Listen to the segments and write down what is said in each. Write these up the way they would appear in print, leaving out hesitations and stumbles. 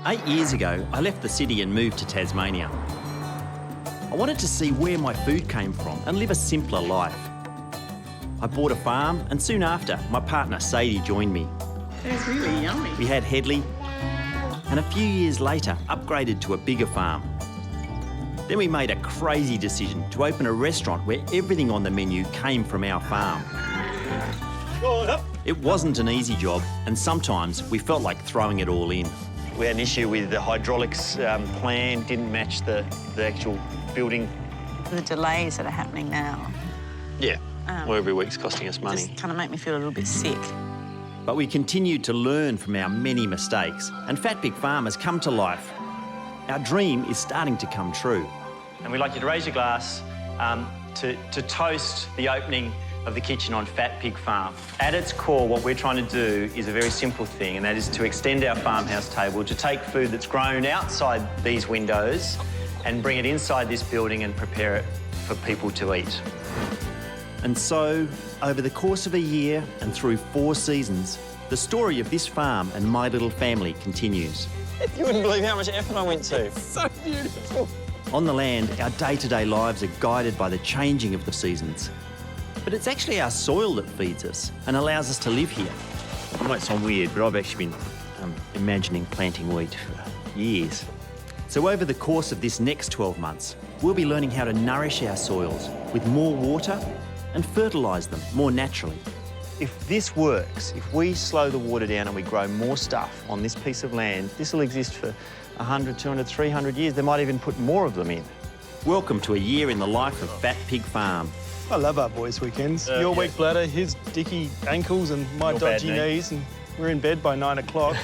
8 years ago, I left the city and moved to Tasmania. I wanted to see where my food came from and live a simpler life. I bought a farm, and soon after, my partner Sadie joined me. It's really yummy. We had Headley, and a few years later upgraded to a bigger farm. Then we made a crazy decision to open a restaurant where everything on the menu came from our farm. It wasn't an easy job, and sometimes we felt like throwing it all in. We had an issue with the hydraulics plan, didn't match the actual building. The delays that are happening now. Yeah, well, every week's costing us money. Just kind of make me feel a little bit sick. But we continued to learn from our many mistakes, and Fat Pig Farm has come to life. Our dream is starting to come true. And we'd like you to raise your glass to toast the opening of the kitchen on Fat Pig Farm. At its core, what we're trying to do is a very simple thing, and that is to extend our farmhouse table, to take food that's grown outside these windows and bring it inside this building and prepare it for people to eat. And so, over the course of a year and through 4 seasons, the story of this farm and my little family continues. You wouldn't believe how much effort I went to. It's so beautiful. On the land, our day-to-day lives are guided by the changing of the seasons. But it's actually our soil that feeds us and allows us to live here. It might sound weird, but I've actually been imagining planting wheat for years. So over the course of this next 12 months, we'll be learning how to nourish our soils with more water and fertilise them more naturally. If this works, if we slow the water down and we grow more stuff on this piece of land, this will exist for 100, 200, 300 years. They might even put more of them in. Welcome to a year in the life of Fat Pig Farm. I love our boys' weekends. Your weak bladder, his dicky ankles and my dodgy knees, and we're in bed by 9 o'clock.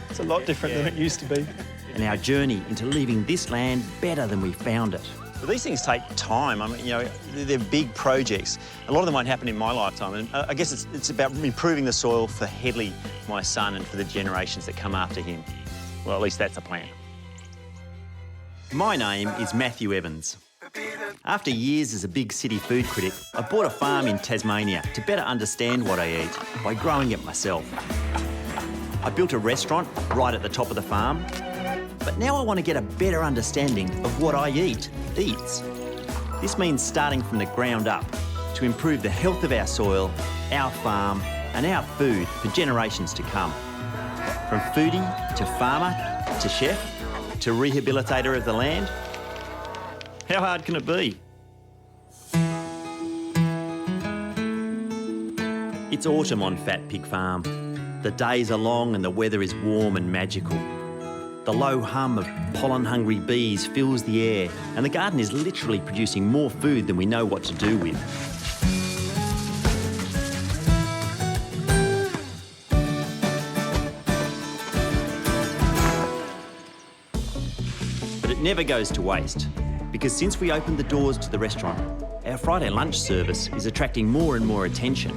It's a lot different than it used to be. And our journey into leaving this land better than we found it. But these things take time. I mean, you know, they're big projects. A lot of them won't happen in my lifetime. And I guess it's about improving the soil for Headley, my son, and for the generations that come after him. Well, at least that's the plan. My name is Matthew Evans. After years as a big city food critic, I bought a farm in Tasmania to better understand what I eat by growing it myself. I built a restaurant right at the top of the farm, but now I want to get a better understanding of what I eats. This means starting from the ground up to improve the health of our soil, our farm, and our food for generations to come. From foodie to farmer to chef to rehabilitator of the land. How hard can it be? It's autumn on Fat Pig Farm. The days are long and the weather is warm and magical. The low hum of pollen-hungry bees fills the air, and the garden is literally producing more food than we know what to do with. But it never goes to waste, because since we opened the doors to the restaurant, our Friday lunch service is attracting more and more attention.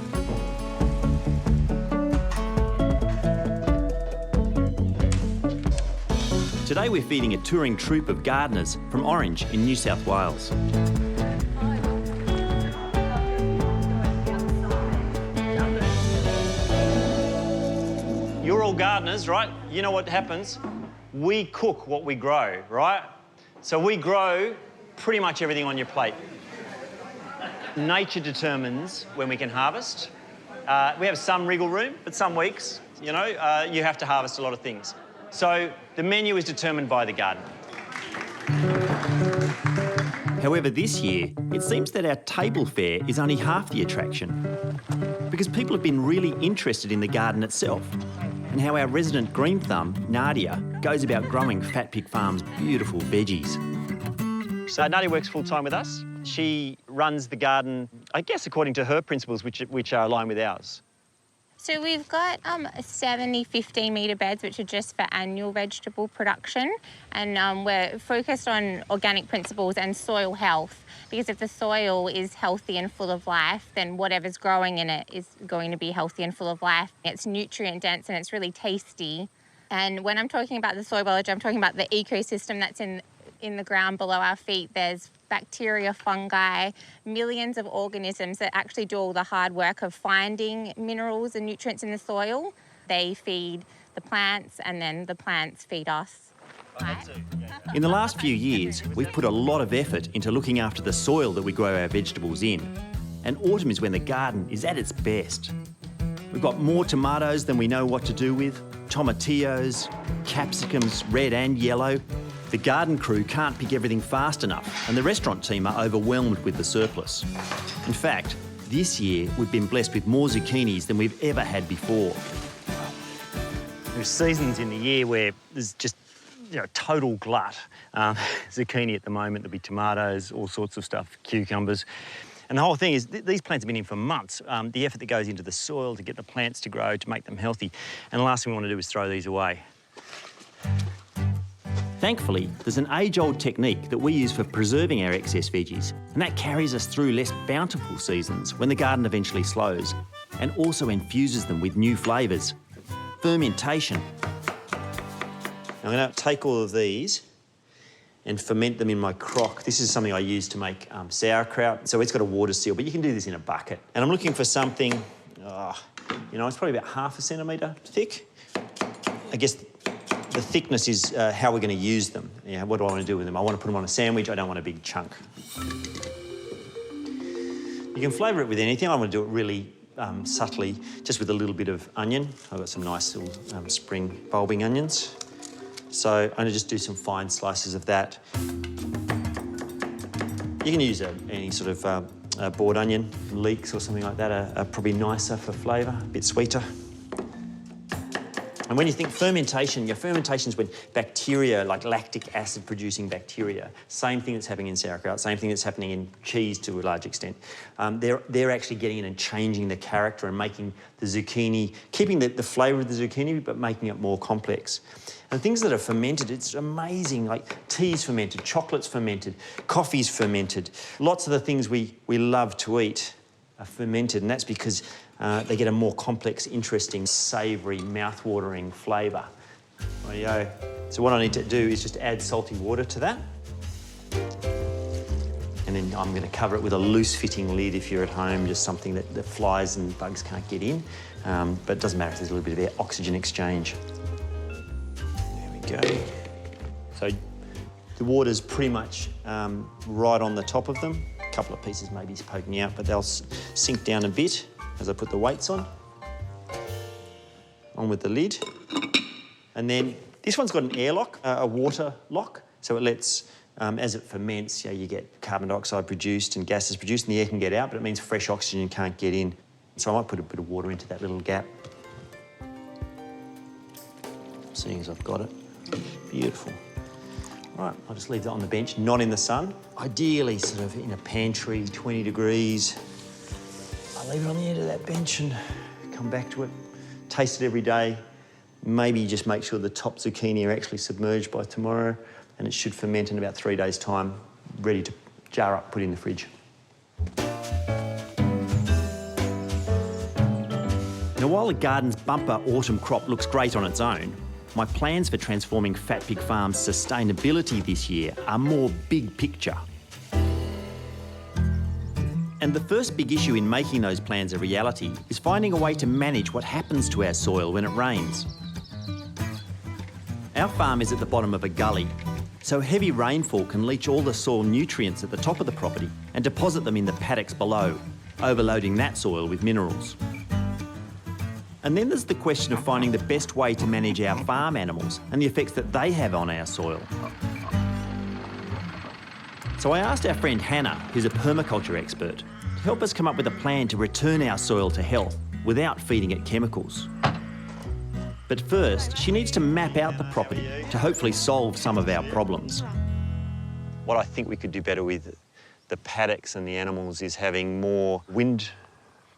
Today we're feeding a touring troupe of gardeners from Orange in New South Wales. You're all gardeners, right? You know what happens. We cook what we grow, right? So we grow pretty much everything on your plate. Nature determines when we can harvest. We have some wriggle room, but some weeks, you know, you have to harvest a lot of things. So the menu is determined by the garden. However, this year, it seems that our table fare is only half the attraction, because people have been really interested in the garden itself and how our resident green thumb, Nadia, goes about growing Fat Pig Farm's beautiful veggies. So Nadia works full-time with us. She runs the garden, I guess, according to her principles, which are aligned with ours. So we've got 70 15-metre beds, which are just for annual vegetable production. And we're focused on organic principles and soil health, because if the soil is healthy and full of life, then whatever's growing in it is going to be healthy and full of life. It's nutrient dense and it's really tasty. And when I'm talking about the soil biology, I'm talking about the ecosystem that's in the ground below our feet. There's bacteria, fungi, millions of organisms that actually do all the hard work of finding minerals and nutrients in the soil. They feed the plants, and then the plants feed us. In the last few years, we've put a lot of effort into looking after the soil that we grow our vegetables in. And autumn is when the garden is at its best. We've got more tomatoes than we know what to do with, tomatillos, capsicums, red and yellow. The garden crew can't pick everything fast enough, and the restaurant team are overwhelmed with the surplus. In fact, this year we've been blessed with more zucchinis than we've ever had before. There's seasons in the year where there's just total glut. Zucchini at the moment, there'll be tomatoes, all sorts of stuff, cucumbers. And the whole thing is, these plants have been in for months. The effort that goes into the soil to get the plants to grow, to make them healthy. And the last thing we want to do is throw these away. Thankfully, there's an age-old technique that we use for preserving our excess veggies, and that carries us through less bountiful seasons when the garden eventually slows, and also infuses them with new flavours. Fermentation. I'm going to take all of these and ferment them in my crock. This is something I use to make sauerkraut. So it's got a water seal, but you can do this in a bucket. And I'm looking for something, it's probably about 1/2 centimetre thick. I guess the thickness is how we're going to use them. What do I want to do with them? I want to put them on a sandwich. I don't want a big chunk. You can flavour it with anything. I want to do it really subtly, just with a little bit of onion. I've got some nice little spring bulbing onions. So I'm going to just do some fine slices of that. You can use any sort of bored onion. Leeks or something like that are probably nicer for flavour, a bit sweeter. And when you think fermentation, fermentation is when bacteria, like lactic acid producing bacteria, same thing that's happening in sauerkraut, same thing that's happening in cheese to a large extent. They're actually getting in and changing the character and making the zucchini, keeping the flavour of the zucchini, but making it more complex. And things that are fermented, it's amazing, like tea's fermented, chocolate's fermented, coffee's fermented. Lots of the things we love to eat are fermented, and that's because they get a more complex, interesting, savoury, mouth-watering flavour. Rightio. So what I need to do is just add salty water to that. And then I'm going to cover it with a loose-fitting lid if you're at home, just something that the flies and bugs can't get in. But it doesn't matter if there's a little bit of oxygen exchange. There we go. So the water's pretty much right on the top of them. A couple of pieces maybe poking out, but they'll sink down a bit as I put the weights on. On with the lid. And then this one's got an airlock, a water lock, so it lets, as it ferments, you get carbon dioxide produced and gases produced, and the air can get out, but it means fresh oxygen can't get in. So I might put a bit of water into that little gap. Seeing as I've got it. Beautiful. All right, I'll just leave that on the bench, not in the sun. Ideally sort of in a pantry, 20 degrees. I'll leave it on the end of that bench and come back to it. Taste it every day. Maybe just make sure the top zucchini are actually submerged by tomorrow, and it should ferment in about 3 days' time, ready to jar up, put in the fridge. Now, while the garden's bumper autumn crop looks great on its own, my plans for transforming Fat Pig Farm's sustainability this year are more big picture. And the first big issue in making those plans a reality is finding a way to manage what happens to our soil when it rains. Our farm is at the bottom of a gully, so heavy rainfall can leach all the soil nutrients at the top of the property and deposit them in the paddocks below, overloading that soil with minerals. And then there's the question of finding the best way to manage our farm animals and the effects that they have on our soil. So I asked our friend Hannah, who's a permaculture expert, to help us come up with a plan to return our soil to health without feeding it chemicals. But first, she needs to map out the property to hopefully solve some of our problems. What I think we could do better with the paddocks and the animals is having more wind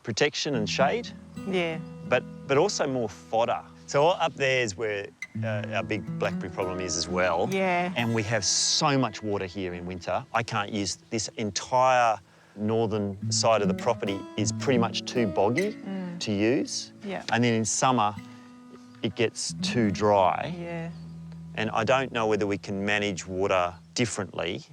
protection and shade. Yeah. But also more fodder. So up there is where our big blackberry problem is as well. Yeah. And we have so much water here in winter. I can't use this entire northern side of the property is pretty much too boggy to use. Yeah. And then in summer, it gets too dry. Yeah. And I don't know whether we can manage water differently.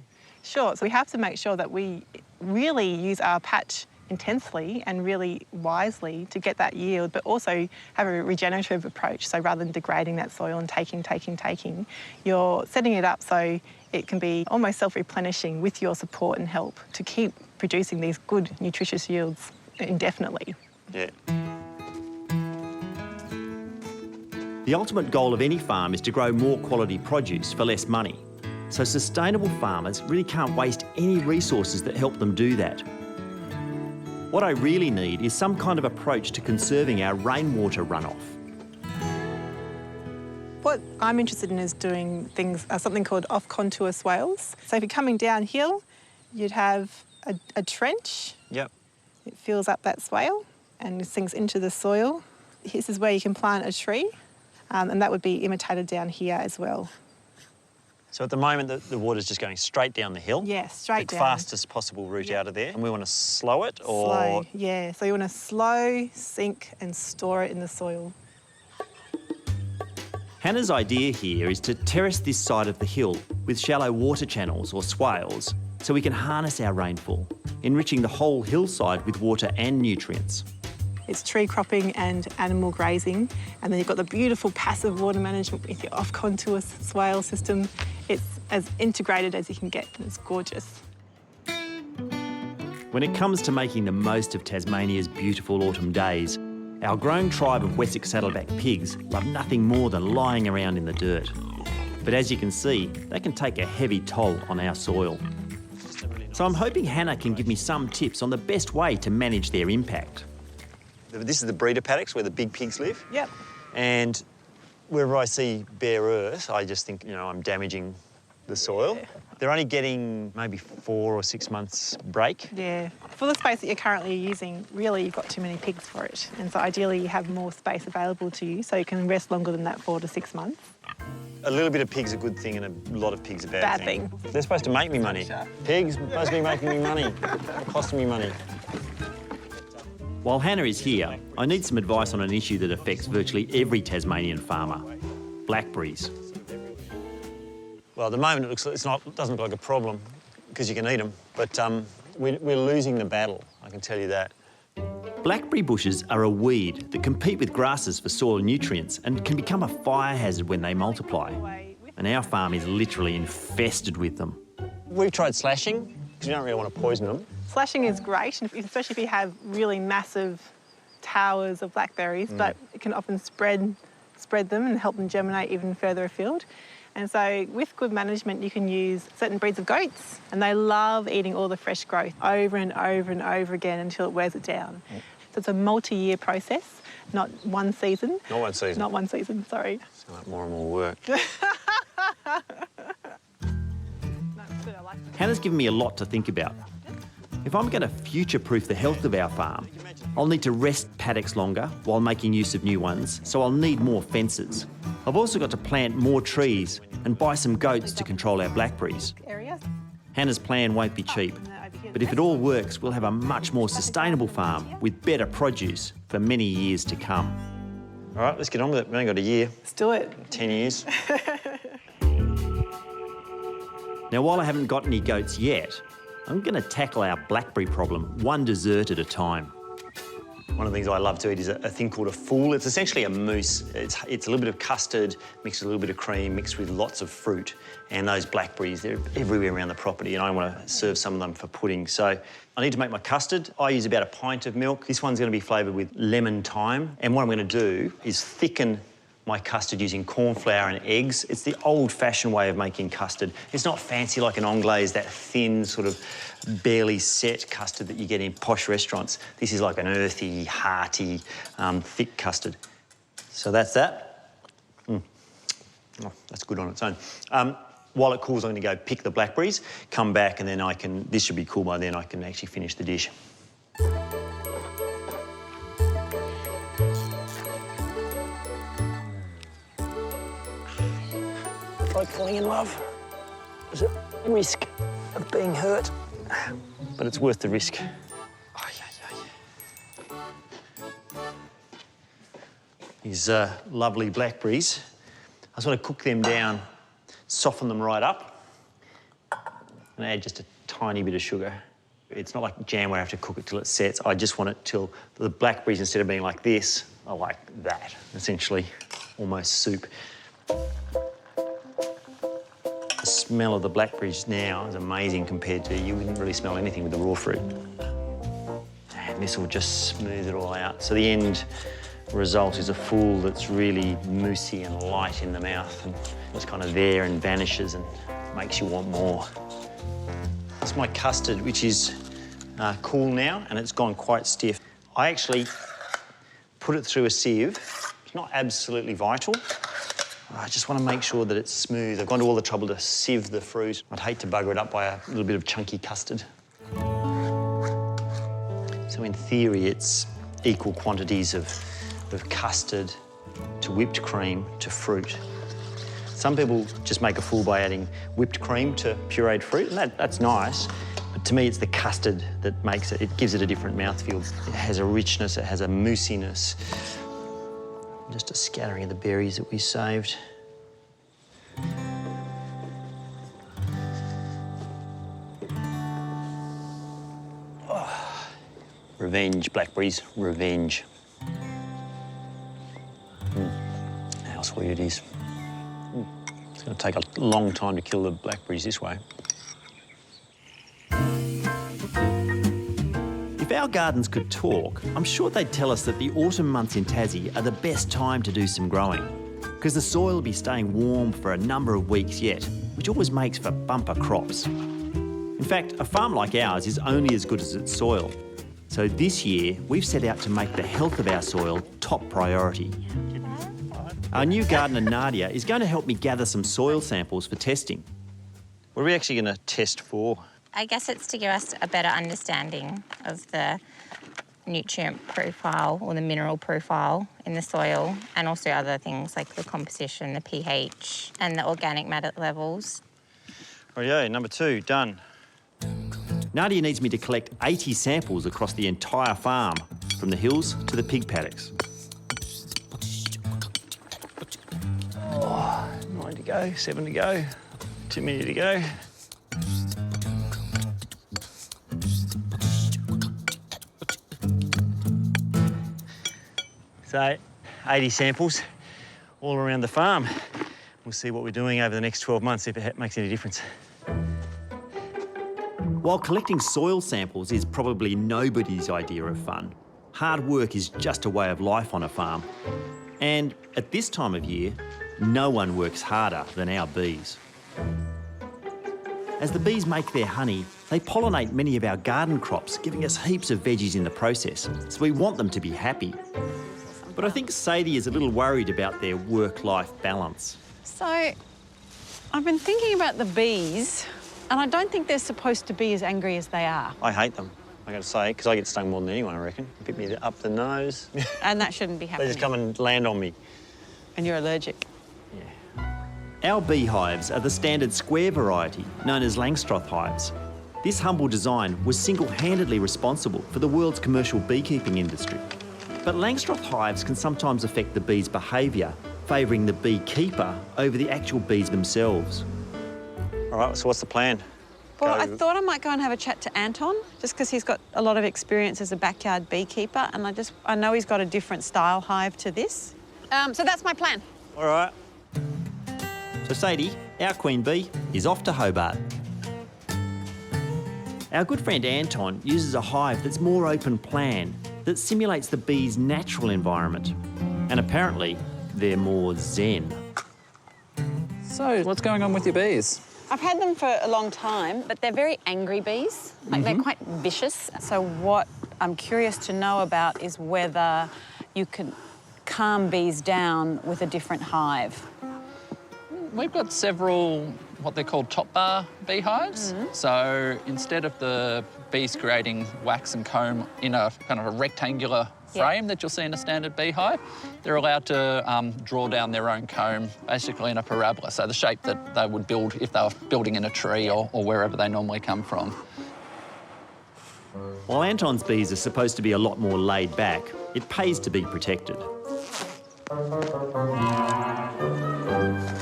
Sure, so we have to make sure that we really use our patch intensely and really wisely to get that yield, but also have a regenerative approach. So rather than degrading that soil and taking, you're setting it up so it can be almost self-replenishing with your support and help to keep producing these good, nutritious yields indefinitely. Yeah. The ultimate goal of any farm is to grow more quality produce for less money. So sustainable farmers really can't waste any resources that help them do that. What I really need is some kind of approach to conserving our rainwater runoff. What I'm interested in is doing things, something called off-contour swales. So if you're coming downhill, you'd have a trench. Yep. It fills up that swale and sinks into the soil. This is where you can plant a tree, and that would be imitated down here as well. So at the moment, the water's just going straight down the hill. Yeah, straight down. The fastest possible route out of there. And we want to slow it or... Slow, yeah. So you want to slow, sink and store it in the soil. Hannah's idea here is to terrace this side of the hill with shallow water channels or swales so we can harness our rainfall, enriching the whole hillside with water and nutrients. It's tree cropping and animal grazing, and then you've got the beautiful passive water management with your off-contour swale system. It's as integrated as you can get, and it's gorgeous. When it comes to making the most of Tasmania's beautiful autumn days, our growing tribe of Wessex saddleback pigs love nothing more than lying around in the dirt. But as you can see, they can take a heavy toll on our soil. So I'm hoping Hannah can give me some tips on the best way to manage their impact. This is the breeder paddocks where the big pigs live. Yep. And wherever I see bare earth, I just think, I'm damaging the soil. Yeah. They're only getting maybe 4 or 6 months break. Yeah. For the space that you're currently using, really you've got too many pigs for it. And so ideally you have more space available to you so you can rest longer than that 4 to 6 months. A little bit of pig's a good thing and a lot of pig's a bad thing. Bad thing. They're supposed to make me money. Pigs are supposed to be making me money. They're costing me money. While Hannah is here, I need some advice on an issue that affects virtually every Tasmanian farmer: blackberries. Well, at the moment it doesn't look like a problem because you can eat them, but we're losing the battle, I can tell you that. Blackberry bushes are a weed that compete with grasses for soil nutrients and can become a fire hazard when they multiply. And our farm is literally infested with them. We've tried slashing because you don't really want to poison them. Slashing is great, especially if you have really massive towers of blackberries, but it can often spread them and help them germinate even further afield. And so with good management, you can use certain breeds of goats, and they love eating all the fresh growth over and over and over again until it wears it down. So it's a multi-year process, not one season. Not one season. Not one season, sorry. It's like more and more work. Hannah's given me a lot to think about. If I'm going to future-proof the health of our farm, I'll need to rest paddocks longer while making use of new ones, so I'll need more fences. I've also got to plant more trees and buy some goats to control our blackberries. Hannah's plan won't be cheap, but if it all works, we'll have a much more sustainable farm with better produce for many years to come. All right, let's get on with it. We've only got a year. Let's do it. 10 years. Now, while I haven't got any goats yet, I'm going to tackle our blackberry problem one dessert at a time. One of the things I love to eat is a thing called a fool. It's essentially a mousse. It's a little bit of custard mixed with a little bit of cream, mixed with lots of fruit. And those blackberries, they're everywhere around the property, and I want to serve some of them for pudding. So I need to make my custard. I use about a pint of milk. This one's going to be flavoured with lemon thyme. And what I'm going to do is thicken my custard using corn flour and eggs. It's the old-fashioned way of making custard. It's not fancy like an anglaise, that thin, sort of barely set custard that you get in posh restaurants. This is like an earthy, hearty, thick custard. So that's that. Oh, that's good on its own. While it cools, I'm going to go pick the blackberries, come back, and then this should be cool by then, I can actually finish the dish. Like falling in love. There's a risk of being hurt, but it's worth the risk. These lovely blackberries, I just want to cook them down, soften them right up, and add just a tiny bit of sugar. It's not like jam where I have to cook it till it sets. I just want it till the blackberries, instead of being like this, are like that, essentially, almost soup. The smell of the blackberries now is amazing compared to, you wouldn't really smell anything with the raw fruit. And this will just smooth it all out. So the end result is a fool that's really moussey and light in the mouth, and it's kind of there and vanishes and makes you want more. It's my custard, which is cool now, and it's gone quite stiff. I actually put it through a sieve. It's not absolutely vital. I just want to make sure that it's smooth. I've gone to all the trouble to sieve the fruit. I'd hate to bugger it up by a little bit of chunky custard. So in theory, it's equal quantities of custard to whipped cream to fruit. Some people just make a fool by adding whipped cream to pureed fruit, and that's nice. But to me, it's the custard that makes it. It gives it a different mouthfeel. It has a richness, it has a moussiness. Just a scattering of the berries that we saved. Oh. Revenge, blackberries, revenge. How sweet it is. It's going to take a long time to kill the blackberries this way. If our gardens could talk, I'm sure they'd tell us that the autumn months in Tassie are the best time to do some growing, because the soil will be staying warm for a number of weeks yet, which always makes for bumper crops. In fact, a farm like ours is only as good as its soil. So this year, we've set out to make the health of our soil top priority. Our new gardener, Nadia, is going to help me gather some soil samples for testing. What are we actually going to test for? I guess it's to give us a better understanding of the nutrient profile or the mineral profile in the soil, and also other things like the composition, the pH and the organic matter levels. Oh yeah, number 2, done. Nadia needs me to collect 80 samples across the entire farm, from the hills to the pig paddocks. 9 to go, 7 to go, 2 minutes to go. So, 80 samples all around the farm. We'll see what we're doing over the next 12 months, if it makes any difference. While collecting soil samples is probably nobody's idea of fun, hard work is just a way of life on a farm. And at this time of year, no one works harder than our bees. As the bees make their honey, they pollinate many of our garden crops, giving us heaps of veggies in the process, so we want them to be happy. But I think Sadie is a little worried about their work-life balance. So, I've been thinking about the bees, and I don't think they're supposed to be as angry as they are. I hate them, I got to say, because I get stung more than anyone, I reckon. Bit me up the nose. And that shouldn't be happening. They just come and land on me. And you're allergic. Yeah. Our beehives are the standard square variety, known as Langstroth hives. This humble design was single-handedly responsible for the world's commercial beekeeping industry. But Langstroth hives can sometimes affect the bees' behaviour, favouring the beekeeper over the actual bees themselves. All right, so what's the plan? Well, I thought I might go and have a chat to Anton, just because he's got a lot of experience as a backyard beekeeper, and I know he's got a different style hive to this. So that's my plan. All right. So Sadie, our queen bee, is off to Hobart. Our good friend Anton uses a hive that's more open plan, that simulates the bees' natural environment. And apparently, they're more zen. So, what's going on with your bees? I've had them for a long time, but they're very angry bees. Like, they're quite vicious. So what I'm curious to know about is whether you can calm bees down with a different hive. We've got several what they're called top bar beehives. So instead of the bees creating wax and comb in a kind of a rectangular frame that you'll see in a standard beehive, they're allowed to draw down their own comb, basically in a parabola, so the shape that they would build if they were building in a tree or wherever they normally come from. While Anton's bees are supposed to be a lot more laid back, it pays to be protected.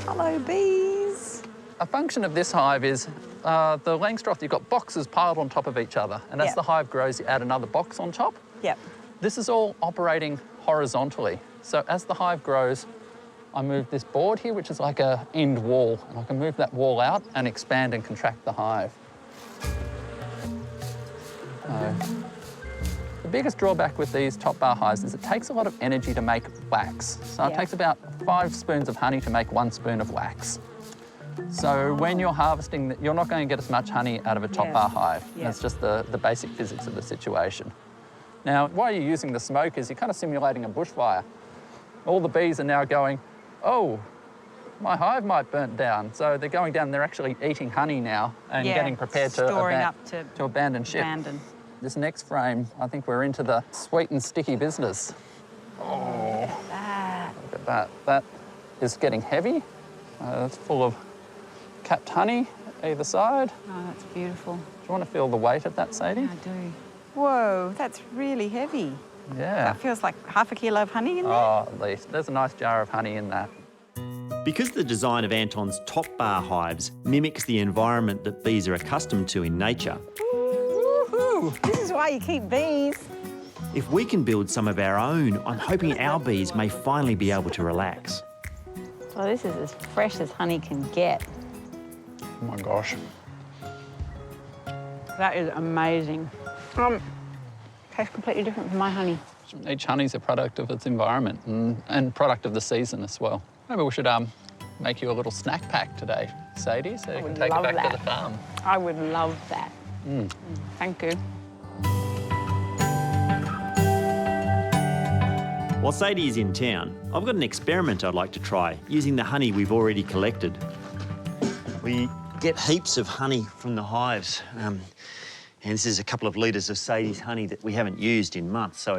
Hello, bees. A function of this hive is the Langstroth, you've got boxes piled on top of each other, and as Yep. the hive grows, you add another box on top. Yep. This is all operating horizontally. So as the hive grows, I move this board here, which is like a end wall, and I can move that wall out and expand and contract the hive. The biggest drawback with these top bar hives is it takes a lot of energy to make wax. So it Yeah. takes about 5 spoons of honey to make 1 spoon of wax. So when you're harvesting, you're not going to get as much honey out of a top Yeah. bar hive. Yeah. That's just the basic physics of the situation. Now, while you're using the smoke is you're kind of simulating a bushfire. All the bees are now going, oh, my hive might burn down. So they're going down, they're actually eating honey now and Yeah, getting prepared storing up to abandon ship. Abandon. This next frame, I think we're into the sweet and sticky business. That. Look at that. That is getting heavy. It's full of capped honey either side. Oh, that's beautiful. Do you want to feel the weight of that, Sadie? I do. Whoa, that's really heavy. Yeah. That feels like half a kilo of honey in there. Oh, at least. There's a nice jar of honey in that. Because the design of Anton's top bar hives mimics the environment that bees are accustomed to in nature, This is why you keep bees. if we can build some of our own, I'm hoping our bees may finally be able to relax. Well, this is as fresh as honey can get. Oh my gosh. That is amazing. Tastes completely different from my honey. Each honey's a product of its environment and product of the season as well. Maybe we should make you a little snack pack today, Sadie, so you can take it back to the farm. I would love that. Thank you. While Sadie is in town, I've got an experiment I'd like to try using the honey we've already collected. We get heaps of honey from the hives. And this is a couple of litres of Sadie's honey that we haven't used in months. So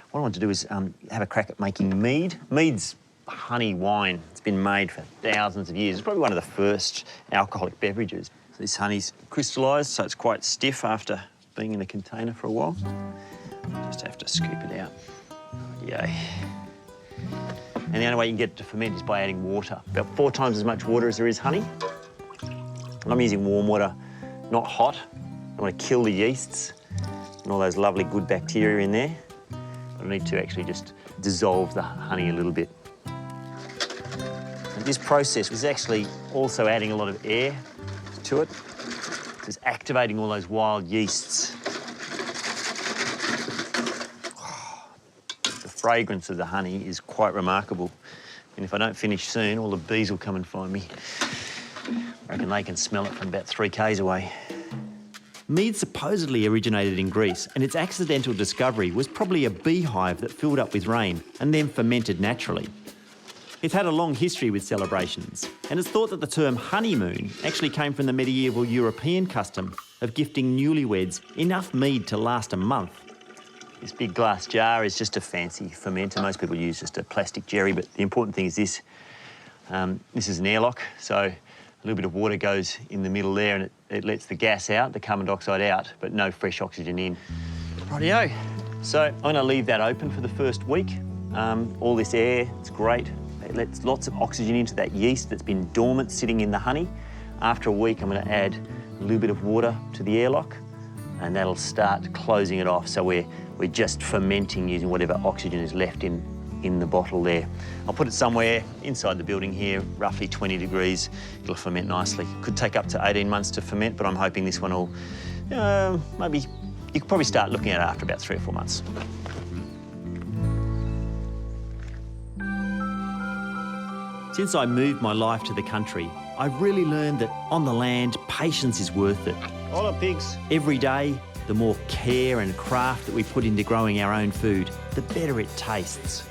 what I want to do is have a crack at making mead. Mead's honey wine. It's been made for thousands of years. It's probably one of the first alcoholic beverages. So this honey's crystallised, so it's quite stiff after being in a container for a while. Just have to scoop it out. Yay. And the only way you can get it to ferment is by adding water. About 4 times as much water as there is honey. And I'm using warm water, not hot. I want to kill the yeasts and all those lovely good bacteria in there. But I need to actually just dissolve the honey a little bit. And this process is actually also adding a lot of air to it. It's activating all those wild yeasts. The fragrance of the honey is quite remarkable. And if I don't finish soon, all the bees will come and find me. I reckon they can smell it from about 3 k's away. Mead supposedly originated in Greece, and its accidental discovery was probably a beehive that filled up with rain and then fermented naturally. It's had a long history with celebrations, and it's thought that the term honeymoon actually came from the medieval European custom of gifting newlyweds enough mead to last a month. This big glass jar is just a fancy fermenter. Most people use just a plastic jerry, but the important thing is this. This is an airlock, so a little bit of water goes in the middle there and it lets the gas out, the carbon dioxide out, but no fresh oxygen in. Rightio. So I'm going to leave that open for the first week. All this air, it's great. It lets lots of oxygen into that yeast that's been dormant sitting in the honey. After a week, I'm going to add a little bit of water to the airlock and that'll start closing it off. So we're just fermenting using whatever oxygen is left in the bottle there. I'll put it somewhere inside the building here, roughly 20 degrees. It'll ferment nicely. Could take up to 18 months to ferment, but I'm hoping this one will, maybe, you could probably start looking at it after about 3 or 4 months. Since I moved my life to the country, I've really learned that on the land, patience is worth it. Hola, pigs. Every day, the more care and craft that we put into growing our own food, the better it tastes.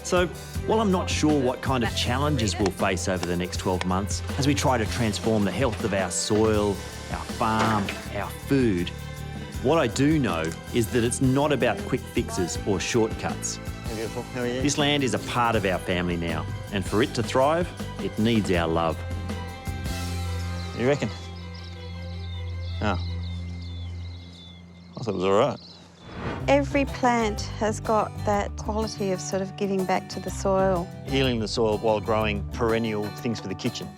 So, while I'm not sure what kind of challenges we'll face over the next 12 months as we try to transform the health of our soil, our farm, our food, what I do know is that it's not about quick fixes or shortcuts. Beautiful. How are you? This land is a part of our family now, and for it to thrive, it needs our love. You reckon? Oh. I thought it was all right. Every plant has got that quality of sort of giving back to the soil. Healing the soil while growing perennial things for the kitchen.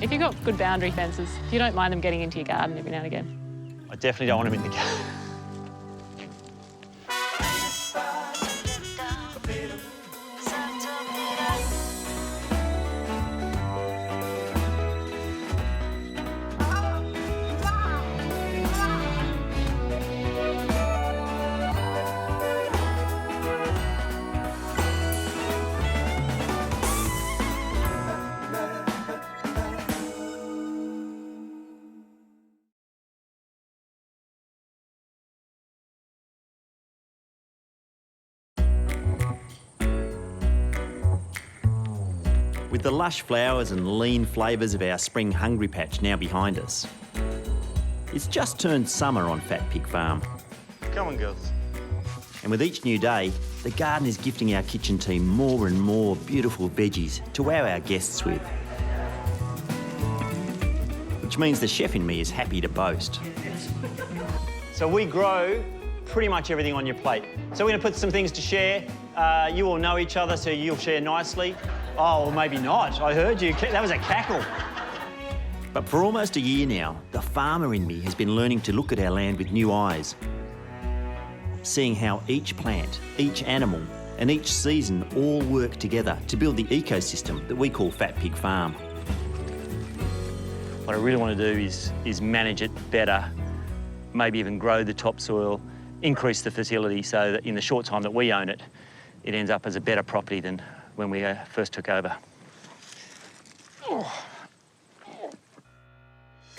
If you've got good boundary fences, you don't mind them getting into your garden every now and again. I definitely don't want them in the garden. With the lush flowers and lean flavours of our spring hungry patch now behind us, it's just turned summer on Fat Pig Farm. Come on, girls. And with each new day, the garden is gifting our kitchen team more and more beautiful veggies to wow our guests with. Which means the chef in me is happy to boast. So we grow pretty much everything on your plate. So we're going to put some things to share. You all know each other, so you'll share nicely. Oh, well, maybe not. I heard you. That was a cackle. But for almost a year now, the farmer in me has been learning to look at our land with new eyes, seeing how each plant, each animal, and each season all work together to build the ecosystem that we call Fat Pig Farm. What I really want to do is manage it better, maybe even grow the topsoil, increase the fertility so that in the short time that we own it, it ends up as a better property than when we first took over.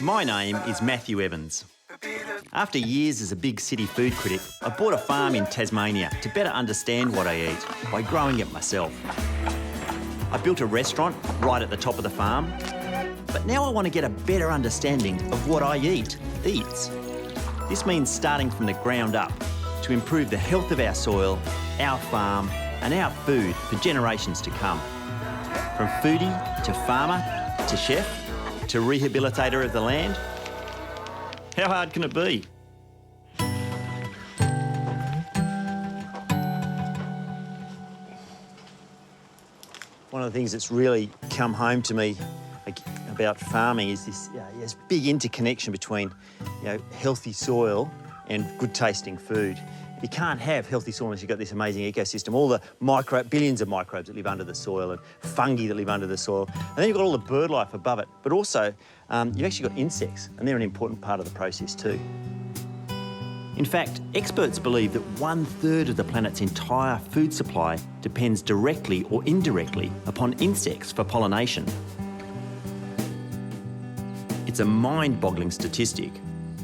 My name is Matthew Evans. After years as a big city food critic, I bought a farm in Tasmania to better understand what I eat by growing it myself. I built a restaurant right at the top of the farm, but now I want to get a better understanding of what I eats. This means starting from the ground up to improve the health of our soil, our farm, and our food for generations to come. From foodie to farmer to chef to rehabilitator of the land, how hard can it be? One of the things that's really come home to me about farming is this big interconnection between healthy soil and good tasting food. You can't have healthy soil unless you've got this amazing ecosystem, all the billions of microbes that live under the soil and fungi that live under the soil. And then you've got all the bird life above it, but also you've actually got insects, and they're an important part of the process too. In fact, experts believe that 1/3 of the planet's entire food supply depends directly or indirectly upon insects for pollination. It's a mind-boggling statistic,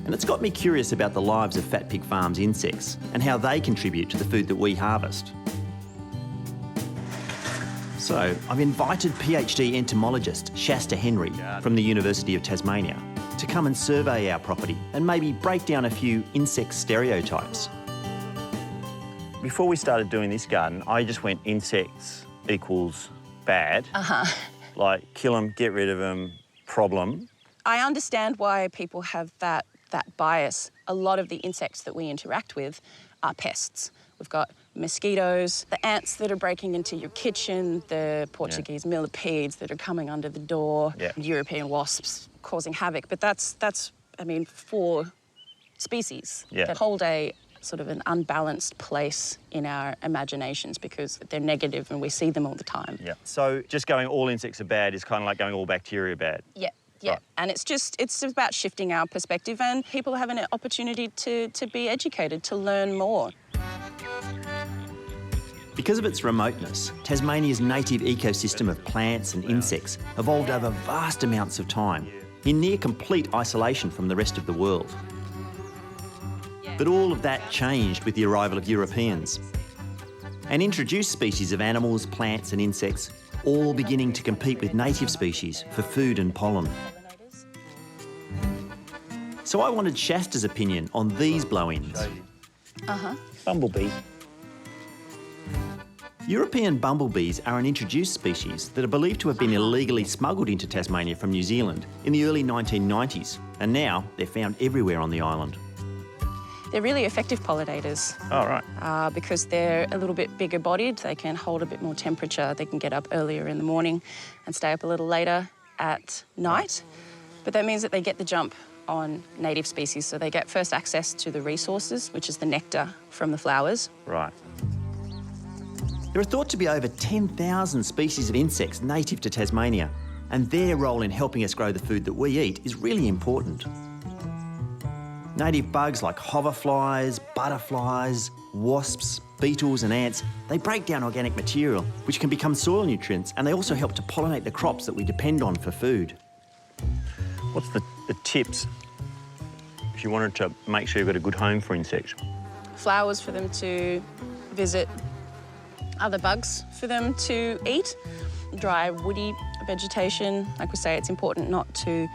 and it's got me curious about the lives of Fat Pig Farm's insects and how they contribute to the food that we harvest. So I've invited PhD entomologist Shasta Henry from the University of Tasmania to come and survey our property and maybe break down a few insect stereotypes. Before we started doing this garden, I just went insects equals bad. Like kill them, get rid of them, problem. I understand why people have that bias. A lot of the insects that we interact with are pests. We've got mosquitoes, the ants that are breaking into your kitchen, the Portuguese millipedes that are coming under the door, European wasps causing havoc. But that's I mean, for species that hold a sort of an unbalanced place in our imaginations because they're negative and we see them all the time. Yeah. So just going all insects are bad is kind of like going all bacteria bad. Yeah. Yeah, and it's about shifting our perspective, and people have an opportunity to be educated, to learn more. Because of its remoteness, Tasmania's native ecosystem of plants and insects evolved over vast amounts of time, in near complete isolation from the rest of the world. But all of that changed with the arrival of Europeans, and introduced species of animals, plants and insects, all beginning to compete with native species for food and pollen. So I wanted Shasta's opinion on these blow-ins. Bumblebee. European bumblebees are an introduced species that are believed to have been illegally smuggled into Tasmania from New Zealand in the early 1990s, and now they're found everywhere on the island. They're really effective pollinators. Oh, right. Because they're a little bit bigger bodied, they can hold a bit more temperature, they can get up earlier in the morning and stay up a little later at night, but that means that they get the jump on native species, so they get first access to the resources, which is the nectar from the flowers. Right. There are thought to be over 10,000 species of insects native to Tasmania, and their role in helping us grow the food that we eat is really important. Native bugs like hoverflies, butterflies, wasps, beetles and ants, they break down organic material, which can become soil nutrients, and they also help to pollinate the crops that we depend on for food. What's the tips if you wanted to make sure you've got a good home for insects? Flowers for them to visit, other bugs for them to eat, dry, woody vegetation. Like we say, it's important not to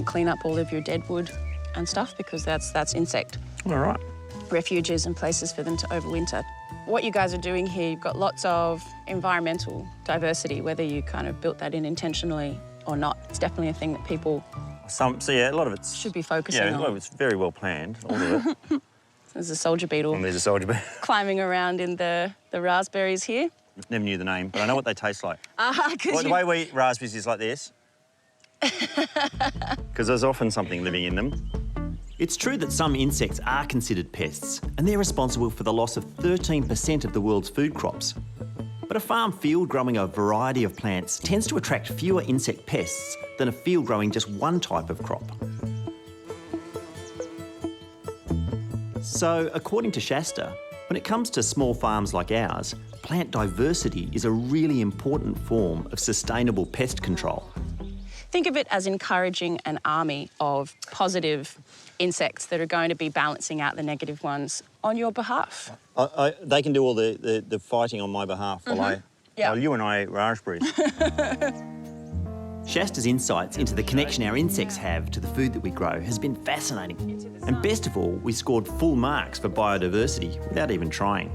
clean up all of your dead wood and stuff, because that's insect All right. refuges and places for them to overwinter. What you guys are doing here, you've got lots of environmental diversity, whether you kind of built that in intentionally or not. It's definitely a thing that people So yeah, a lot of it's... should be focusing Yeah, a on. lot of it's very well planned, all of it. There's a soldier beetle And there's a soldier beetle. climbing around in the raspberries here. Never knew the name, but I know what they taste like. Because The way we eat raspberries is like this. Because there's often something living in them. It's true that some insects are considered pests, and they're responsible for the loss of 13% of the world's food crops. But a farm field growing a variety of plants tends to attract fewer insect pests than a field growing just one type of crop. So, according to Shasta, when it comes to small farms like ours, plant diversity is a really important form of sustainable pest control. think of it as encouraging an army of positive insects that are going to be balancing out the negative ones on your behalf. They can do all the fighting on my behalf while while you and I eat raspberries. Shasta's insights into the connection our insects have to the food that we grow has been fascinating. And best of all, we scored full marks for biodiversity without even trying.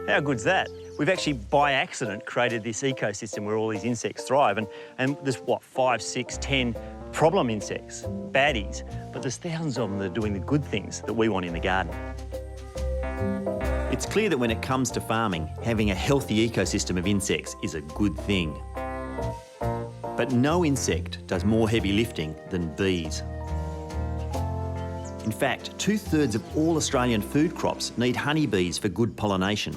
How good's that? We've actually, by accident, created this ecosystem where all these insects thrive. And there's, what, 5, 6, 10 problem insects, baddies. But there's thousands of them that are doing the good things that we want in the garden. It's clear that when it comes to farming, having a healthy ecosystem of insects is a good thing. But no insect does more heavy lifting than bees. In fact, 2/3 of all Australian food crops need honeybees for good pollination.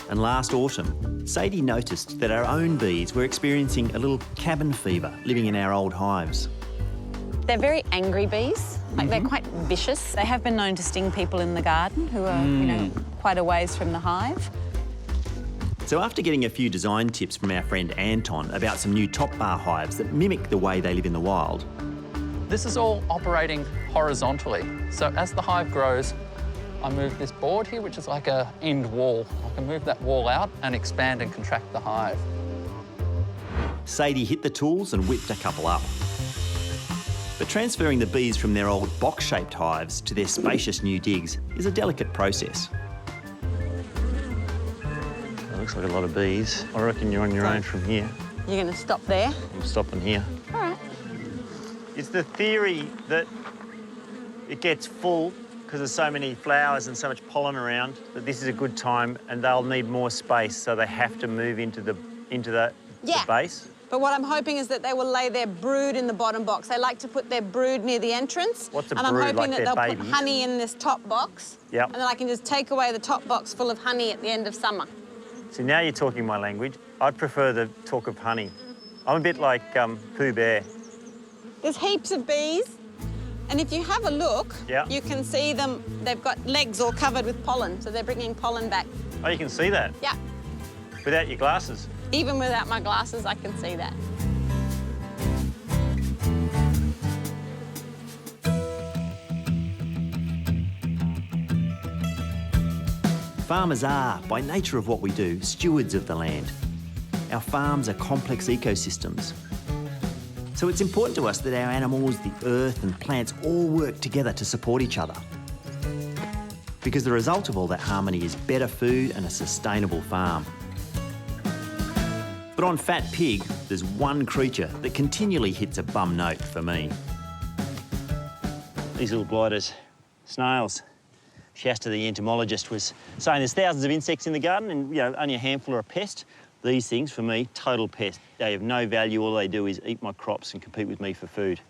And last autumn, Sadie noticed that our own bees were experiencing a little cabin fever living in our old hives. They're very angry bees. Like, they're quite vicious. They have been known to sting people in the garden who are, you know, quite a ways from the hive. So after getting a few design tips from our friend Anton about some new top bar hives that mimic the way they live in the wild, This is all operating horizontally. So as the hive grows, I move this board here, which is like a end wall. I can move that wall out and expand and contract the hive. Sadie hit the tools and whipped a couple up. But transferring the bees from their old box-shaped hives to their spacious new digs is a delicate process. It looks like a lot of bees. I reckon you're on your own from here. You're going to stop there? I'm stopping here. All right. It's the theory that it gets full because there's so many flowers and so much pollen around that this is a good time and they'll need more space, so they have to move into the base. But what I'm hoping is that they will lay their brood in the bottom box. They like to put their brood near the entrance. What's a and I'm brood, hoping like that their they'll babies? put honey in this top box. Yep. And then I can just take away the top box full of honey at the end of summer. See, now you're talking my language. I'd prefer the talk of honey. I'm a bit like Pooh Bear. There's heaps of bees. And if you have a look, Yeah. you can see them. They've got legs all covered with pollen, so they're bringing pollen back. Oh, you can see that? Yeah. Without your glasses? Even without my glasses, I can see that. Farmers are, by nature of what we do, stewards of the land. Our farms are complex ecosystems. So it's important to us that our animals, the earth and plants all work together to support each other. Because the result of all that harmony is better food and a sustainable farm. But on Fat Pig, there's one creature that continually hits a bum note for me. These little blighters, snails. Shasta, the entomologist, was saying there's thousands of insects in the garden and, you know, only a handful are a pest. These things, for me, total pest. They have no value. All they do is eat my crops and compete with me for food.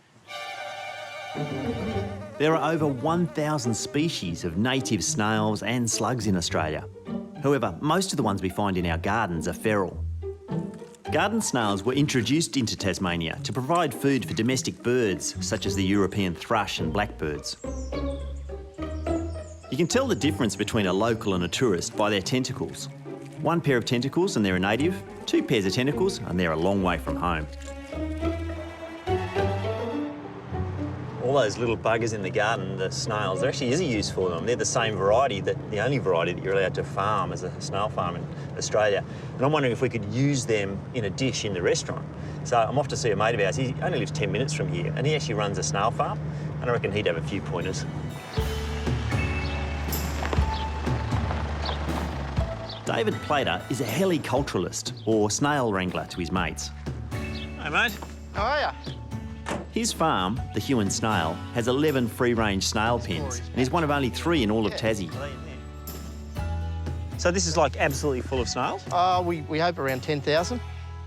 There are over 1,000 species of native snails and slugs in Australia. However, most of the ones we find in our gardens are feral. Garden snails were introduced into Tasmania to provide food for domestic birds, such as the European thrush and blackbirds. You can tell the difference between a local and a tourist by their tentacles. One pair of tentacles and they're a native, two pairs of tentacles and they're a long way from home. All those little buggers in the garden, the snails, there actually is a use for them. They're the same variety, the only variety that you're allowed to farm as a snail farm in Australia. And I'm wondering if we could use them in a dish in the restaurant. So I'm off to see a mate of ours. He only lives 10 minutes from here and he actually runs a snail farm. And I reckon he'd have a few pointers. David Plater is a heliculturalist, or snail wrangler to his mates. Hey, mate. How are ya? His farm, the Huon Snail, has 11 free-range snail pens and is one of only 3 in all of Tassie. So this is like absolutely full of snails? We hope around 10,000.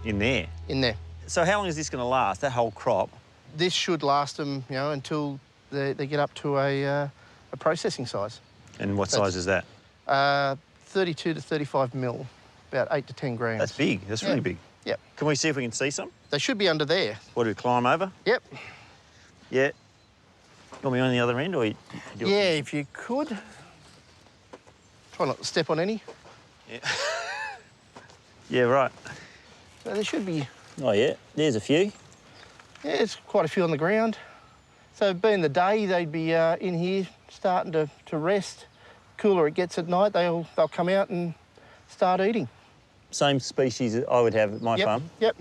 In there? In there. So how long is this going to last, that whole crop? This should last them, you know, until they get up to a processing size. And what size is that? 32 to 35 mil, about 8 to 10 grams. That's big. That's really big. Yep. Can we see if we can see some? They should be under there. What, do we climb over? Yep. Yeah. You want me on the other end, or you do Yeah, it? if you could. Try not to step on any. Yeah. Yeah, right. So there should be... Oh, yeah. There's a few. Yeah, there's quite a few on the ground. So being the day, they'd be in here starting to rest. Cooler it gets at night, they'll come out and start eating. Same species that I would have at my farm? Yep.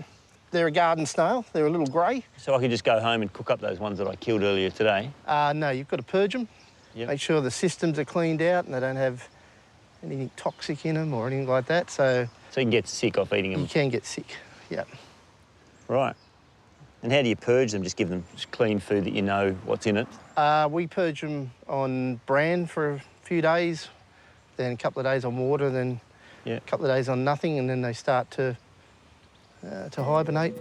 They're a garden snail. They're a little grey. So I could just go home and cook up those ones that I killed earlier today? No, you've got to purge them. Yep. Make sure the systems are cleaned out and they don't have anything toxic in them or anything like that. So you can get sick off eating them? You can get sick, yep. Right. And how do you purge them? Just give them clean food that you know what's in it? We purge them on bran for a few days, then a couple of days on water, then a couple of days on nothing, and then they start to hibernate.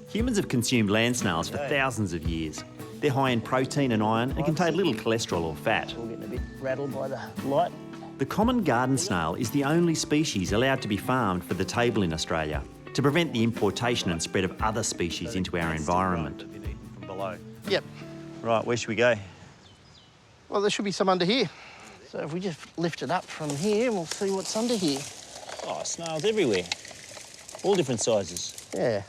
Humans have consumed land snails for thousands of years. They're high in protein and iron and contain little cholesterol or fat. We're getting a bit rattled by the light. The common garden snail is the only species allowed to be farmed for the table in Australia to prevent the importation and spread of other species into our environment. From below? Yep. Right, where should we go? Well, there should be some under here. So if we just lift it up from here, we'll see what's under here. Oh, snails everywhere. All different sizes. Yeah.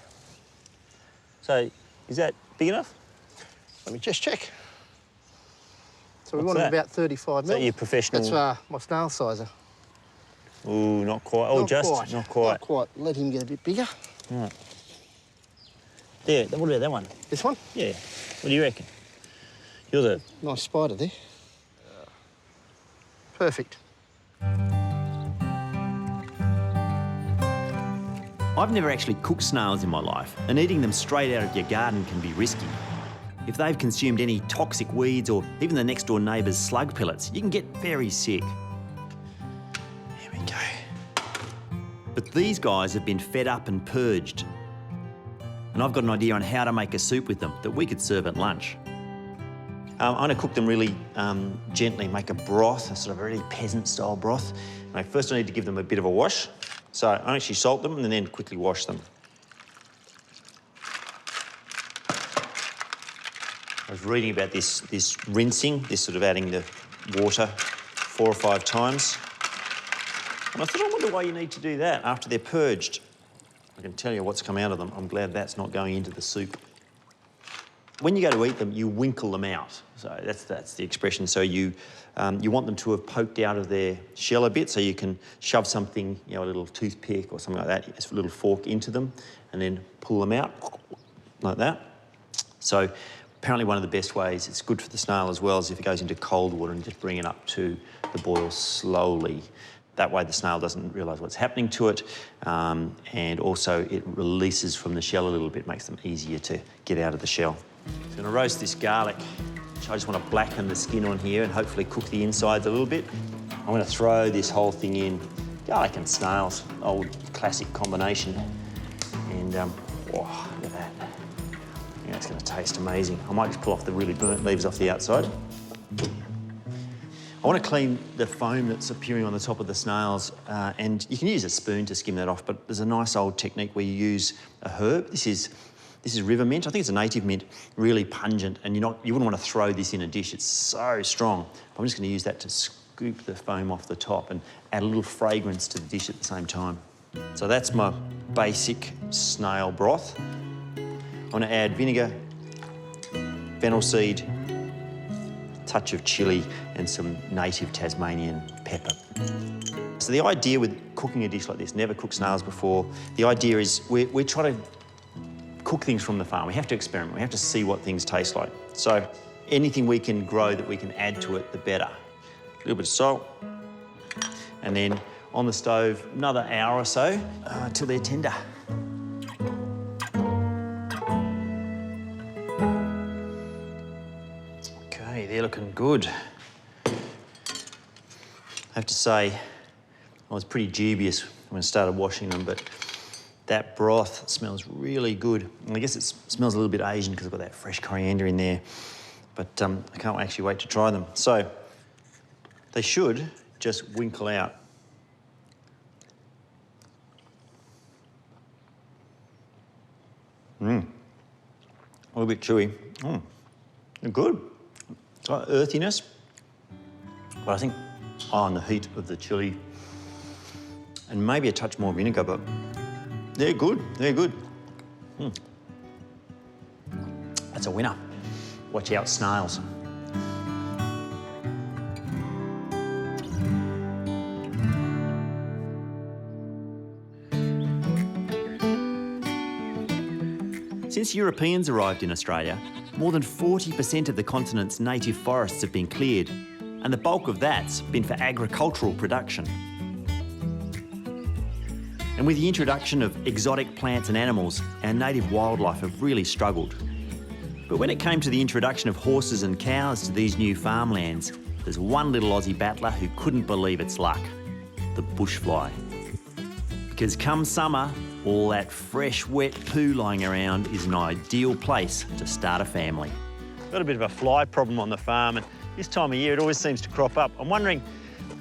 So, is that big enough? Let me just check. So we What's want that? about 35 mil. Is that your professional? That's my snail sizer. Ooh, not quite. Oh, Not quite. Not quite. Not quite. Let him get a bit bigger. Right. There, what about that one? This one? Yeah. What do you reckon? You're the... Nice spider there. Perfect. I've never actually cooked snails in my life, and eating them straight out of your garden can be risky. If they've consumed any toxic weeds or even the next door neighbour's slug pellets, you can get very sick. Here we go. But these guys have been fed up and purged. And I've got an idea on how to make a soup with them that we could serve at lunch. I'm going to cook them really gently, make a broth, a sort of really peasant-style broth. First I need to give them a bit of a wash. So I actually salt them and then quickly wash them. I was reading about this rinsing, this sort of adding the water 4 or 5 times. And I thought, I wonder why you need to do that after they're purged. I can tell you what's come out of them. I'm glad that's not going into the soup. When you go to eat them, you winkle them out. So that's the expression. So you want them to have poked out of their shell a bit, so you can shove something, a little toothpick or something like that, a little fork into them, and then pull them out like that. So apparently one of the best ways, it's good for the snail as well, is if it goes into cold water and just bring it up to the boil slowly. That way the snail doesn't realise what's happening to it, and also it releases from the shell a little bit, makes them easier to get out of the shell. I'm going to roast this garlic. I just want to blacken the skin on here and hopefully cook the insides a little bit. I'm going to throw this whole thing in garlic and snails, old classic combination. And, oh, look at that. Yeah, it's going to taste amazing. I might just pull off the really burnt leaves off the outside. I want to clean the foam that's appearing on the top of the snails, and you can use a spoon to skim that off, but there's a nice old technique where you use a herb. This is river mint. I think it's a native mint, really pungent, and you wouldn't want to throw this in a dish. It's so strong. I'm just going to use that to scoop the foam off the top and add a little fragrance to the dish at the same time. So that's my basic snail broth. I want to add vinegar, fennel seed, touch of chilli and some native Tasmanian pepper. So the idea with cooking a dish like this, never cooked snails before, the idea is we're trying to cook things from the farm. We have to experiment. We have to see what things taste like. So anything we can grow that we can add to it, the better. A little bit of salt. And then on the stove, another hour or so till they're tender. Okay, they're looking good. I have to say, I was pretty dubious when I started washing them, but that broth smells really good. And I guess it smells a little bit Asian because I've got that fresh coriander in there. But I can't actually wait to try them. So they should just winkle out. A little bit chewy. They're good. It's got earthiness, but I think on the heat of the chilli and maybe a touch more vinegar, but they're good. They're good. That's a winner. Watch out, snails. Since Europeans arrived in Australia, more than 40% of the continent's native forests have been cleared, and the bulk of that's been for agricultural production. And with the introduction of exotic plants and animals, our native wildlife have really struggled. But when it came to the introduction of horses and cows to these new farmlands, there's one little Aussie battler who couldn't believe its luck: the bushfly. Because come summer, all that fresh, wet poo lying around is an ideal place to start a family. Got a bit of a fly problem on the farm, and this time of year it always seems to crop up. I wonder if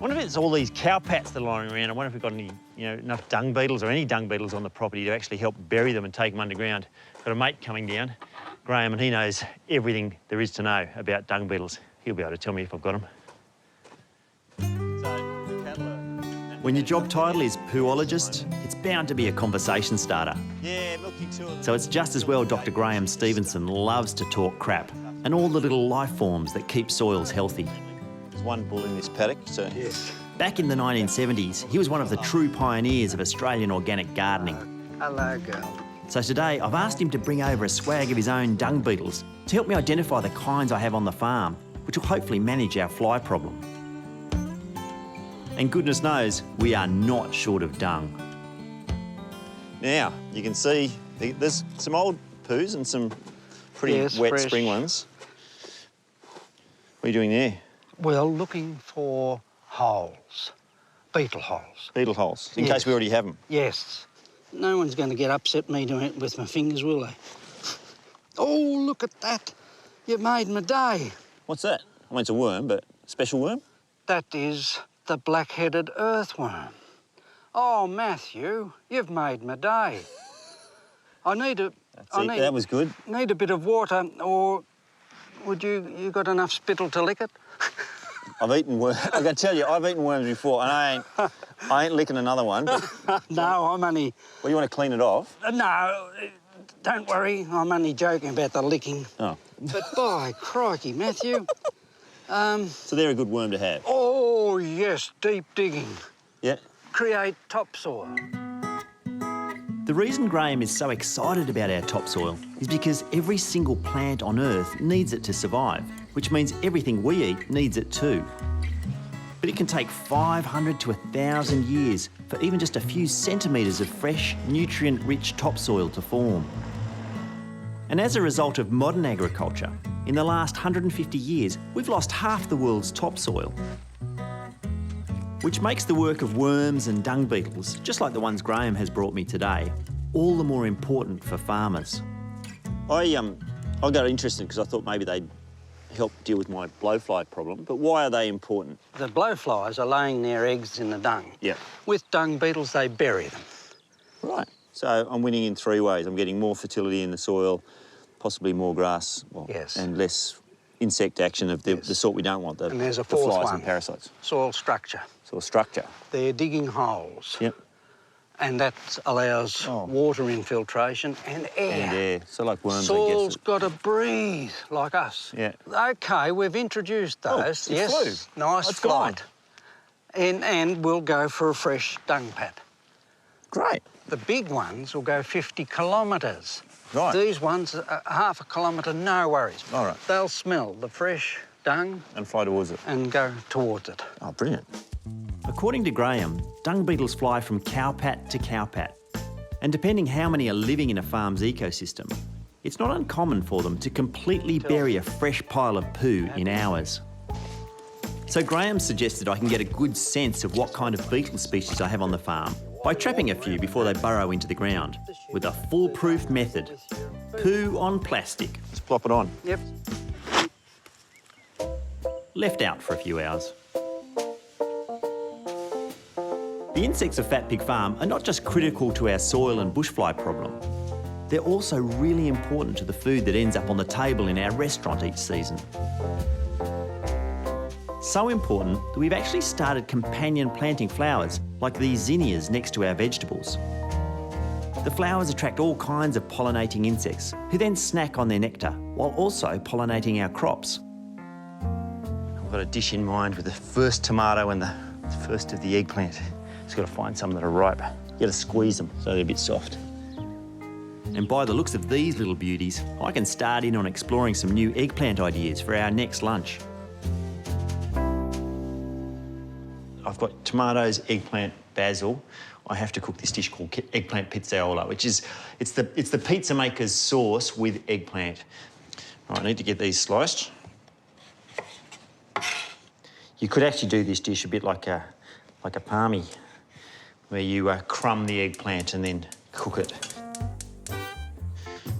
it's all these cowpats that are lying around. I wonder if we've got any, enough dung beetles or any dung beetles on the property to actually help bury them and take them underground. Got a mate coming down, Graham, and he knows everything there is to know about dung beetles. He'll be able to tell me if I've got them. When your job title is poologist, it's bound to be a conversation starter. Yeah, look, you too. So it's just as well Dr. Graham Stevenson loves to talk crap and all the little life forms that keep soils healthy. There's one bull in this paddock, so... Yes. Back in the 1970s, he was one of the true pioneers of Australian organic gardening. Hello, girl. So today, I've asked him to bring over a swag of his own dung beetles to help me identify the kinds I have on the farm, which will hopefully manage our fly problem. And goodness knows, we are not short of dung. Now, you can see there's some old poos and some pretty wet fresh spring ones. What are you doing there? Well, looking for holes, beetle holes. Beetle holes, in case we already have them. Yes. No one's going to get upset me doing it with my fingers, will they? Oh, look at that. You made my day. What's that? I mean, it's a worm, but a special worm? That is the black-headed earthworm. Oh, Matthew, you've made my day. That was good. Need a bit of water, or would you got enough spittle to lick it? I've eaten worms. I can tell you, I've eaten worms before, and I ain't licking another one. But... No, I'm only... Well, you want to clean it off? No, don't worry. I'm only joking about the licking. Oh. But by crikey, Matthew. So they're a good worm to have? Oh, yes, deep digging. Yeah. Create topsoil. The reason Graham is so excited about our topsoil is because every single plant on Earth needs it to survive, which means everything we eat needs it too. But it can take 500 to 1,000 years for even just a few centimetres of fresh, nutrient-rich topsoil to form. And as a result of modern agriculture, in the last 150 years, we've lost half the world's topsoil. which makes the work of worms and dung beetles, just like the ones Graham has brought me today, all the more important for farmers. I got interested because I thought maybe they'd help deal with my blowfly problem, but why are they important? The blowflies are laying their eggs in the dung. Yeah. With dung beetles, they bury them. Right. So I'm winning in 3 ways. I'm getting more fertility in the soil, possibly more grass, yes, and less insect action of the sort we don't want, and there's a the fourth flies one, and parasites. Soil structure. Soil structure. They're digging holes. Yep. And that allows water infiltration and air. And air. So like worms, Soil's I guess. got to breathe like us. Yeah. OK, we've introduced those. It flew. Nice That's flight. And we'll go for a fresh dung pat. Great. The big ones will go 50 kilometres. Right. These ones, half a kilometre, no worries. All right. They'll smell the fresh dung. And fly towards it. And go towards it. Oh, brilliant. According to Graham, dung beetles fly from cowpat to cowpat. And depending how many are living in a farm's ecosystem, it's not uncommon for them to completely bury a fresh pile of poo in hours. So Graham suggested I can get a good sense of what kind of beetle species I have on the farm by trapping a few before they burrow into the ground with a foolproof method. Poo on plastic. Just plop it on. Yep. Left out for a few hours. The insects of Fat Pig Farm are not just critical to our soil and bushfly problem. They're also really important to the food that ends up on the table in our restaurant each season. So important that we've actually started companion planting flowers like these zinnias next to our vegetables. The flowers attract all kinds of pollinating insects who then snack on their nectar while also pollinating our crops. I've got a dish in mind with the first tomato and the first of the eggplant. Just got to find some that are ripe. You got to squeeze them so they're a bit soft. And by the looks of these little beauties, I can start in on exploring some new eggplant ideas for our next lunch. I've got tomatoes, eggplant, basil. I have to cook this dish called eggplant pizzaiola, which is, it's the pizza maker's sauce with eggplant. Right, I need to get these sliced. You could actually do this dish a bit like a palmy, where you crumb the eggplant and then cook it.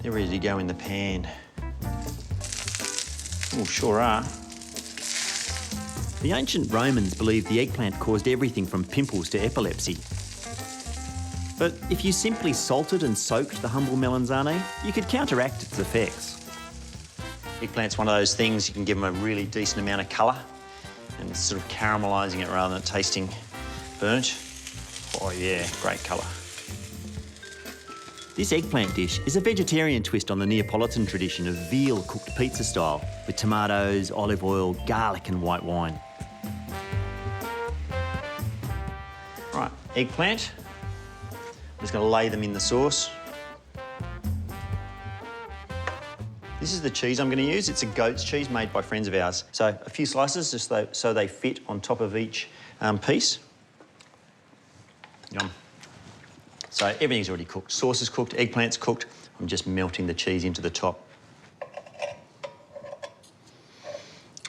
They're ready to go in the pan. Oh, sure are. The ancient Romans believed the eggplant caused everything from pimples to epilepsy. But if you simply salted and soaked the humble melanzane, you could counteract its effects. Eggplant's one of those things you can give them a really decent amount of colour and it's sort of caramelising it rather than tasting burnt. Oh yeah, great colour. This eggplant dish is a vegetarian twist on the Neapolitan tradition of veal cooked pizza style with tomatoes, olive oil, garlic and white wine. Right, eggplant. I'm just going to lay them in the sauce. This is the cheese I'm going to use. It's a goat's cheese made by friends of ours. So a few slices just so they fit on top of each piece. Yum. So everything's already cooked. Sauce is cooked, eggplant's cooked. I'm just melting the cheese into the top.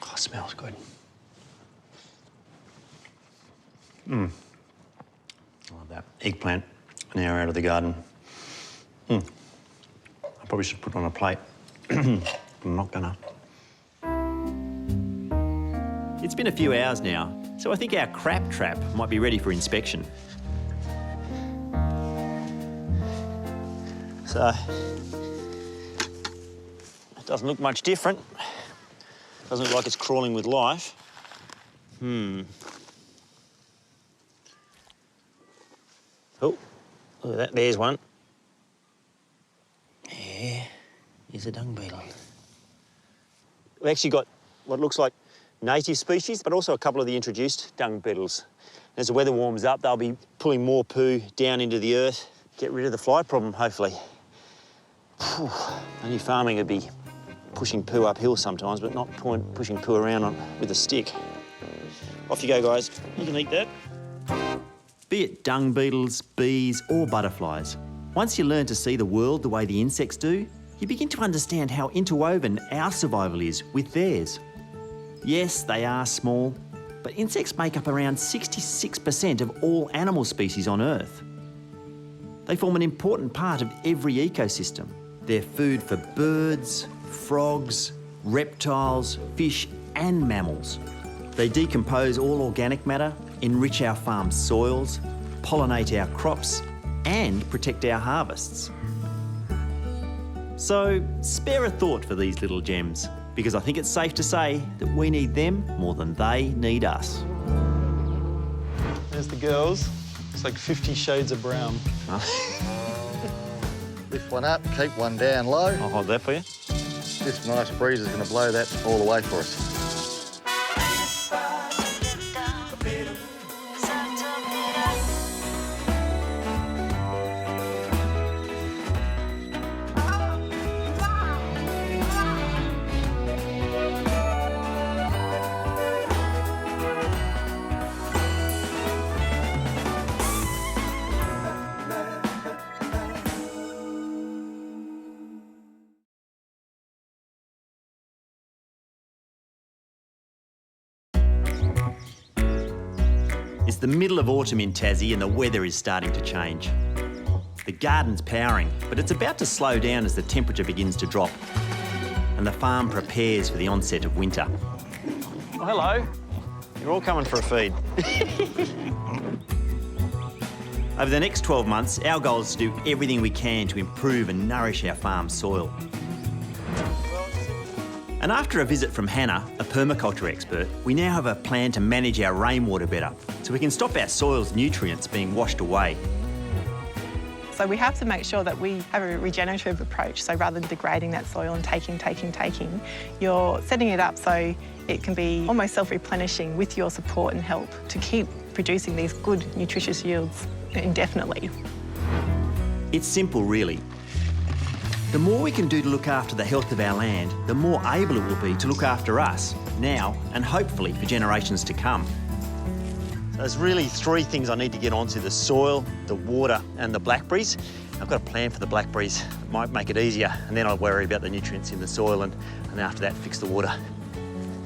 Oh, it smells good. I love that. Eggplant, an hour out of the garden. I probably should put it on a plate. I'm not gonna. It's been a few hours now, so I think our crap trap might be ready for inspection. So, it doesn't look much different. Doesn't look like it's crawling with life. Oh, look at that, there's one. Yeah, here's a dung beetle. We've actually got what looks like native species, but also a couple of the introduced dung beetles. As the weather warms up, they'll be pulling more poo down into the earth, get rid of the fly problem, hopefully. Only farming would be pushing poo uphill sometimes, but not pushing poo around with a stick. Off you go, guys. You can eat that. Be it dung beetles, bees or butterflies, once you learn to see the world the way the insects do, you begin to understand how interwoven our survival is with theirs. Yes, they are small, but insects make up around 66% of all animal species on Earth. They form an important part of every ecosystem. They're food for birds, frogs, reptiles, fish and mammals. They decompose all organic matter, enrich our farm soils, pollinate our crops and protect our harvests. So spare a thought for these little gems, because I think it's safe to say that we need them more than they need us. There's the girls. It's like 50 shades of brown. Lift one up, keep one down low. I'll hold that for you. This nice breeze is going to blow that all the way for us. It's the middle of autumn in Tassie and the weather is starting to change. The garden's powering, but it's about to slow down as the temperature begins to drop and the farm prepares for the onset of winter. Oh, hello. You're all coming for a feed. Over the next 12 months, our goal is to do everything we can to improve and nourish our farm soil. And after a visit from Hannah, a permaculture expert, we now have a plan to manage our rainwater better so we can stop our soil's nutrients being washed away. So we have to make sure that we have a regenerative approach. So rather than degrading that soil and taking, you're setting it up so it can be almost self-replenishing with your support and help to keep producing these good, nutritious yields indefinitely. It's simple, really. The more we can do to look after the health of our land, the more able it will be to look after us, now and hopefully for generations to come. So there's really three things I need to get onto: the soil, the water and the blackberries. I've got a plan for the blackberries. It might make it easier, and then I'll worry about the nutrients in the soil and after that fix the water.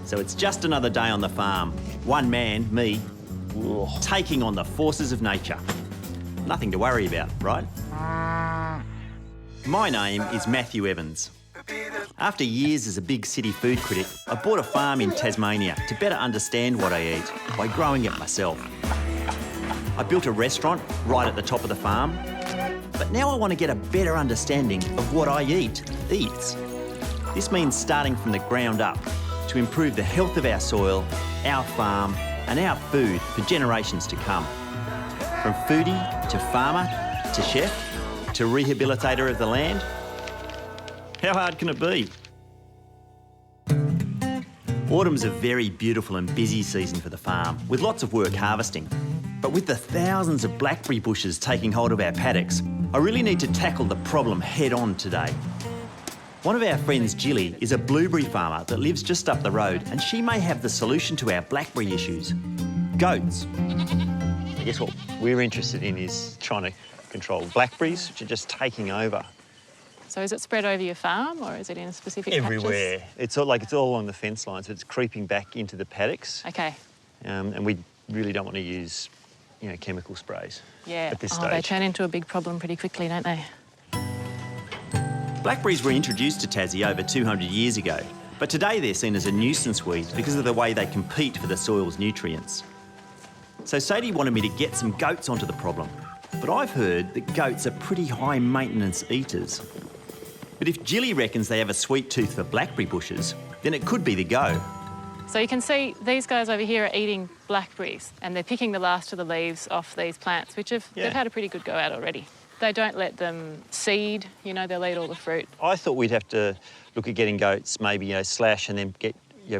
So it's just another day on the farm. One man, me, taking on the forces of nature. Nothing to worry about, right? My name is Matthew Evans. After years as a big city food critic, I bought a farm in Tasmania to better understand what I eat by growing it myself. I built a restaurant right at the top of the farm, but now I want to get a better understanding of what I eats. This means starting from the ground up to improve the health of our soil, our farm and our food for generations to come. From foodie to farmer to chef to rehabilitator of the land. How hard can it be? Autumn's a very beautiful and busy season for the farm, with lots of work harvesting. But with the thousands of blackberry bushes taking hold of our paddocks, I really need to tackle the problem head on today. One of our friends, Jilly, is a blueberry farmer that lives just up the road, and she may have the solution to our blackberry issues: goats. I guess what we're interested in is trying to control blackberries, which are just taking over. So is it spread over your farm or is it in specific everywhere? patches? It's all along the fence line, so it's creeping back into the paddocks. Okay. And we really don't want to use, chemical sprays at this stage. They turn into a big problem pretty quickly, don't they? Blackberries were introduced to Tassie over 200 years ago, but today they're seen as a nuisance weed because of the way they compete for the soil's nutrients. So Sadie wanted me to get some goats onto the problem, but I've heard that goats are pretty high maintenance eaters. But if Jilly reckons they have a sweet tooth for blackberry bushes, then it could be the go. So you can see these guys over here are eating blackberries and they're picking the last of the leaves off these plants, which they've had a pretty good go at already. They don't let them seed, they'll eat all the fruit. I thought we'd have to look at getting goats, maybe, slash and then get,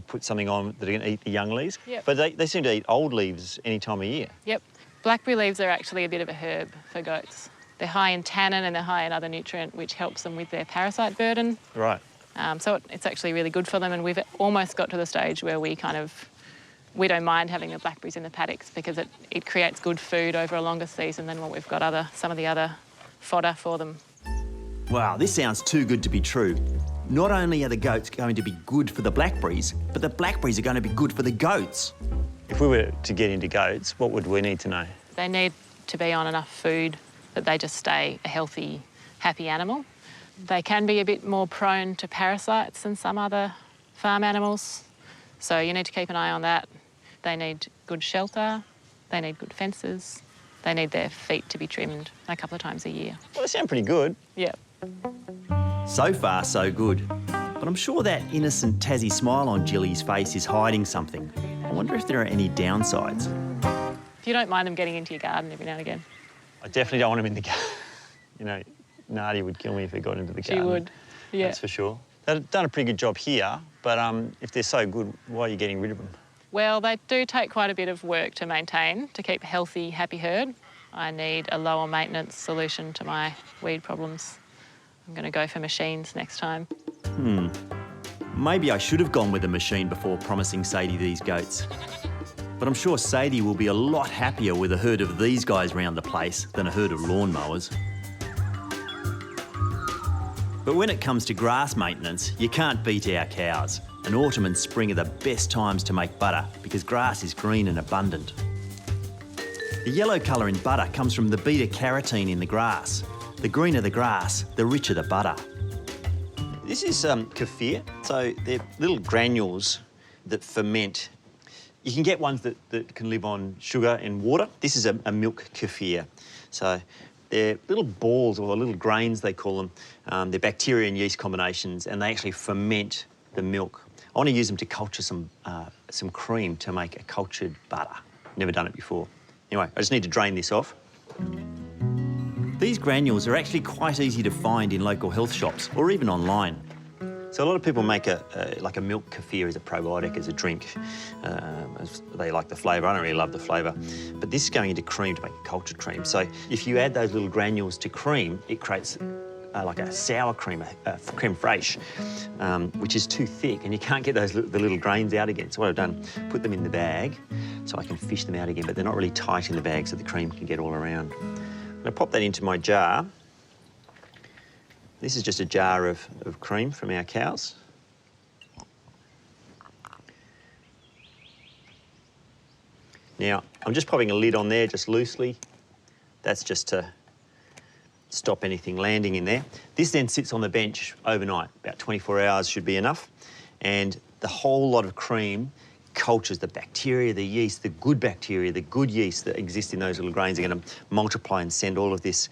put something on that are going to eat the young leaves. Yep. But they seem to eat old leaves any time of year. Yep. Blackberry leaves are actually a bit of a herb for goats. They're high in tannin and they're high in other nutrient, which helps them with their parasite burden. Right. So it's actually really good for them, and we've almost got to the stage where we don't mind having the blackberries in the paddocks because it creates good food over a longer season than what we've got some of the other fodder for them. Wow, this sounds too good to be true. Not only are the goats going to be good for the blackberries, but the blackberries are going to be good for the goats. If we were to get into goats, what would we need to know? They need to be on enough food that they just stay a healthy, happy animal. They can be a bit more prone to parasites than some other farm animals, so you need to keep an eye on that. They need good shelter, they need good fences, they need their feet to be trimmed a couple of times a year. Well, they sound pretty good. Yeah. So far, so good. But I'm sure that innocent Tassie smile on Jilly's face is hiding something. I wonder if there are any downsides. If you don't mind them getting into your garden every now and again. I definitely don't want them in the garden. You know, Nadia would kill me if they got into the garden. She would, yeah. That's for sure. They've done a pretty good job here, but if they're so good, why are you getting rid of them? Well, they do take quite a bit of work to maintain, to keep a healthy, happy herd. I need a lower maintenance solution to my weed problems. I'm going to go for machines next time. Maybe I should have gone with a machine before promising Sadie these goats. But I'm sure Sadie will be a lot happier with a herd of these guys round the place than a herd of lawnmowers. But when it comes to grass maintenance, you can't beat our cows. And autumn and spring are the best times to make butter because grass is green and abundant. The yellow colour in butter comes from the beta-carotene in the grass. The greener the grass, the richer the butter. This is kefir, so they're little granules that ferment. You can get ones that can live on sugar and water. This is a milk kefir. So they're little balls, or little grains they call them. They're bacteria and yeast combinations, and they actually ferment the milk. I want to use them to culture some cream to make a cultured butter. Never done it before. Anyway, I just need to drain this off. These granules are actually quite easy to find in local health shops or even online. So a lot of people make like a milk kefir as a probiotic, as a drink. They like the flavour. I don't really love the flavour. But this is going into cream to make a cultured cream. So if you add those little granules to cream, it creates like a sour cream, a creme fraiche, which is too thick, and you can't get the little grains out again. So what I've done, put them in the bag so I can fish them out again, but they're not really tight in the bag so the cream can get all around. I'm going to pop that into my jar. This is just a jar of cream from our cows. Now, I'm just popping a lid on there just loosely. That's just to stop anything landing in there. This then sits on the bench overnight. About 24 hours should be enough. And the whole lot of cream cultures the bacteria, the yeast, the good bacteria, the good yeast that exist in those little grains are going to multiply and send all of this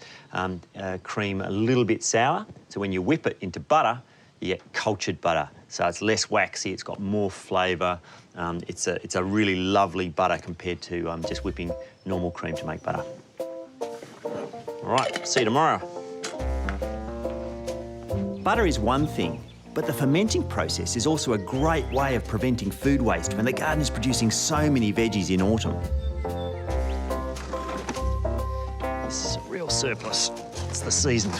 cream a little bit sour. So when you whip it into butter, you get cultured butter. So it's less waxy, it's got more flavour. It's a really lovely butter compared to just whipping normal cream to make butter. All right, see you tomorrow. Butter is one thing, but the fermenting process is also a great way of preventing food waste when the garden is producing so many veggies in autumn. This is a real surplus. It's the season.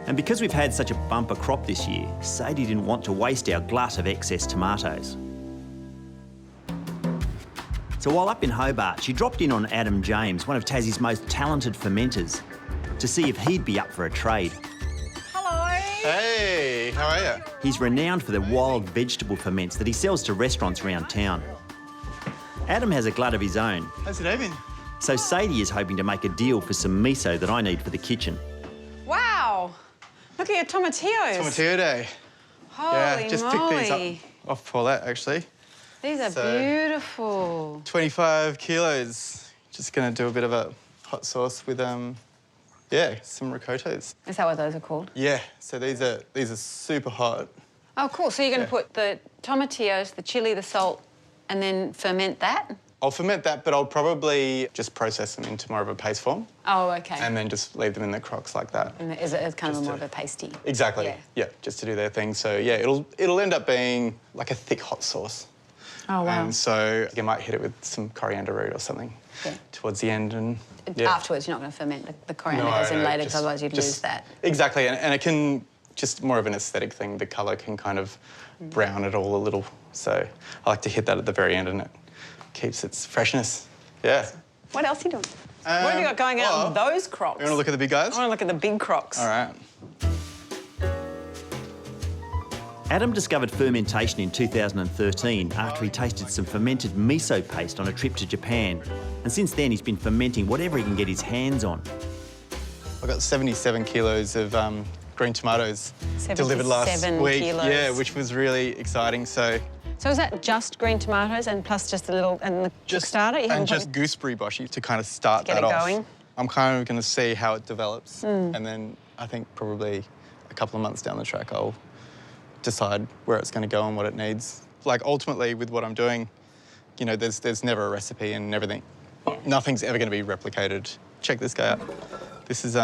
And because we've had such a bumper crop this year, Sadie didn't want to waste our glut of excess tomatoes. So while up in Hobart, she dropped in on Adam James, one of Tassie's most talented fermenters, to see if he'd be up for a trade. Hey, how are you? He's renowned for the wild vegetable ferments that he sells to restaurants around town. Adam has a glut of his own. How's it been? So Sadie is hoping to make a deal for some miso that I need for the kitchen. Wow! Look at your tomatillos. Tomatillo day. Holy yeah, just moly. picked these up off Paulette, actually. These are beautiful. 25 kilos. Just gonna do a bit of a hot sauce with yeah, some ricottos. Is that what those are called? Yeah, so these are super hot. Oh, cool. So you're going to put the tomatillos, the chilli, the salt, and then ferment that? I'll ferment that, but I'll probably just process them into more of a paste form. Oh, OK. And then just leave them in the crocks like that. And is it kind of more of a pasty? Exactly. Yeah, just to do their thing. So, yeah, it'll end up being like a thick hot sauce. Oh, wow. And so you might hit it with some coriander root or something towards the end. And afterwards, you're not going to ferment the coriander goes in later, because otherwise you'd lose that. Exactly, and it can, just more of an aesthetic thing, the colour can kind of brown it all a little. So I like to hit that at the very end and it keeps its freshness. Yeah. What else are you doing? What have you got going out in those crocks? You want to look at the big guys? I want to look at the big crocks. All right. Adam discovered fermentation in 2013 after he tasted some fermented miso paste on a trip to Japan. And since then, he's been fermenting whatever he can get his hands on. I got 77 kilos of green tomatoes 77 delivered last week. kilos. Yeah, which was really exciting. So is that just green tomatoes and plus just a little and the starter? You and just gooseberry boshy to kind of start get that it off. going. I'm kind of going to see how it develops, and then I think probably a couple of months down the track I'll decide where it's going to go and what it needs. Like ultimately with what I'm doing, you know, there's never a recipe and everything. Yeah. Nothing's ever going to be replicated. Check this guy out. This is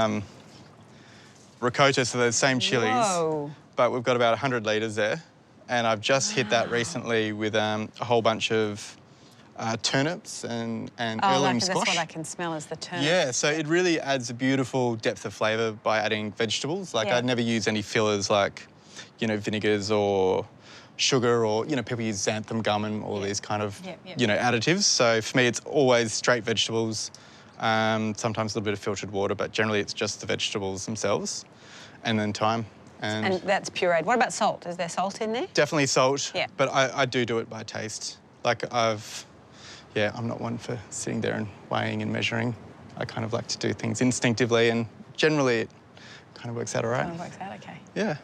ricotta, so those same chilies. Whoa. But we've got about 100 litres there. And I've just hit that recently with a whole bunch of turnips and heirloom squash. That's what I can smell is the turnip. Yeah, so it really adds a beautiful depth of flavour by adding vegetables. Like I'd never use any fillers like, you know, vinegars or sugar or, you know, people use xanthan gum and all these kind of, you know, additives. So for me, it's always straight vegetables, sometimes a little bit of filtered water, but generally it's just the vegetables themselves and then thyme. And that's pureed. What about salt? Is there salt in there? Definitely salt, but I do it by taste. Like I'm not one for sitting there and weighing and measuring. I kind of like to do things instinctively and generally it kind of works out all right. Kind of works out okay. Yeah.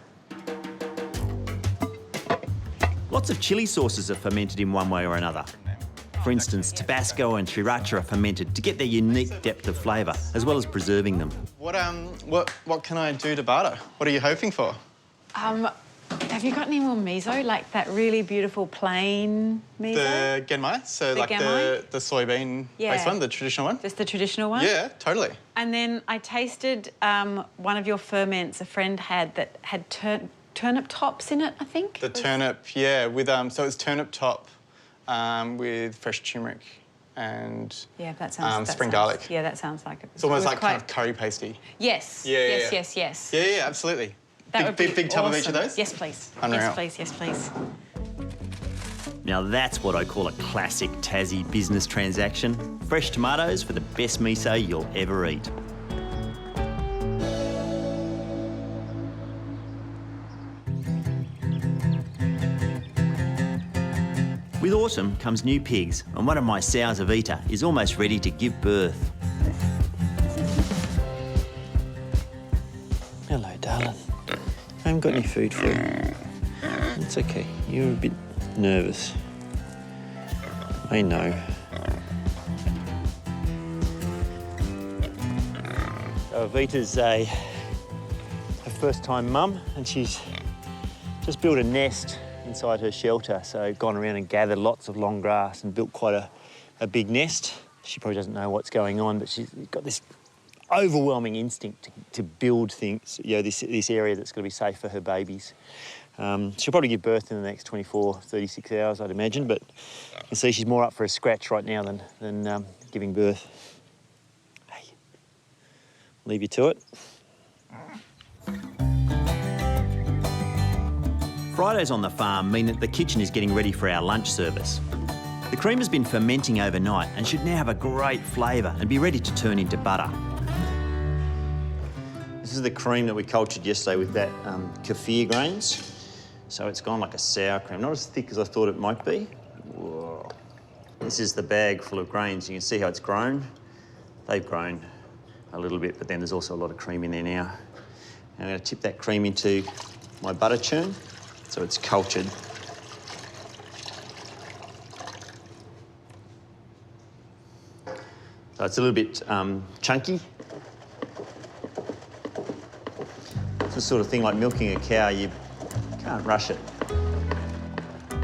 Lots of chili sauces are fermented in one way or another. For instance, Tabasco and Sriracha are fermented to get their unique depth of flavour, as well as preserving them. What can I do to butter? What are you hoping for? Have you got any more miso, like that really beautiful plain miso? The genmai, so the like genmai? the soybean based one, the traditional one? Just the traditional one? Yeah, totally. And then I tasted one of your ferments a friend had that had turnip tops in it, I think. The turnip, yeah, with so it's turnip top with fresh turmeric and spring garlic. Yeah, that sounds like it. It's almost like kind of curry pasty. Yes. Yeah. Yes. Yeah, absolutely. Big tub of each of those? Yes, please. Unreal. Yes, please. Now that's what I call a classic Tassie business transaction. Fresh tomatoes for the best miso you'll ever eat. With autumn comes new pigs, and one of my sows, Evita, is almost ready to give birth. Hello, darling. I haven't got any food for you. It's okay. You're a bit nervous. I know. So Evita's her first-time mum, and she's just built a nest inside her shelter, so gone around and gathered lots of long grass and built quite a big nest. She probably doesn't know what's going on, but she's got this overwhelming instinct to build things, you know, this area that's going to be safe for her babies. She'll probably give birth in the next 24, 36 hours, I'd imagine, but you can see she's more up for a scratch right now than giving birth. Hey, leave you to it. Fridays on the farm mean that the kitchen is getting ready for our lunch service. The cream has been fermenting overnight and should now have a great flavour and be ready to turn into butter. This is the cream that we cultured yesterday with that kefir grains. So it's gone like a sour cream, not as thick as I thought it might be. Whoa. This is the bag full of grains. You can see how it's grown. They've grown a little bit, but then there's also a lot of cream in there now. And I'm going to tip that cream into my butter churn, so it's cultured. So it's a little bit chunky. It's the sort of thing like milking a cow, you can't rush it.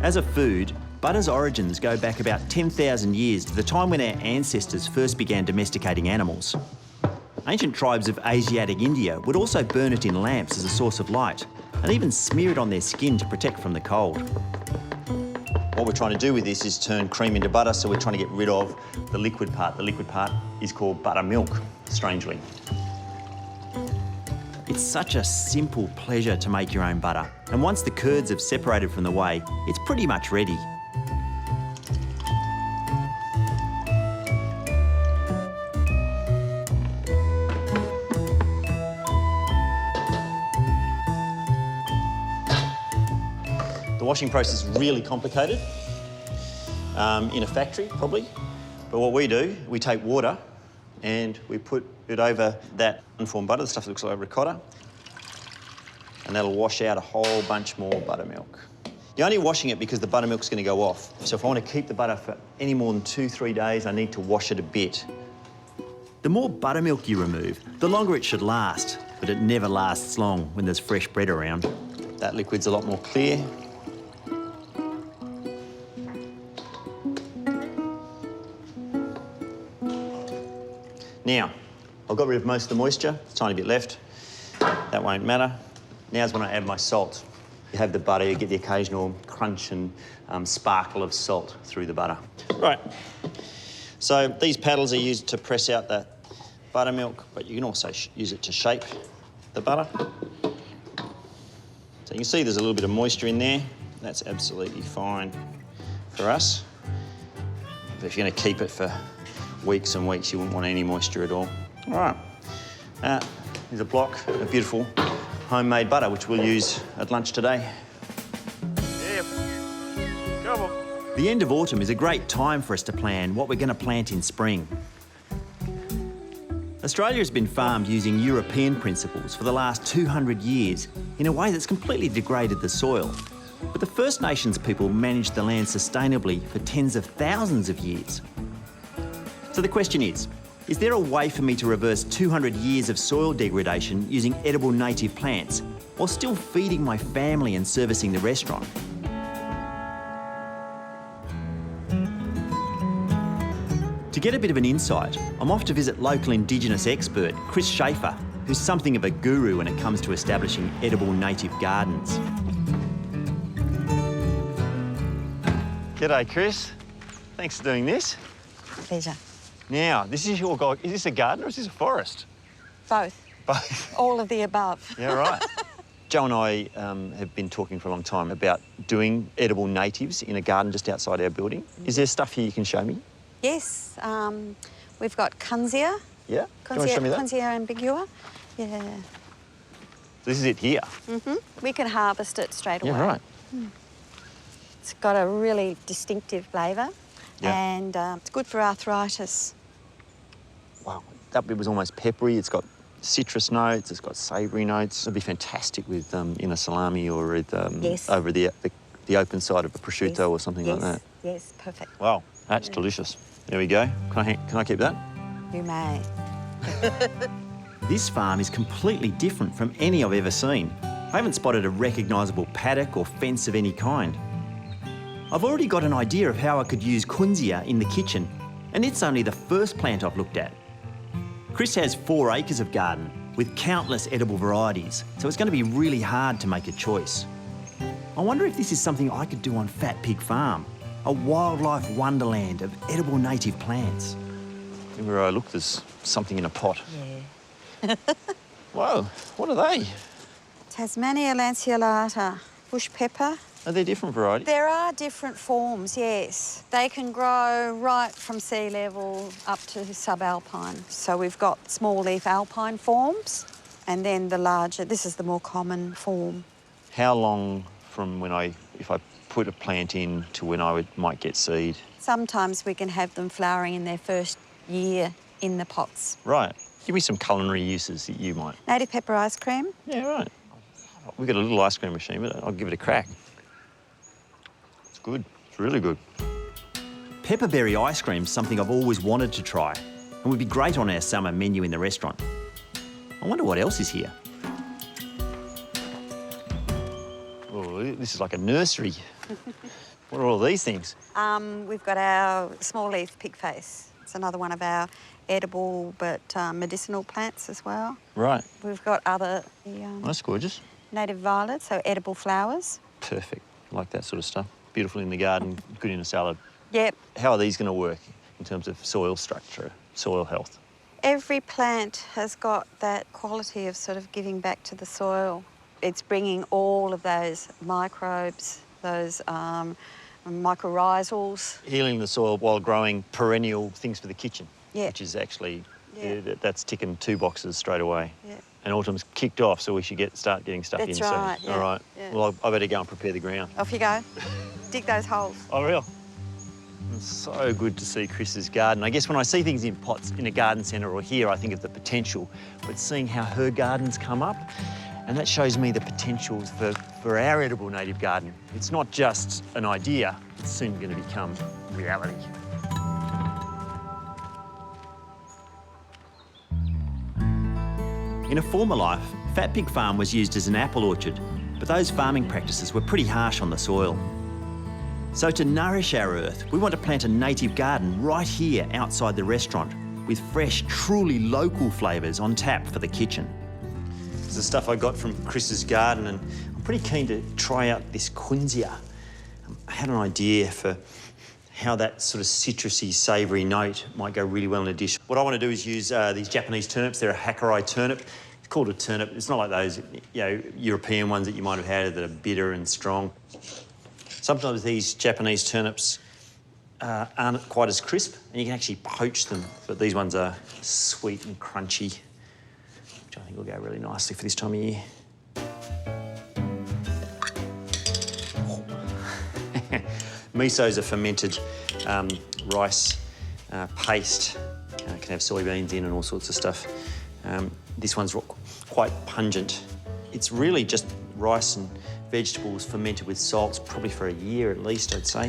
As a food, butter's origins go back about 10,000 years to the time when our ancestors first began domesticating animals. Ancient tribes of Asiatic India would also burn it in lamps as a source of light and even smear it on their skin to protect from the cold. What we're trying to do with this is turn cream into butter, so we're trying to get rid of the liquid part. The liquid part is called buttermilk, strangely. It's such a simple pleasure to make your own butter, and once the curds have separated from the whey, it's pretty much ready. washing process is really complicated in a factory, probably. But what we do, we take water and we put it over that unformed butter, the stuff that looks like ricotta, and that'll wash out a whole bunch more buttermilk. You're only washing it because the buttermilk's going to go off. So if I want to keep the butter for any more than 2-3 days, I need to wash it a bit. The more buttermilk you remove, the longer it should last, but it never lasts long when there's fresh bread around. That liquid's a lot more clear. Now, I've got rid of most of the moisture, a tiny bit left. That won't matter. Now's when I add my salt. You have the butter, you get the occasional crunch and sparkle of salt through the butter. Right, so these paddles are used to press out that buttermilk, but you can also use it to shape the butter. So you can see there's a little bit of moisture in there. That's absolutely fine for us. But if you're going to keep it for weeks and weeks, you wouldn't want any moisture at all. All right, here's a block of beautiful homemade butter, which we'll use at lunch today. Yep. Come on. The end of autumn is a great time for us to plan what we're going to plant in spring. Australia has been farmed using European principles for the last 200 years in a way that's completely degraded the soil. But the First Nations people managed the land sustainably for tens of thousands of years. So the question is there a way for me to reverse 200 years of soil degradation using edible native plants while still feeding my family and servicing the restaurant? To get a bit of an insight, I'm off to visit local Indigenous expert Chris Schaefer, who's something of a guru when it comes to establishing edible native gardens. G'day, Chris. Thanks for doing this. Pleasure. Now, this is your guy. Is this a garden or is this a forest? Both. Both. All of the above. Yeah, right. Joe and I have been talking for a long time about doing edible natives in a garden just outside our building. Is there stuff here you can show me? Yes. We've got Kunzia. Yeah? Do you want to show me that? Kunzia ambigua. Yeah. This is it here? We can harvest it straight away. Yeah, right. It's got a really distinctive flavour. Yeah. And it's good for arthritis. Wow, that bit was almost peppery. It's got citrus notes, it's got savoury notes. It'd be fantastic with in a salami or with yes. over the open side of a prosciutto yes. or something yes. like that. Yes, perfect. Wow, that's delicious. There we go. Can I keep that? You may. This farm is completely different from any I've ever seen. I haven't spotted a recognisable paddock or fence of any kind. I've already got an idea of how I could use Kunzia in the kitchen, and it's only the first plant I've looked at. Chris has 4 acres of garden with countless edible varieties, so it's going to be really hard to make a choice. I wonder if this is something I could do on Fat Pig Farm, a wildlife wonderland of edible native plants. Everywhere I look, there's something in a pot. Yeah. Whoa, what are they? Tasmania lanceolata, bush pepper. Are they different varieties? There are different forms, yes. They can grow right from sea level up to subalpine. So we've got small leaf alpine forms and then the larger, this is the more common form. How long from if I put a plant in to when I might get seed? Sometimes we can have them flowering in their first year in the pots. Right. Give me some culinary uses that you might. Native pepper ice cream. Yeah, right. We've got a little ice cream machine, but I'll give it a crack. Good. It's really good. Pepperberry ice cream's something I've always wanted to try and would be great on our summer menu in the restaurant. I wonder what else is here. Oh, this is like a nursery. What are all these things? We've got our small leaf pig face. It's another one of our edible but medicinal plants as well. Right. We've got other That's gorgeous. native violets, so edible flowers. Perfect. I like that sort of stuff. Beautiful in the garden, good in a salad. Yep. How are these going to work in terms of soil structure, soil health? Every plant has got that quality of sort of giving back to the soil. It's bringing all of those microbes, those mycorrhizals. Healing the soil while growing perennial things for the kitchen, Yeah. which is actually, Yeah. that's ticking 2 boxes straight away. Yeah. And autumn's kicked off, so we should start getting stuff in That's soon. right, yeah, All right. yeah. Well, I better go and prepare the ground. Off you go. Dig those holes. Oh, real? It's so good to see Chris's garden. I guess when I see things in pots in a garden centre or here, I think of the potential, but seeing how her gardens come up, and that shows me the potentials for our edible native garden. It's not just an idea, it's soon going to become reality. In a former life, Fat Pig Farm was used as an apple orchard, but those farming practices were pretty harsh on the soil. So to nourish our earth, we want to plant a native garden right here outside the restaurant with fresh, truly local flavours on tap for the kitchen. It's the stuff I got from Chris's garden, and I'm pretty keen to try out this kunzia. I had an idea for how that sort of citrusy, savoury note might go really well in a dish. What I want to do is use these Japanese turnips. They're a Hakurei turnip. It's called a turnip. It's not like those, European ones that you might have had that are bitter and strong. Sometimes these Japanese turnips aren't quite as crisp, and you can actually poach them, but these ones are sweet and crunchy, which I think will go really nicely for this time of year. Miso's a fermented rice paste. It can have soybeans in and all sorts of stuff. This one's quite pungent. It's really just rice and vegetables fermented with salts, probably for a year at least, I'd say.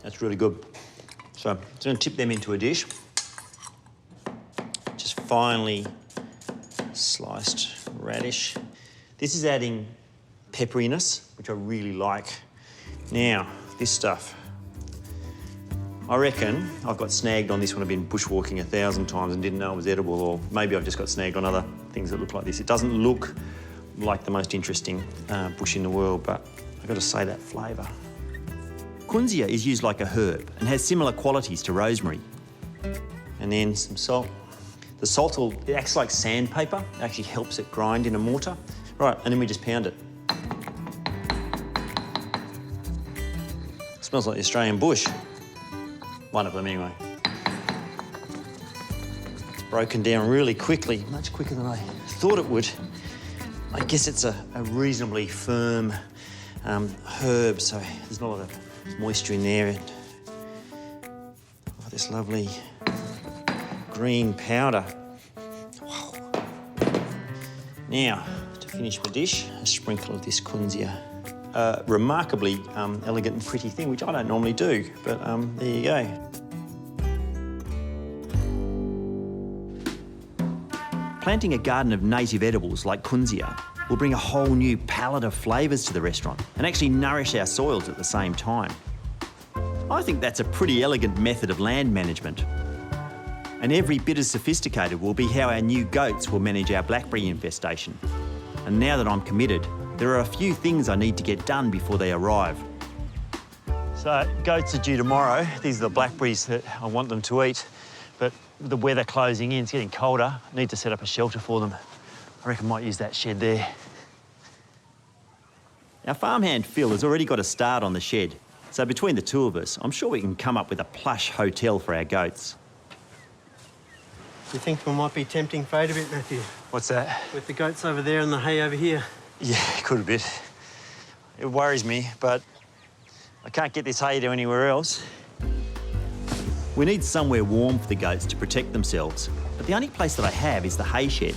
That's really good. So I'm just going to tip them into a dish. Just finely sliced radish. This is adding pepperiness, which I really like. Now, this stuff. I reckon I've got snagged on this one. I've been bushwalking 1,000 times and didn't know it was edible, or maybe I've just got snagged on other things that look like this. It doesn't look like the most interesting bush in the world, but I've got to say that flavour. Kunzia is used like a herb and has similar qualities to rosemary. And then some salt. The salt it acts like sandpaper. It actually helps it grind in a mortar. Right, and then we just pound it. Smells like the Australian bush. One of them, anyway. It's broken down really quickly, much quicker than I thought it would. I guess it's a reasonably firm herb, so there's not a lot of moisture in there. Oh, this lovely green powder. Wow. Now, to finish my dish, a sprinkle of this kunzia. Remarkably elegant and pretty thing, which I don't normally do, but there you go. Planting a garden of native edibles like kunzia will bring a whole new palette of flavours to the restaurant and actually nourish our soils at the same time. I think that's a pretty elegant method of land management. And every bit as sophisticated will be how our new goats will manage our blackberry infestation. And now that I'm committed, there are a few things I need to get done before they arrive. So goats are due tomorrow. These are the blackberries that I want them to eat, but with the weather closing in, it's getting colder. I need to set up a shelter for them. I reckon I might use that shed there. Our farmhand Phil has already got a start on the shed, so between the two of us, I'm sure we can come up with a plush hotel for our goats. You think we might be tempting fate a bit, Matthew? What's that? With the goats over there and the hay over here. Yeah, could a bit. It worries me, but I can't get this hay to anywhere else. We need somewhere warm for the goats to protect themselves, but the only place that I have is the hay shed.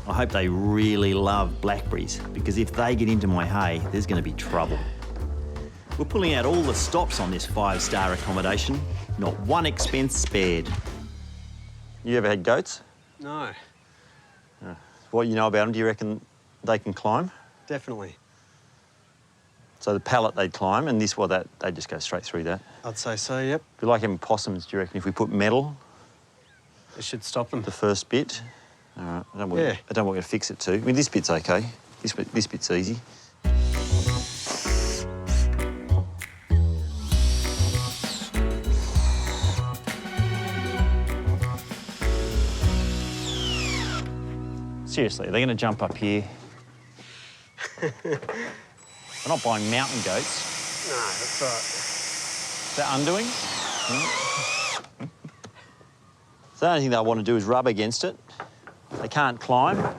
I hope they really love blackberries, because if they get into my hay, there's going to be trouble. We're pulling out all the stops on this 5-star accommodation, not one expense spared. You ever had goats? No. What you know about them, do you reckon they can climb? Definitely. So the pallet they'd climb, and this, they'd just go straight through that? I'd say so, yep. If you like having possums, do you reckon if we put metal? It should stop them. The first bit? All right, I don't want you to fix it too. I mean, this bit's okay. This bit's easy. Seriously, are they going to jump up here? We're not buying mountain goats. No, that's right. Is that undoing? So the only thing they want to do is rub against it. They can't climb.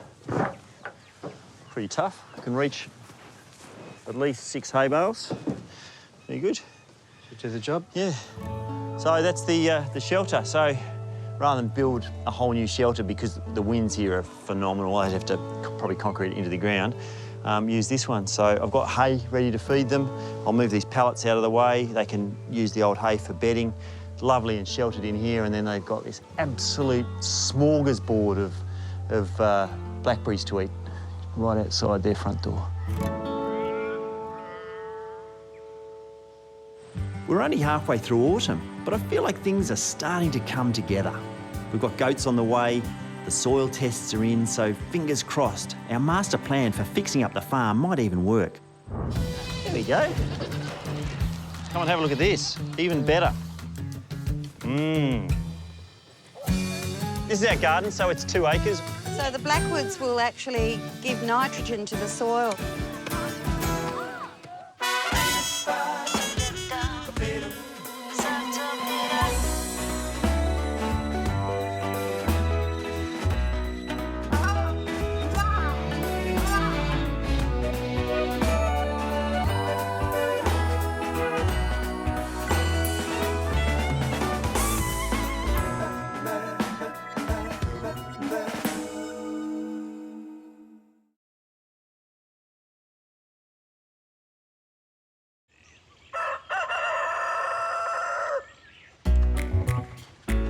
Pretty tough. Can reach at least 6 hay bales. Very good. Should do the job. Yeah. So that's the shelter. So rather than build a whole new shelter because the winds here are phenomenal, I'd have to probably concrete it into the ground, use this one. So I've got hay ready to feed them. I'll move these pallets out of the way. They can use the old hay for bedding. Lovely and sheltered in here, and then they've got this absolute smorgasbord of blackberries to eat right outside their front door. We're only halfway through autumn, but I feel like things are starting to come together. We've got goats on the way, the soil tests are in, so fingers crossed, our master plan for fixing up the farm might even work. There we go. Come and have a look at this, even better. This is our garden, so it's 2 acres. So the blackwoods will actually give nitrogen to the soil.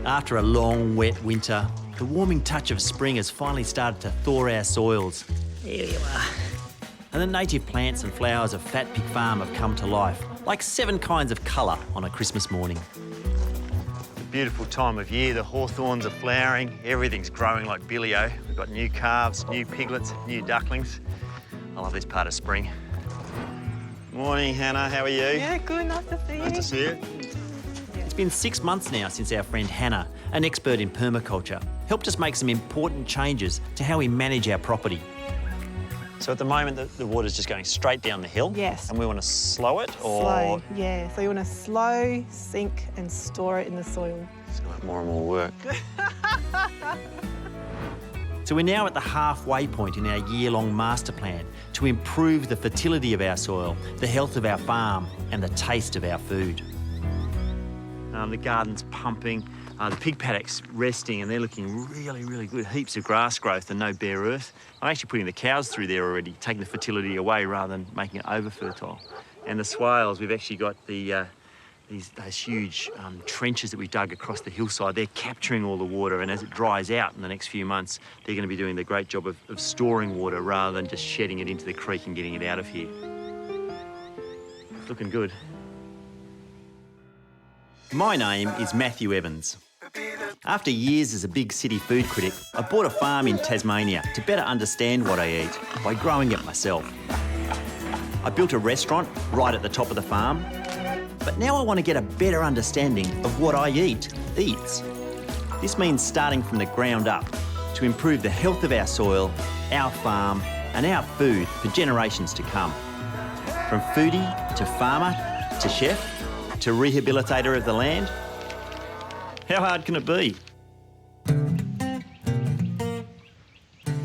After a long, wet winter, the warming touch of spring has finally started to thaw our soils. Here you are. And the native plants and flowers of Fat Pig Farm have come to life, like 7 kinds of colour on a Christmas morning. It's a beautiful time of year. The hawthorns are flowering. Everything's growing like billy-o. We've got new calves, new piglets, new ducklings. I love this part of spring. Morning, Hannah. How are you? Yeah, good. Nice to see you. Nice to see you. It's been 6 months now since our friend Hannah, an expert in permaculture, helped us make some important changes to how we manage our property. So at the moment, the water's just going straight down the hill? Yes. And we want to slow it, or...? Slow, yeah. So you want to slow, sink and store it in the soil. It's going to have more and more work. So we're now at the halfway point in our year-long master plan to improve the fertility of our soil, the health of our farm and the taste of our food. The garden's pumping, the pig paddock's resting, and they're looking really, really good. Heaps of grass growth and no bare earth. I'm actually putting the cows through there already, taking the fertility away rather than making it over-fertile. And the swales, we've actually got those huge trenches that we dug across the hillside. They're capturing all the water, and as it dries out in the next few months, they're going to be doing the great job of storing water rather than just shedding it into the creek and getting it out of here. It's looking good. My name is Matthew Evans. After years as a big city food critic, I bought a farm in Tasmania to better understand what I eat by growing it myself. I built a restaurant right at the top of the farm, but now I want to get a better understanding of what I eats. This means starting from the ground up to improve the health of our soil, our farm and our food for generations to come. From foodie to farmer to chef, to rehabilitator of the land. How hard can it be?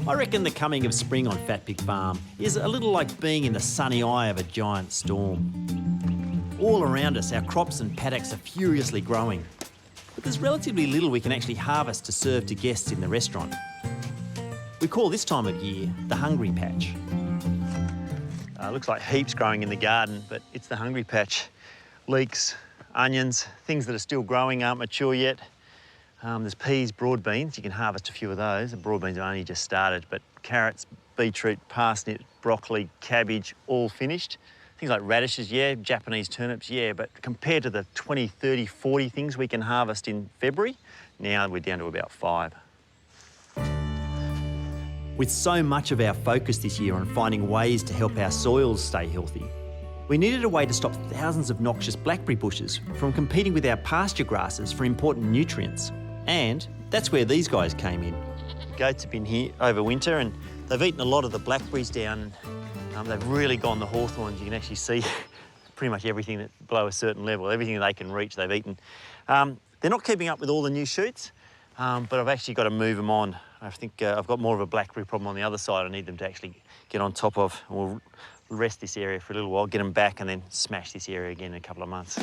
I reckon the coming of spring on Fat Pig Farm is a little like being in the sunny eye of a giant storm. All around us, our crops and paddocks are furiously growing, but there's relatively little we can actually harvest to serve to guests in the restaurant. We call this time of year the hungry patch. Looks like heaps growing in the garden, but it's the hungry patch. Leeks, onions, things that are still growing, aren't mature yet. There's peas, broad beans. You can harvest a few of those. The broad beans have only just started, but carrots, beetroot, parsnip, broccoli, cabbage, all finished. Things like radishes, yeah, Japanese turnips, yeah, but compared to the 20, 30, 40 things we can harvest in February, now we're down to about 5. With so much of our focus this year on finding ways to help our soils stay healthy, we needed a way to stop thousands of noxious blackberry bushes from competing with our pasture grasses for important nutrients. And that's where these guys came in. Goats have been here over winter and they've eaten a lot of the blackberries down. They've really gone the hawthorns. You can actually see pretty much everything that below a certain level, everything they can reach, they've eaten. They're not keeping up with all the new shoots, but I've actually got to move them on. I think I've got more of a blackberry problem on the other side I need them to actually get on top of. We'll rest this area for a little while, get them back and then smash this area again in a couple of months.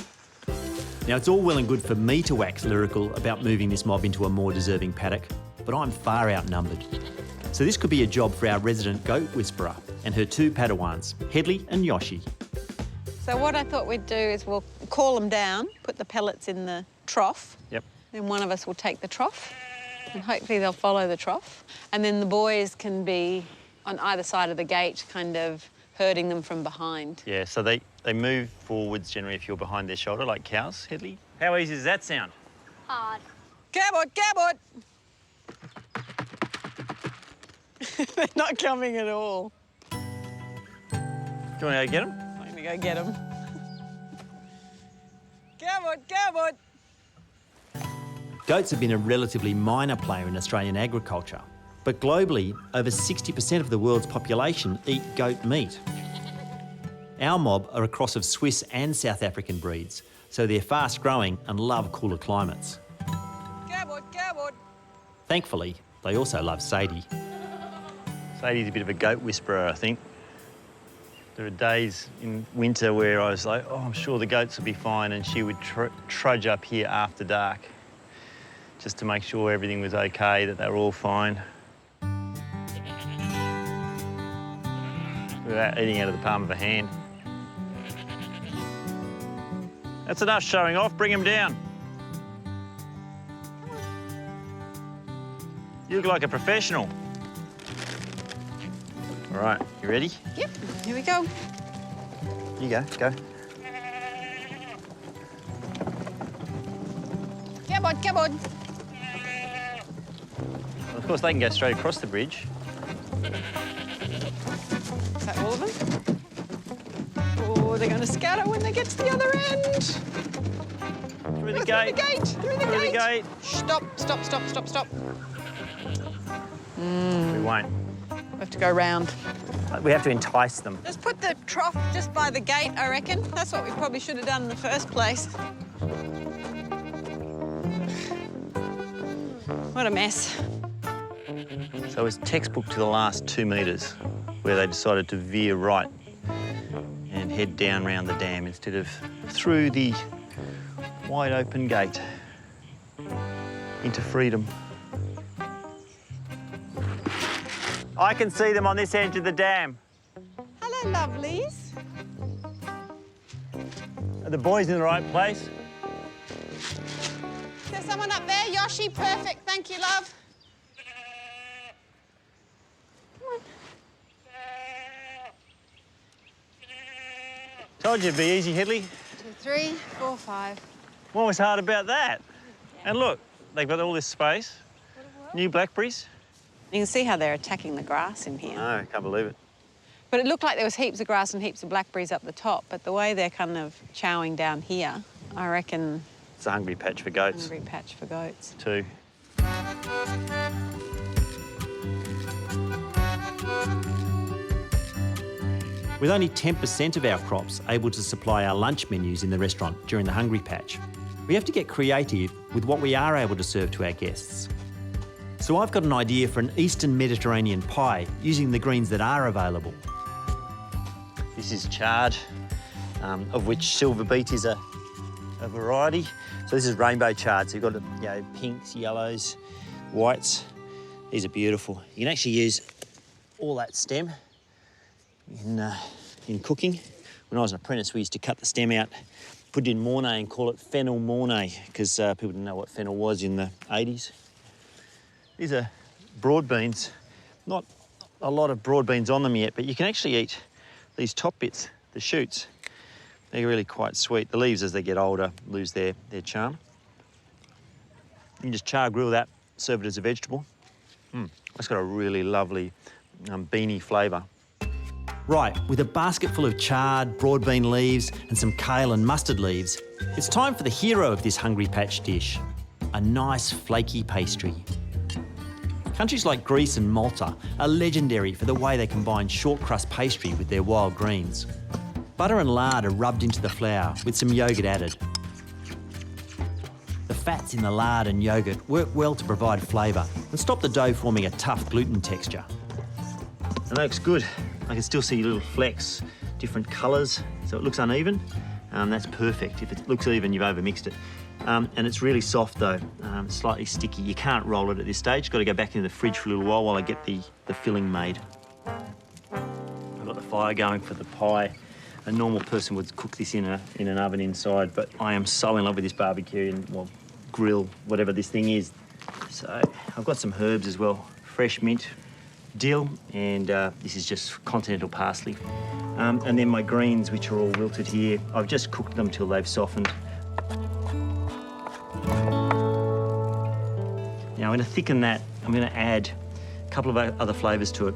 Now, it's all well and good for me to wax lyrical about moving this mob into a more deserving paddock, but I'm far outnumbered. So this could be a job for our resident goat whisperer and her 2 Padawans, Headley and Yoshi. So what I thought we'd do is we'll call them down, put the pellets in the trough. Yep. Then one of us will take the trough, and hopefully they'll follow the trough. And then the boys can be on either side of the gate, kind of herding them from behind. Yeah, so they move forwards generally if you're behind their shoulder, like cows, Headley. How easy does that sound? Hard. Cabot, cabot! They're not coming at all. Do you want to go get them? I'm gonna go get them. Cabot, cabot! Goats have been a relatively minor player in Australian agriculture, but globally, over 60% of the world's population eat goat meat. Our mob are a cross of Swiss and South African breeds, so they're fast growing and love cooler climates. Cabot, cabot! Thankfully, they also love Sadie. Sadie's a bit of a goat whisperer, I think. There are days in winter where I was like, oh, I'm sure the goats will be fine, and she would trudge up here after dark just to make sure everything was okay, that they were all fine. Without eating out of the palm of a hand. That's enough showing off, bring them down. You look like a professional. All right, you ready? Yep, here we go. You go, go. Cabot, cabot! Of course, they can go straight across the bridge. Is that all of them? Oh, they're going to scatter when they get to the other end. Through the gate. Through the gate. Stop, stop, stop, stop, stop. We won't. We have to go round. We have to entice them. Just put the trough just by the gate, I reckon. That's what we probably should have done in the first place. What a mess. So it was textbook to the last 2 metres where they decided to veer right and head down round the dam instead of through the wide open gate into freedom. I can see them on this edge of the dam. Hello, lovelies. Are the boys in the right place? Is there someone up there? Yoshi, perfect. Thank you, love. Come on. Told you it'd be easy, Headley. 2, 3, 4, 5. What was hard about that? Yeah. And look, they've got all this space. New blackberries. You can see how they're attacking the grass in here. No, I can't believe it. But it looked like there was heaps of grass and heaps of blackberries up the top, but the way they're kind of chowing down here, I reckon... It's a hungry patch for goats. Hungry patch for goats. Too. With only 10% of our crops able to supply our lunch menus in the restaurant during the hungry patch, we have to get creative with what we are able to serve to our guests. So I've got an idea for an Eastern Mediterranean pie using the greens that are available. This is chard, of which silver beet is a variety. So this is rainbow chard. So you've got pinks, yellows, whites. These are beautiful. You can actually use all that stem in cooking. When I was an apprentice, we used to cut the stem out, put it in mornay and call it fennel mornay because people didn't know what fennel was in the 80s. These are broad beans. Not a lot of broad beans on them yet, but you can actually eat these top bits, the shoots. They're really quite sweet. The leaves, as they get older, lose their charm. You can just char grill that, serve it as a vegetable. It's got a really lovely beany flavour. Right, with a basket full of charred, broad bean leaves and some kale and mustard leaves, it's time for the hero of this hungry patch dish, a nice flaky pastry. Countries like Greece and Malta are legendary for the way they combine short crust pastry with their wild greens. Butter and lard are rubbed into the flour with some yoghurt added. The fats in the lard and yoghurt work well to provide flavour and stop the dough forming a tough gluten texture. That looks good. I can still see little flecks, different colours, so it looks uneven. That's perfect. If it looks even, you've overmixed it. And it's really soft though, slightly sticky. You can't roll it at this stage. Got to go back into the fridge for a little while I get the filling made. I've got the fire going for the pie. A normal person would cook this in an oven inside, but I am so in love with this barbecue and, well, grill, whatever this thing is. So I've got some herbs as well. Fresh mint, dill, and this is just continental parsley. And then my greens, which are all wilted here, I've just cooked them till they've softened. Now I'm going to thicken that. I'm going to add a couple of other flavours to it.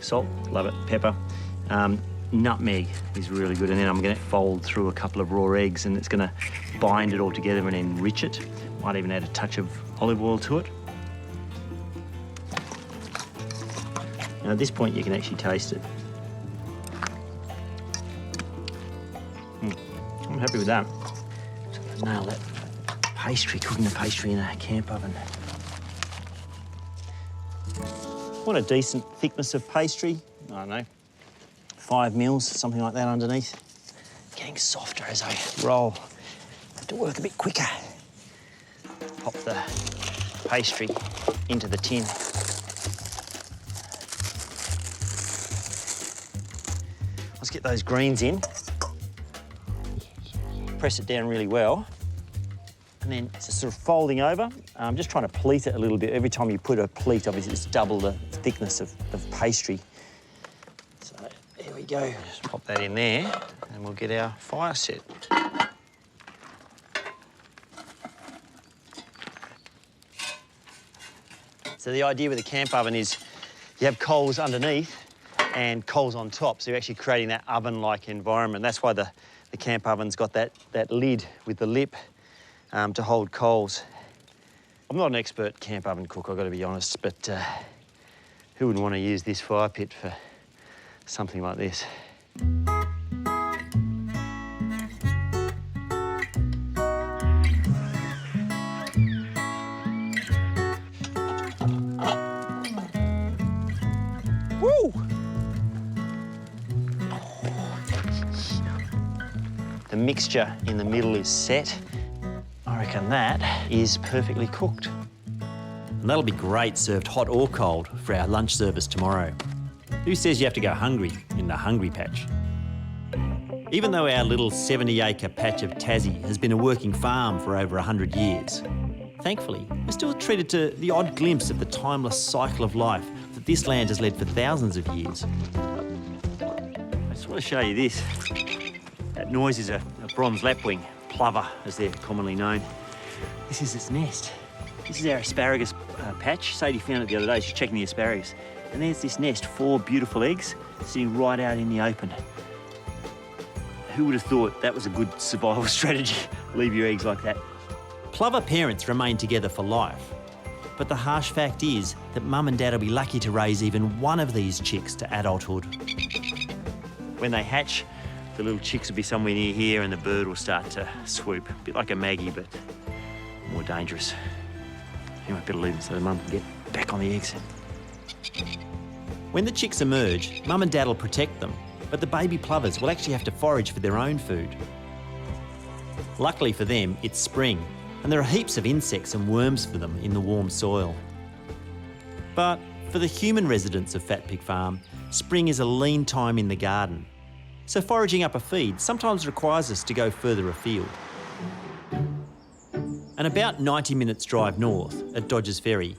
Salt, love it, pepper. Nutmeg is really good, and then I'm going to fold through a couple of raw eggs, and it's going to bind it all together and enrich it. Might even add a touch of olive oil to it. Now at this point you can actually taste it. I'm happy with that. Just going to nail that pastry, cooking the pastry in a camp oven. Want a decent thickness of pastry, I don't know, 5 mils, something like that underneath. Getting softer as I roll. Have to work a bit quicker. Pop the pastry into the tin. Let's get those greens in. Press it down really well. And then it's just sort of folding over. I'm just trying to pleat it a little bit. Every time you put a pleat, obviously it's double the thickness of pastry. So there we go. Just pop that in there and we'll get our fire set. So the idea with the camp oven is you have coals underneath and coals on top, so you're actually creating that oven-like environment. That's why the camp oven's got that lid with the lip to hold coals. I'm not an expert camp oven cook, I've got to be honest, but who wouldn't want to use this fire pit for something like this? Woo! The mixture in the middle is set. I reckon that is perfectly cooked. And that'll be great served hot or cold for our lunch service tomorrow. Who says you have to go hungry in the hungry patch? Even though our little 70-acre patch of Tassie has been a working farm for over 100 years, thankfully, we're still treated to the odd glimpse of the timeless cycle of life that this land has led for thousands of years. I just want to show you this. That noise is a bronze lapwing, plover as they're commonly known. This is its nest. This is our asparagus patch. Sadie found it the other day, she's checking the asparagus. And there's this nest, 4 beautiful eggs sitting right out in the open. Who would have thought that was a good survival strategy? Leave your eggs like that. Plover parents remain together for life. But the harsh fact is that Mum and Dad will be lucky to raise even one of these chicks to adulthood. When they hatch, the little chicks will be somewhere near here and the bird will start to swoop. A bit like a Maggie, but more dangerous. Anyway, better leave them so the mum can get back on the eggs. When the chicks emerge, Mum and Dad will protect them, but the baby plovers will actually have to forage for their own food. Luckily for them, it's spring, and there are heaps of insects and worms for them in the warm soil. But for the human residents of Fat Pig Farm, spring is a lean time in the garden. So foraging up a feed sometimes requires us to go further afield. And about 90 minutes drive north at Dodgers Ferry,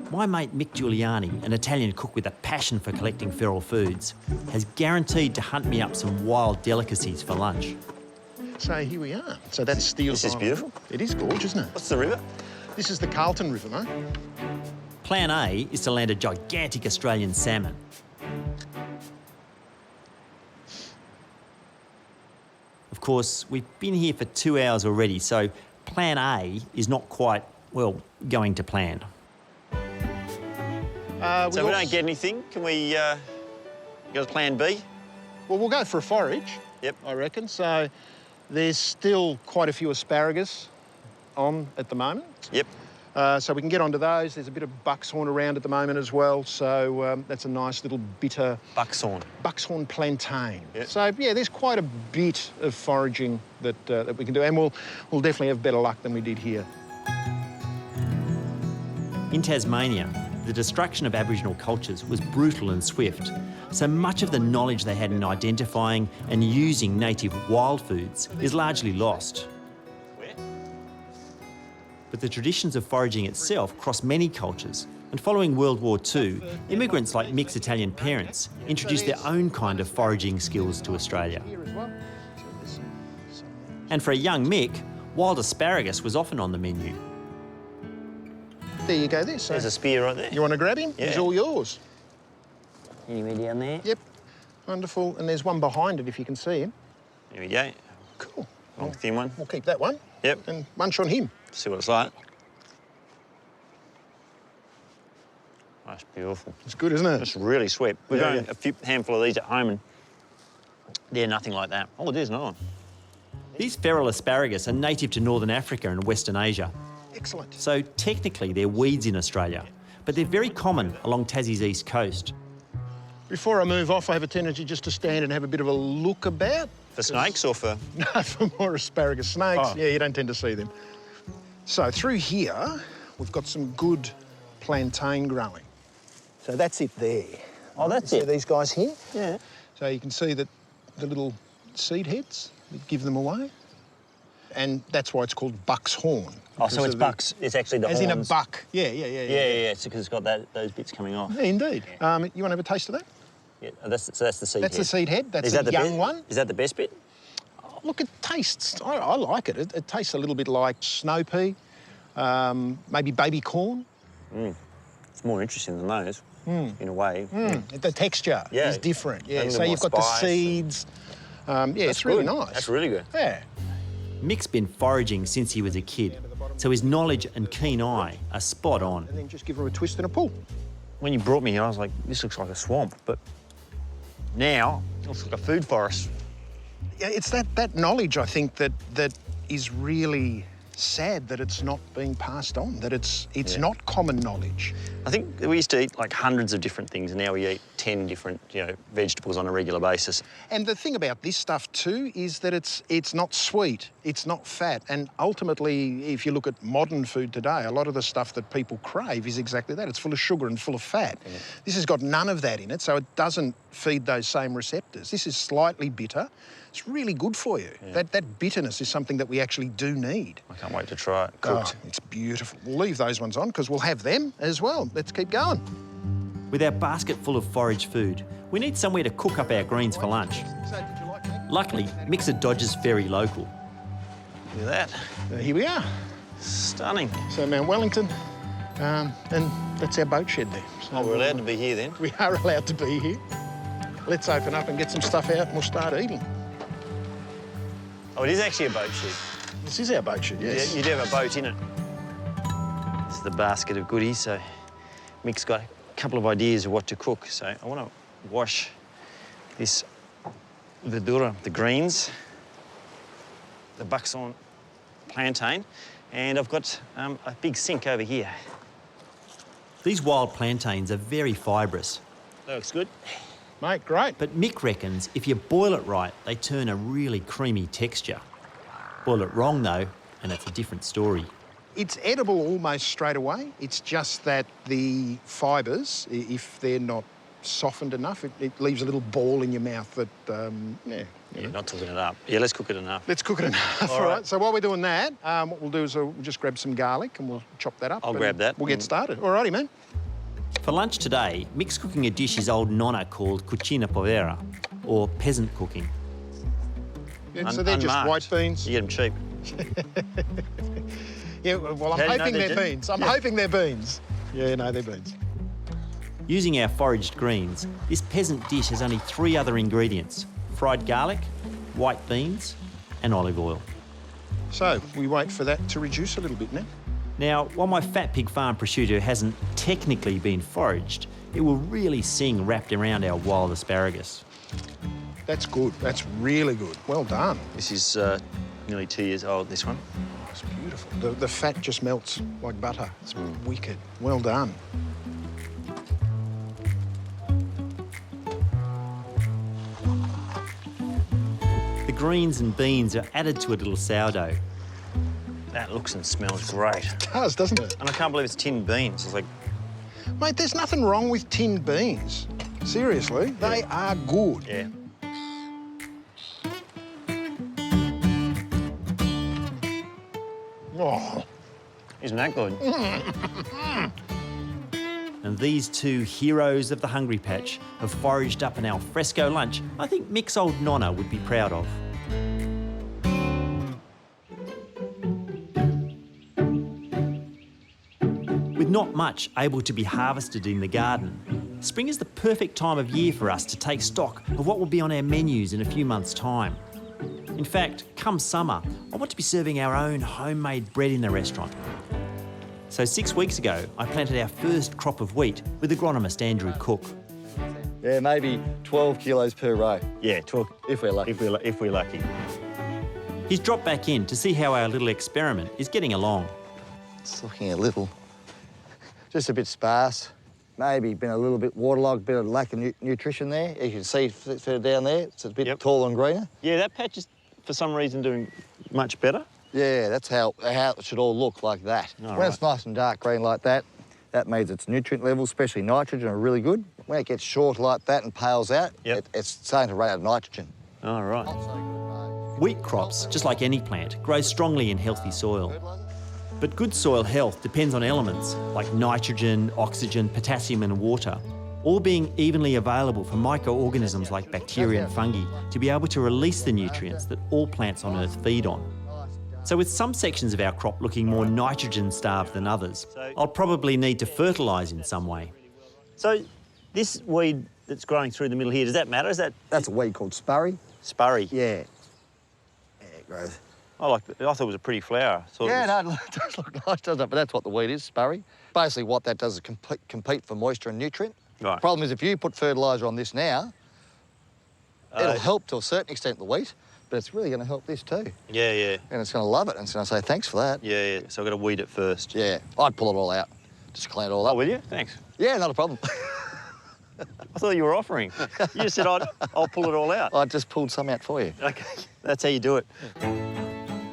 my mate Mick Giuliani, an Italian cook with a passion for collecting feral foods, has guaranteed to hunt me up some wild delicacies for lunch. So here we are. So that's Steele's This is Island. beautiful. It is gorgeous, isn't it? What's the river? This is the Carlton River, mate. Plan A is to land a gigantic Australian salmon. Of course, we've been here for 2 hours already, so Plan A is not quite, well, going to plan. So if we don't get anything, can we go to plan B? Well, we'll go for a forage. Yep. I reckon. So there's still quite a few asparagus on at the moment. Yep. So we can get onto those. There's a bit of buckshorn around at the moment as well. So that's a nice little bitter... Buckshorn. Buckshorn plantain. Yep. So, yeah, there's quite a bit of foraging that we can do. And we'll definitely have better luck than we did here. In Tasmania, the destruction of Aboriginal cultures was brutal and swift, so much of the knowledge they had in identifying and using native wild foods is largely lost. But the traditions of foraging itself cross many cultures, and following World War II, immigrants like Mick's Italian parents introduced their own kind of foraging skills to Australia. And for a young Mick, wild asparagus was often on the menu. There you go, there. There's a spear right there. You want to grab him? Yeah. He's all yours. Anywhere down there? Yep. Wonderful. And there's one behind it if you can see him. There we go. Cool. Long, thin one. We'll keep that one. Yep. And munch on him. See what it's like. That's beautiful. It's good, isn't it? It's really sweet. We've got a handful of these at home and they're nothing like that. Oh, there's another one. These feral asparagus are native to Northern Africa and Western Asia. Excellent. So technically they're weeds in Australia, but they're very common along Tassie's east coast. Before I move off, I have a tendency just to stand and have a bit of a look about. For snakes or for...? No, for more asparagus. Snakes, Oh. yeah, you don't tend to see them. So through here, we've got some good plantain growing. So that's it there. Oh, that's see it? these guys here? Yeah. So you can see that the little seed heads, we give them away. And that's why it's called buck's horn. Oh, so it's bucks. It's actually the As horns. in a buck. Yeah. Yeah, it's because it's got those bits coming off. Yeah, indeed. You want to have a taste of that? Yeah, so that's the seed That's head. the seed head. That's Is that the the young best, one. Is that the best bit? Oh, look, it tastes. I like it. It tastes a little bit like snow pea, maybe baby corn. It's more interesting than those, in a way. The texture is different. Yeah. A So little you've more got spice the seeds. It's really nice. That's really good. Yeah. Mick's been foraging since he was a kid, so his knowledge and keen eye are spot on. And then just give her a twist and a pull. When you brought me here, I was like, this looks like a swamp, but now it looks like a food forest. Yeah, it's that knowledge, I think, that is really sad that it's not being passed on, that it's not common knowledge. I think we used to eat like hundreds of different things, and now we eat 10 different, vegetables on a regular basis. And the thing about this stuff too is that it's not sweet, it's not fat, and ultimately, if you look at modern food today, a lot of the stuff that people crave is exactly that. It's full of sugar and full of fat. Yeah. This has got none of that in it, so it doesn't feed those same receptors. This is slightly bitter. It's really good for you. Yeah. That bitterness is something that we actually do need. I can't wait to try it cooked. Oh, it's beautiful. We'll leave those ones on because we'll have them as well. Let's keep going. With our basket full of forage food, we need somewhere to cook up our greens for lunch. Luckily, Mick's at Dodges Ferry local. Look at that. Here we are. Stunning. So Mount Wellington, and that's our boat shed there. So we're allowed to be here then? We are allowed to be here. Let's open up and get some stuff out and we'll start eating. Oh, it is actually a boat shed. This is our boat shed, yes. You do have a boat in it. This is the basket of goodies, so Mick's got a couple of ideas of what to cook. So I want to wash this verdura, the greens, the buckshorn plantain, and I've got a big sink over here. These wild plantains are very fibrous. That looks good. Mate, great. But Mick reckons if you boil it right, they turn a really creamy texture. Boil it wrong, though, and it's a different story. It's edible almost straight away. It's just that the fibres, if they're not softened enough, it leaves a little ball in your mouth that, Yeah, not cooking it up. Yeah, let's cook it enough. Let's cook it enough, all right. So while we're doing that, what we'll do is we'll just grab some garlic and we'll chop that up. I'll grab that. We'll get started. All righty, man. For lunch today, Mick's cooking a dish his old nonna called cucina povera, or peasant cooking. Yeah, so they're just white beans. You get them cheap. Yeah, well, I'm How do you know hoping they're they're beans. I'm hoping they're beans. Yeah, no, they're beans. Using our foraged greens, this peasant dish has only 3 other ingredients: fried garlic, white beans, and olive oil. So we wait for that to reduce a little bit now. Now, while my fat pig farm prosciutto hasn't technically been foraged, it will really sing wrapped around our wild asparagus. That's good. That's really good. Well done. This is nearly 2 years old, this one. It's beautiful. The fat just melts like butter. It's wicked. Well done. The greens and beans are added to a little sourdough. That looks and smells great. It does, doesn't it? And I can't believe it's tinned beans. It's like... Mate, there's nothing wrong with tinned beans. Seriously, they are good. Yeah. Oh. Isn't that good? And these two heroes of the Hungry Patch have foraged up an alfresco lunch I think Mick's old nonna would be proud of. With not much able to be harvested in the garden, spring is the perfect time of year for us to take stock of what will be on our menus in a few months' time. In fact, come summer, I want to be serving our own homemade bread in the restaurant. So 6 weeks ago, I planted our first crop of wheat with agronomist Andrew Cook. Yeah, maybe 12 kilos per row. Yeah, 12. If we're lucky. If we're lucky. He's dropped back in to see how our little experiment is getting along. It's looking a little, just a bit sparse. Maybe been a little bit waterlogged, bit of lack of nutrition there. You can see further down there, it's a bit taller and greener. Yeah, that patch is, for some reason, doing much better. Yeah, that's how it should all look, like that. When it's nice and dark green like that, that means its nutrient levels, especially nitrogen, are really good. When it gets short like that and pales out, it's starting to run out of nitrogen. All right. Wheat crops, just like any plant, grow strongly in healthy soil. But good soil health depends on elements like nitrogen, oxygen, potassium and water, all being evenly available for microorganisms like bacteria and fungi to be able to release the nutrients that all plants on Earth feed on. So with some sections of our crop looking more nitrogen-starved than others, I'll probably need to fertilise in some way. So this weed that's growing through the middle here, does that matter? That's a weed called spurry. Spurry? Yeah. Yeah, it grows. I thought it was a pretty flower. Yeah, no, it does look nice, doesn't it? But that's what the weed is, spurry. Basically what that does is compete for moisture and nutrient. Right. Problem is if you put fertiliser on this now, it'll help to a certain extent the wheat, but it's really going to help this too. Yeah, yeah. And it's going to love it, and it's going to say thanks for that. Yeah, yeah. So I've got to weed it first. Yeah, I'd pull it all out. Just clean it all up. Oh, will you? Thanks. Yeah, not a problem. I thought you were offering. You just said I'll pull it all out. I just pulled some out for you. Okay, that's how you do it.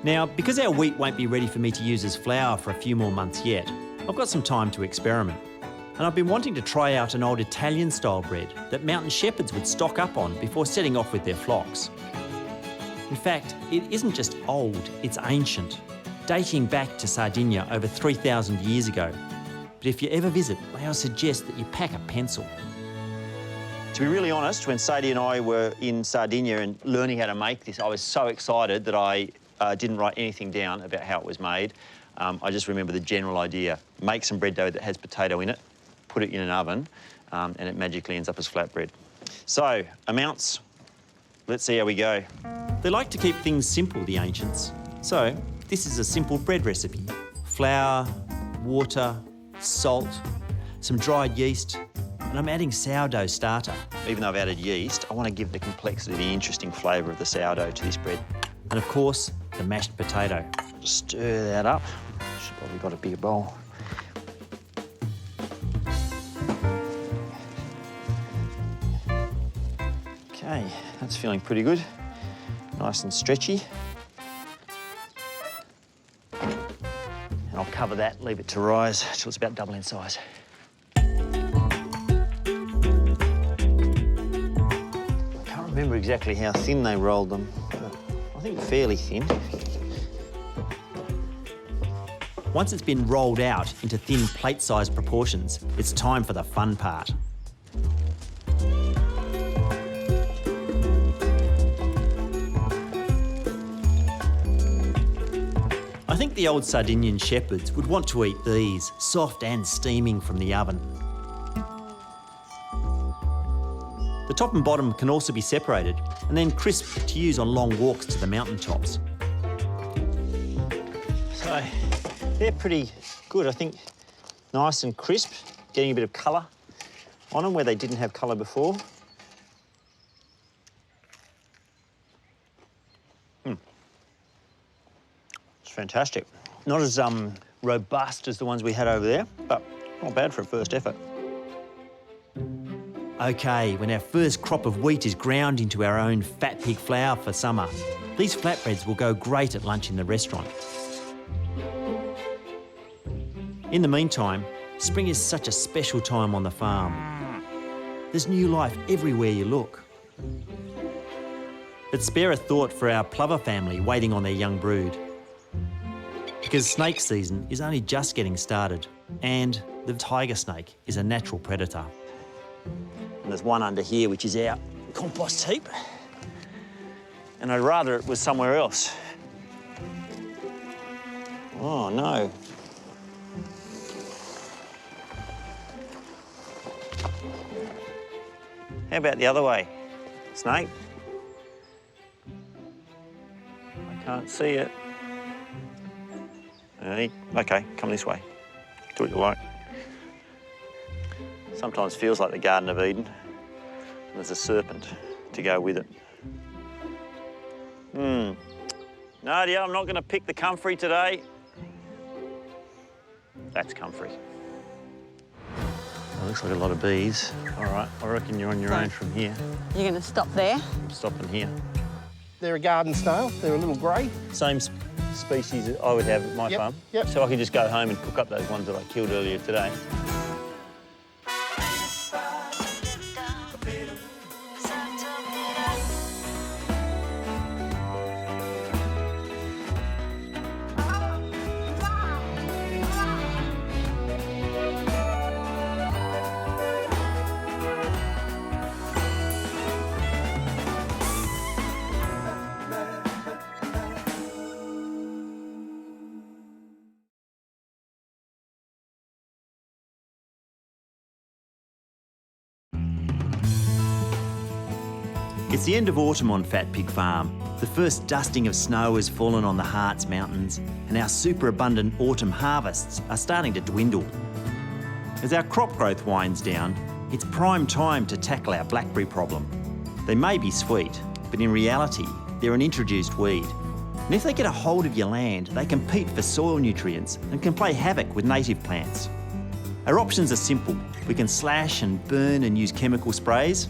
Now, because our wheat won't be ready for me to use as flour for a few more months yet, I've got some time to experiment. And I've been wanting to try out an old Italian-style bread that mountain shepherds would stock up on before setting off with their flocks. In fact, it isn't just old, it's ancient, dating back to Sardinia over 3,000 years ago. But if you ever visit, may I suggest that you pack a pencil. To be really honest, when Sadie and I were in Sardinia and learning how to make this, I was so excited that I didn't write anything down about how it was made. I just remember the general idea. Make some bread dough that has potato in it, put it in an oven, and it magically ends up as flatbread. So, amounts. Let's see how we go. They like to keep things simple, the ancients. So, this is a simple bread recipe. Flour, water, salt, some dried yeast, and I'm adding sourdough starter. Even though I've added yeast, I want to give the complexity, the interesting flavour of the sourdough to this bread. And of course, the mashed potato. Just stir that up. Should probably got a bigger bowl. Okay, that's feeling pretty good. Nice and stretchy. And I'll cover that, leave it to rise till it's about double in size. I can't remember exactly how thin they rolled them, but I think fairly thin. Once it's been rolled out into thin plate-sized proportions, it's time for the fun part. I think the old Sardinian shepherds would want to eat these, soft and steaming from the oven. The top and bottom can also be separated and then crisped to use on long walks to the mountaintops. So, they're pretty good, I think. Nice and crisp, getting a bit of colour on them where they didn't have colour before. It's fantastic. Not as robust as the ones we had over there, but not bad for a first effort. OK, when our first crop of wheat is ground into our own fat pig flour for summer, these flatbreads will go great at lunch in the restaurant. In the meantime, spring is such a special time on the farm. There's new life everywhere you look. But spare a thought for our plover family waiting on their young brood. Because snake season is only just getting started, and the tiger snake is a natural predator. And there's one under here, which is our compost heap. And I'd rather it was somewhere else. Oh, no. How about the other way, snake? I can't see it. OK, come this way. Do what you like. Sometimes feels like the Garden of Eden, and there's a serpent to go with it. Nadia, I'm not going to pick the comfrey today. That's comfrey. It looks like a lot of bees. All right, I reckon you're on your own from here. You're going to stop there? I'm stopping here. They're a garden snail. They're a little grey. Same species that I would have at my farm. Yep. So I could just go home and cook up those ones that I killed earlier today. It's the end of autumn on Fat Pig Farm. The first dusting of snow has fallen on the Harts Mountains, and our superabundant autumn harvests are starting to dwindle. As our crop growth winds down, it's prime time to tackle our blackberry problem. They may be sweet, but in reality, they're an introduced weed. And if they get a hold of your land, they compete for soil nutrients and can play havoc with native plants. Our options are simple. We can slash and burn and use chemical sprays,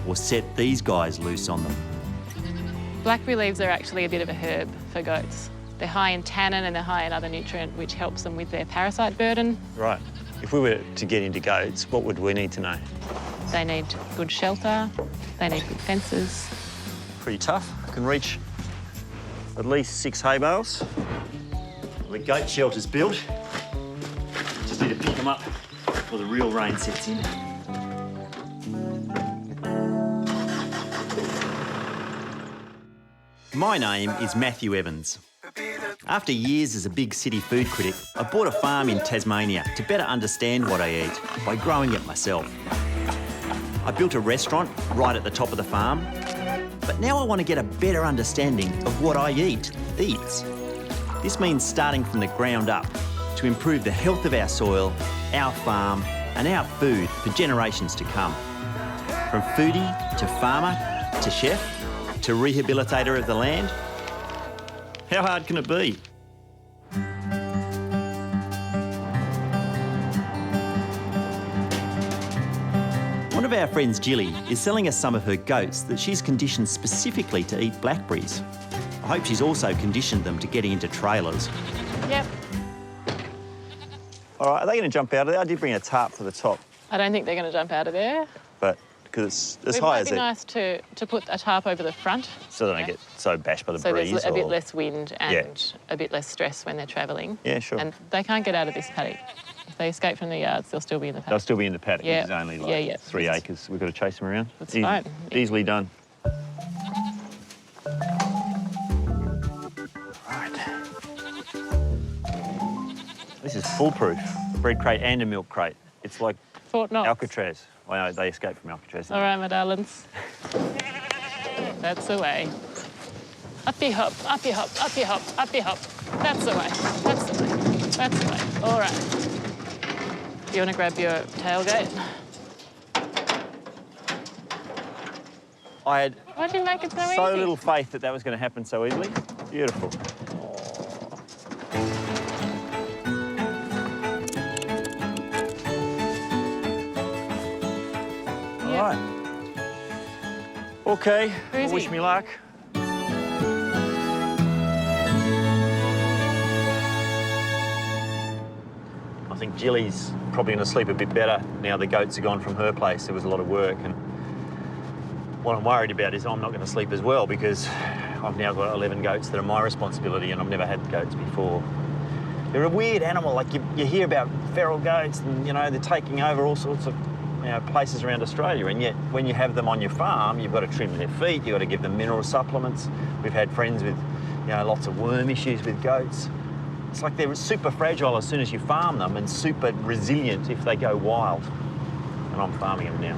or set these guys loose on them. Blackberry leaves are actually a bit of a herb for goats. They're high in tannin and they're high in other nutrient, which helps them with their parasite burden. Right. If we were to get into goats, what would we need to know? They need good shelter, they need good fences. Pretty tough. I can reach at least 6 hay bales. The goat shelter's built. Just need to pick them up before the real rain sets in. My name is Matthew Evans. After years as a big city food critic, I bought a farm in Tasmania to better understand what I eat by growing it myself. I built a restaurant right at the top of the farm, but now I want to get a better understanding of what I eats. This means starting from the ground up to improve the health of our soil, our farm, and our food for generations to come. From foodie to farmer to chef to rehabilitator of the land, how hard can it be? One of our friends, Jilly, is selling us some of her goats that she's conditioned specifically to eat blackberries. I hope she's also conditioned them to getting into trailers. Yep. All right, are they going to jump out of there? I did bring a tarp for the top, I don't think they're going to jump out of there. but because it's as It high might as be it, nice to put a tarp over the front. so they don't get so bashed by the So breeze. there's a bit or- less wind and a bit less stress when they're travelling. Yeah, sure. And they can't get out of this paddock. If they escape from the yards, they'll still be in the paddock. They'll still be in the paddock, Yeah. which is only like Yeah, yeah. 3 acres. We've got to chase them around. That's fine. Easily done. Right. This is foolproof. A bread crate and a milk crate. It's like Fort Knox. Alcatraz. I know they escaped from Alcatraz. All right, my darlings. That's the way. Up you hop, up you hop, up you hop, up you hop. That's the way, that's the way, that's the way. All right. You want to grab your tailgate? I had Why'd you make it so easy? so little faith that that was going to happen so easily. Beautiful. All right. Okay, well, wish me luck. I think Jilly's probably going to sleep a bit better now the goats are gone from her place. There was a lot of work, and what I'm worried about is I'm not going to sleep as well because I've now got 11 goats that are my responsibility, and I've never had goats before. They're a weird animal. Like you hear about feral goats, and they're taking over all sorts of places around Australia, and yet when you have them on your farm, you've got to trim their feet, you've got to give them mineral supplements. We've had friends with lots of worm issues with goats. It's like they're super fragile as soon as you farm them and super resilient if they go wild. And I'm farming them now.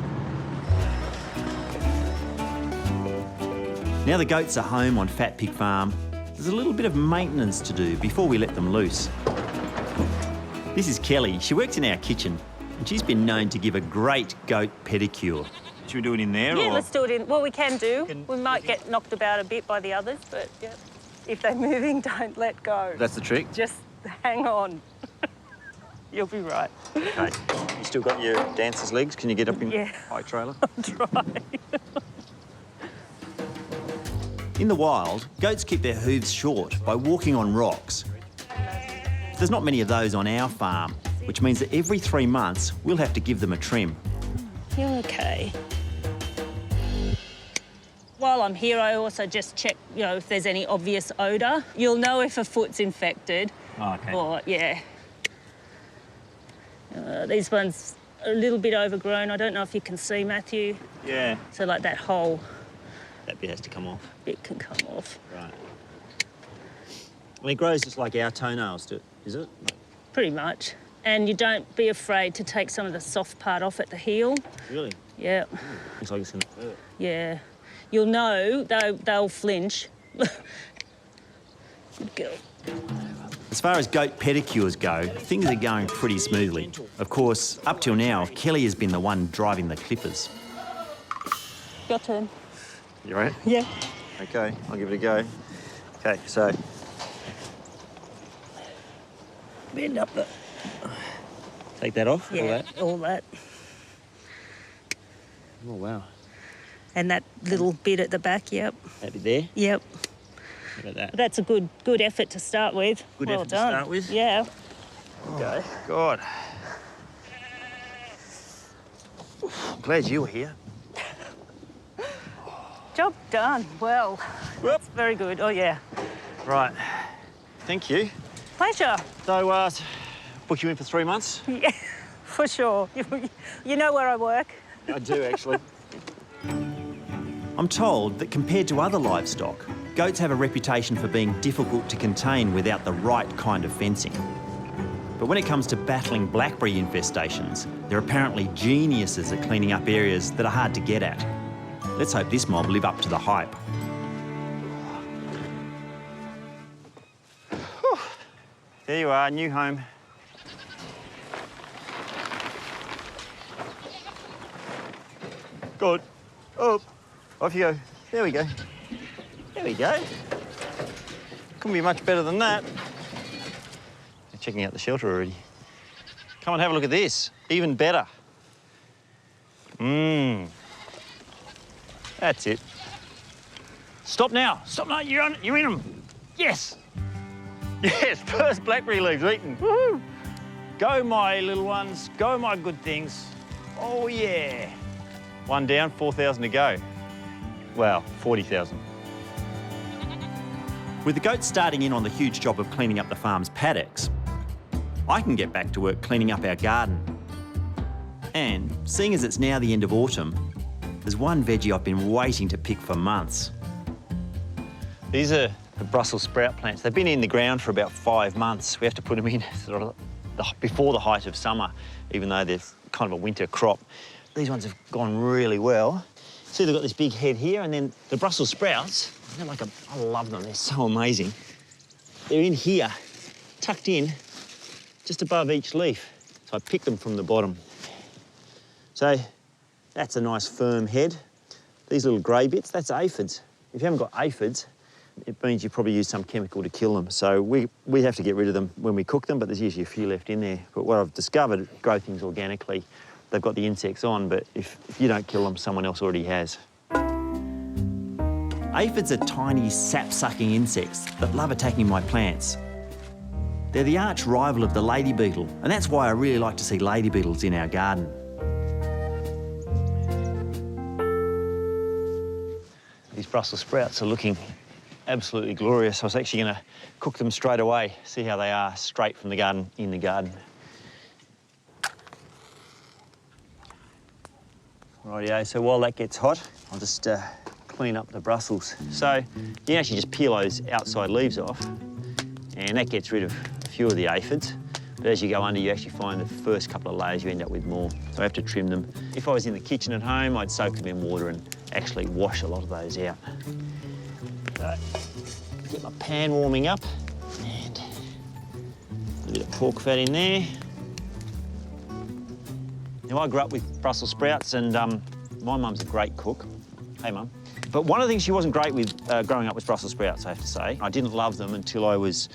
Now the goats are home on Fat Pig Farm, there's a little bit of maintenance to do before we let them loose. This is Kelly. She works in our kitchen, and she's been known to give a great goat pedicure. Should we do it in there? Yeah, or? let's do it in. Well, we can do. We might get knocked about a bit by the others, but yeah. If they're moving, don't let go. That's the trick? Just hang on. You'll be right. Okay. You still got your dancer's legs? Can you get up in high trailer? I'll try. In the wild, goats keep their hooves short by walking on rocks. There's not many of those on our farm, which means that every 3 months, we'll have to give them a trim. You're okay. While I'm here, I also just check, if there's any obvious odour. You'll know if a foot's infected. Oh, okay. Or, yeah. These ones are a little bit overgrown. I don't know if you can see, Matthew. Yeah. So, like that hole. That bit has to come off. It can come off. Right. I mean, it grows just like our toenails do, is it? Pretty much. And you don't be afraid to take some of the soft part off at the heel. Really? Yeah. Looks like it's going to hurt. Yeah. You'll know, they'll flinch. Good girl. As far as goat pedicures go, things are going pretty smoothly. Of course, up till now, Kelly has been the one driving the clippers. Your turn. You right? Yeah. Okay, I'll give it a go. Okay, so... Bend up the... Take that off? Yeah, all that? all that. Oh, wow. And that little bit at the back, yep. That bit there? Yep. How about that? That's a good effort to start with. Good well effort done. to start with? Yeah. Okay. God. I'm glad you were here. Job done. Well, that's very good. Oh, yeah. Right. Thank you. Pleasure. So, book you in for 3 months? Yeah, for sure. You know where I work. I do, actually. I'm told that compared to other livestock, goats have a reputation for being difficult to contain without the right kind of fencing. But when it comes to battling blackberry infestations, they're apparently geniuses at cleaning up areas that are hard to get at. Let's hope this mob live up to the hype. There you are, new home. Good. Up. Off you go. There we go. There we go. Couldn't be much better than that. They're checking out the shelter already. Come and have a look at this. Even better. That's it. Stop now. Stop now. You're in them. Yes. Yes, first blackberry leaves eaten. Woohoo! Go, my little ones. Go, my good things. Oh, yeah. One down, 4,000 to go. Well, 40,000. With the goats starting in on the huge job of cleaning up the farm's paddocks, I can get back to work cleaning up our garden. And seeing as it's now the end of autumn, there's one veggie I've been waiting to pick for months. These are the Brussels sprout plants. They've been in the ground for about 5 months. We have to put them in sort of before the height of summer, even though they're kind of a winter crop. These ones have gone really well. See, they've got this big head here, and then the Brussels sprouts, they're like I love them, they're so amazing. They're in here, tucked in, just above each leaf. So I pick them from the bottom. So that's a nice firm head. These little grey bits, that's aphids. If you haven't got aphids, it means you probably use some chemical to kill them. So we have to get rid of them when we cook them, but there's usually a few left in there. But what I've discovered, grow things organically, they've got the insects on, but if you don't kill them, someone else already has. Aphids are tiny, sap-sucking insects that love attacking my plants. They're the arch rival of the lady beetle, and that's why I really like to see lady beetles in our garden. These Brussels sprouts are looking absolutely glorious. I was actually going to cook them straight away, see how they are straight from the garden, in the garden. Rightio, so while that gets hot, I'll just clean up the Brussels. So you can actually just peel those outside leaves off, and that gets rid of a few of the aphids. But as you go under, you actually find the first couple of layers you end up with more. So I have to trim them. If I was in the kitchen at home, I'd soak them in water and actually wash a lot of those out. So, get my pan warming up, and a little bit of pork fat in there. Now, I grew up with Brussels sprouts, and my mum's a great cook. Hey, Mum. But one of the things she wasn't great with growing up was Brussels sprouts, I have to say. I didn't love them until I was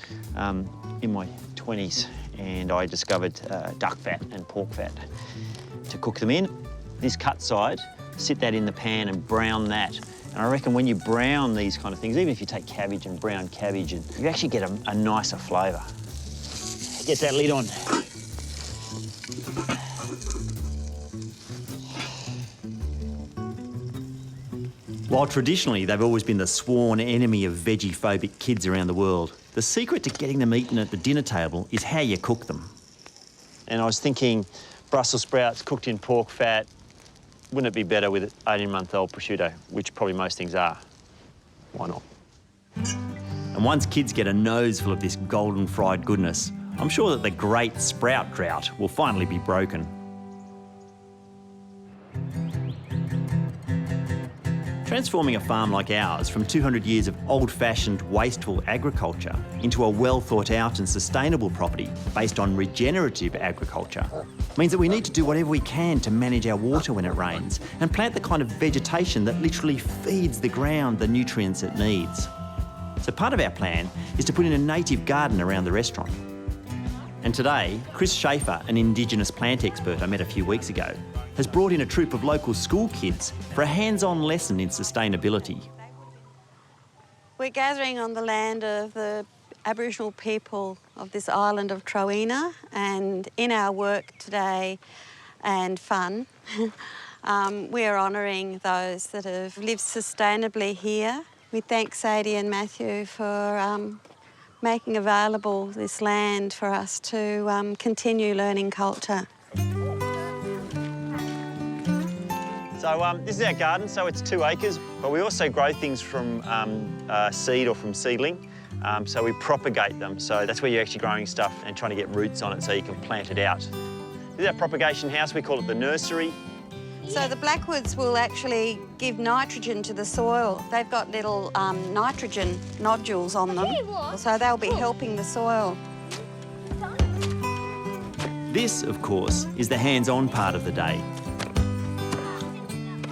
in my 20s, and I discovered duck fat and pork fat to cook them in. This cut side, sit that in the pan and brown that. And I reckon when you brown these kind of things, even if you take cabbage and brown cabbage, and you actually get a nicer flavour. Get that lid on. While traditionally they've always been the sworn enemy of veggie-phobic kids around the world, the secret to getting them eaten at the dinner table is how you cook them. And I was thinking Brussels sprouts cooked in pork fat, wouldn't it be better with 18-month-old prosciutto, which probably most things are? Why not? And once kids get a nose full of this golden fried goodness, I'm sure that the great sprout drought will finally be broken. Transforming a farm like ours from 200 years of old-fashioned, wasteful agriculture into a well-thought-out and sustainable property based on regenerative agriculture means that we need to do whatever we can to manage our water when it rains and plant the kind of vegetation that literally feeds the ground the nutrients it needs. So part of our plan is to put in a native garden around the restaurant. And today, Chris Schaefer, an Indigenous plant expert I met a few weeks ago, has brought in a troupe of local school kids for a hands-on lesson in sustainability. We're gathering on the land of the Aboriginal people of this island of Trowena, and in our work today and fun, we're honouring those that have lived sustainably here. We thank Sadie and Matthew for making available this land for us to continue learning culture. So this is our garden, so it's 2 acres, but we also grow things from seed or from seedling. So we propagate them, so that's where you're actually growing stuff and trying to get roots on it so you can plant it out. This is our propagation house, we call it the nursery. So the blackwoods will actually give nitrogen to the soil. They've got little nitrogen nodules on them, so they'll be helping the soil. This, of course, is the hands-on part of the day.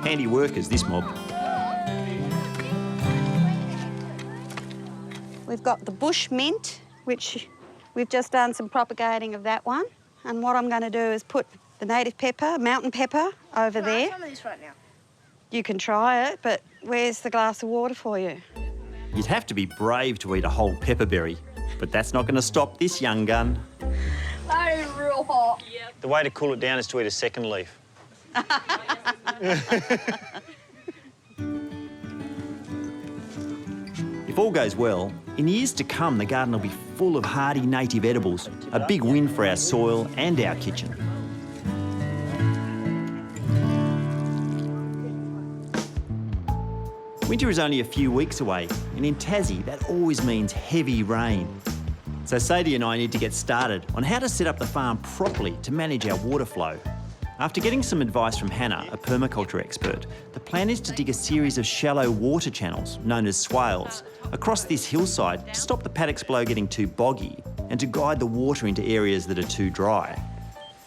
Handy workers, this mob. We've got the bush mint, which we've just done some propagating of that one. And what I'm going to do is put the native pepper, mountain pepper, over there. Some of this right now. You can try it, but where's the glass of water for you? You'd have to be brave to eat a whole pepperberry, but that's not going to stop this young gun. That is real hot. Yep. The way to cool it down is to eat a second leaf. If all goes well, in years to come, the garden will be full of hardy native edibles, a big win for our soil and our kitchen. Winter is only a few weeks away, and in Tassie, that always means heavy rain. So Sadie and I need to get started on how to set up the farm properly to manage our water flow. After getting some advice from Hannah, a permaculture expert, the plan is to dig a series of shallow water channels, known as swales, across this hillside to stop the paddocks below getting too boggy and to guide the water into areas that are too dry.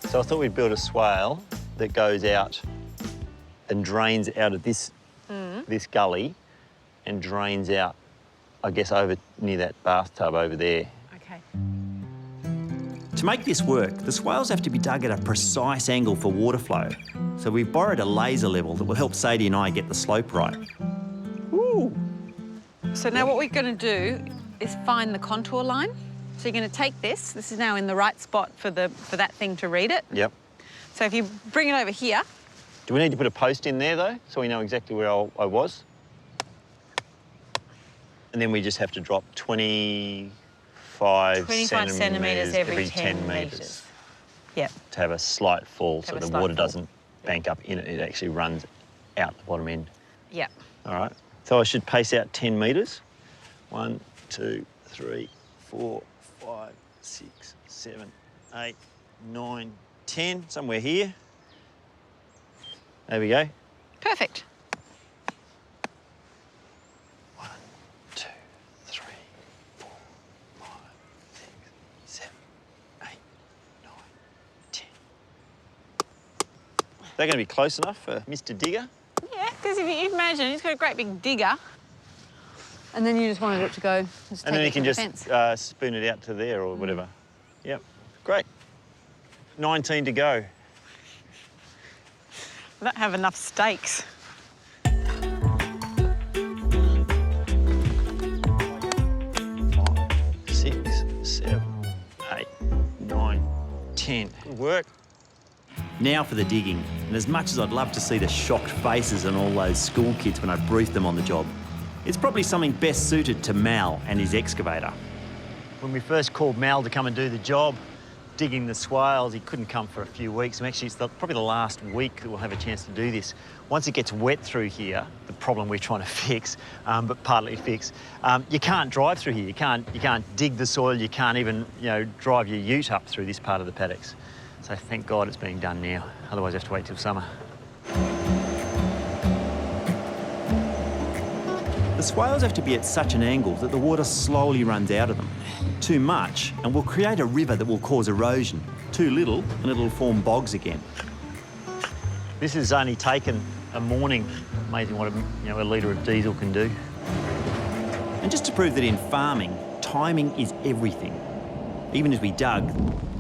So I thought we'd build a swale that goes out and drains out of this this gully and drains out, I guess, over near that bathtub over there. Okay. To make this work, the swales have to be dug at a precise angle for water flow. So we've borrowed a laser level that will help Sadie and I get the slope right. Ooh. So now what we're going to do is find the contour line. So you're going to take this. This is now in the right spot for that thing to read it. Yep. So if you bring it over here. Do we need to put a post in there, though, so we know exactly where I was? And then we just have to drop 25 centimetres every 10 metres. Yep. To have a slight fall so the water doesn't bank up in it. It actually runs out the bottom end. Yep. All right. So I should pace out 10 metres. 1, 2, 3, 4, 5, 6, 7, 8, 9, 10, somewhere here. There we go. Perfect. 1, 2, 3, 4, 5, 6, 7, 8, 9, 10. Is that going to be close enough for Mr. Digger? Yeah, because if you imagine, he's got a great big digger, and then you just wanted it to go. And then you can just spoon it out to there or whatever. Yep, great. 19 to go. We don't have enough steaks. 6, 7, 8, 9, 10. Good work. Now for the digging. And as much as I'd love to see the shocked faces on all those school kids when I briefed them on the job, it's probably something best suited to Mal and his excavator. When we first called Mal to come and do the job, digging the swales, he couldn't come for a few weeks. And actually, it's probably the last week that we'll have a chance to do this. Once it gets wet through here, the problem we're trying to fix, but partly fix, you can't drive through here. You can't dig the soil. You can't even, drive your ute up through this part of the paddocks. So thank God it's being done now. Otherwise, I have to wait till summer. The swales have to be at such an angle that the water slowly runs out of them. Too much, and will create a river that will cause erosion. Too little, and it'll form bogs again. This has only taken a morning. Amazing what a litre of diesel can do. And just to prove that in farming, timing is everything. Even as we dug,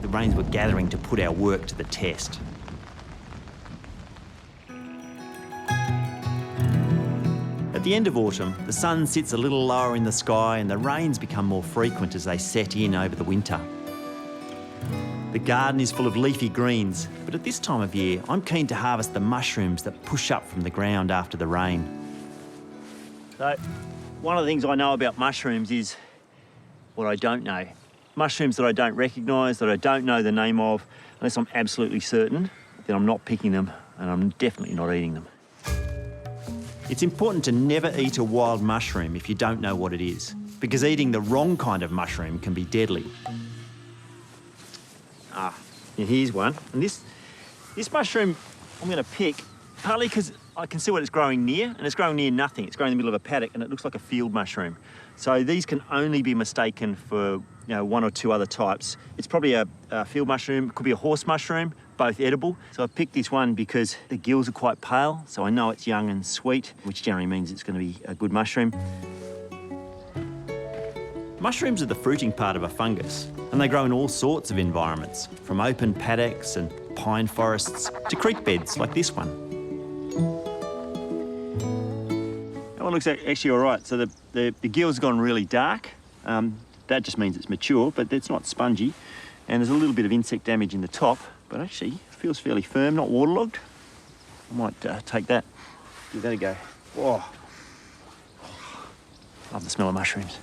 the rains were gathering to put our work to the test. At the end of autumn, the sun sits a little lower in the sky and the rains become more frequent as they set in over the winter. The garden is full of leafy greens, but at this time of year, I'm keen to harvest the mushrooms that push up from the ground after the rain. So, one of the things I know about mushrooms is what I don't know. Mushrooms that I don't recognise, that I don't know the name of, unless I'm absolutely certain, then I'm not picking them and I'm definitely not eating them. It's important to never eat a wild mushroom if you don't know what it is, because eating the wrong kind of mushroom can be deadly. Here's one. And this mushroom I'm going to pick, partly because I can see what it's growing near, and it's growing near nothing. It's growing in the middle of a paddock, and it looks like a field mushroom. So these can only be mistaken for one or two other types. It's probably a field mushroom, could be a horse mushroom, both edible. So I picked this one because the gills are quite pale, so I know it's young and sweet, which generally means it's going to be a good mushroom. Mushrooms are the fruiting part of a fungus, and they grow in all sorts of environments, from open paddocks and pine forests to creek beds like this one. That one looks actually all right. So the gill's gone really dark. That just means it's mature, but it's not spongy. And there's a little bit of insect damage in the top, but actually feels fairly firm, not waterlogged. I might take that, give that a go. Oh. Love the smell of mushrooms.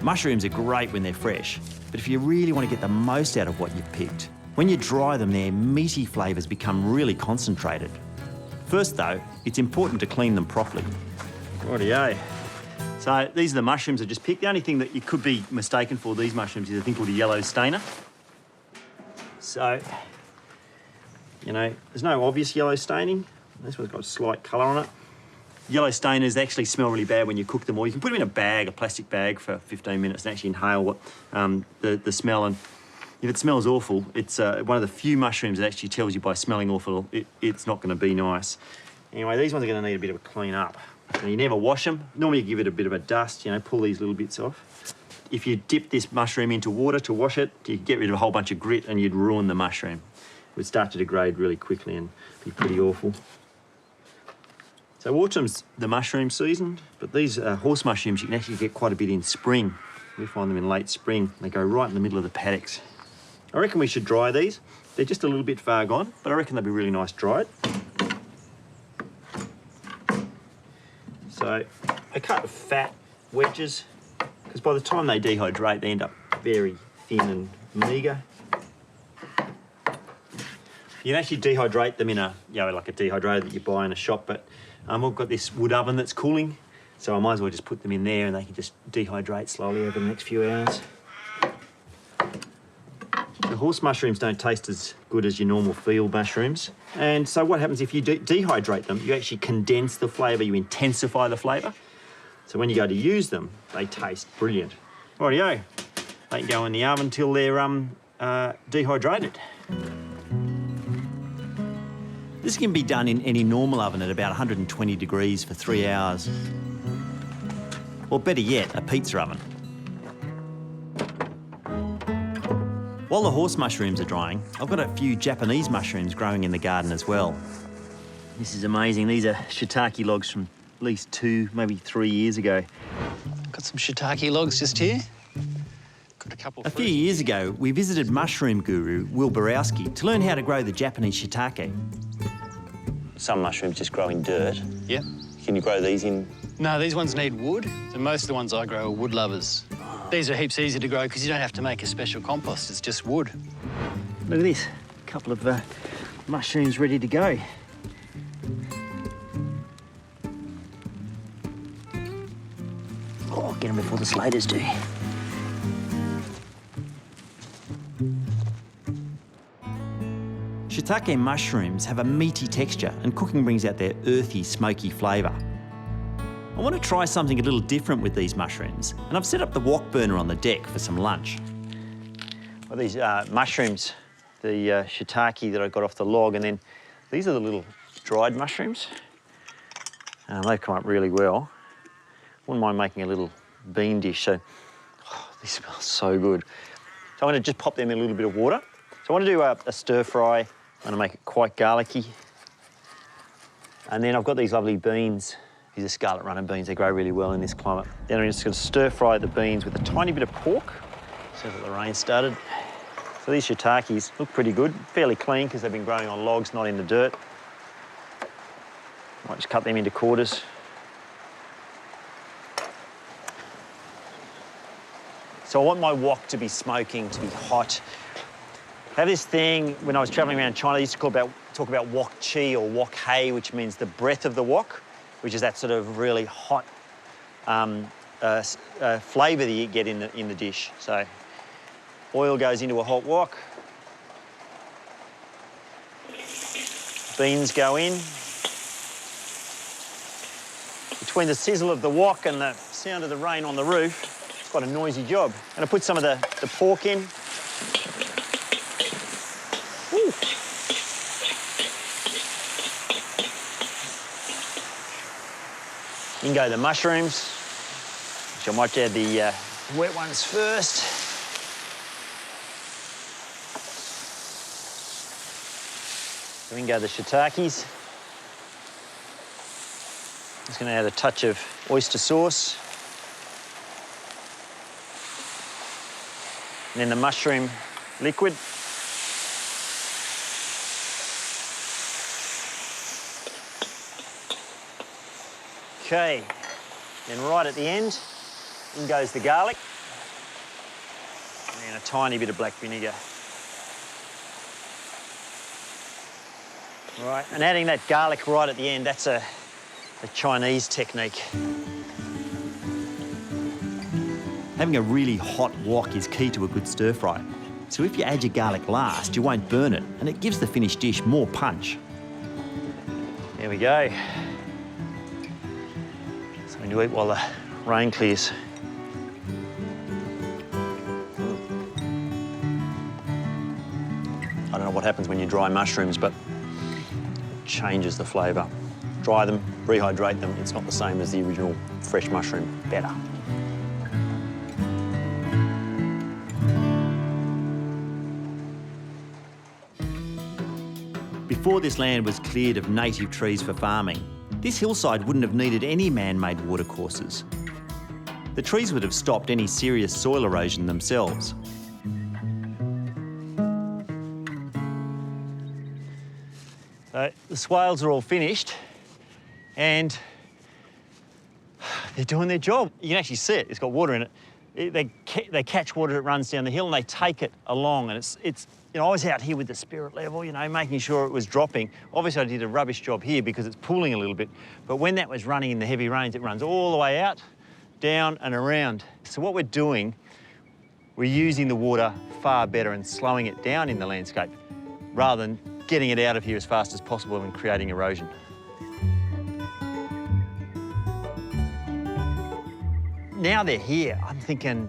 Mushrooms are great when they're fresh, but if you really want to get the most out of what you've picked, when you dry them, their meaty flavours become really concentrated. First though, it's important to clean them properly. Rightio. So these are the mushrooms I just picked. The only thing that you could be mistaken for these mushrooms is a thing called a yellow stainer. So, there's no obvious yellow staining. This one's got a slight colour on it. Yellow stainers actually smell really bad when you cook them, or you can put them in a bag, a plastic bag, for 15 minutes and actually inhale the smell. And if it smells awful, it's one of the few mushrooms that actually tells you by smelling awful it's not going to be nice. Anyway, these ones are going to need a bit of a clean up. And you never wash them. Normally you give it a bit of a dust, you know, pull these little bits off. If you dip this mushroom into water to wash it, you get rid of a whole bunch of grit and you'd ruin the mushroom. It would start to degrade really quickly and be pretty awful. So autumn's the mushroom season, but these horse mushrooms you can actually get quite a bit in spring. We find them in late spring. They go right in the middle of the paddocks. I reckon we should dry these. They're just a little bit far gone, but I reckon they'll be really nice dried. So I cut fat wedges, because by the time they dehydrate, they end up very thin and meagre. You can actually dehydrate them in a, you know, like a dehydrator that you buy in a shop, but I've got this wood oven that's cooling, so I might as well just put them in there and they can just dehydrate slowly over the next few hours. The horse mushrooms don't taste as good as your normal field mushrooms. And so what happens if you dehydrate them, you actually condense the flavour, you intensify the flavour. So when you go to use them, they taste brilliant. Rightio, they can go in the oven till they're dehydrated. This can be done in any normal oven at about 120 degrees for 3 hours. Or better yet, a pizza oven. While the horse mushrooms are drying, I've got a few Japanese mushrooms growing in the garden as well. This is amazing. These are shiitake logs from at least 2, maybe 3 years ago. Got some shiitake logs just here. Got a couple. A few years ago, we visited mushroom guru Will Borowski to learn how to grow the Japanese shiitake. Some mushrooms just grow in dirt. Yep. Can you grow these in? No, these ones need wood. So most of the ones I grow are wood lovers. These are heaps easier to grow because you don't have to make a special compost. It's just wood. Look at this. A couple of mushrooms ready to go. Oh, get them before the slaters do. Shiitake mushrooms have a meaty texture and cooking brings out their earthy, smoky flavour. I want to try something a little different with these mushrooms, and I've set up the wok burner on the deck for some lunch. Well, these mushrooms, the shiitake that I got off the log, and then these are the little dried mushrooms. They've come up really well. Wouldn't mind making a little bean dish, so these smell so good. So I'm going to just pop them in a little bit of water. So I want to do a stir fry. I'm going to make it quite garlicky. And then I've got these lovely beans. These are scarlet runner beans. They grow really well in this climate. Then I'm just going to stir fry the beans with a tiny bit of pork. So that the rain started. So these shiitakes look pretty good, fairly clean because they've been growing on logs, not in the dirt. Might just cut them into quarters. So I want my wok to be smoking, to be hot. I have this thing, when I was travelling around China, they used to talk about wok chi or wok hei, which means the breath of the wok, which is that sort of really hot flavour that you get in the dish. So oil goes into a hot wok. Beans go in. Between the sizzle of the wok and the sound of the rain on the roof, it's quite a noisy job. I'm going to put some of the pork in. Ooh. In go the mushrooms, which I might add the wet ones first. So in go the shiitakes. Just going to add a touch of oyster sauce. And then the mushroom liquid. Okay, then right at the end, in goes the garlic and a tiny bit of black vinegar. Right, and adding that garlic right at the end, that's a Chinese technique. Having a really hot wok is key to a good stir fry. So if you add your garlic last, you won't burn it, and it gives the finished dish more punch. There we go. Something to eat while the rain clears. I don't know what happens when you dry mushrooms, but it changes the flavour. dry them, rehydrate them. It's not the same as the original fresh mushroom, better. Before this land was cleared of native trees for farming, this hillside wouldn't have needed any man-made watercourses. The trees would have stopped any serious soil erosion themselves. So the swales are all finished and they're doing their job. You can actually see it, it's got water in it. They catch water that runs down the hill and they take it along, and it's you know, I was out here with the spirit level, you know, making sure it was dropping. Obviously I did a rubbish job here because it's pooling a little bit, but when that was running in the heavy rains, it runs all the way out, down and around. So what we're doing, we're using the water far better and slowing it down in the landscape rather than getting it out of here as fast as possible and creating erosion. Now they're here, I'm thinking,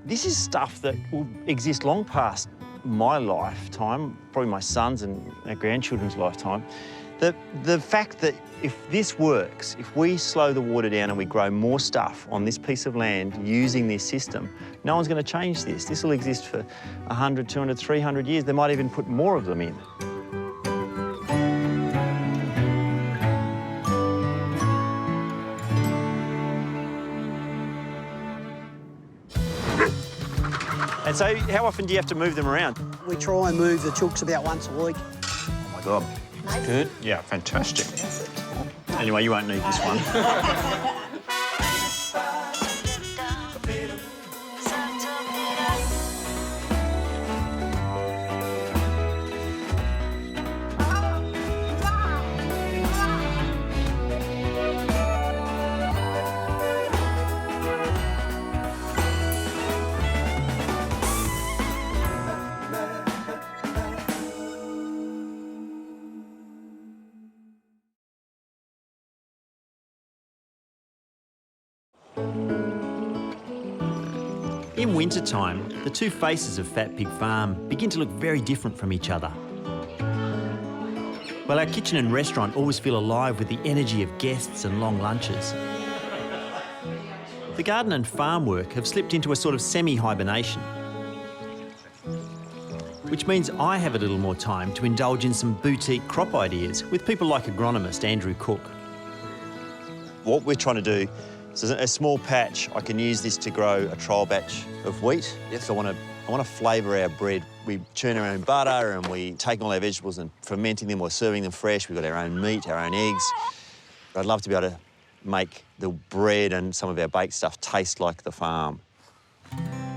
this is stuff that will exist long past my lifetime, probably my son's and our grandchildren's lifetime. The fact that if this works, if we slow the water down and we grow more stuff on this piece of land using this system, no one's going to change this. This will exist for 100, 200, 300 years. They might even put more of them in. And so how often do you have to move them around? We try and move the chooks about once a week. Oh my God. That's good. Yeah, fantastic. Anyway, you won't need this one. In wintertime, the two faces of Fat Pig Farm begin to look very different from each other. Well, our kitchen and restaurant always feel alive with the energy of guests and long lunches. The garden and farm work have slipped into a sort of semi-hibernation, which means I have a little more time to indulge in some boutique crop ideas with people like agronomist Andrew Cook. What we're trying to do is a small patch. I can use this to grow a trial batch of wheat. Yes. So I want to flavour our bread. We churn our own butter and we take all our vegetables and fermenting them or serving them fresh. We've got our own meat, our own eggs. I'd love to be able to make the bread and some of our baked stuff taste like the farm.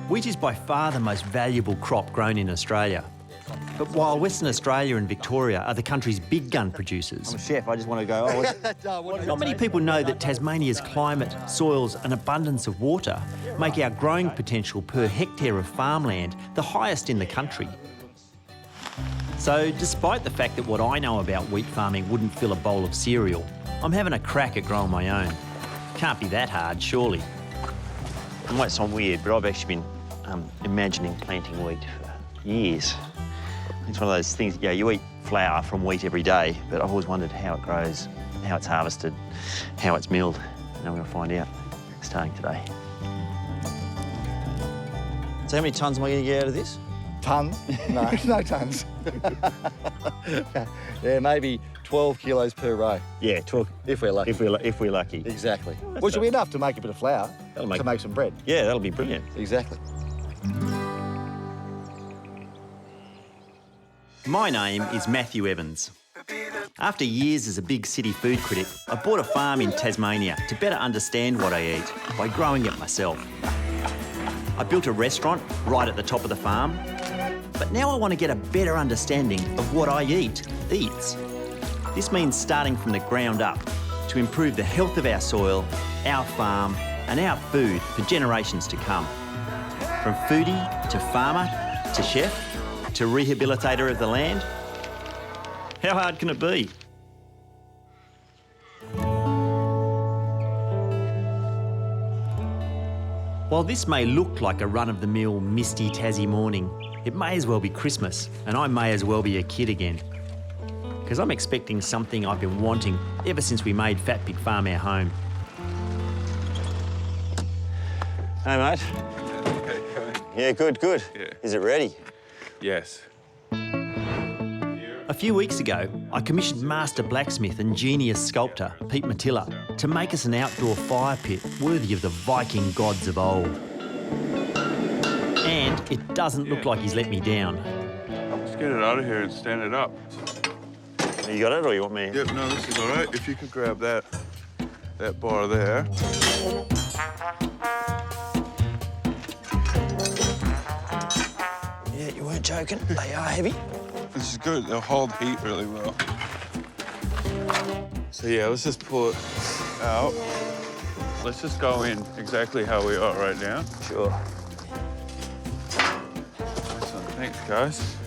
Wheat is by far the most valuable crop grown in Australia. But while Western Australia and Victoria are the country's big gun producers, I'm a chef, I just want to go, not many people know that Tasmania's climate, soils and abundance of water make our growing potential per hectare of farmland the highest in the country. So despite the fact that what I know about wheat farming wouldn't fill a bowl of cereal, I'm having a crack at growing my own. Can't be that hard, surely. It might sound weird, but I've actually been imagining planting wheat for years. It's one of those things, yeah, you eat flour from wheat every day, but I've always wondered how it grows, how it's harvested, how it's milled, and I'm going to find out starting today. So how many tonnes am I going to get out of this? Tonnes? No, no tonnes. Yeah, maybe 12 kilos per row. Yeah, 12. If we're lucky. If we're lucky. Exactly. Which will be enough to make a bit of flour to make some bread. Yeah, that'll be brilliant. Exactly. My name is Matthew Evans. After years as a big city food critic, I bought a farm in Tasmania to better understand what I eat by growing it myself. I built a restaurant right at the top of the farm, but now I want to get a better understanding of what I eats. This means starting from the ground up to improve the health of our soil, our farm, and our food for generations to come. From foodie to farmer to chef to rehabilitator of the land, how hard can it be? While this may look like a run-of-the-mill misty Tassie morning, it may as well be Christmas, and I may as well be a kid again. because I'm expecting something I've been wanting ever since we made Fat Pig Farm our home. Hey, mate. Yeah, good. Yeah. Is it ready? Yes. A few weeks ago, I commissioned master blacksmith and genius sculptor, Pete Matilla, to make us an outdoor fire pit worthy of the Viking gods of old. And it doesn't look like he's let me down. Let's get it out of here and stand it up. You got it, or you want me? Yep, no, this is all right. If you could grab that bar there. Yeah, you weren't joking. They are heavy. This is good. They'll hold heat really well. So yeah, let's just pull it out. Let's just go in exactly how we are right now. Sure. Excellent. Thanks, guys.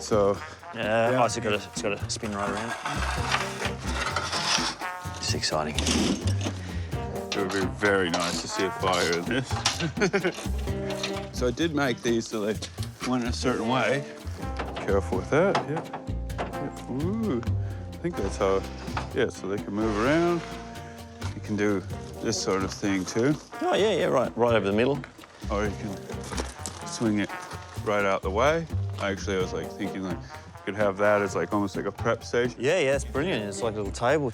So. Yeah, oh, it's got to spin right around. It's exciting. It would be very nice to see a fire in this. So I did make these so they went a certain way. Careful with that, yeah. Ooh, I think that's how, yeah, so they can move around. You can do this sort of thing too. Oh, yeah, right over the middle. Or you can swing it right out the way. Actually, I was like thinking like, you could have that as like almost like a prep station. Yeah, it's brilliant. It's like a little table.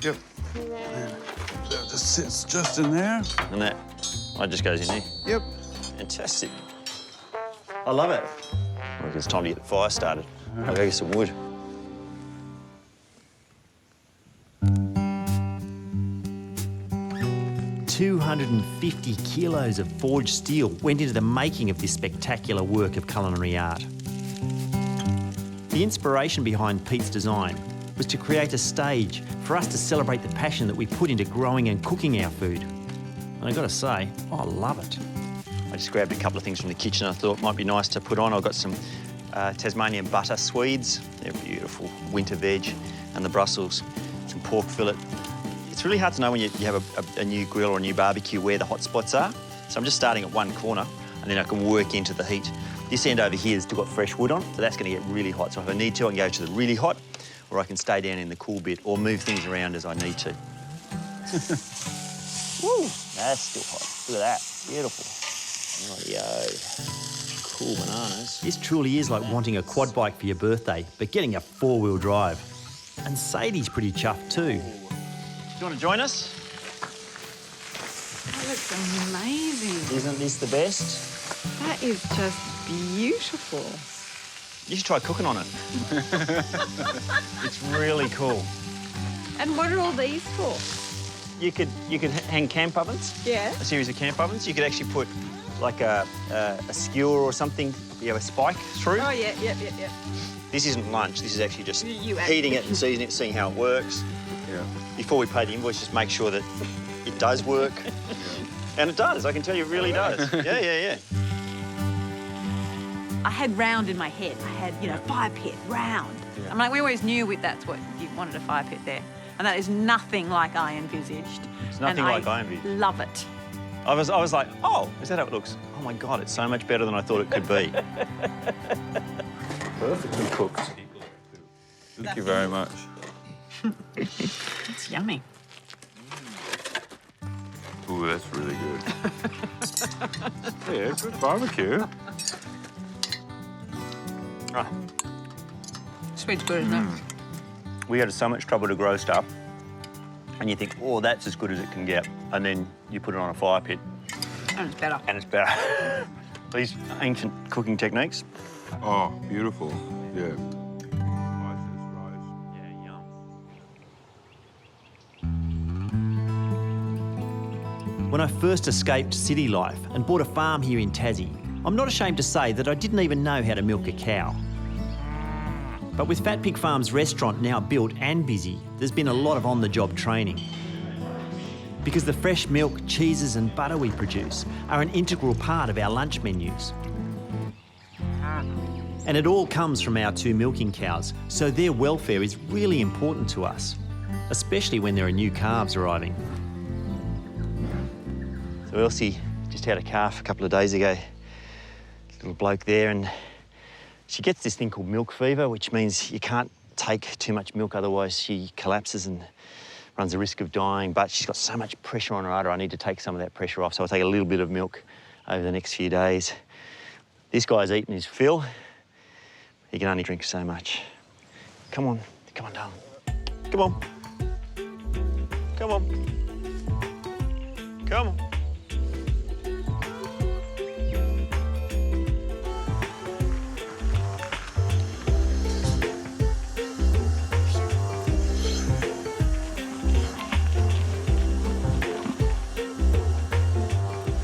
Yep. And that just sits just in there. And that just goes in there. Yep. Fantastic. I love it. I think it's time to get the fire started. I'll go get some wood. $250 kilos of forged steel went into the making of this spectacular work of culinary art. The inspiration behind Pete's design was to create a stage for us to celebrate the passion that we put into growing and cooking our food. And I've got to say, I love it. I just grabbed a couple of things from the kitchen I thought might be nice to put on. I've got some Tasmanian butter swedes. They're beautiful. Winter veg. And the Brussels. Some pork fillet. It's really hard to know when you have a new grill or a new barbecue where the hot spots are. So I'm just starting at one corner and then I can work into the heat. This end over here has still got fresh wood on, so that's going to get really hot. So if I need to, I can go to the really hot, or I can stay down in the cool bit or move things around as I need to. Woo, that's still hot. Look at that, beautiful. Rightio. Cool bananas. This truly is like wanting a quad bike for your birthday, but getting a four-wheel drive. And Sadie's pretty chuffed too. Do you want to join us? That looks amazing. Isn't this the best? That is just beautiful. You should try cooking on it. It's really cool. And what are all these for? You could hang camp ovens. Yeah. A series of camp ovens. You could actually put like a skewer or something, you have a spike through. Oh, yeah. This isn't lunch. This is actually just heating it and seasoning it, seeing how it works. Yeah. Before we pay the invoice, just make sure that it does work. And it does. I can tell you it really does. Yeah. I had round in my head. I had, fire pit, round. Yeah. I'm like, we always knew that's what you wanted, a fire pit there. And that is nothing like I envisaged. It's nothing like I envisaged. Love it. I was like, oh, is that how it looks? Oh my God, it's so much better than I thought it could be. Perfectly cooked. Thank you very much. It's yummy. Ooh, that's really good. Yeah, good barbecue. Ah. Sweet's good, isn't it? We had so much trouble to grow stuff, and you think, oh, that's as good as it can get, and then you put it on a fire pit. And it's better. And it's better. These ancient cooking techniques. Oh, beautiful. Yeah. When I first escaped city life and bought a farm here in Tassie, I'm not ashamed to say that I didn't even know how to milk a cow. But with Fat Pig Farm's restaurant now built and busy, there's been a lot of on-the-job training. Because the fresh milk, cheeses and butter we produce are an integral part of our lunch menus. And it all comes from our 2 milking cows, so their welfare is really important to us, especially when there are new calves arriving. So Elsie just had a calf a couple of days ago. Little bloke there, and She gets this thing called milk fever, which means you can't take too much milk, otherwise she collapses and runs the risk of dying. But she's got so much pressure on her udder, I need to take some of that pressure off. So I'll take a little bit of milk over the next few days. This guy's eaten his fill. He can only drink so much. Come on, darling. Come on. Come on. Come on.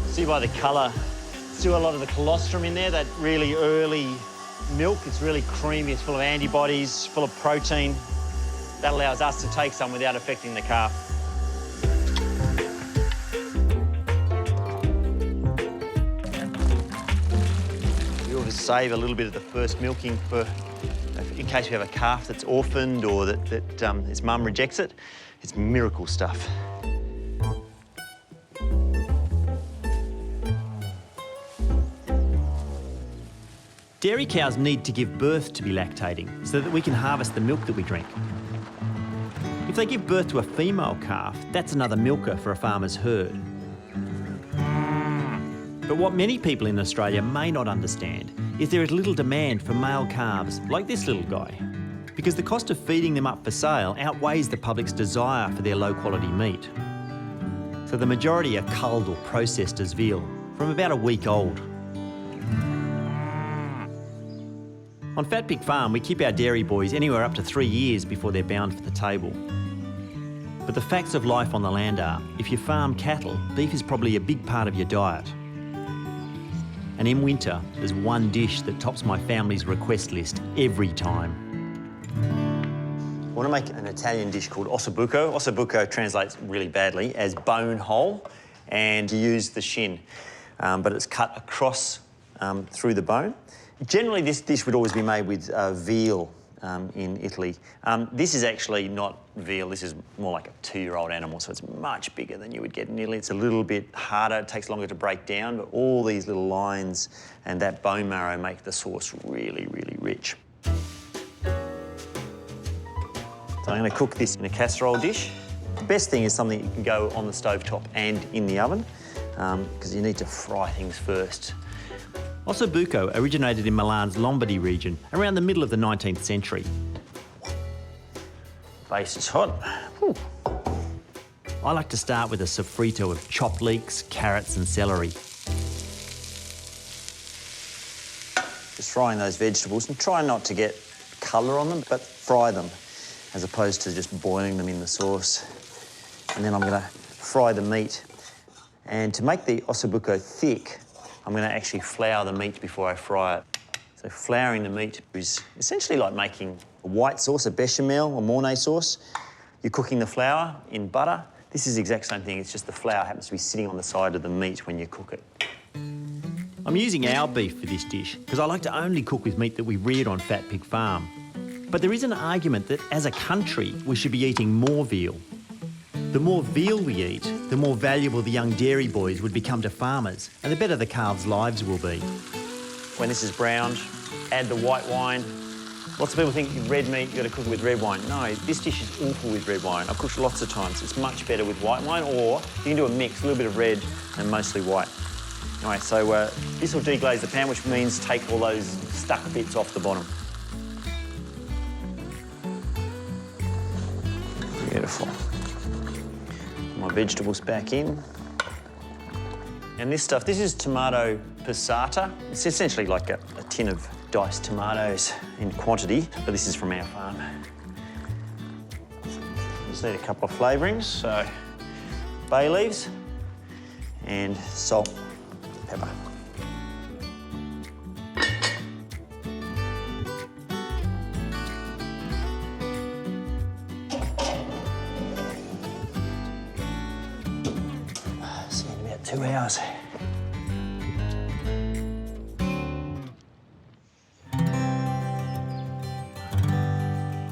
See by the colour, still a lot of the colostrum in there, that really early milk. It's really creamy, it's full of antibodies, full of protein. That allows us to take some without affecting the calf. We ought to save a little bit of the first milking for, in case we have a calf that's orphaned or that its mum rejects it. It's miracle stuff. Dairy cows need to give birth to be lactating so that we can harvest the milk that we drink. If they give birth to a female calf, that's another milker for a farmer's herd. But what many people in Australia may not understand is there is little demand for male calves like this little guy, because the cost of feeding them up for sale outweighs the public's desire for their low-quality meat. So the majority are culled or processed as veal from about a week old. On Fat Pig Farm, we keep our dairy boys anywhere up to 3 years before they're bound for the table. But the facts of life on the land are, if you farm cattle, beef is probably a big part of your diet. And in winter, there's one dish that tops my family's request list every time. I want to make an Italian dish called Osso Buco. Osso Buco translates really badly as bone whole, and you use the shin, but it's cut across through the bone. Generally, this dish would always be made with veal in Italy. This is actually not veal, this is more like a 2-year-old animal, so it's much bigger than you would get in Italy. It's a little bit harder, it takes longer to break down, but all these little lines and that bone marrow make the sauce really, really rich. So I'm going to cook this in a casserole dish. The best thing is something you can go on the stovetop and in the oven, because you need to fry things first. Osso Buco originated in Milan's Lombardy region around the middle of the 19th century. Base is hot. Whew. I like to start with a sofrito of chopped leeks, carrots and celery. Just frying those vegetables and try not to get colour on them, but fry them as opposed to just boiling them in the sauce. And then I'm going to fry the meat. And to make the Osso Buco thick, I'm going to actually flour the meat before I fry it. So flouring the meat is essentially like making a white sauce, a bechamel or Mornay sauce. You're cooking the flour in butter. This is the exact same thing, it's just the flour happens to be sitting on the side of the meat when you cook it. I'm using our beef for this dish because I like to only cook with meat that we reared on Fat Pig Farm. But there is an argument that as a country, we should be eating more veal. The more veal we eat, the more valuable the young dairy boys would become to farmers, and the better the calves' lives will be. When this is browned, add the white wine. Lots of people think red meat, you've got to cook it with red wine. No, this dish is awful with red wine. I've cooked lots of times. It's much better with white wine, or you can do a mix, a little bit of red and mostly white. All right, so this will deglaze the pan, which means take all those stuck bits off the bottom. Beautiful. My vegetables back in. And this stuff, this is tomato passata. It's essentially like a tin of diced tomatoes in quantity, but this is from our farm. Just need a couple of flavourings, so bay leaves and salt, pepper. See you in about 2 hours.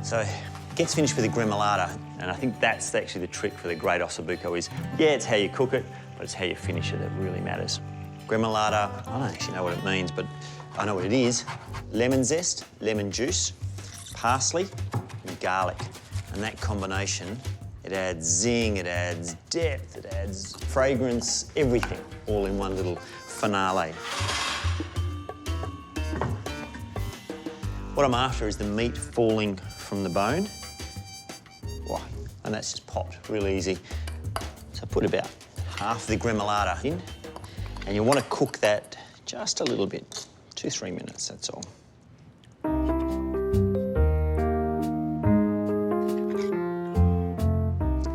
So it gets finished with a gremolata, and I think that's actually the trick for the great Osso Buco is, yeah, it's how you cook it, but it's how you finish it that really matters. Gremolata, I don't actually know what it means, but I know what it is. Lemon zest, lemon juice, parsley and garlic. And that combination, it adds zing, it adds depth, it adds fragrance, everything, all in one little finale. What I'm after is the meat falling from the bone. Wow, and that's just popped real easy. So put about half the gremolata in, and you want to cook that just a little bit, 2-3 minutes, that's all.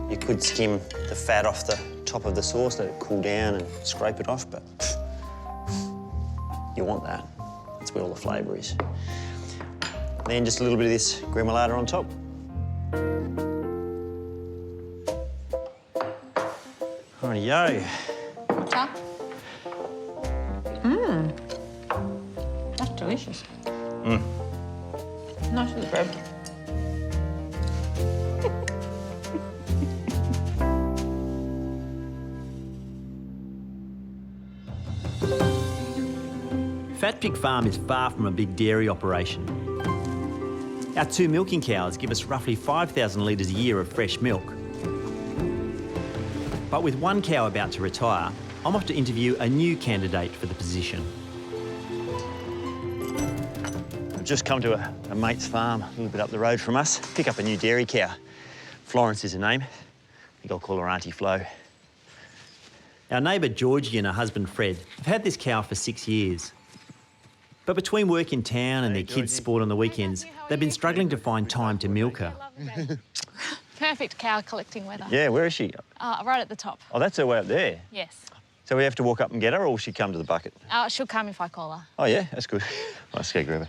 You could skim the fat off the top of the sauce, let it cool down and scrape it off, but you want that. That's where all the flavour is. Then just a little bit of this gremolata on top. Rightio. Top. Mmm. That's delicious. Mm. Nice with the bread. Fat Pig Farm is far from a big dairy operation. Our 2 milking cows give us roughly 5,000 litres a year of fresh milk. But with 1 cow about to retire, I'm off to interview a new candidate for the position. I've just come to a mate's farm a little bit up the road from us. Pick up a new dairy cow. Florence is her name. I think I'll call her Auntie Flo. Our neighbour Georgie and her husband Fred have had this cow for 6 years. But between work in town and their kids' sport on the weekends, they've been struggling to find time to milk her. Perfect cow collecting weather. Yeah, where is she? Right at the top. Oh, that's her way up there. Yes. So we have to walk up and get her, or will she come to the bucket? She'll come if I call her. Oh, yeah, that's good. Let's go grab her.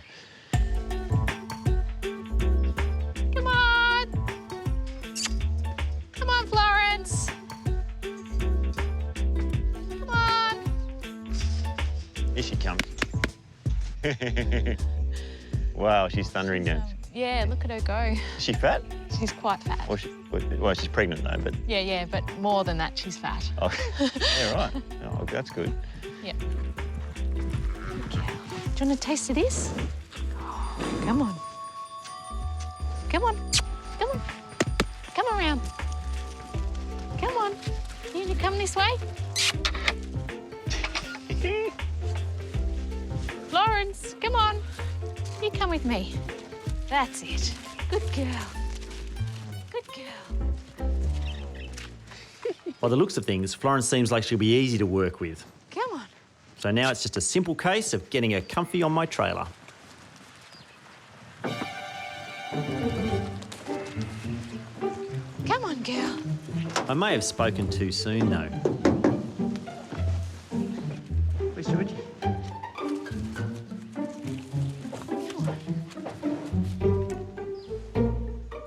Come on. Come on, Florence. Come on. Here she comes. Wow, she's thundering down. Yeah, look at her go. Is she fat? She's quite fat. Well, she's pregnant though, but... Yeah, but more than that, she's fat. Oh, yeah, right. Oh, that's good. Yep. Good cow. Do you want a taste of this? Oh, come on. Come on. Come on. Come around. Come on. You come this way? Florence, come on. You come with me. That's it. Good girl. Good girl. By the looks of things, Florence seems like she'll be easy to work with. Come on. So now it's just a simple case of getting her comfy on my trailer. Come on, girl. I may have spoken too soon, though. Where's Georgie?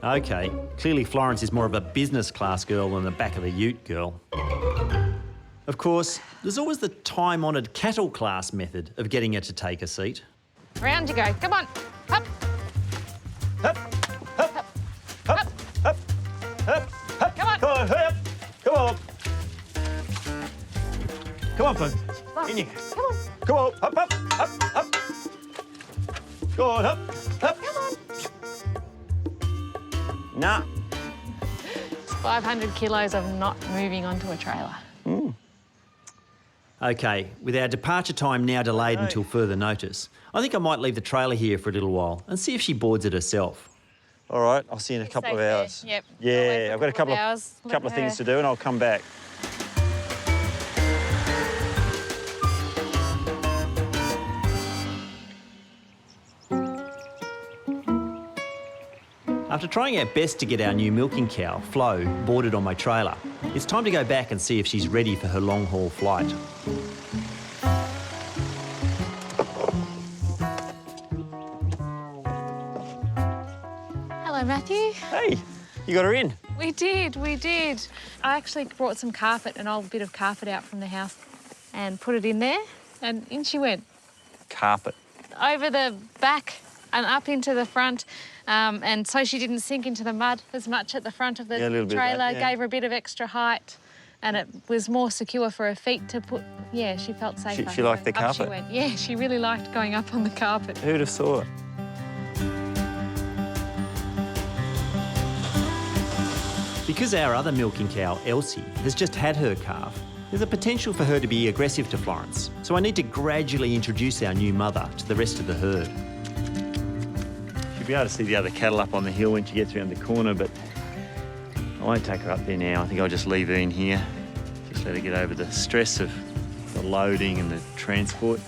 OK, clearly Florence is more of a business class girl than the back of the ute girl. Of course, there's always the time-honoured cattle class method of getting her to take a seat. Round you go. Come on. Up. Up. Up. Up. Up. Up. Up. Come on. Come on, hurry up. Come on. Come on, Flo. In you. Come on. Come on. Up, up, up, up. Go on, up, up. Come on. Nah. It's 500 kilos of not moving onto a trailer. Mm. OK, with our departure time now delayed until further notice, I think I might leave the trailer here for a little while and see if she boards it herself. All right, I'll see you in a couple of hours. Yep. Yeah, I've got a couple hours. of things to do and I'll come back. After trying our best to get our new milking cow, Flo, boarded on my trailer, it's time to go back and see if she's ready for her long-haul flight. Hello, Matthew. Hey, you got her in? We did. I actually brought some carpet, an old bit of carpet out from the house and put it in there, and in she went. Carpet. Over the back and up into the front, and so she didn't sink into the mud as much at the front of the Yeah, a little bit of trailer, that, yeah. gave her a bit of extra height. and it was more secure for her feet to put. Yeah, she felt safer. She liked the Up she carpet? went. Yeah, she really liked going up on the carpet. Who'd have thought? Because our other milking cow, Elsie, has just had her calf, there's a potential for her to be aggressive to Florence. So I need to gradually introduce our new mother to the rest of the herd. She'll be able to see the other cattle up on the hill when she gets around the corner, but I won't take her up there now. I think I'll just leave her in here. Just let her get over the stress of the loading and the transport.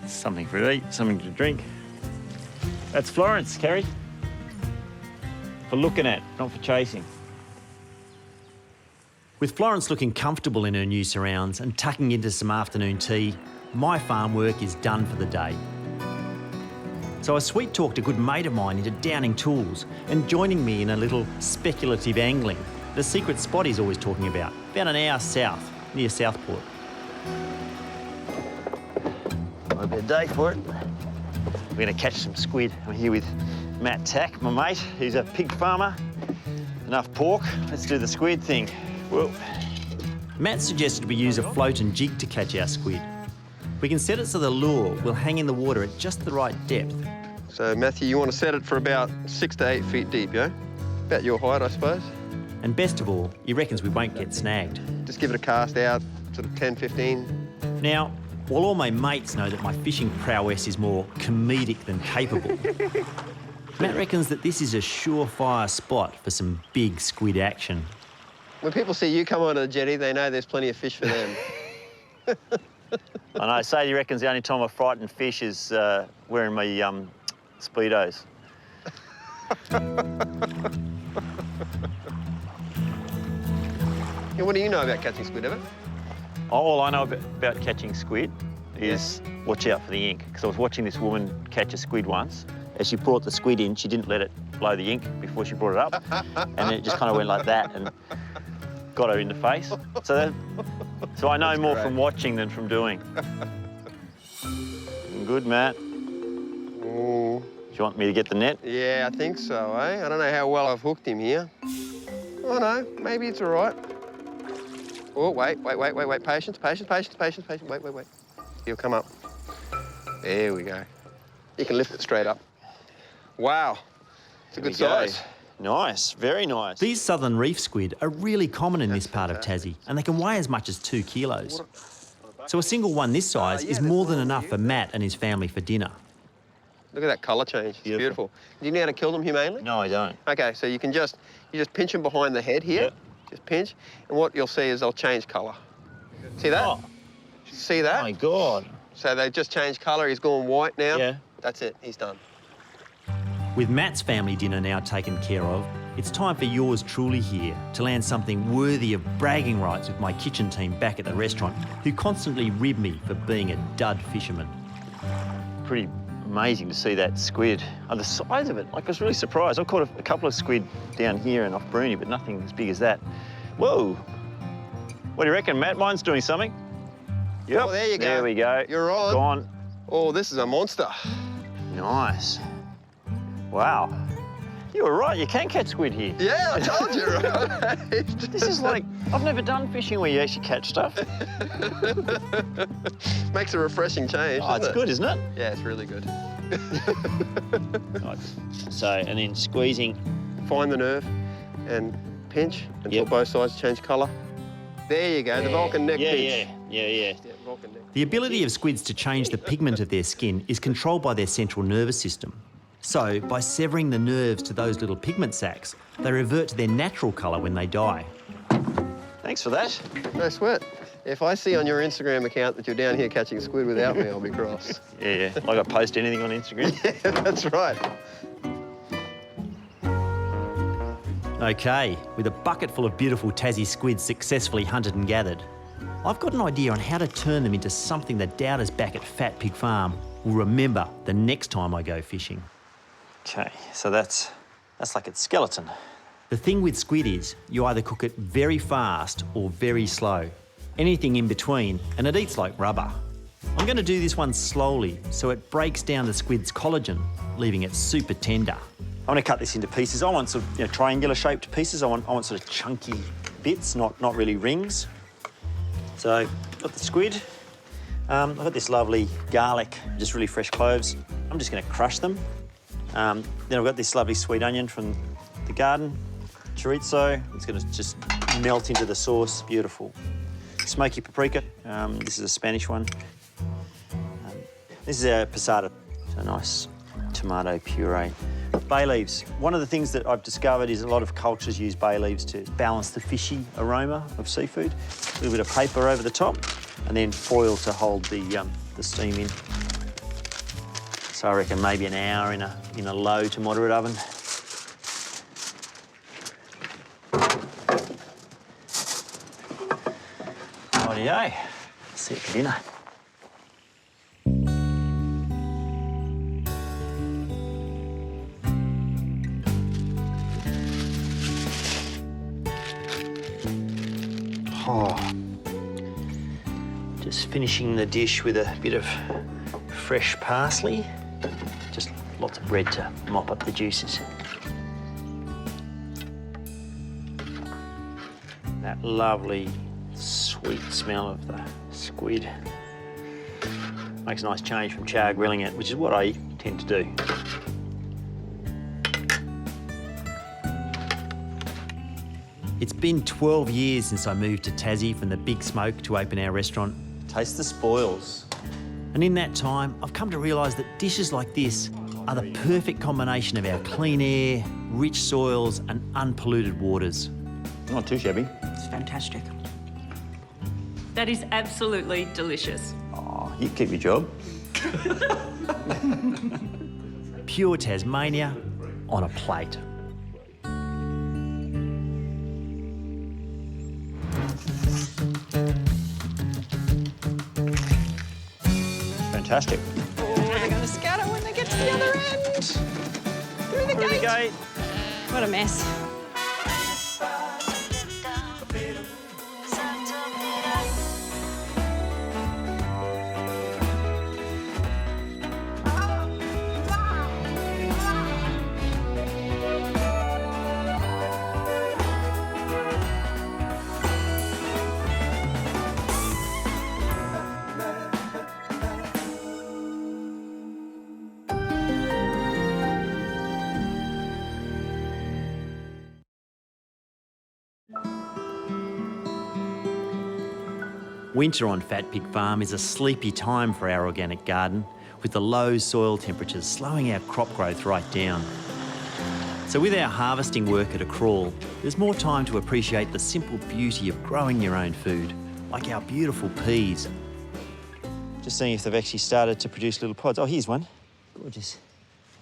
Something for her to eat, something to drink. That's Florence, Kerry. For looking at, not for chasing. With Florence looking comfortable in her new surrounds and tucking into some afternoon tea, my farm work is done for the day. So I sweet-talked a good mate of mine into downing tools and joining me in a little speculative angling, the secret spot he's always talking about an hour south, near Southport. Might be a day for it. We're going to catch some squid. I'm here with Matt Tack, my mate, who's a pig farmer. Enough pork, let's do the squid thing. Whoa. Matt suggested we use a float and jig to catch our squid. We can set it so the lure will hang in the water at just the right depth. So, Matthew, you want to set it for about 6 to 8 feet deep, yeah? About your height, I suppose. And best of all, he reckons we won't get snagged. Just give it a cast out, sort of 10, 15. Now, while all my mates know that my fishing prowess is more comedic than capable, Matt reckons that this is a surefire spot for some big squid action. When people see you come onto the jetty, they know there's plenty of fish for them. I know, Sadie reckons the only time I frighten fish is wearing my Speedos. Yeah, what do you know about catching squid, Evan? All I know about catching squid is watch out for the ink. Because I was watching this woman catch a squid once. As she brought the squid in, she didn't let it blow the ink before she brought it up. And it just kind of went like that and got her in the face. So I know more from watching than from doing. Good, Matt. Ooh. Do you want me to get the net? Yeah, I think so, eh? I don't know how well I've hooked him here. Oh, no, maybe it's all right. Oh, wait. Patience. Wait. He'll come up. There we go. You can lift it straight up. Wow, it's a good size. Nice, very nice. These southern reef squid are really common in this part of Tassie, and they can weigh as much as 2 kilos. So a single one this size is more than enough for Matt and his family for dinner. Look at that colour change. It's beautiful. Do you know how to kill them humanely? No, I don't. Okay, so you just pinch them behind the head here. Yep. Just pinch, and what you'll see is they'll change colour. See that? Oh. See that? My God. So they just changed colour. He's gone white now. Yeah. That's it. He's done. With Matt's family dinner now taken care of, it's time for yours truly here to land something worthy of bragging rights with my kitchen team back at the restaurant, who constantly rib me for being a dud fisherman. Pretty amazing to see that squid. Oh, the size of it, like I was really surprised. I've caught a couple of squid down here and off Bruni, but nothing as big as that. Whoa. What do you reckon, Matt? Mine's doing something. Yep. Oh, there you go. There we go. You're on. Gone. Oh, this is a monster. Nice. Wow. You were right, you can catch squid here. Yeah, I told you, right? This is like, I've never done fishing where you actually catch stuff. Makes a refreshing change. Oh, it's good, isn't it? Yeah, it's really good. So, and then squeezing. Find the nerve and pinch until both sides change colour. There you go, the Vulcan neck pinch. Yeah. Vulcan neck. The ability of squids to change the pigment of their skin is controlled by their central nervous system. So, by severing the nerves to those little pigment sacs, they revert to their natural colour when they die. Thanks for that. No sweat. If I see on your Instagram account that you're down here catching squid without me, I'll be cross. Yeah. Like I post anything on Instagram. Yeah, that's right. OK, with a bucket full of beautiful Tassie squid successfully hunted and gathered, I've got an idea on how to turn them into something the doubters back at Fat Pig Farm will remember the next time I go fishing. Okay, so that's like its skeleton. The thing with squid is you either cook it very fast or very slow. Anything in between, and it eats like rubber. I'm going to do this one slowly so it breaks down the squid's collagen, leaving it super tender. I want to cut this into pieces. I want sort of triangular shaped pieces. I want sort of chunky bits, not really rings. So I've got the squid. I've got this lovely garlic, just really fresh cloves. I'm just going to crush them. Then I've got this lovely sweet onion from the garden, chorizo. It's going to just melt into the sauce, beautiful. Smoky paprika. This is a Spanish one. This is a passata, so nice tomato puree. Bay leaves. One of the things that I've discovered is a lot of cultures use bay leaves to balance the fishy aroma of seafood. A little bit of paper over the top, and then foil to hold the steam in. So I reckon maybe an hour in a low to moderate oven. Rightio, set for dinner. Oh, just finishing the dish with a bit of fresh parsley. Just lots of bread to mop up the juices. That lovely sweet smell of the squid makes a nice change from char grilling it, which is what I tend to do. It's been 12 years since I moved to Tassie from the big smoke to open our restaurant. Taste the spoils. And in that time, I've come to realise that dishes like this are the perfect combination of our clean air, rich soils and unpolluted waters. Not too shabby. It's fantastic. That is absolutely delicious. Oh, you keep your job. Pure Tasmania on a plate. Fantastic. Oh, they're going to scatter when they get to the other end. Through the gate. What a mess. Winter on Fat Pig Farm is a sleepy time for our organic garden, with the low soil temperatures slowing our crop growth right down. So with our harvesting work at a crawl, there's more time to appreciate the simple beauty of growing your own food, like our beautiful peas. Just seeing if they've actually started to produce little pods. Oh, here's one. Gorgeous.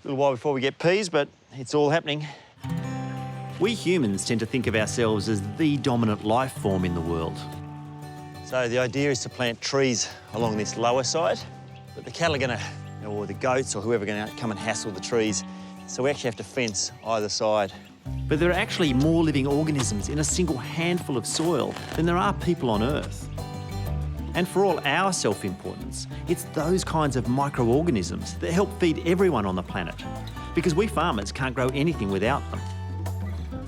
A little while before we get peas, but it's all happening. We humans tend to think of ourselves as the dominant life form in the world. So the idea is to plant trees along this lower side, but the cattle are going to, or the goats or whoever are going to come and hassle the trees. So we actually have to fence either side. But there are actually more living organisms in a single handful of soil than there are people on Earth. And for all our self-importance, it's those kinds of microorganisms that help feed everyone on the planet, because we farmers can't grow anything without them.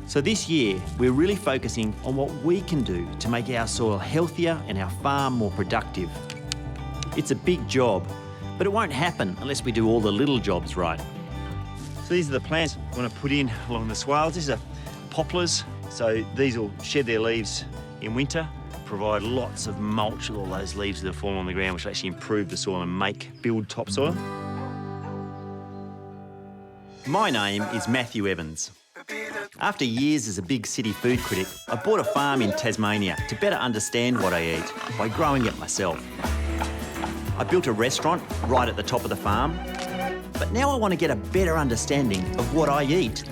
So this year, we're really focusing on what we can do to make our soil healthier and our farm more productive. It's a big job, but it won't happen unless we do all the little jobs right. So these are the plants we want to put in along the swales. These are poplars, so these will shed their leaves in winter, provide lots of mulch with all those leaves that have fallen on the ground, which will actually improve the soil and build topsoil. My name is Matthew Evans. After years as a big city food critic, I bought a farm in Tasmania to better understand what I eat by growing it myself. I built a restaurant right at the top of the farm, but now I want to get a better understanding of what I eats.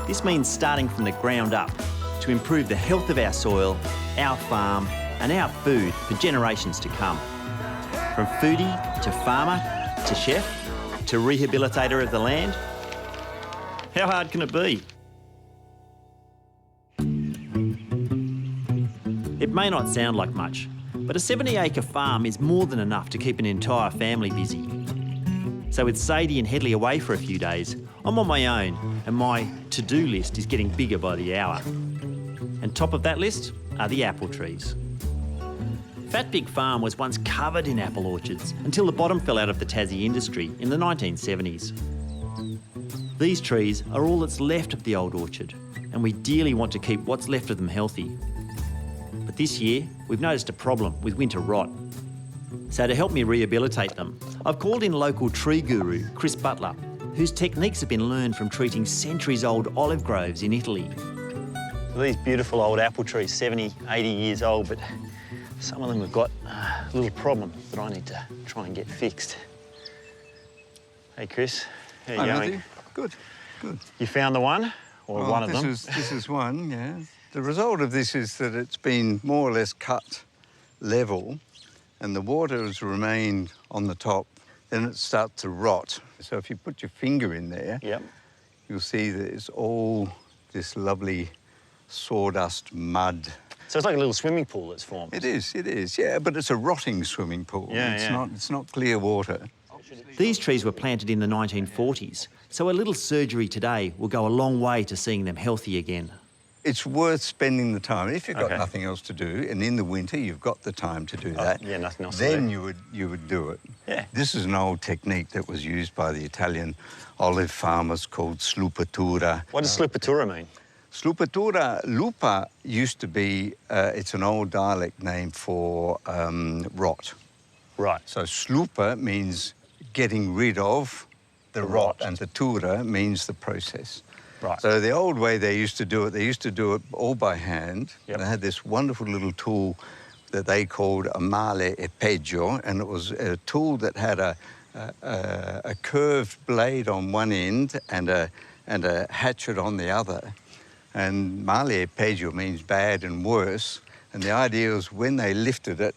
This means starting from the ground up to improve the health of our soil, our farm, and our food for generations to come. From foodie to farmer to chef to rehabilitator of the land. How hard can it be? It may not sound like much, but a 70-acre farm is more than enough to keep an entire family busy. So with Sadie and Headley away for a few days, I'm on my own, and my to-do list is getting bigger by the hour. And And top of that list are the apple trees. Fat Big Farm was once covered in apple orchards until the bottom fell out of the Tassie industry in the 1970s. These trees are all that's left of the old orchard, and we dearly want to keep what's left of them healthy. But this year, we've noticed a problem with winter rot. So to help me rehabilitate them, I've called in local tree guru, Chris Butler, whose techniques have been learned from treating centuries-old olive groves in Italy. So these beautiful old apple trees, 70, 80 years old, but some of them have got a little problem that I need to try and get fixed. Hey, Chris, how you Hi, going? Matthew. Good, good. You found the one, or Well, one of them? This is one, yeah. The result of this is that it's been more or less cut level and the water has remained on the top, then it starts to rot. So if you put your finger in there, you'll see that it's all this lovely sawdust mud. So it's like a little swimming pool that's formed. It is, yeah, but it's a rotting swimming pool. It's not clear water. These trees were planted in the 1940s, so a little surgery today will go a long way to seeing them healthy again. It's worth spending the time. If you've got nothing else to do, and in the winter you've got the time to do that, nothing else then to do. you would do it. Yeah. This is an old technique that was used by the Italian olive farmers called slupatura. What does slupatura mean? Slupatura, lupa used to be, it's an old dialect name for rot. Right. So slupa means getting rid of the rot, and the tura means the process. Right. So the old way they used to do it all by hand. They had this wonderful little tool that they called a male e peggio, and it was a tool that had a curved blade on one end and a hatchet on the other. And male e peggio means bad and worse. And the idea was when they lifted it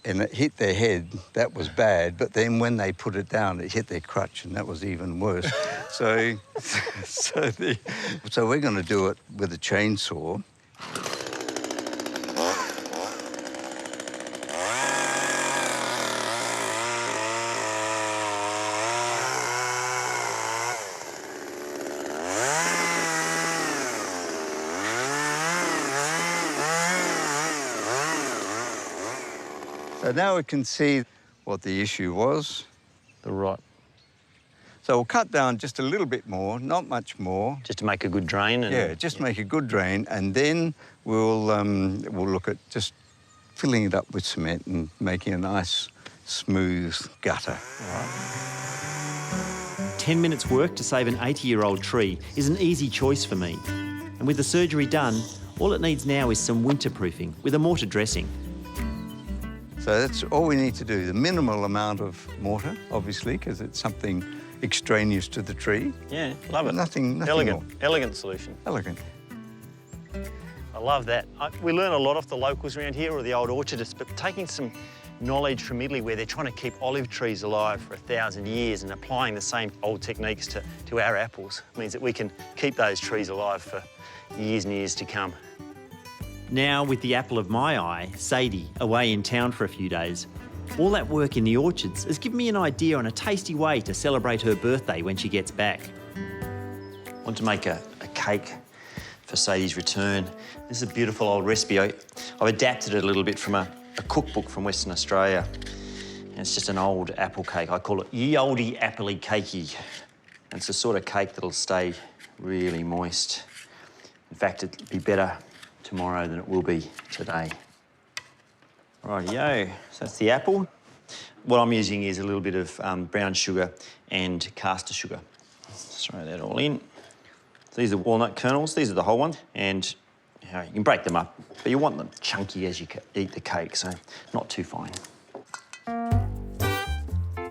and it hit their head, that was bad. But then when they put it down, it hit their crutch, and that was even worse. so we're going to do it with a chainsaw. So now we can see what the issue was. The rot. So we'll cut down just a little bit more, not much more. Just to make a good drain? Yeah, just make a good drain, and then we'll look at just filling it up with cement and making a nice, smooth gutter. 10 minutes work to save an 80-year-old tree is an easy choice for me. And with the surgery done, all it needs now is some winterproofing with a mortar dressing. So that's all we need to do. The minimal amount of mortar, obviously, because it's something extraneous to the tree. Yeah, love it. Nothing elegant, more. elegant solution. Elegant. I love that. We learn a lot off the locals around here, or the old orchardists, but taking some knowledge from Italy where they're trying to keep olive trees alive for 1,000 years and applying the same old techniques to our apples means that we can keep those trees alive for years and years to come. Now, with the apple of my eye, Sadie, away in town for a few days, all that work in the orchards has given me an idea on a tasty way to celebrate her birthday when she gets back. I want to make a cake for Sadie's return. This is a beautiful old recipe. I've adapted it a little bit from a cookbook from Western Australia. And it's just an old apple cake. I call it ye olde appley cakey. And it's the sort of cake that'll stay really moist. In fact, it'll be better tomorrow than it will be today. Rightio, so that's the apple. What I'm using is a little bit of brown sugar and caster sugar. Let's throw that all in. These are walnut kernels, these are the whole ones, and you can break them up, but you want them chunky as you eat the cake, so not too fine.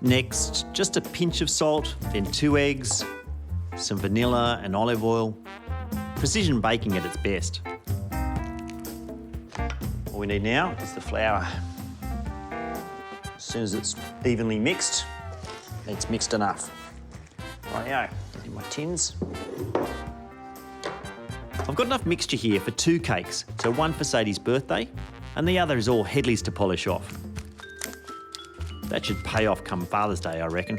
Next, just a pinch of salt, then 2 eggs, some vanilla and olive oil. Precision baking at its best. All we need now is the flour. As soon as it's evenly mixed, it's mixed enough. Rightio, in my tins. I've got enough mixture here for 2 cakes, so one for Sadie's birthday, and the other is all headlies to polish off. That should pay off come Father's Day, I reckon.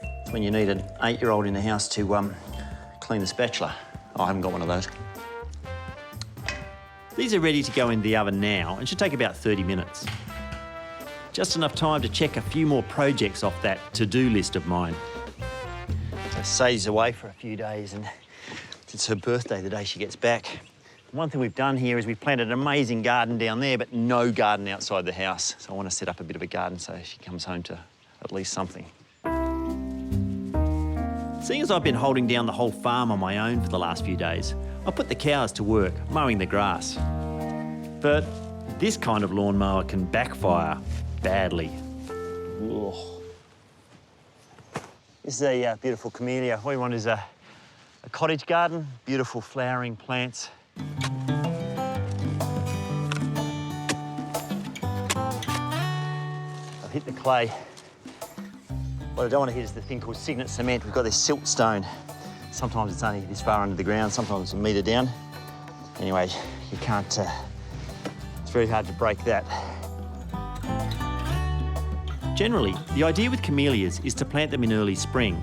It's when you need an 8-year-old in the house to clean the spatula. Oh, I haven't got one of those. These are ready to go in the oven now and should take about 30 minutes. Just enough time to check a few more projects off that to-do list of mine. So Sadie's away for a few days and it's her birthday the day she gets back. One thing we've done here is we've planted an amazing garden down there, but no garden outside the house. So I want to set up a bit of a garden so she comes home to at least something. Seeing as I've been holding down the whole farm on my own for the last few days, I put the cows to work mowing the grass. But this kind of lawnmower can backfire badly. Ugh. This is a beautiful camellia. What we want is a cottage garden, beautiful flowering plants. I've hit the clay. What I don't want to hit is the thing called signet cement. We've got this siltstone. Sometimes it's only this far under the ground, sometimes it's a metre down. Anyway, you can't, it's very hard to break that. Generally, the idea with camellias is to plant them in early spring.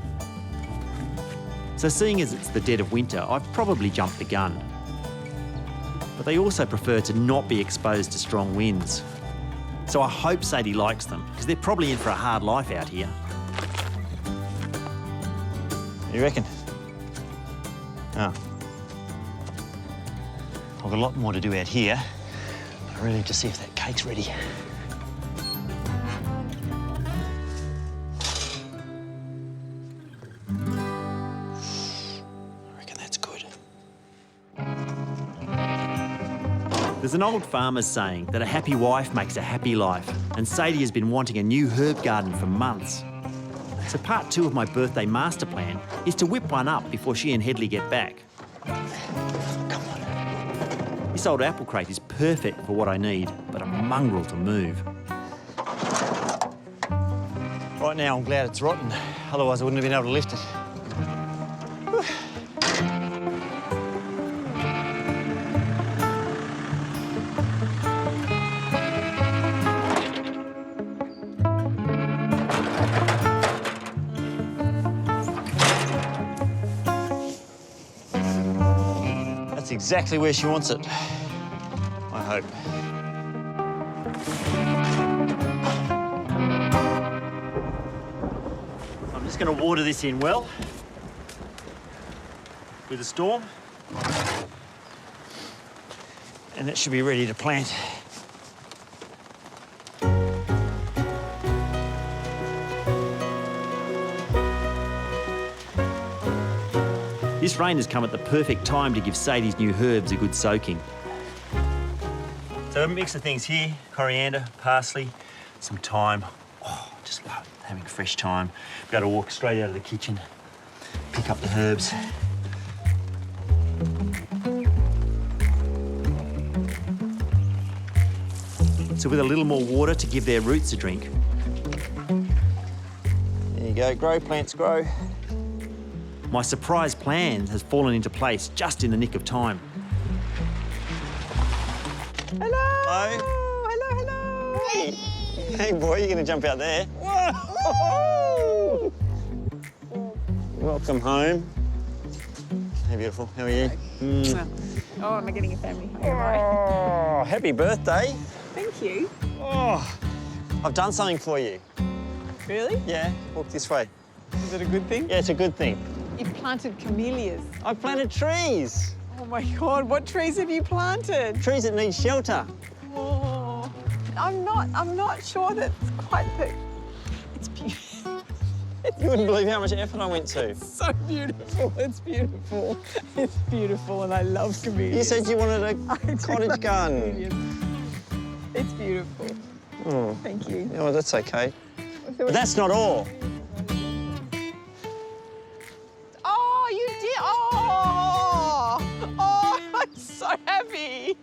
So seeing as it's the dead of winter, I've probably jumped the gun. But they also prefer to not be exposed to strong winds. So I hope Sadie likes them, because they're probably in for a hard life out here. You reckon? Oh. I've got a lot more to do out here. I really need to see if that cake's ready. I reckon that's good. There's an old farmer's saying that a happy wife makes a happy life, and Sadie has been wanting a new herb garden for months. So part 2 of my birthday master plan is to whip one up before she and Headley get back. This old apple crate is perfect for what I need, but a mongrel to move. Right now, I'm glad it's rotten. Otherwise, I wouldn't have been able to lift it. That's exactly where she wants it, I hope. I'm just going to water this in well with a storm. And it should be ready to plant. This rain has come at the perfect time to give Sadie's new herbs a good soaking. So a mix of things here, coriander, parsley, some thyme. Oh, just love having fresh thyme. Be able to walk straight out of the kitchen, pick up the herbs. So with a little more water to give their roots a drink. There you go, grow, plants grow. My surprise plan has fallen into place just in the nick of time. Hello. Hello. Hey. Hey, boy, you're going to jump out there. Whoa. Welcome home. Hey, beautiful. How are you? Oh, am I getting a family? Oh, happy birthday. Thank you. Oh, I've done something for you. Really? Yeah, walk this way. Is it a good thing? Yeah, it's a good thing. You planted camellias. I've planted trees. Oh my God, what trees have you planted? Trees that need shelter. Oh, I'm not sure that's quite the... It's beautiful. You wouldn't believe how much effort I went to. It's so beautiful. It's beautiful. It's beautiful, and I love camellias. You said you wanted a cottage garden. It's beautiful. Oh. Thank you. Oh, that's okay. But that's not all. Oh, you did. Oh, I'm so happy.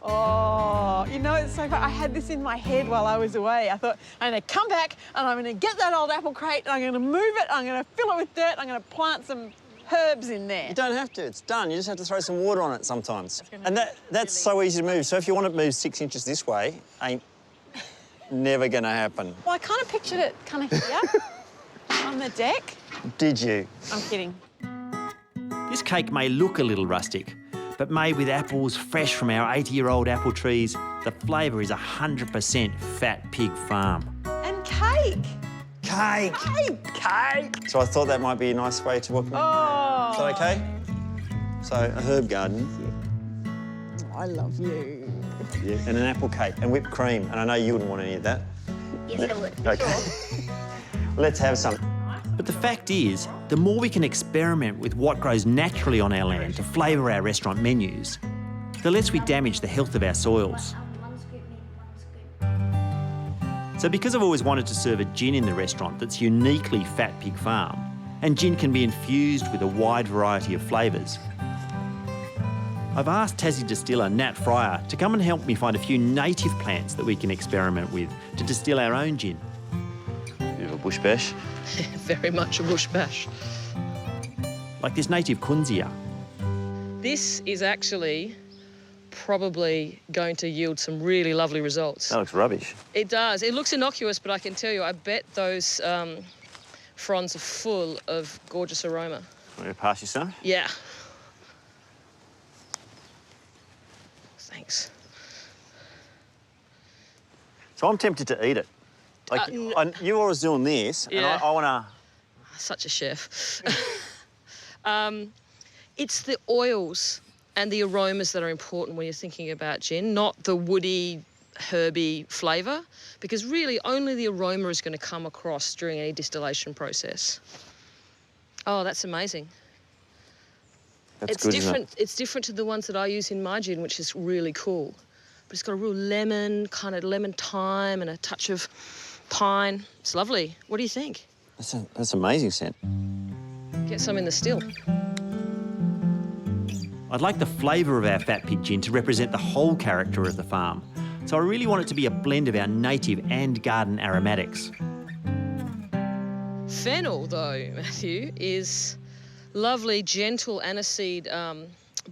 Oh, you know, it's so fun. I had this in my head while I was away. I thought, I'm going to come back and I'm going to get that old apple crate and I'm going to move it, I'm going to fill it with dirt, I'm going to plant some herbs in there. You don't have to, it's done. You just have to throw some water on it sometimes. And that's so easy to move. So if you want it moved 6 inches this way, ain't never gonna happen. Well, I kind of pictured it kind of here on the deck. Did you? I'm kidding. The This cake may look a little rustic, but made with apples fresh from our 80-year-old apple trees, the flavour is 100% Fat Pig Farm. And cake. Cake! Cake! So I thought that might be a nice way to welcome you. Oh. Is that okay? So a herb garden. I love you. Yeah, and an apple cake and whipped cream. And I know you wouldn't want any of that. Yes, I would. Okay. Let's have some. But the fact is, the more we can experiment with what grows naturally on our land to flavour our restaurant menus, the less we damage the health of our soils. So because I've always wanted to serve a gin in the restaurant that's uniquely Fat Pig Farm, and gin can be infused with a wide variety of flavours, I've asked Tassie distiller Nat Fryer to come and help me find a few native plants that we can experiment with to distill our own gin. Bit of a bush bash. Very much a bush bash. Like this native kunzia. This is actually probably going to yield some really lovely results. That looks rubbish. It does. It looks innocuous, but I can tell you, I bet those fronds are full of gorgeous aroma. Want me to pass you some? Yeah. Thanks. So I'm tempted to eat it. Like, you always doing this, and Yeah. I want to... Such a chef. It's the oils and the aromas that are important when you're thinking about gin, not the woody, herby flavour, because really only the aroma is going to come across during any distillation process. Oh, that's amazing. That's good, isn't it? It's different to the ones that I use in my gin, which is really cool. But it's got a real lemon, kind of lemon thyme and a touch of pine. It's lovely. What do you think? That's amazing scent. Get some in the still. I'd like the flavour of our Fat Pig gin to represent the whole character of the farm, so I really want it to be a blend of our native and garden aromatics. Fennel, though, Matthew, is lovely, gentle aniseed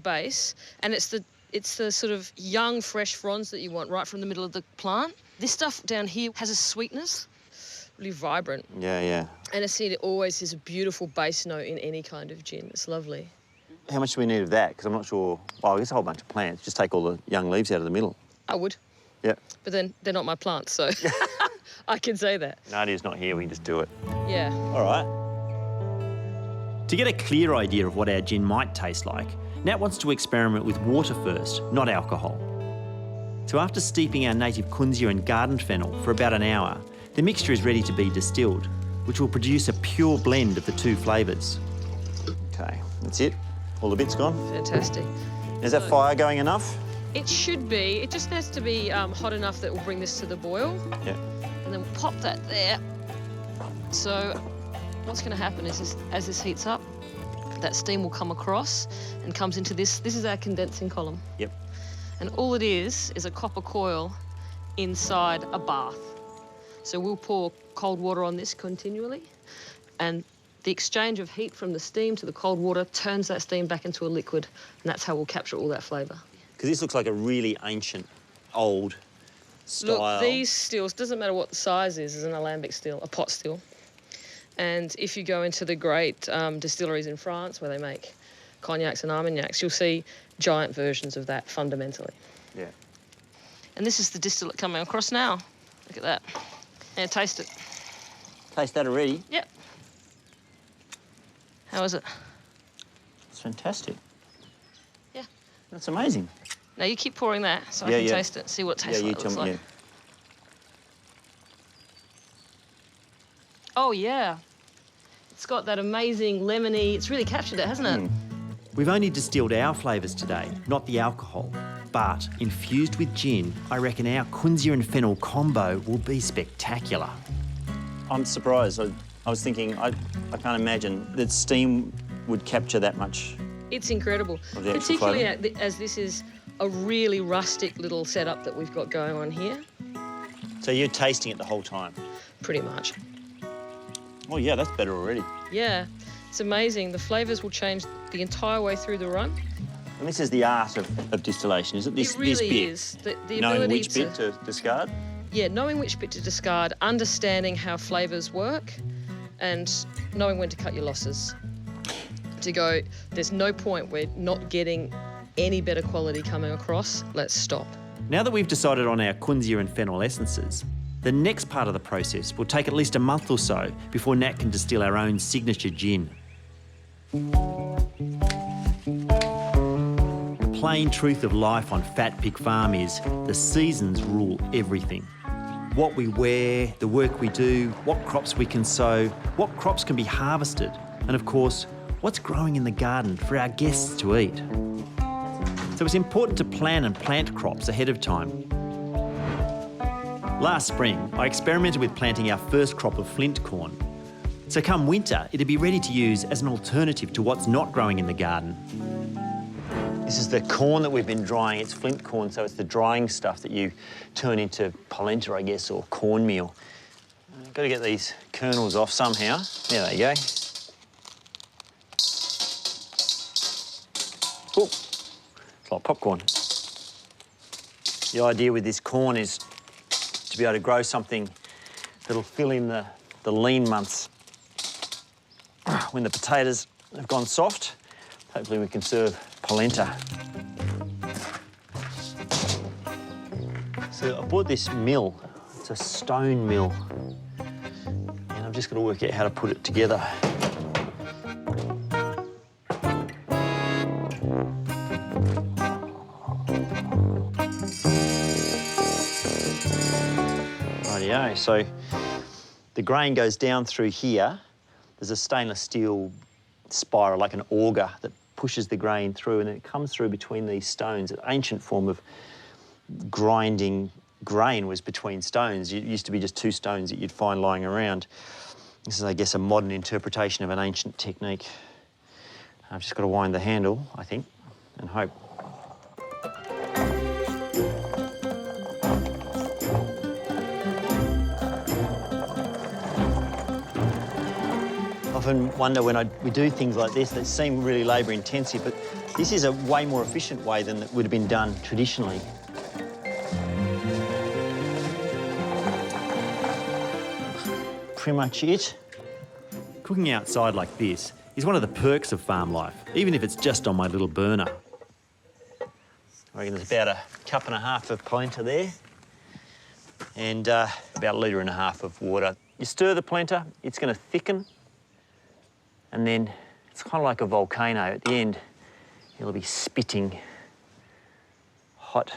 base, and it's the sort of young, fresh fronds that you want right from the middle of the plant. This stuff down here has a sweetness, really vibrant. Yeah. Aniseed always is a beautiful base note in any kind of gin. It's lovely. How much do we need of that? Because I'm not sure... Well, I guess a whole bunch of plants. Just take all the young leaves out of the middle. I would. Yeah. But then they're not my plants, so I can say that. Nadia's not here, we can just do it. Yeah. All right. To get a clear idea of what our gin might taste like, Nat wants to experiment with water first, not alcohol. So after steeping our native kunzia and garden fennel for about an hour, the mixture is ready to be distilled, which will produce a pure blend of the two flavours. Okay, that's it. All the bits gone? Fantastic. Is that fire going enough? It should be. It just has to be hot enough that will bring this to the boil. Yeah. And then we'll pop that there. So what's going to happen is as this heats up, that steam will come across and comes into this. This is our condensing column. Yep. And all it is a copper coil inside a bath. So we'll pour cold water on this continually, and the exchange of heat from the steam to the cold water turns that steam back into a liquid, and that's how we'll capture all that flavour. Because this looks like a really ancient, old style. Look, these stills, doesn't matter what the size is an alembic still, a pot still. And if you go into the great distilleries in France where they make cognacs and armagnacs, you'll see giant versions of that fundamentally. Yeah. And this is the distillate coming across now. Look at that. And taste it. Taste that already? Yep. How is it? It's fantastic. Yeah. That's amazing. Now you keep pouring that so I can taste it, see what it tastes like. Looks like. Oh, yeah. It's got that amazing lemony... It's really captured it, hasn't it? We've only distilled our flavours today, not the alcohol. But infused with gin, I reckon our kunzia and fennel combo will be spectacular. I'm surprised. I was thinking, I can't imagine that steam would capture that much. It's incredible. Of the actual particularly as this is a really rustic little setup that we've got going on here. So you're tasting it the whole time? Pretty much. Oh, yeah, that's better already. Yeah, it's amazing. The flavours will change the entire way through the run. And this is the art of distillation, is it? This, it really this bit? is. The knowing ability which bit to discard? Yeah, knowing which bit to discard, understanding how flavours work, and knowing when to cut your losses. to go, there's no point, we're not getting any better quality coming across, let's stop. Now that we've decided on our kunzia and fennel essences, the next part of the process will take at least a month or so before Nat can distill our own signature gin. The plain truth of life on Fat Pig Farm is the seasons rule everything. What we wear, the work we do, what crops we can sow, what crops can be harvested, and of course, what's growing in the garden for our guests to eat. So it's important to plan and plant crops ahead of time. Last spring, I experimented with planting our first crop of flint corn. So come winter, it'd be ready to use as an alternative to what's not growing in the garden. This is the corn that we've been drying. It's flint corn, so it's the drying stuff that you turn into polenta, I guess, or cornmeal. Got to get these kernels off somehow. There they go. Oh, it's like popcorn. The idea with this corn is to be able to grow something that'll fill in the lean months. When the potatoes have gone soft, hopefully we can serve polenta. So I bought this mill. It's a stone mill. And I've just got to work out how to put it together. Rightio, so the grain goes down through here. There's a stainless steel spiral, like an auger, that pushes the grain through, and then it comes through between these stones. An ancient form of grinding grain was between stones. It used to be just two stones that you'd find lying around. This is, I guess, a modern interpretation of an ancient technique. I've just got to wind the handle, I think, and hope. I often wonder when we do things like this that seem really labour intensive, but this is a way more efficient way than it would have been done traditionally. Pretty much it. Cooking outside like this is one of the perks of farm life, even if it's just on my little burner. I reckon there's about a cup and a half of polenta there and about a litre and a half of water. You stir the polenta, it's going to thicken, and then it's kind of like a volcano. At the end, it'll be spitting hot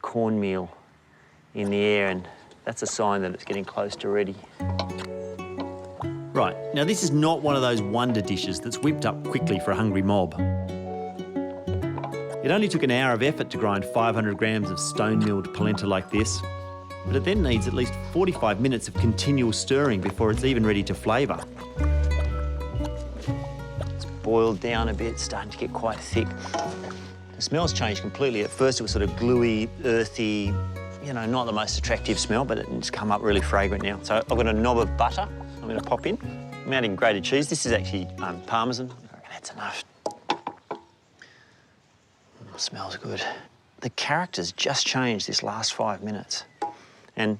cornmeal in the air, and that's a sign that it's getting close to ready. Right, now this is not one of those wonder dishes that's whipped up quickly for a hungry mob. It only took an hour of effort to grind 500 grams of stone-milled polenta like this, but it then needs at least 45 minutes of continual stirring before it's even ready to flavour. It's boiled down a bit, starting to get quite thick. The smell's changed completely. At first it was sort of gluey, earthy, you know, not the most attractive smell, but it's come up really fragrant now. So I've got a knob of butter I'm going to pop in. I'm adding grated cheese. This is actually Parmesan. I reckon that's enough. Smells good. The character's just changed this last 5 minutes. And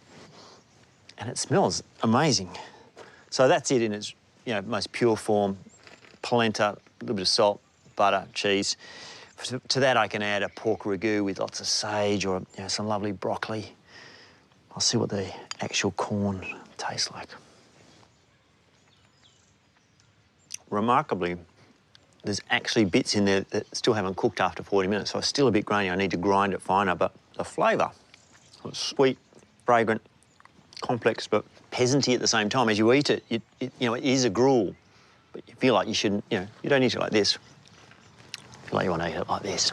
it smells amazing. So that's it in its most pure form. Polenta, a little bit of salt, butter, cheese. To that I can add a pork ragout with lots of sage or some lovely broccoli. I'll see what the actual corn tastes like. Remarkably, there's actually bits in there that still haven't cooked after 40 minutes, so it's still a bit grainy. I need to grind it finer, but the flavour, it's sweet, fragrant, complex, but peasanty at the same time. As you eat it, it is a gruel, but you feel like you shouldn't, you don't eat it like this. I feel like you want to eat it like this.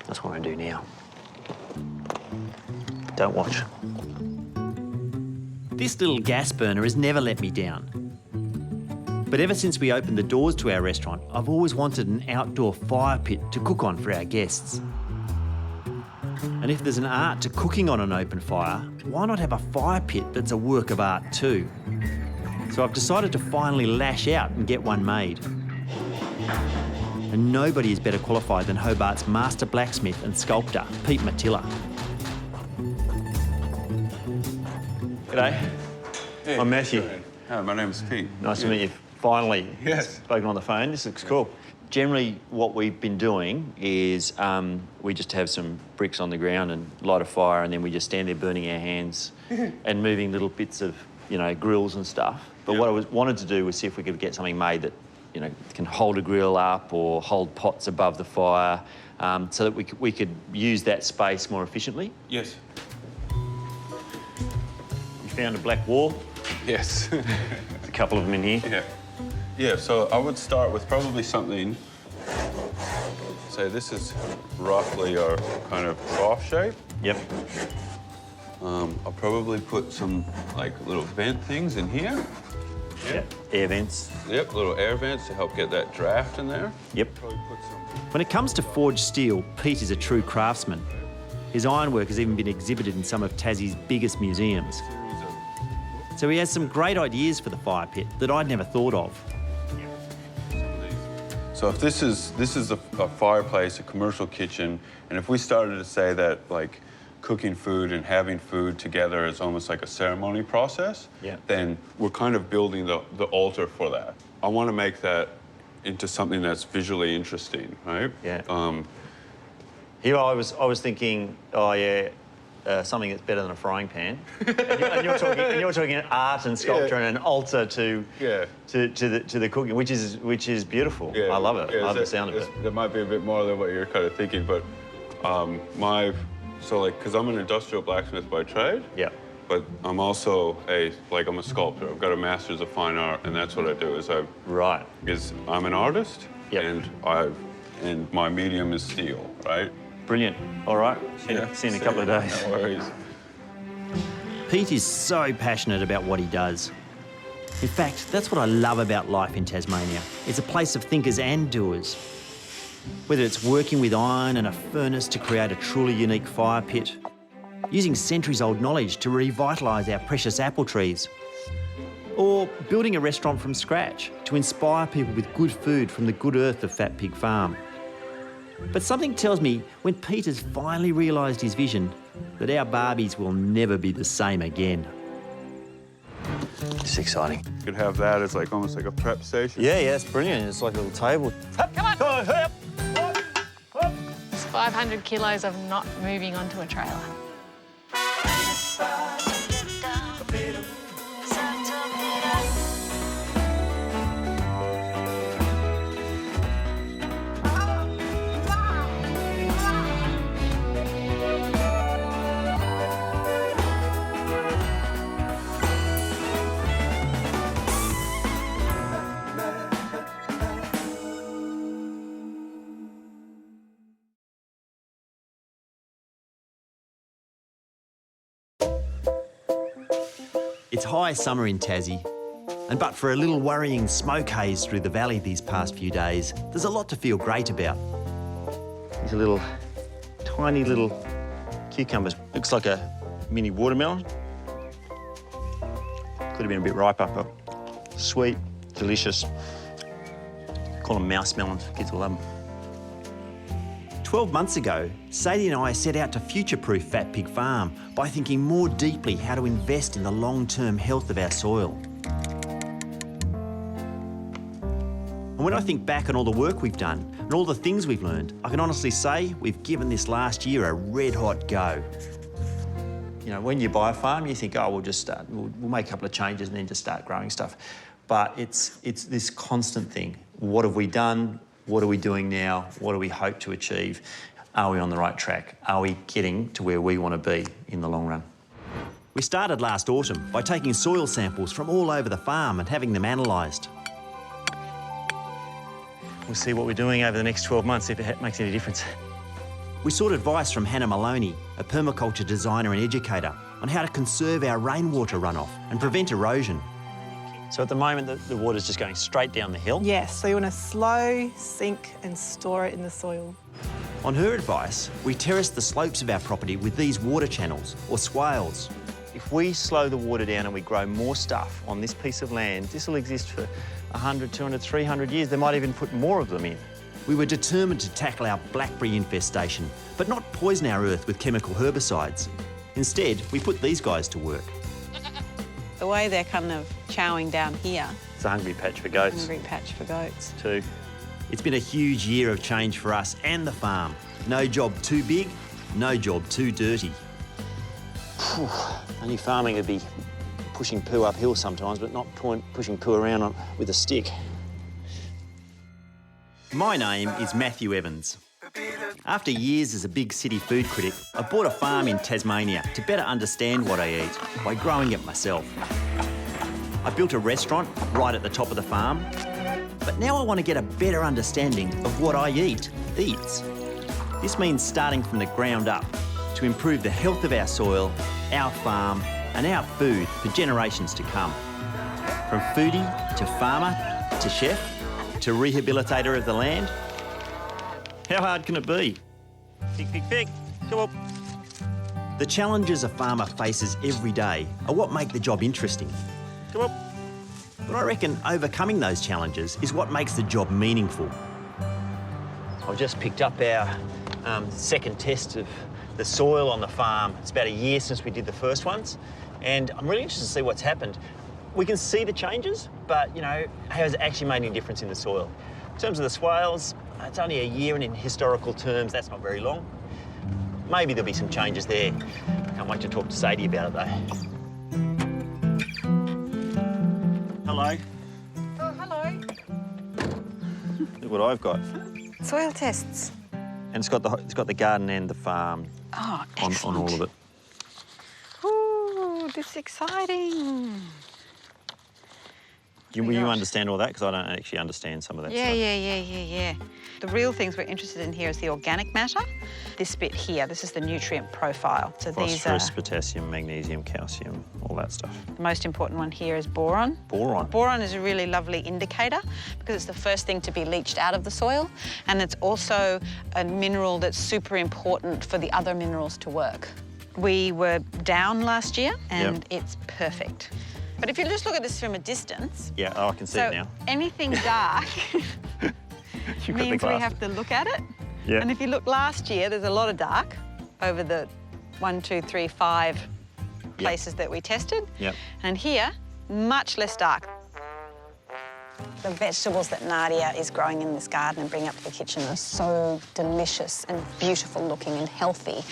That's what I'm going to do now. Don't watch. This little gas burner has never let me down. But ever since we opened the doors to our restaurant, I've always wanted an outdoor fire pit to cook on for our guests. And if there's an art to cooking on an open fire, why not have a fire pit that's a work of art too? So I've decided to finally lash out and get one made. And nobody is better qualified than Hobart's master blacksmith and sculptor, Pete Matilla. G'day. Hey, I'm Matthew. Hi, my name's Pete. Nice to meet you. finally Yes. spoken on the phone. This looks cool. Generally, what we've been doing is we just have some bricks on the ground and light a fire, and then we just stand there burning our hands and moving little bits of, you know, grills and stuff. But what I wanted to do was see if we could get something made that, you know, can hold a grill up or hold pots above the fire, so that we could use that space more efficiently. Yes. You found a black wall? Yes. There's a couple of them in here. Yeah. Yeah, so I would start with probably something, say this is roughly our kind of trough shape. Yep. I'll probably put some like little vent things in here. Yep. Air vents. Yep, little air vents to help get that draft in there. Yep. When it comes to forged steel, Pete is a true craftsman. His ironwork has even been exhibited in some of Tassie's biggest museums. So he has some great ideas for the fire pit that I'd never thought of. So if this is a fireplace, a commercial kitchen, and if we started to say that like cooking food and having food together is almost like a ceremony process, then we're kind of building the altar for that. I want to make that into something that's visually interesting, right? Yeah. Here I was thinking, oh yeah, something that's better than a frying pan. and you're talking art and sculpture and an altar to the cooking, which is beautiful. Yeah. I love it. I love the sound of it. There might be a bit more than what you're kind of thinking, but because I'm an industrial blacksmith by trade. Yeah. But I'm also I'm a sculptor. I've got a master's of fine art, and that's what I do. Is I'm an artist, and my medium is steel, right? Brilliant. All right. See you in a couple of days. No worries. Pete is so passionate about what he does. In fact, that's what I love about life in Tasmania. It's a place of thinkers and doers. Whether it's working with iron and a furnace to create a truly unique fire pit, using centuries-old knowledge to revitalise our precious apple trees, or building a restaurant from scratch to inspire people with good food from the good earth of Fat Pig Farm. But something tells me when Pete has finally realised his vision that our barbies will never be the same again. It's exciting. You could have that as like almost like a prep station. Yeah, it's brilliant. It's like a little table. Come on! Go, hurry up! It's 500 kilos of not moving onto a trailer. It's high summer in Tassie, and but for a little worrying smoke haze through the valley these past few days, there's a lot to feel great about. These are little, tiny little cucumbers. Looks like a mini watermelon. Could have been a bit riper, but sweet, delicious. Call them mouse melons, kids will love them. 12 months ago, Sadie and I set out to future-proof Fat Pig Farm by thinking more deeply how to invest in the long-term health of our soil. And when I think back on all the work we've done and all the things we've learned, I can honestly say we've given this last year a red-hot go. You know, when you buy a farm, you think, oh, we'll just start, we'll make a couple of changes and then just start growing stuff. But it's this constant thing. What have we done? What are we doing now? What do we hope to achieve? Are we on the right track? Are we getting to where we want to be in the long run? We started last autumn by taking soil samples from all over the farm and having them analysed. We'll see what we're doing over the next 12 months, if it makes any difference. We sought advice from Hannah Maloney, a permaculture designer and educator, on how to conserve our rainwater runoff and prevent erosion. So at the moment, the water's just going straight down the hill? Yes, so you want to slow, sink and store it in the soil. On her advice, we terraced the slopes of our property with these water channels, or swales. If we slow the water down and we grow more stuff on this piece of land, this will exist for 100, 200, 300 years. They might even put more of them in. We were determined to tackle our blackberry infestation, but not poison our earth with chemical herbicides. Instead, we put these guys to work. The way they're kind of chowing down here, It's a hungry patch for goats. Hungry patch for goats. Too. It's been a huge year of change for us and the farm. No job too big, no job too dirty. Only farming would be pushing poo uphill sometimes, but not pushing poo around with a stick. My name is Matthew Evans. After years as a big city food critic, I bought a farm in Tasmania to better understand what I eat by growing it myself. I built a restaurant right at the top of the farm, but now I want to get a better understanding of what I eats. This means starting from the ground up to improve the health of our soil, our farm, and our food for generations to come. From foodie to farmer to chef to rehabilitator of the land. How hard can it be? Pick. Come on. The challenges a farmer faces every day are what make the job interesting. Come on. But I reckon overcoming those challenges is what makes the job meaningful. I've just picked up our second test of the soil on the farm. It's about a year since we did the first ones, and I'm really interested to see what's happened. We can see the changes, but, you know, has it actually made any difference in the soil? In terms of the swales, it's only a year, and in historical terms, that's not very long. Maybe there'll be some changes there. Can't wait to talk to Sadie about it, though. Hello. Oh, hello. Look what I've got. Soil tests. And it's got the garden and the farm Oh, on all of it. Ooh, this is exciting. Will you understand all that? Because I don't actually understand some of that stuff. Yeah. The real things we're interested in here is the organic matter. This bit here, this is the nutrient profile. So Phosphorus, potassium, magnesium, calcium, all that stuff. The most important one here is boron. Boron. Boron is a really lovely indicator because it's the first thing to be leached out of the soil, and it's also a mineral that's super important for the other minerals to work. We were down last year, and it's perfect. But if you just look at this from a distance... Yeah, I can see it now. Anything dark means we have to look at it. Yeah. And if you look last year, there's a lot of dark over the 1, 2, 3, 5 places that we tested. Yep. And here, much less dark. The vegetables that Nadia is growing in this garden and bringing up to the kitchen are so delicious and beautiful looking and healthy.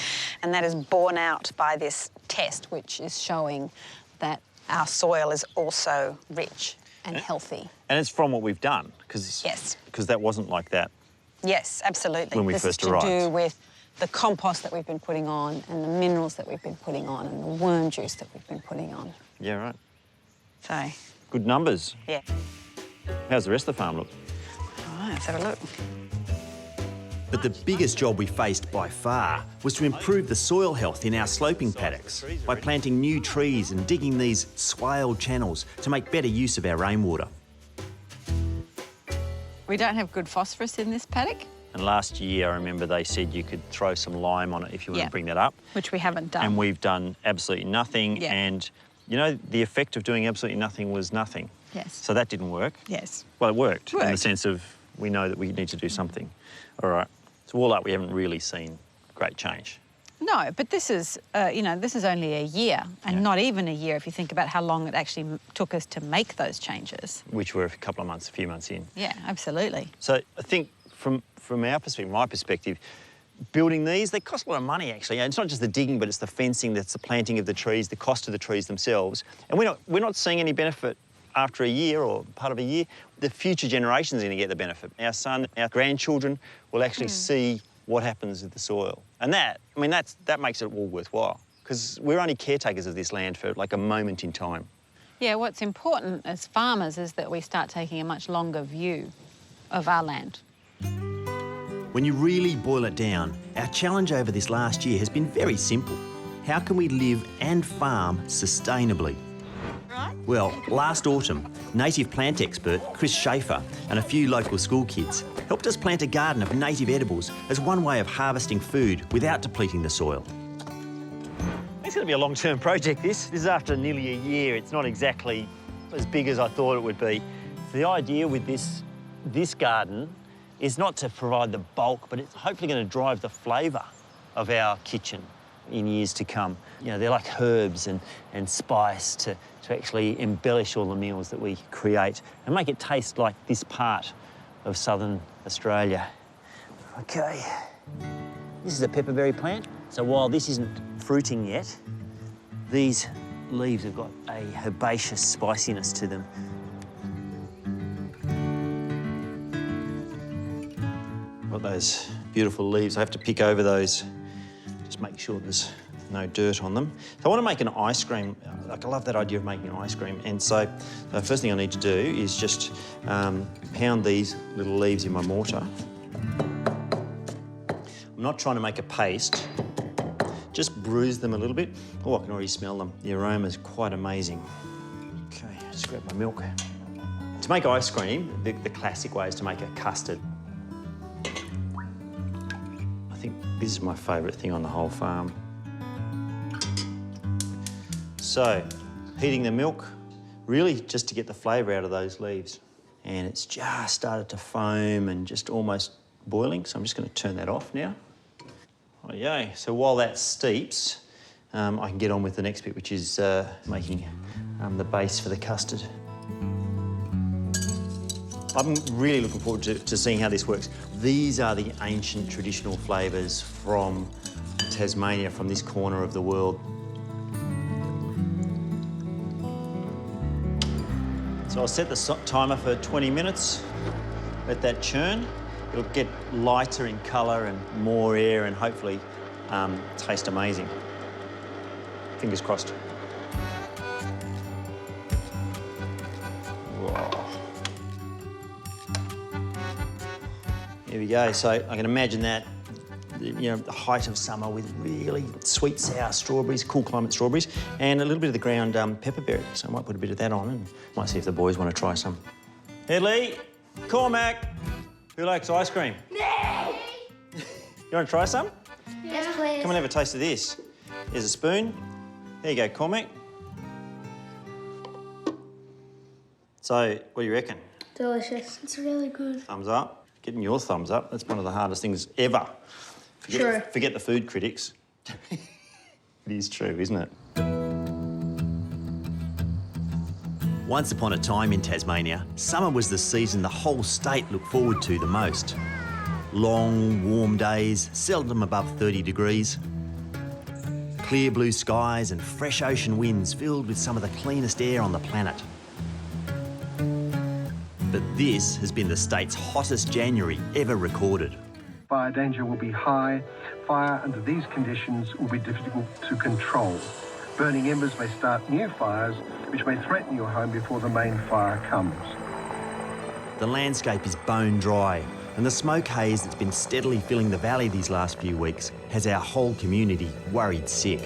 And that is borne out by this test, which is showing that our soil is also rich and healthy. And it's from what we've done, because that wasn't like that. Yes, absolutely. When we first arrived. This is to do with the compost that we've been putting on and the minerals that we've been putting on and the worm juice that we've been putting on. Yeah, right. So... Good numbers. Yeah. How's the rest of the farm look? All right, let's have a look. But the biggest job we faced by far was to improve the soil health in our sloping paddocks by planting new trees and digging these swale channels to make better use of our rainwater. We don't have good phosphorus in this paddock. And last year, I remember they said you could throw some lime on it if you want to bring that up. Which we haven't done. And we've done absolutely nothing. Yeah. And, you know, the effect of doing absolutely nothing was nothing. Yes. So that didn't work. Yes. Well, it worked in the sense of we know that we need to do something. All right. So all up, we haven't really seen great change. No, but this is, you know, this is only a year, and not even a year if you think about how long it actually took us to make those changes. Which were a couple of months, a few months in. Yeah, absolutely. So I think from our perspective, my perspective, building these, they cost a lot of money, actually. And it's not just the digging, but it's the fencing, that's the planting of the trees, the cost of the trees themselves. And we're not seeing any benefit after a year or part of a year. The future generations are going to get the benefit. Our son, our grandchildren will actually see what happens with the soil. And that makes it all worthwhile, because we're only caretakers of this land for like a moment in time. Yeah, what's important as farmers is that we start taking a much longer view of our land. When you really boil it down, our challenge over this last year has been very simple. How can we live and farm sustainably? Well, last autumn, native plant expert Chris Schaefer and a few local school kids helped us plant a garden of native edibles as one way of harvesting food without depleting the soil. It's going to be a long-term project, this. This is after nearly a year. It's not exactly as big as I thought it would be. The idea with this garden is not to provide the bulk, but it's hopefully going to drive the flavour of our kitchen. in years to come. You know, they're like herbs and spice to actually embellish all the meals that we create and make it taste like this part of southern Australia. Okay, this is a pepperberry plant. So while this isn't fruiting yet, these leaves have got a herbaceous spiciness to them. Got those beautiful leaves. I have to pick over those, just make sure there's no dirt on them. So I want to make an ice cream. Like, I love that idea of making an ice cream. And so the first thing I need to do is just pound these little leaves in my mortar. I'm not trying to make a paste, just bruise them a little bit. Oh, I can already smell them. The aroma is quite amazing. Okay, just grab my milk. To make ice cream, the classic way is to make a custard. I think this is my favourite thing on the whole farm. So, heating the milk, really just to get the flavour out of those leaves. And it's just started to foam and just almost boiling, so I'm just going to turn that off now. Oh, yay. So while that steeps, I can get on with the next bit, which is making the base for the custard. I'm really looking forward to seeing how this works. These are the ancient traditional flavours from Tasmania, from this corner of the world. So I'll set the timer for 20 minutes, let that churn. It'll get lighter in colour and more air and hopefully taste amazing. Fingers crossed. Whoa. Here we go. So I can imagine that, you know, the height of summer with really sweet, sour strawberries, cool climate strawberries, and a little bit of the ground pepperberry. So I might put a bit of that on and might see if the boys want to try some. Hey, Lee, Cormac, who likes ice cream? No! You want to try some? Yes, please. Come and have a taste of this. Here's a spoon. There you go, Cormac. So, what do you reckon? Delicious. It's really good. Thumbs up. Getting your thumbs up. That's one of the hardest things ever. Forget the food critics. It is true, isn't it? Once upon a time in Tasmania, summer was the season the whole state looked forward to the most. Long, warm days, seldom above 30 degrees. Clear blue skies and fresh ocean winds filled with some of the cleanest air on the planet. But this has been the state's hottest January ever recorded. Fire danger will be high. Fire under these conditions will be difficult to control. Burning embers may start new fires, which may threaten your home before the main fire comes. The landscape is bone dry, and the smoke haze that's been steadily filling the valley these last few weeks has our whole community worried sick.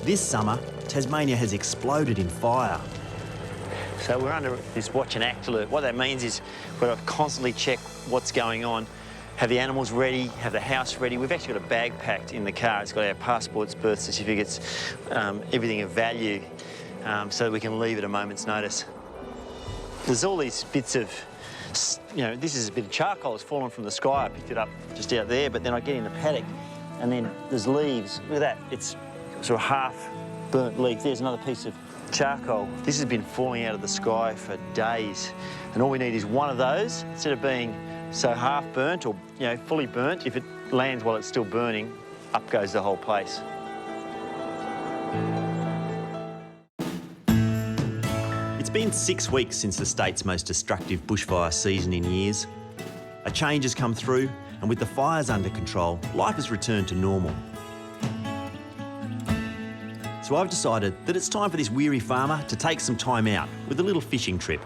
This summer, Tasmania has exploded in fire. So we're under this watch and act alert. What that means is we've got to constantly check what's going on, have the animals ready, have the house ready. We've actually got a bag packed in the car. It's got our passports, birth certificates, everything of value, so that we can leave at a moment's notice. There's all these bits of, you know, this is a bit of charcoal. It's fallen from the sky. I picked it up just out there, but then I get in the paddock and then there's leaves. Look at that. It's sort of half burnt leaf. There's another piece of charcoal. This has been falling out of the sky for days, and all we need is one of those. Instead of being so half burnt or, you know, fully burnt, if it lands while it's still burning, up goes the whole place. It's been 6 weeks since the state's most destructive bushfire season in years. A change has come through, and with the fires under control, life has returned to normal. So I've decided that it's time for this weary farmer to take some time out with a little fishing trip.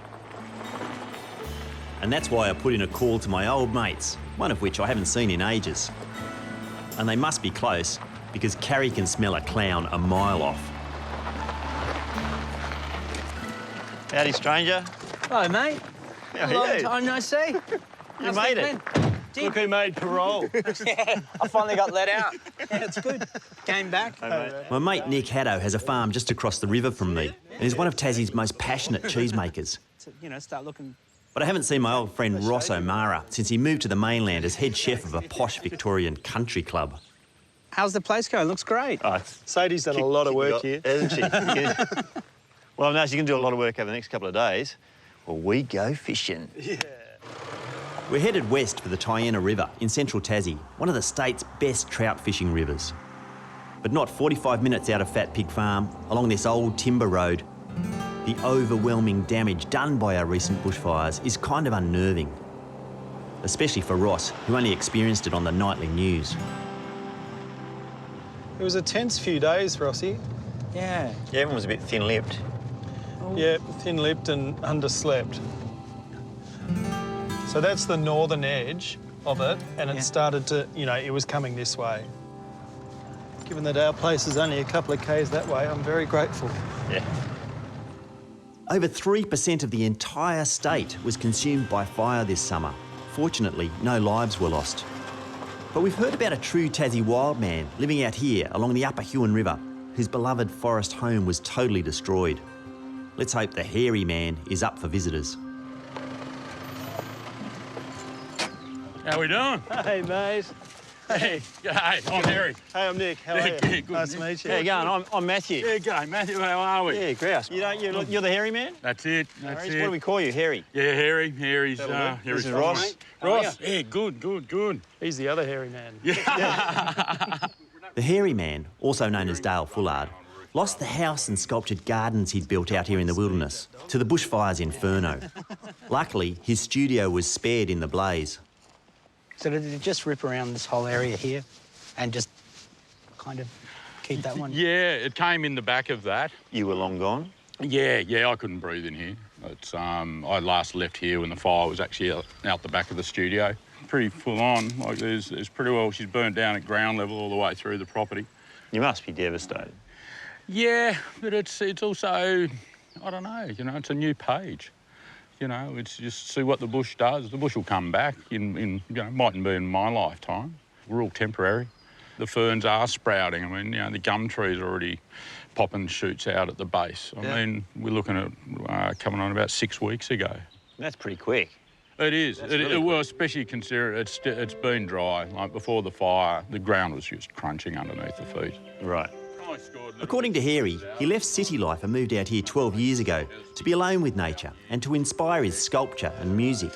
And that's why I put in a call to my old mates, one of which I haven't seen in ages. And they must be close, because Carrie can smell a clown a mile off. Howdy, stranger. Hello, mate. How are Long you? time no see. You made it. Look who made parole. Yeah, I finally got let out. Yeah, it's good. Came back. My mate Nick Haddo has a farm just across the river from me, and is one of Tassie's most passionate cheesemakers. You know, start looking. But I haven't seen my old friend Ross O'Mara since he moved to the mainland as head chef of a posh Victorian country club. How's the place going? Looks great. Oh, Sadie's done a lot of work here. Hasn't she? Yeah. Well, now she's going to do a lot of work over the next couple of days. Well, we go fishing. Yeah. We're headed west for the Tyana River in central Tassie, one of the state's best trout fishing rivers. But not 45 minutes out of Fat Pig Farm, along this old timber road, the overwhelming damage done by our recent bushfires is kind of unnerving. Especially for Ross, who only experienced it on the nightly news. It was a tense few days, Rossi. Yeah. Yeah, everyone was a bit thin-lipped. Yeah, thin-lipped and underslept. So that's the northern edge of it, and it started to, you know, it was coming this way. Given that our place is only a couple of k's that way, I'm very grateful. Yeah. Over 3% of the entire state was consumed by fire this summer. Fortunately, no lives were lost. But we've heard about a true Tassie wild man living out here along the Upper Huon River, whose beloved forest home was totally destroyed. Let's hope the hairy man is up for visitors. How we doing? Hey, mate. Hey, I'm Harry. Hey, I'm Nick. How are you? Yeah, good. Nice to meet you. How you going? I'm Matthew. Yeah, g'day, Matthew. How are we? Yeah, grouse. You're the hairy man? That's it. That's Harry's, it. what do we call you, Harry? Yeah, Harry. Harry's This Harry's is Ross. Ross. Yeah, good. He's the other hairy man. The hairy man, also known as Dale Fullard, lost the house and sculptured gardens he'd built out here in the wilderness to the bushfire's inferno. Luckily, his studio was spared in the blaze. So did it just rip around this whole area here and just kind of keep that one? Yeah, it came in the back of that. You were long gone? Yeah, I couldn't breathe in here. It's I last left here when the fire was actually out the back of the studio. Pretty full on. Like there's pretty well, she's burnt down at ground level all the way through the property. You must be devastated. Yeah, but it's also, I don't know, you know, it's a new page. You know, it's just see what the bush does. The bush will come back in you know, mightn't be in my lifetime. We're all temporary. The ferns are sprouting. I mean, you know, the gum trees are already popping shoots out at the base. I mean, we're looking at coming on about 6 weeks ago. That's pretty quick. It is. Really well, especially considering it's been dry. Like before the fire, the ground was just crunching underneath the feet. Right. According to Harry, he left city life and moved out here 12 years ago to be alone with nature and to inspire his sculpture and music.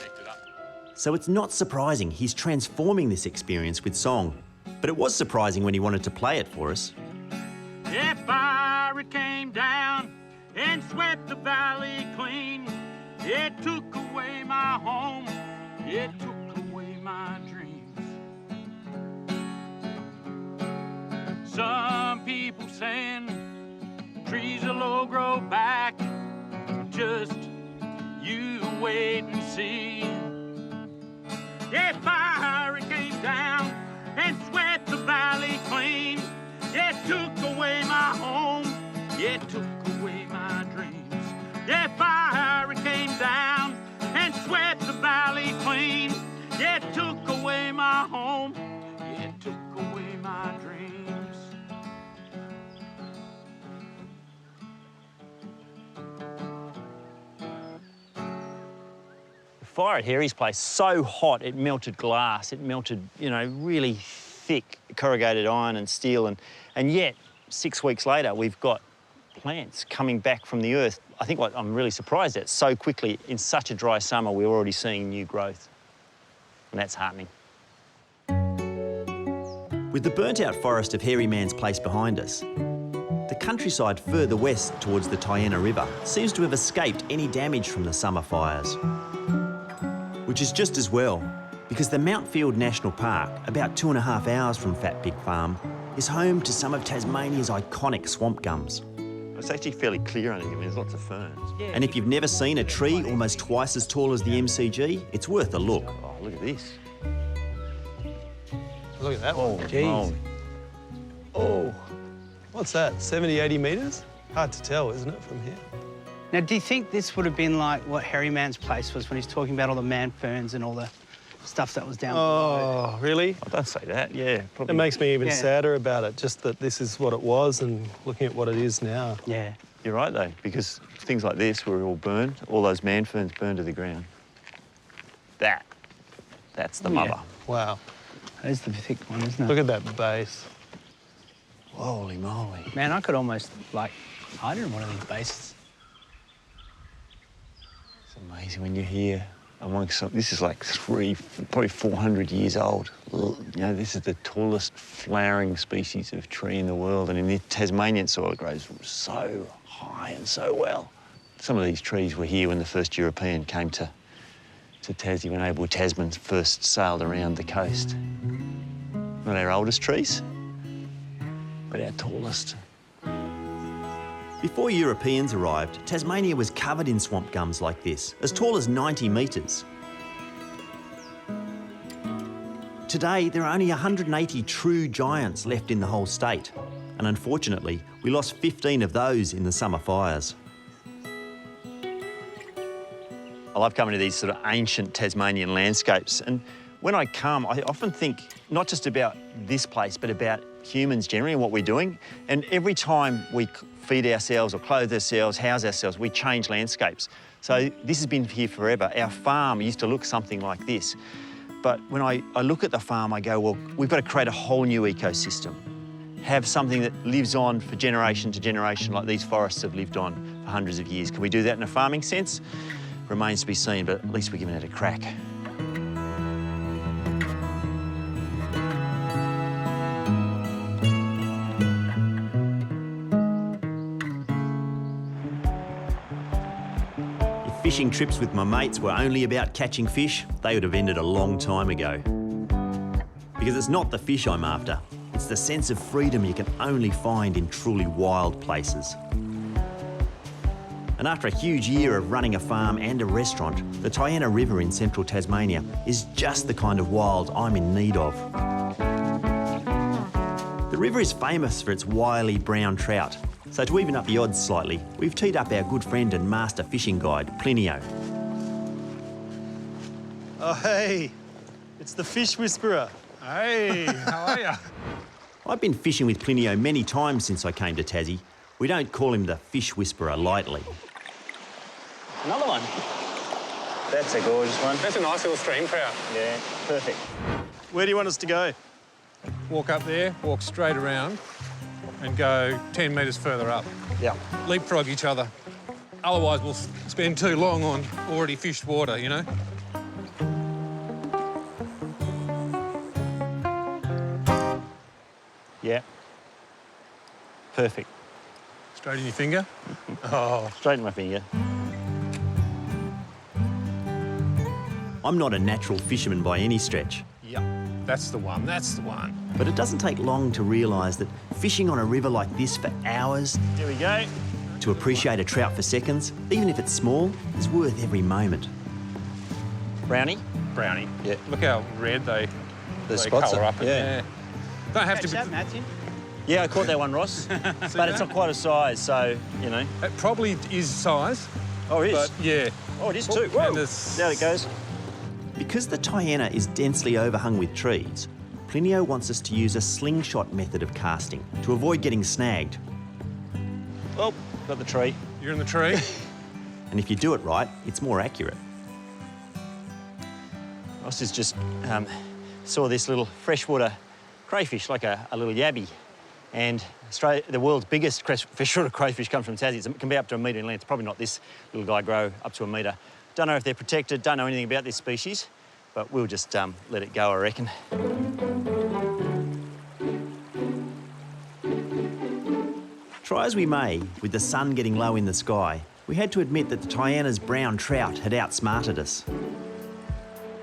So it's not surprising he's transforming this experience with song. But it was surprising when he wanted to play it for us. If fire came down and swept the valley clean, it took away my home, it took away my dreams. Some people saying trees will all grow back, just you wait and see. If fire came down and swept the valley clean, it took away my home, it took away my dreams. If fire came down and swept the valley clean, it took away my home, it took away my dreams. Fire at Harry's place, so hot, it melted glass, it melted, you know, really thick corrugated iron and steel, and yet 6 weeks later we've got plants coming back from the earth. I think what I'm really surprised at, so quickly in such a dry summer we're already seeing new growth, and that's heartening. With the burnt-out forest of Hairy Man's place behind us, the countryside further west towards the Tyana River seems to have escaped any damage from the summer fires. Which is just as well, because the Mountfield National Park, about 2.5 hours from Fat Pig Farm, is home to some of Tasmania's iconic swamp gums. It's actually fairly clear under here, there's lots of ferns. And if you've never seen a tree almost twice as tall as the MCG, it's worth a look. Oh, look at this. Look at that one. Jeez. Oh. What's that, 70, 80 metres? Hard to tell, isn't it, from here? Now, do you think this would have been like what Hairy Man's place was when he's talking about all the man ferns and all the stuff that was down below? Oh, really? I don't say that, yeah. Probably. It makes me even sadder about it, just that this is what it was and looking at what it is now. Yeah. You're right, though, because things like this were all burned, all those man ferns burned to the ground. That's the mother. Wow. That is the thick one, isn't it? Look at that base. Holy moly. Man, I could almost, like, hide in one of these bases. It's amazing when you're here amongst some... This is like probably 400 years old. You know, this is the tallest flowering species of tree in the world, and in the Tasmanian soil it grows so high and so well. Some of these trees were here when the first European came to Tassie, when Abel Tasman first sailed around the coast. Not our oldest trees, but our tallest. Before Europeans arrived, Tasmania was covered in swamp gums like this, as tall as 90 metres. Today, there are only 180 true giants left in the whole state, and unfortunately, we lost 15 of those in the summer fires. I love coming to these sort of ancient Tasmanian landscapes, and when I come, I often think not just about this place, but about humans generally and what we're doing. And every time we feed ourselves or clothe ourselves, house ourselves, we change landscapes. So this has been here forever. Our farm used to look something like this. But when I look at the farm, I go, well, we've got to create a whole new ecosystem. Have something that lives on for generation to generation, like these forests have lived on for hundreds of years. Can we do that in a farming sense? Remains to be seen, but at least we're giving it a crack. Fishing trips with my mates were only about catching fish, they would have ended a long time ago. Because it's not the fish I'm after, it's the sense of freedom you can only find in truly wild places. And after a huge year of running a farm and a restaurant, the Diana River in central Tasmania is just the kind of wild I'm in need of. The river is famous for its wily brown trout. So to even up the odds slightly, we've teed up our good friend and master fishing guide, Plinio. Oh, hey, it's the fish whisperer. Hey, how are you? I've been fishing with Plinio many times since I came to Tassie. We don't call him the fish whisperer lightly. Another one. That's a gorgeous one. That's a nice little stream trout. Yeah, perfect. Where do you want us to go? Walk up there, walk straight around, and go 10 metres further up. Yeah. Leapfrog each other. Otherwise, we'll spend too long on already fished water, you know? Yeah. Perfect. Straight in your finger? Oh. Straight in my finger. I'm not a natural fisherman by any stretch. Yep, that's the one, that's the one. But it doesn't take long to realise that fishing on a river like this for hours... Here we go. ...to appreciate a trout for seconds, even if it's small, is worth every moment. Brownie? Brownie. Yeah. Look how red they spots colour are. up. Yeah. Don't have to be... Catch that, Matthew? Yeah, I caught that one, Ross. But it's not quite a size, so, you know. It probably is size. Oh, it is? But, yeah. Oh, it is too. Whoa. And Down it goes. Because the Diana is densely overhung with trees, Plinio wants us to use a slingshot method of casting to avoid getting snagged. Oh, got the tree. You're in the tree. And if you do it right, it's more accurate. Ross has just saw this little freshwater crayfish, like a little yabby. And Australia, the world's biggest freshwater crayfish comes from Tassie. It can be up to 1 metre in length. Probably not this little guy grow up to 1 metre. Don't know if they're protected, don't know anything about this species, but we'll just let it go, I reckon. Try as we may, with the sun getting low in the sky, we had to admit that the Diana's brown trout had outsmarted us.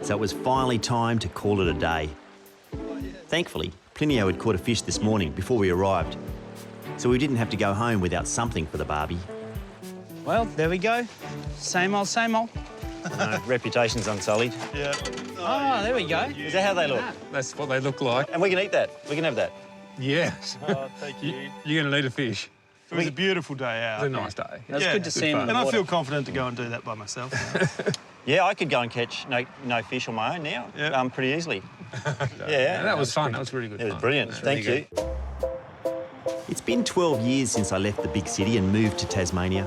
So it was finally time to call it a day. Thankfully, Plinio had caught a fish this morning before we arrived, so we didn't have to go home without something for the barbie. Well, there we go. Same old, same old. Reputation's unsullied. Yeah. Oh, there we go. Is that how they look? That's what they look like. And we can eat that. We can have that. Yes. Oh, thank you. You're going to need a fish. It was a beautiful day out. It's a nice day. That's good to see him in the And I water. feel confident to go and do that by myself. Yeah, I could go and catch no fish on my own now, pretty easily. Yeah, that was fun. That was really good. It was brilliant. Thank you. It's been 12 years since I left the big city and moved to Tasmania.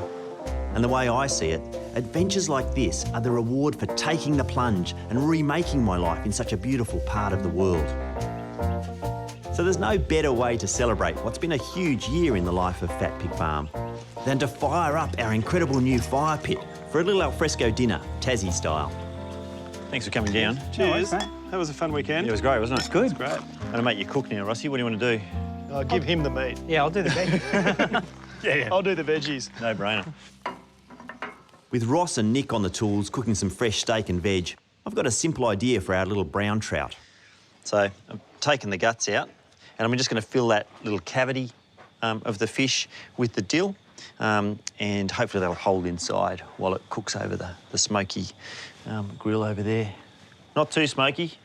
And the way I see it, adventures like this are the reward for taking the plunge and remaking my life in such a beautiful part of the world. So there's no better way to celebrate what's been a huge year in the life of Fat Pig Farm than to fire up our incredible new fire pit for a little alfresco dinner, Tassie style. Thanks for coming down. Cheers. That was a fun weekend. It was great, wasn't it? Good. It's great. I'm going to make you cook now, Rossi. What do you want to do? I'll give him the meat. Yeah, I'll do the veggies. Yeah. I'll do the veggies. No brainer. With Ross and Nick on the tools cooking some fresh steak and veg, I've got a simple idea for our little brown trout. So I've taken the guts out and I'm just going to fill that little cavity of the fish with the dill and hopefully that'll hold inside while it cooks over the smoky grill over there. Not too smoky.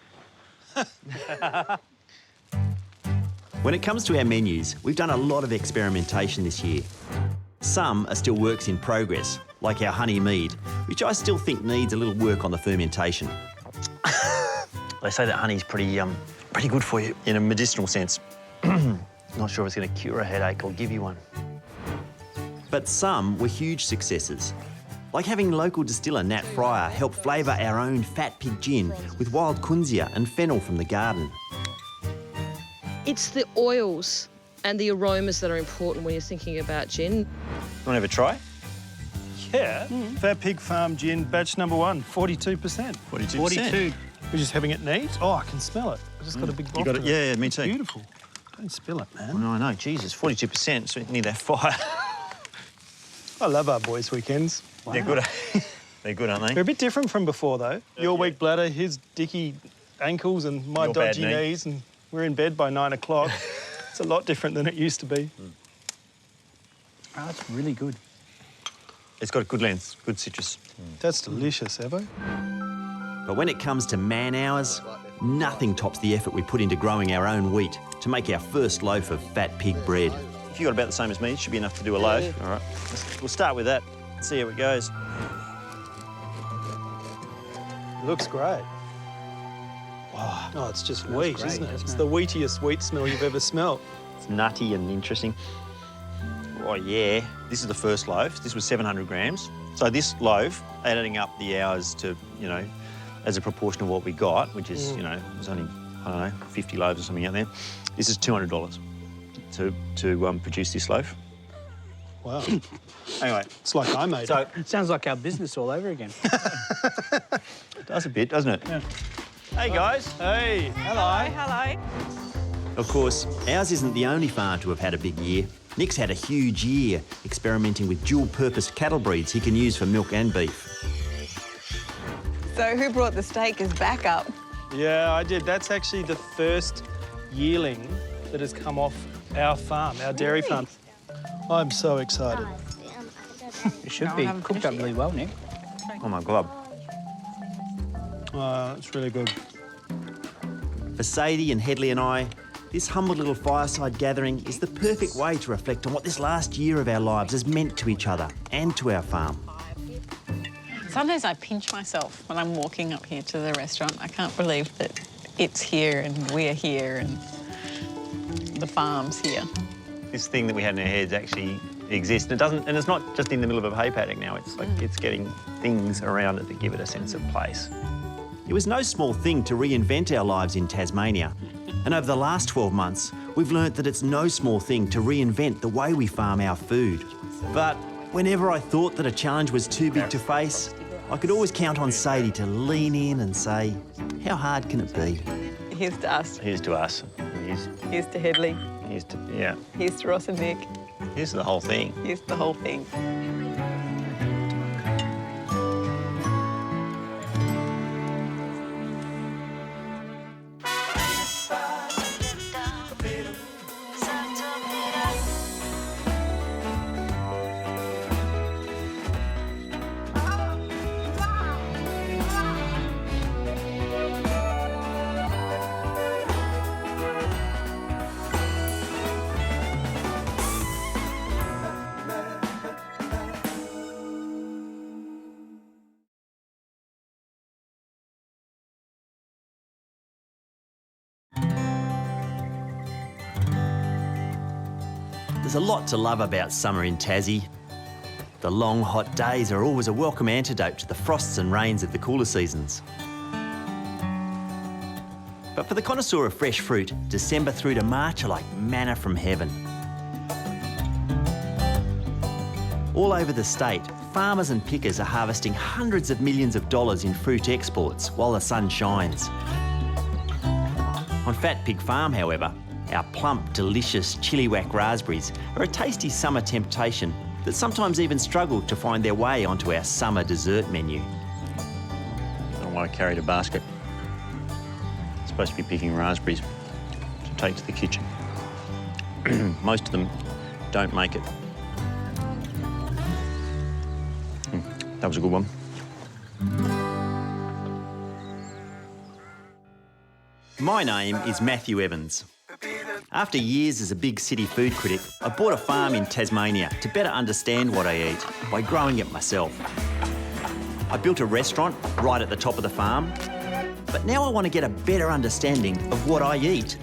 When it comes to our menus, we've done a lot of experimentation this year. Some are still works in progress, like our honey mead, which I still think needs a little work on the fermentation. They say that honey's pretty good for you in a medicinal sense. Not sure if it's going to cure a headache or give you one. But some were huge successes, like having local distiller Nat Fryer help flavour our own Fat Pig gin with wild kunzia and fennel from the garden. It's the oils and the aromas that are important when you're thinking about gin. You want to have a try? Yeah. Fat Pig Farm gin, batch number 1, 42%. 42%. 42. We're just having it neat. Oh, I can smell it. I just got a big bottle. You got it? Yeah, me too. Beautiful. Don't spill it, man. No, I know. Jesus, 42%, so we need that fire. I love our boys' weekends. Wow. They're good. They're good, aren't they? They're a bit different from before, though. Your weak bladder, his dicky ankles and my Your dodgy bad knee. knees, and we're in bed by 9 o'clock. It's a lot different than it used to be. Oh, that's really good. It's got a good length, good citrus. That's delicious, Evo. But when it comes to man hours, nothing tops the effort we put into growing our own wheat to make our first loaf of Fat Pig bread. If you got about the same as me, it should be enough to do a loaf. All right, we'll start with that, see how it goes. It looks great. Wow. Oh, it's just wheat, great, isn't it? doesn't It's it? the wheatiest wheat smell you've ever smelled. It's nutty and interesting. Oh, yeah. This is the first loaf. This was 700 grams. So this loaf, adding up the hours to, you know, as a proportion of what we got, which is, you know, it was only, I don't know, 50 loaves or something out there. This is $200 to produce this loaf. Wow. Anyway. It's like I made So it. it sounds like our business all over again. It does a bit, doesn't it? Yeah. Hey, guys. Hey. Hello. Hello. Of course, ours isn't the only farm to have had a big year. Nick's had a huge year experimenting with dual-purpose cattle breeds he can use for milk and beef. So who brought the steak as backup? Yeah, I did. That's actually the first yearling that has come off our farm, our dairy farm. I'm so excited. It should be cooked up really well, Nick. Oh, my God. It's really good. For Sadie and Headley and I, this humble little fireside gathering is the perfect way to reflect on what this last year of our lives has meant to each other and to our farm. Sometimes I pinch myself when I'm walking up here to the restaurant. I can't believe that it's here and we're here and the farm's here. This thing that we had in our heads actually exists. And it's not just in the middle of a hay paddock now. It's like it's getting things around it that give it a sense of place. It was no small thing to reinvent our lives in Tasmania. And over the last 12 months, we've learnt that it's no small thing to reinvent the way we farm our food. But whenever I thought that a challenge was too big to face, I could always count on Sadie to lean in and say, how hard can it be? Here's to us. Here's to us. Here's to Headley. Here's to, yeah. Here's to Ross and Nick. Here's to the whole thing. Here's to the whole thing. There's a lot to love about summer in Tassie. The long, hot days are always a welcome antidote to the frosts and rains of the cooler seasons. But for the connoisseur of fresh fruit, December through to March are like manna from heaven. All over the state, farmers and pickers are harvesting hundreds of millions of dollars in fruit exports while the sun shines. On Fat Pig Farm, however, our plump, delicious chili-whack raspberries are a tasty summer temptation that sometimes even struggle to find their way onto our summer dessert menu. I don't want to carry the basket. I'm supposed to be picking raspberries to take to the kitchen. Most of them don't make it. That was a good one. My name is Matthew Evans. After years as a big city food critic, I bought a farm in Tasmania to better understand what I eat by growing it myself. I built a restaurant right at the top of the farm, but now I want to get a better understanding of what I eats.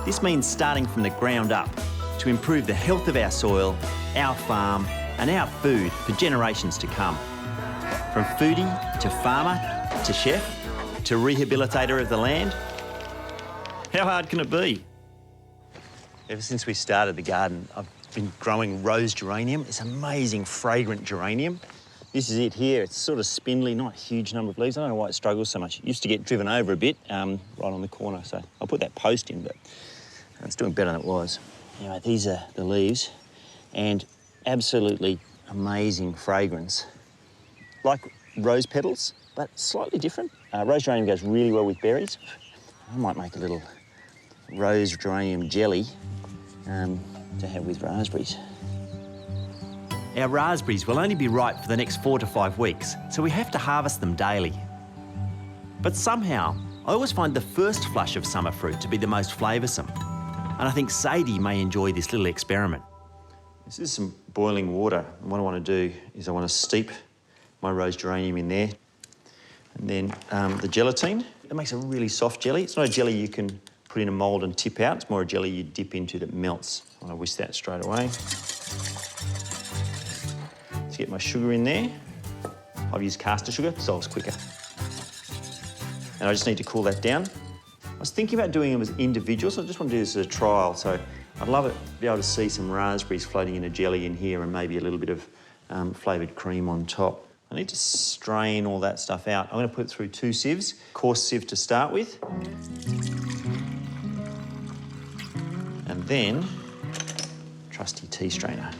This means starting from the ground up to improve the health of our soil, our farm, and our food for generations to come. From foodie to farmer to chef to rehabilitator of the land, how hard can it be? Ever since we started the garden, I've been growing rose geranium. It's amazing, fragrant geranium. This is it here. It's sort of spindly, not a huge number of leaves. I don't know why it struggles so much. It used to get driven over a bit right on the corner, so I'll put that post in, but it's doing better than it was. Anyway, these are the leaves, and absolutely amazing fragrance. Like rose petals, but slightly different. Rose geranium goes really well with berries. I might make a little rose geranium jelly to have with raspberries. Our raspberries will only be ripe for the next 4 to 5 weeks, so we have to harvest them daily. But somehow, I always find the first flush of summer fruit to be the most flavoursome. And I think Sadie may enjoy this little experiment. This is some boiling water, and what I want to do is I want to steep my rose geranium in there. And then the gelatine, it makes a really soft jelly. It's not a jelly you can put in a mould and tip out. It's more a jelly you dip into that melts. I want to whisk that straight away. Let's get my sugar in there. I've used caster sugar, it dissolves quicker. And I just need to cool that down. I was thinking about doing them as individuals, so I just want to do this as a trial. So I'd love it to be able to see some raspberries floating in a jelly in here and maybe a little bit of flavoured cream on top. I need to strain all that stuff out. I'm going to put it through 2 sieves, coarse sieve to start with. And then trusty tea strainer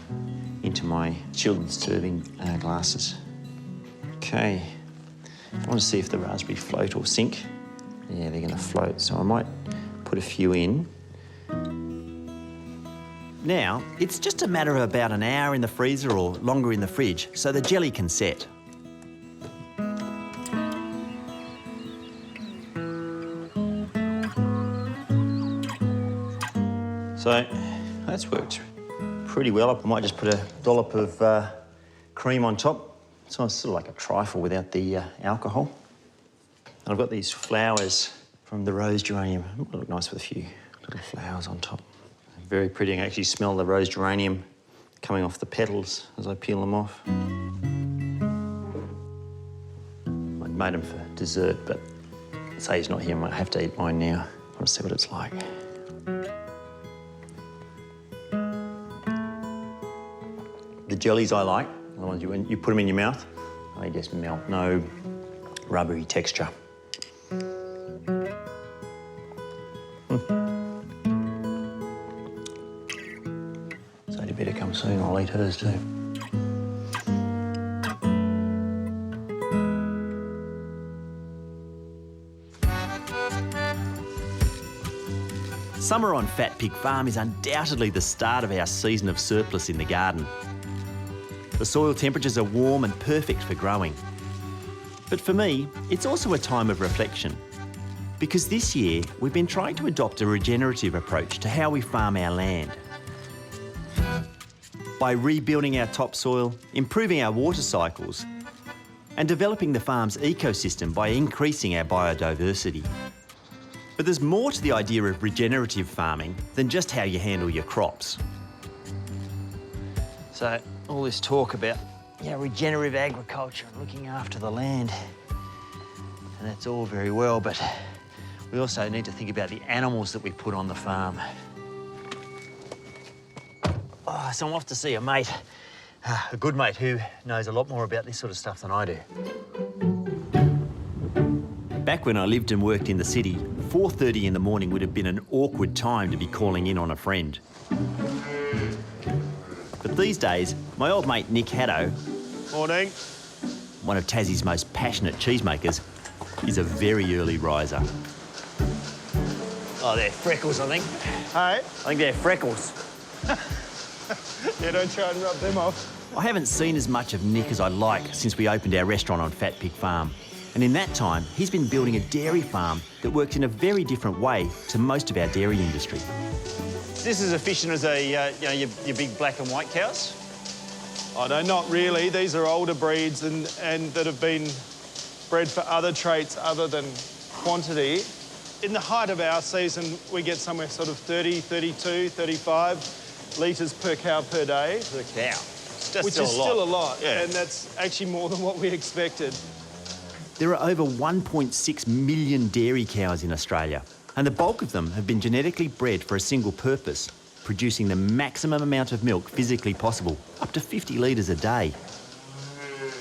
into my children's serving glasses. Okay, I want to see if the raspberries float or sink. Yeah, they're going to float, so I might put a few in. Now, it's just a matter of about an hour in the freezer or longer in the fridge so the jelly can set. So that's worked pretty well. I might just put a dollop of cream on top. So it's sort of like a trifle without the alcohol. And I've got these flowers from the rose geranium. It might look nice with a few little flowers on top. Very pretty. I can actually smell the rose geranium coming off the petals as I peel them off. I made them for dessert, but say he's not here, I might have to eat mine now. I want to see what it's like. The jellies I like, the ones when you put them in your mouth, they just melt. No rubbery texture. Sadie better come soon, I'll eat hers too. Summer on Fat Pig Farm is undoubtedly the start of our season of surplus in the garden. The soil temperatures are warm and perfect for growing. But for me, it's also a time of reflection. Because this year, we've been trying to adopt a regenerative approach to how we farm our land. By rebuilding our topsoil, improving our water cycles, and developing the farm's ecosystem by increasing our biodiversity. But there's more to the idea of regenerative farming than just how you handle your crops. So all this talk about regenerative agriculture and looking after the land, and that's all very well, but We also need to think about the animals that we put on the farm. Oh, so I'm off to see a mate, a good mate who knows a lot more about this sort of stuff than I do. Back when I lived and worked in the city, 4:30 in the morning would have been an awkward time to be calling in on a friend. But these days, my old mate Nick Haddo, Morning. one of Tassie's most passionate cheesemakers, is a very early riser. Oh, they're freckles, I think. Hey? I think they're freckles. Yeah, don't try and rub them off. I haven't seen as much of Nick as I'd like since we opened our restaurant on Fat Pig Farm. And in that time, he's been building a dairy farm that works in a very different way to most of our dairy industry. This is efficient as a, your big black and white cows? Oh, no, not really. These are older breeds and that have been bred for other traits other than quantity. In the height of our season, we get somewhere sort of 30, 32, 35 litres per cow per day. Per cow? Which is still a lot, yeah. And that's actually more than what we expected. There are over 1.6 million dairy cows in Australia, and the bulk of them have been genetically bred for a single purpose, producing the maximum amount of milk physically possible, up to 50 litres a day.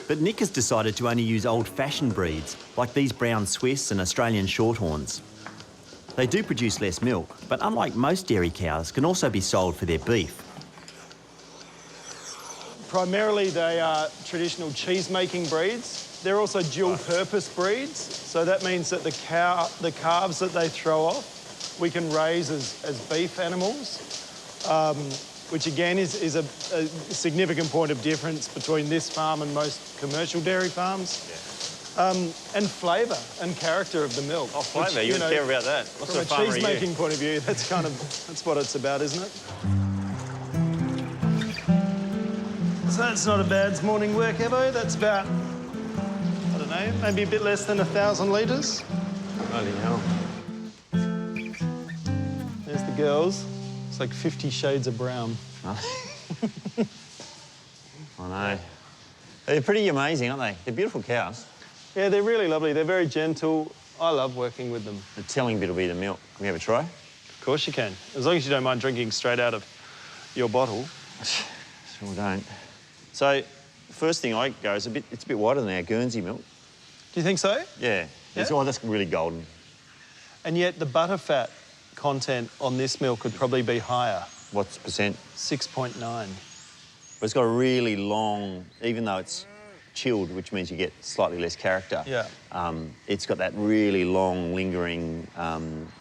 But Nick has decided to only use old-fashioned breeds, like these brown Swiss and Australian Shorthorns. They do produce less milk, but unlike most dairy cows, can also be sold for their beef. Primarily, they are traditional cheese-making breeds. They're also dual-purpose breeds, so that means that the calves that they throw off, we can raise as beef animals, which again is a significant point of difference between this farm and most commercial dairy farms. Yeah. And flavour and character of the milk. Oh, flavour, you would care about that. What sort of farmer are you? From a cheese-making point of view, that's what it's about, isn't it? So that's not a bad morning work, Evo. That's about, I don't know, maybe a bit less than 1,000 litres. Holy hell. There's the girls. It's like 50 shades of brown. I know. They're pretty amazing, aren't they? They're beautiful cows. Yeah, they're really lovely. They're very gentle. I love working with them. The telling bit will be the milk. Can we have a try? Of course you can. As long as you don't mind drinking straight out of your bottle. Sure don't. So, the first thing I go is it's a bit whiter than our Guernsey milk. Do you think so? Yeah. Oh, that's really golden. And yet the butterfat content on this milk would probably be higher. What's percent? 6.9. But it's got a really long, even though it's chilled, which means you get slightly less character. Yeah. It's got that really long, lingering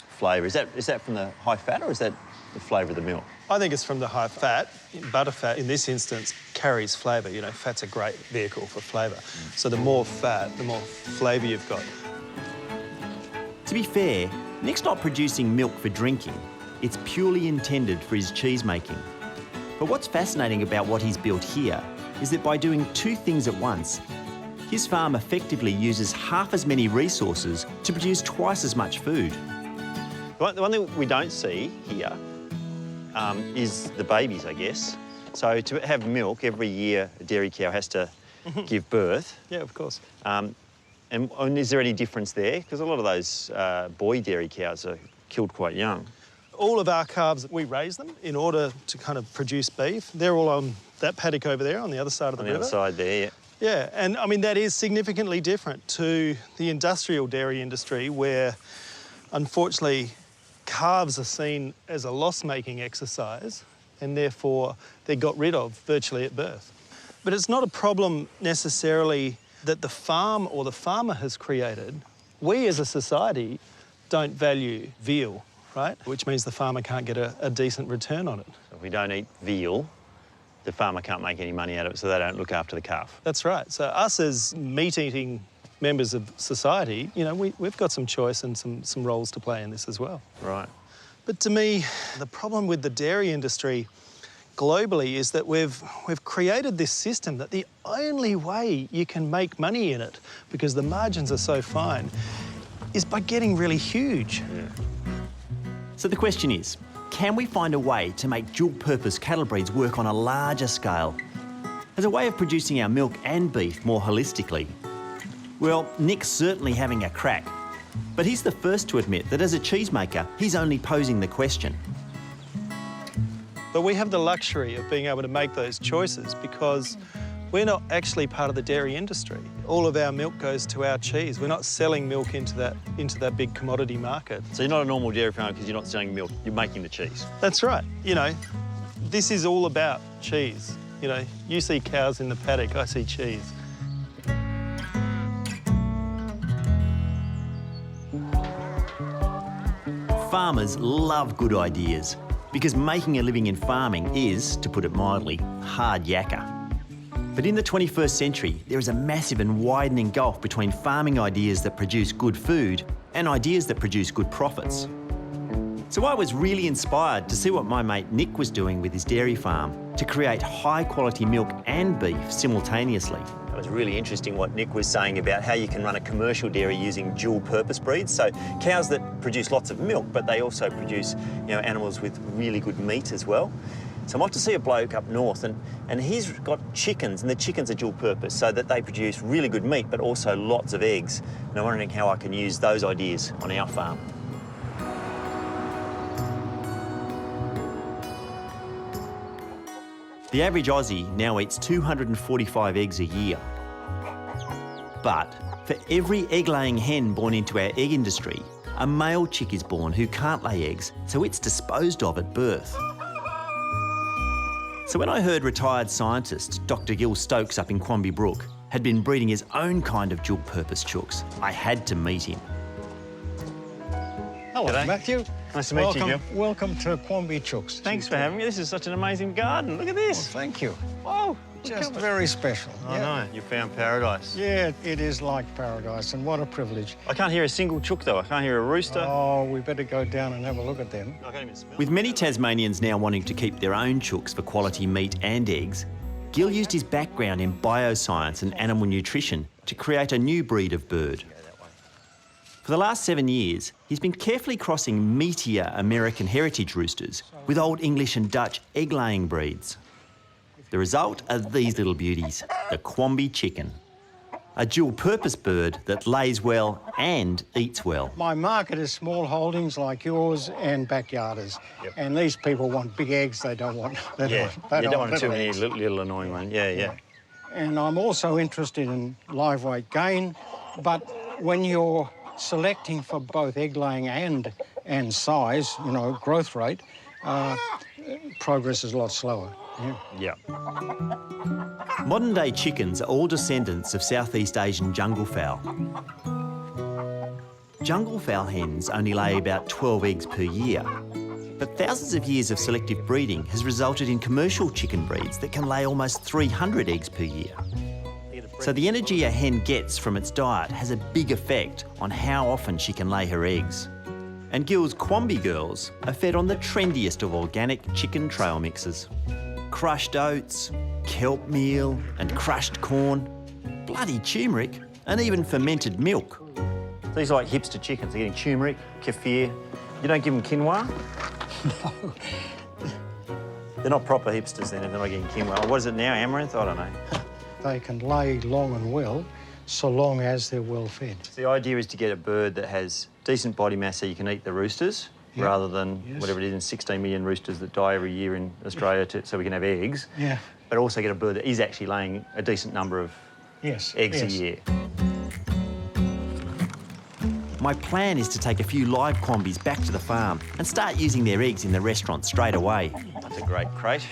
flavour. Is that from the high fat or is that the flavour of the milk? I think it's from the high fat. Butterfat, in this instance, carries flavour. You know, fat's a great vehicle for flavour. So the more fat, the more flavour you've got. To be fair, Nick's not producing milk for drinking. It's purely intended for his cheese making. But what's fascinating about what he's built here is that by doing two things at once, his farm effectively uses half as many resources to produce twice as much food. The one thing we don't see here is the babies, I guess. So to have milk, every year a dairy cow has to give birth. Yeah, of course. And is there any difference there? Because a lot of those boy dairy cows are killed quite young. All of our calves, we raise them in order to kind of produce beef. They're all on that paddock over there on the other side of the river. On the other side there, yeah. Yeah, and I mean, that is significantly different to the industrial dairy industry where, unfortunately, calves are seen as a loss-making exercise and therefore they're got rid of virtually at birth. But it's not a problem necessarily that the farm or the farmer has created. We as a society don't value veal, right? Which means the farmer can't get a decent return on it. So if we don't eat veal, the farmer can't make any money out of it, so they don't look after the calf. That's right. So us as meat-eating members of society, you know, we've got some choice and some roles to play in this as well. Right. But to me, the problem with the dairy industry globally is that we've created this system that the only way you can make money in it, because the margins are so fine, is by getting really huge. Yeah. So the question is, can we find a way to make dual-purpose cattle breeds work on a larger scale? As a way of producing our milk and beef more holistically? Well, Nick's certainly having a crack, But he's the first to admit that as a cheesemaker, he's only posing the question. But we have the luxury of being able to make those choices because we're not actually part of the dairy industry. All of our milk goes to our cheese. We're not selling milk into that big commodity market. So you're not a normal dairy farmer because you're not selling milk, you're making the cheese. That's right. You know, this is all about cheese. You know, you see cows in the paddock, I see cheese. Farmers love good ideas because making a living in farming is, to put it mildly, hard yakka. But in the 21st century, there is a massive and widening gulf between farming ideas that produce good food and ideas that produce good profits. So I was really inspired to see what my mate Nick was doing with his dairy farm to create high-quality milk and beef simultaneously. It was really interesting what Nick was saying about how you can run a commercial dairy using dual-purpose breeds. So cows that produce lots of milk, but they also produce, you know, animals with really good meat as well. So I'm off to see a bloke up north, and he's got chickens, and the chickens are dual-purpose, so that they produce really good meat, but also lots of eggs. And I'm wondering how I can use those ideas on our farm. The average Aussie now eats 245 eggs a year. But for every egg-laying hen born into our egg industry, a male chick is born who can't lay eggs, so it's disposed of at birth. So when I heard retired scientist Dr. Gil Stokes up in Quamby Brook had been breeding his own kind of dual-purpose chooks, I had to meet him. Hello, G'day. Matthew. Nice to meet you, Gil. Welcome to Quamby Chooks. Thanks for having me. This is such an amazing garden. Look at this. Oh, thank you. Oh, just very special. I know. You found paradise. Yeah, it is like paradise, and what a privilege. I can't hear a single chook, though. I can't hear a rooster. Oh, we better go down and have a look at them. I can't even smell. With many Tasmanians now wanting to keep their own chooks for quality meat and eggs, Gil used his background in bioscience and animal nutrition to create a new breed of bird. For the last 7 years, he's been carefully crossing meatier American heritage roosters with Old English and Dutch egg-laying breeds. The result are these little beauties, the Quamby chicken. A dual-purpose bird that lays well and eats well. My market is small holdings like yours and backyarders. Yep. And these people want big eggs. They don't want... They don't want too many eggs. little annoying ones. Yeah. And I'm also interested in live weight gain, but when you're selecting for both egg laying and size, you know, growth rate, progress is a lot slower. Yeah. Modern-day chickens are all descendants of Southeast Asian jungle fowl. Jungle fowl hens only lay about 12 eggs per year, but thousands of years of selective breeding has resulted in commercial chicken breeds that can lay almost 300 eggs per year. So the energy a hen gets from its diet has a big effect on how often she can lay her eggs. And Gil's Quamby girls are fed on the trendiest of organic chicken trail mixes. Crushed oats, kelp meal and crushed corn, bloody turmeric and even fermented milk. These are like hipster chickens. They're getting turmeric, kefir. You don't give them quinoa? No. They're not proper hipsters then if they're not getting quinoa. What is it now, amaranth? I don't know. They can lay long and well, so long as they're well fed. So the idea is to get a bird that has decent body mass so you can eat the roosters, rather than whatever it is, 16 million roosters that die every year in Australia so we can have eggs. Yeah. But also get a bird that is actually laying a decent number of eggs a year. My plan is to take a few live Quambys back to the farm and start using their eggs in the restaurant straight away. That's a great crate.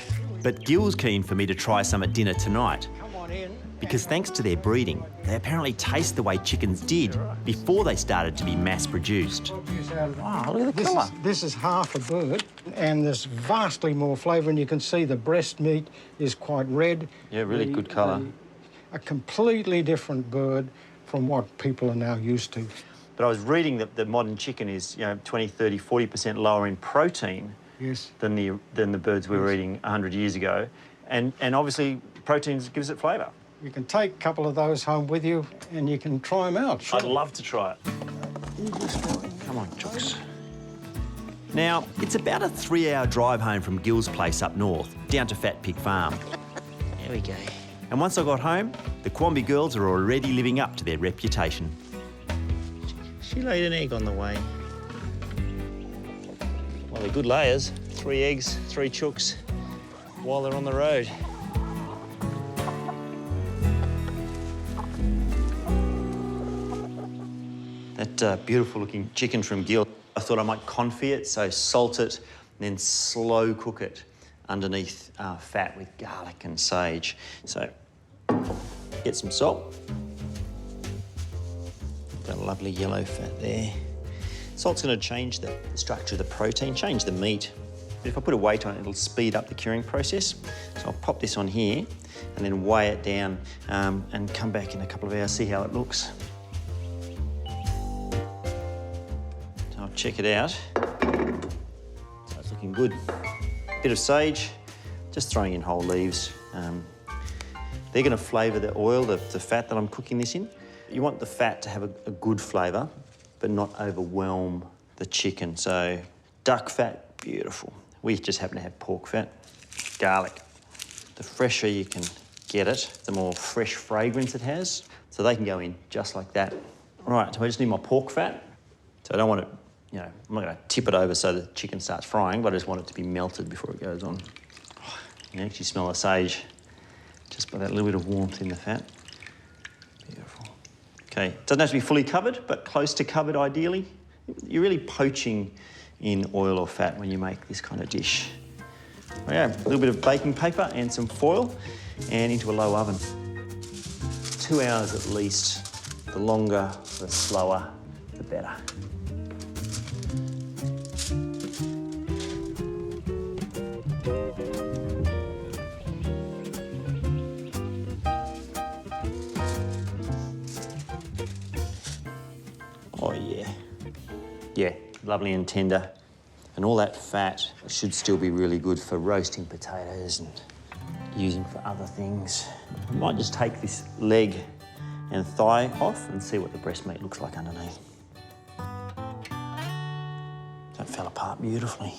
But Gil's keen for me to try some at dinner tonight. Because thanks to their breeding, they apparently taste the way chickens did before they started to be mass-produced. Wow, look at the colour. This is half a bird, and there's vastly more flavour, and you can see the breast meat is quite red. Yeah, really good colour. A completely different bird from what people are now used to. But I was reading that the modern chicken is, 20, 30, 40% lower in protein than the birds we were eating 100 years ago. And obviously, protein gives it flavour. You can take a couple of those home with you and you can try them out. Sure. I'd love to try it. Come on, chooks. Now, it's about a 3-hour drive home from Gil's place up north, down to Fat Pig Farm. There we go. And once I got home, the Quamby girls are already living up to their reputation. She laid an egg on the way. Well, they're good layers. 3 eggs, 3 chooks while they're on the road. That beautiful looking chicken from Gill, I thought I might confit it, so salt it and then slow cook it underneath fat with garlic and sage. So get some salt. Got a lovely yellow fat there. Salt's going to change the structure of the protein, change the meat. But if I put a weight on it, it'll speed up the curing process. So I'll pop this on here and then weigh it down and come back in a couple of hours, see how it looks. So I'll check it out. So it's looking good. Bit of sage, just throwing in whole leaves. They're going to flavour the oil, the fat that I'm cooking this in. You want the fat to have a good flavour, but not overwhelm the chicken. So duck fat, beautiful. We just happen to have pork fat. Garlic. The fresher you can get it, the more fresh fragrance it has. So they can go in just like that. All right, so I just need my pork fat. So I don't want it, I'm not going to tip it over so the chicken starts frying, but I just want it to be melted before it goes on. You can actually smell the sage just by that little bit of warmth in the fat. Beautiful. Okay, it doesn't have to be fully covered, but close to covered ideally. You're really poaching in oil or fat when you make this kind of dish. Okay, a little bit of baking paper and some foil and into a low oven. 2 hours at least. The longer, the slower, the better. Oh yeah. Yeah, lovely and tender. And all that fat should still be really good for roasting potatoes and using for other things. I might just take this leg and thigh off and see what the breast meat looks like underneath. That fell apart beautifully.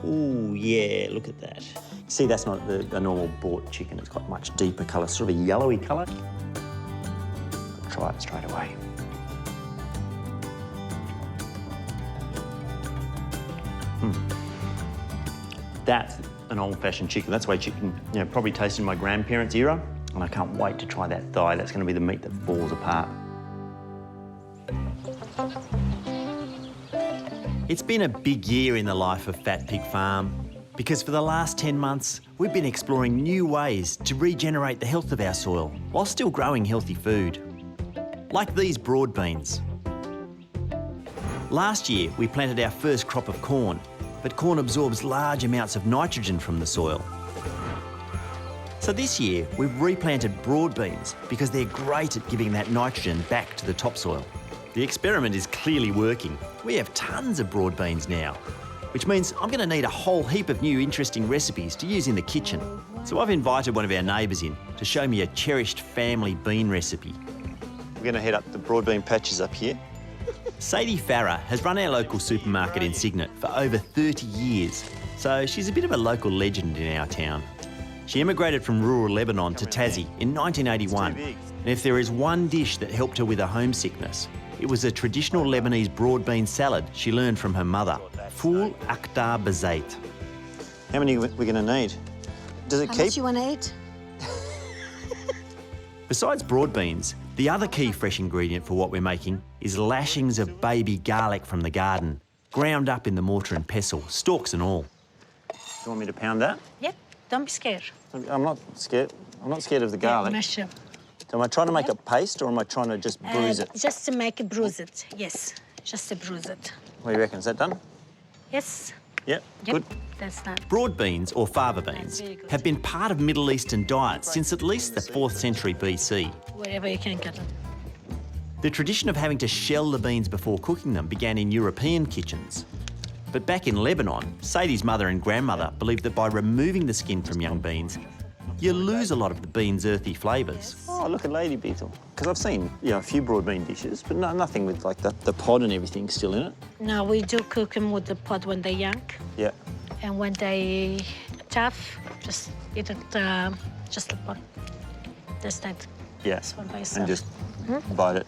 Ooh, yeah, look at that. See, that's not the normal bought chicken. It's got much deeper colour, sort of a yellowy colour. Try it straight away. That's an old-fashioned chicken. That's the way chicken, probably tasted in my grandparents' era. And I can't wait to try that thigh. That's going to be the meat that falls apart. It's been a big year in the life of Fat Pig Farm because for the last 10 months, we've been exploring new ways to regenerate the health of our soil while still growing healthy food. Like these broad beans. Last year, we planted our first crop of corn, but corn absorbs large amounts of nitrogen from the soil. So this year, we've replanted broad beans because they're great at giving that nitrogen back to the topsoil. The experiment is clearly working. We have tons of broad beans now, which means I'm going to need a whole heap of new interesting recipes to use in the kitchen. So I've invited one of our neighbours in to show me a cherished family bean recipe. We're going to head up the broad bean patches up here. Sadie Farah has run our local supermarket in Cygnet for over 30 years, so she's a bit of a local legend in our town. She emigrated from rural Lebanon to Tassie in 1981, and if there is one dish that helped her with her homesickness, it was a traditional Lebanese broad bean salad she learned from her mother, Foul Akhtar Bazait. How many are we going to need? Does it keep? How much you want to eat? Besides broad beans, the other key fresh ingredient for what we're making is lashings of baby garlic from the garden, ground up in the mortar and pestle, stalks and all. Do you want me to pound that? Yep, don't be scared. I'm not scared. I'm not scared of the garlic. Yeah, mash it. So am I trying to make a paste or am I trying to just bruise it? Just to make it bruise it, yes. Just to bruise it. What do you reckon? Is that done? Yes. Yep, good. That's that. Broad beans, or fava beans, have been part of Middle Eastern diets since at least the 4th century BC. Wherever you can get them. The tradition of having to shell the beans before cooking them began in European kitchens. But back in Lebanon, Sadie's mother and grandmother believed that by removing the skin from young beans, you lose a lot of the beans' earthy flavours. Oh, look at lady beetle. Because I've seen, a few broad bean dishes, but nothing with like the pod and everything still in it. No, we do cook them with the pod when they're young. Yeah. And when they tough, just eat it, just the pod. That's that. Yeah. That's what I and just bite it.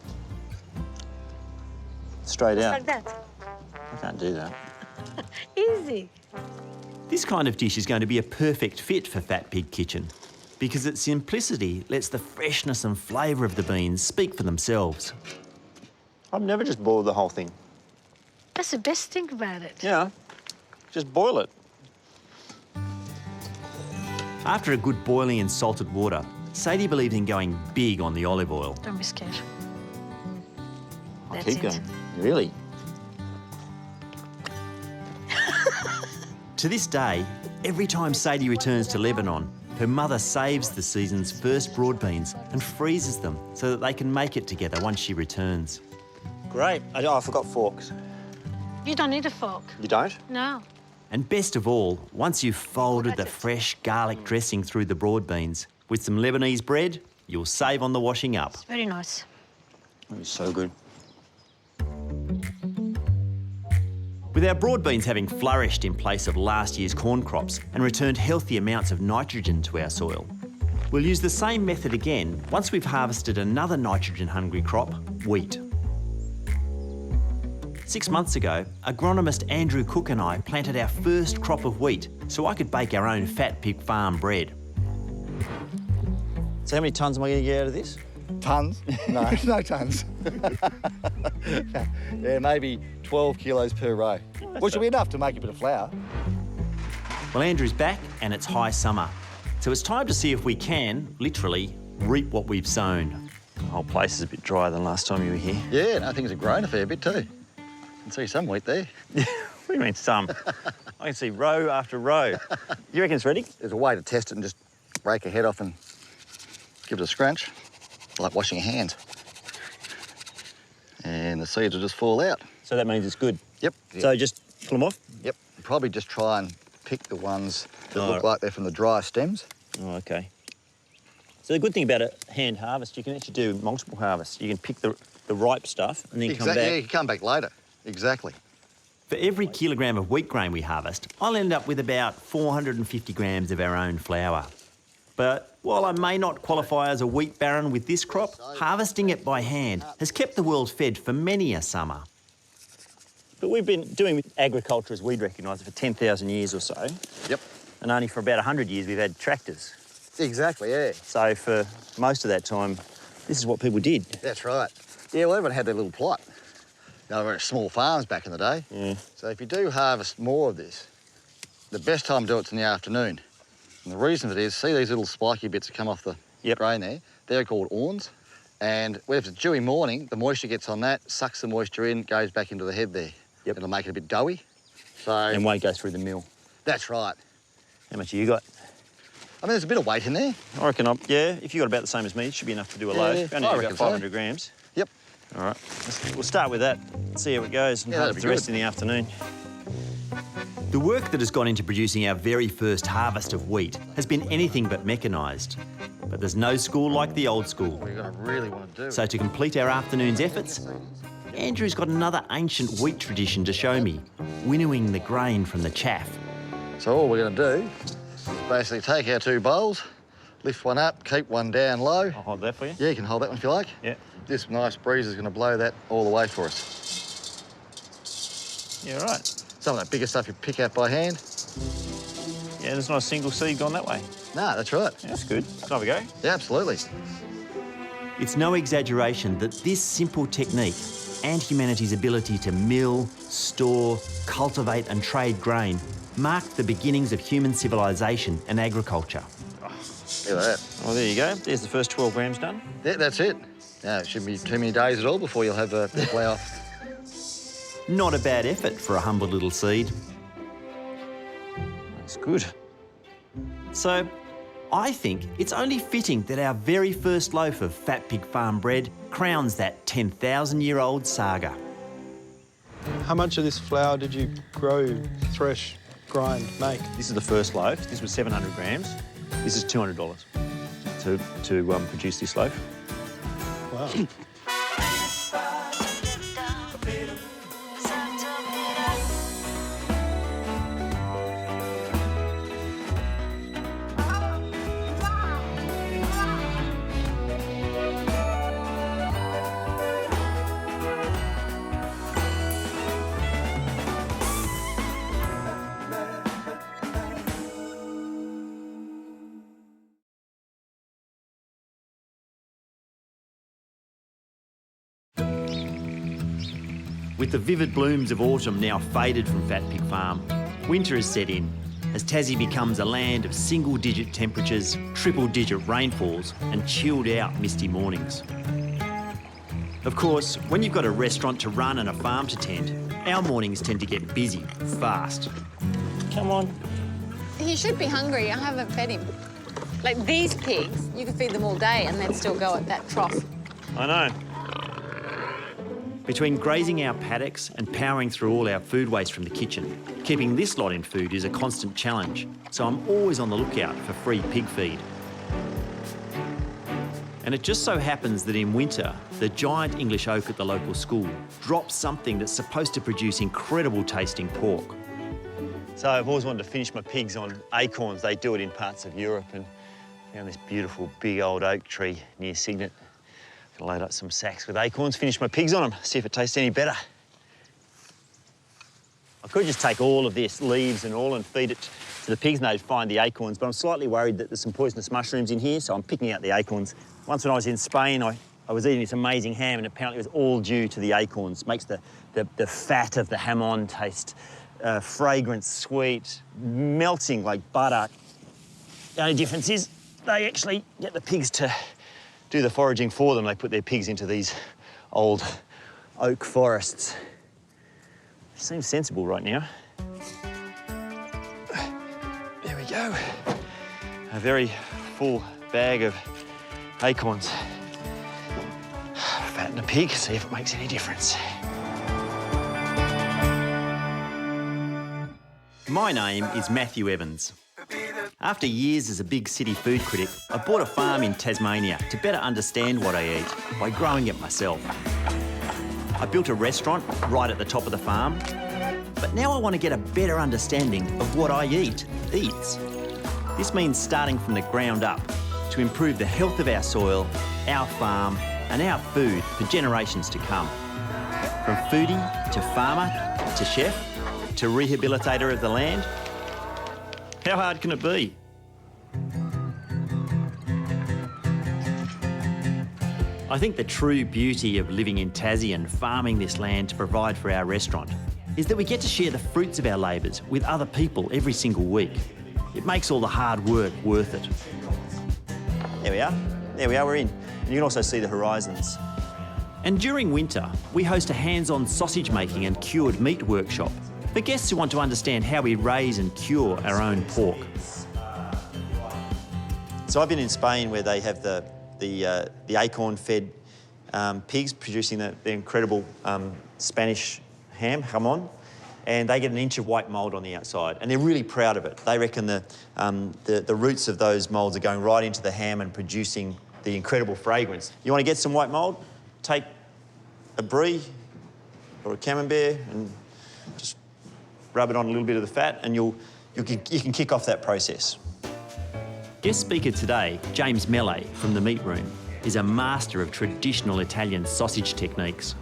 straight Just out. like that. I can't do that. Easy. This kind of dish is going to be a perfect fit for Fat Pig Kitchen because its simplicity lets the freshness and flavour of the beans speak for themselves. I've never just boiled the whole thing. That's the best thing about it. Yeah, just boil it. After a good boiling in salted water, Sadie believes in going big on the olive oil. Don't be scared. I'll That's keep it. going. Really? To this day, every time Sadie returns to Lebanon, her mother saves the season's first broad beans and freezes them so that they can make it together once she returns. Great. I forgot forks. You don't need a fork. You don't? No. And best of all, once you've folded the fresh garlic dressing through the broad beans with some Lebanese bread, you'll save on the washing up. It's very nice. It was so good. With our broad beans having flourished in place of last year's corn crops and returned healthy amounts of nitrogen to our soil, we'll use the same method again once we've harvested another nitrogen-hungry crop, wheat. 6 months ago, agronomist Andrew Cook and I planted our first crop of wheat so I could bake our own Fat Pig Farm bread. So how many tonnes am I going to get out of this? Tonnes? No, no tonnes. Yeah, maybe 12 kilos per row, which will be enough to make a bit of flour. Well, Andrew's back and it's high summer, so it's time to see if we can, literally, reap what we've sown. The whole place is a bit drier than last time you were here. Yeah, no, things have grown a fair bit too. I can see some wheat there. What do you mean some? I can see row after row. You reckon it's ready? There's a way to test it and just break a head off and give it a scrunch, like washing your hands. And the seeds will just fall out. So that means it's good? Yep. So just pull them off? Yep. Probably just try and pick the ones that look like they're from the dry stems. Oh, OK. So the good thing about a hand harvest, you can actually do multiple harvests. You can pick the ripe stuff and then come back. Yeah, you can come back later. Exactly. For every kilogram of wheat grain we harvest, I'll end up with about 450 grams of our own flour. But while I may not qualify as a wheat baron with this crop, harvesting it by hand has kept the world fed for many a summer. But we've been doing agriculture, as we'd recognise it, for 10,000 years or so. Yep. And only for about 100 years we've had tractors. Exactly, yeah. So for most of that time, this is what people did. That's right. Yeah, well, everyone had their little plot. They were very small farms back in the day. Yeah. So if you do harvest more of this, the best time to do it's in the afternoon. And the reason for it is, see these little spiky bits that come off the grain there? They're called awns. And if it's a dewy morning, the moisture gets on that, sucks the moisture in, goes back into the head there. Yep. It'll make it a bit doughy. So. And won't go through the mill. That's right. How much have you got? I mean, there's a bit of weight in there. I reckon, yeah, if you've got about the same as me, it should be enough to do a load. Yeah, Only I about reckon 500 grams. Yep. All right, we'll start with that, see how it goes, and harvest the rest in the afternoon. The work that has gone into producing our very first harvest of wheat has been anything but mechanised. But there's no school like the old school. We're going to really want to do. So to complete our afternoon's efforts, Andrew's got another ancient wheat tradition to show me, winnowing the grain from the chaff. So all we're going to do is basically take our two bowls, lift one up, keep one down low. I'll hold that for you. Yeah, you can hold that one if you like. Yeah. This nice breeze is going to blow that all the way for us. Yeah, right. Some of that bigger stuff you pick out by hand. Yeah, there's not a single seed gone that way. No, that's right. Yeah, that's good. Can I have a go? Yeah, absolutely. It's no exaggeration that this simple technique and humanity's ability to mill, store, cultivate and trade grain marked the beginnings of human civilization and agriculture. Look at that. Well, there you go. There's the first 12 grams done. Yeah, that's it. No, it shouldn't be too many days at all before you'll have a flour. Not a bad effort for a humble little seed. That's good. So, I think it's only fitting that our very first loaf of Fat Pig Farm bread crowns that 10,000-year-old saga. How much of this flour did you grow, thresh, grind, make? This is the first loaf. This was 700 grams. This is $200 to produce this loaf. Wow. With the vivid blooms of autumn now faded from Fat Pig Farm, winter has set in as Tassie becomes a land of single-digit temperatures, triple-digit rainfalls and chilled-out misty mornings. Of course, when you've got a restaurant to run and a farm to tend, our mornings tend to get busy fast. Come on. He should be hungry. I haven't fed him. Like these pigs, you could feed them all day and they'd still go at that trough. I know. Between grazing our paddocks and powering through all our food waste from the kitchen, keeping this lot in food is a constant challenge, so I'm always on the lookout for free pig feed. And it just so happens that in winter, the giant English oak at the local school drops something that's supposed to produce incredible tasting pork. So I've always wanted to finish my pigs on acorns. They do it in parts of Europe, and found this beautiful big old oak tree near Cygnet. Gonna load up some sacks with acorns, finish my pigs on them, see if it tastes any better. I could just take all of this, leaves and all, and feed it to the pigs and they'd find the acorns, but I'm slightly worried that there's some poisonous mushrooms in here, so I'm picking out the acorns. Once when I was in Spain, I was eating this amazing ham, and apparently it was all due to the acorns. It makes the fat of the hamon taste fragrant, sweet, melting like butter. The only difference is they actually get the pigs to do the foraging for them. They put their pigs into these old oak forests. Seems sensible right now. There we go. A very full bag of acorns. Fatten a pig, see if it makes any difference. My name is Matthew Evans. After years as a big city food critic, I bought a farm in Tasmania to better understand what I eat by growing it myself. I built a restaurant right at the top of the farm, but now I want to get a better understanding of what I eats. This means starting from the ground up to improve the health of our soil, our farm, and our food for generations to come. From foodie to farmer to chef to rehabilitator of the land, how hard can it be? I think the true beauty of living in Tassie and farming this land to provide for our restaurant is that we get to share the fruits of our labours with other people every single week. It makes all the hard work worth it. There we are. There we are, we're in. And you can also see the horizons. And during winter, we host a hands-on sausage making and cured meat workshop for guests who want to understand how we raise and cure our own pork. So I've been in Spain where they have the acorn-fed pigs producing the incredible Spanish ham, jamón, and they get an inch of white mould on the outside, and they're really proud of it. They reckon the roots of those moulds are going right into the ham and producing the incredible fragrance. You want to get some white mould? Take a brie or a camembert and just rub it on a little bit of the fat, and you can kick off that process. Guest speaker today, James Melee from the Meat Room, is a master of traditional Italian sausage techniques.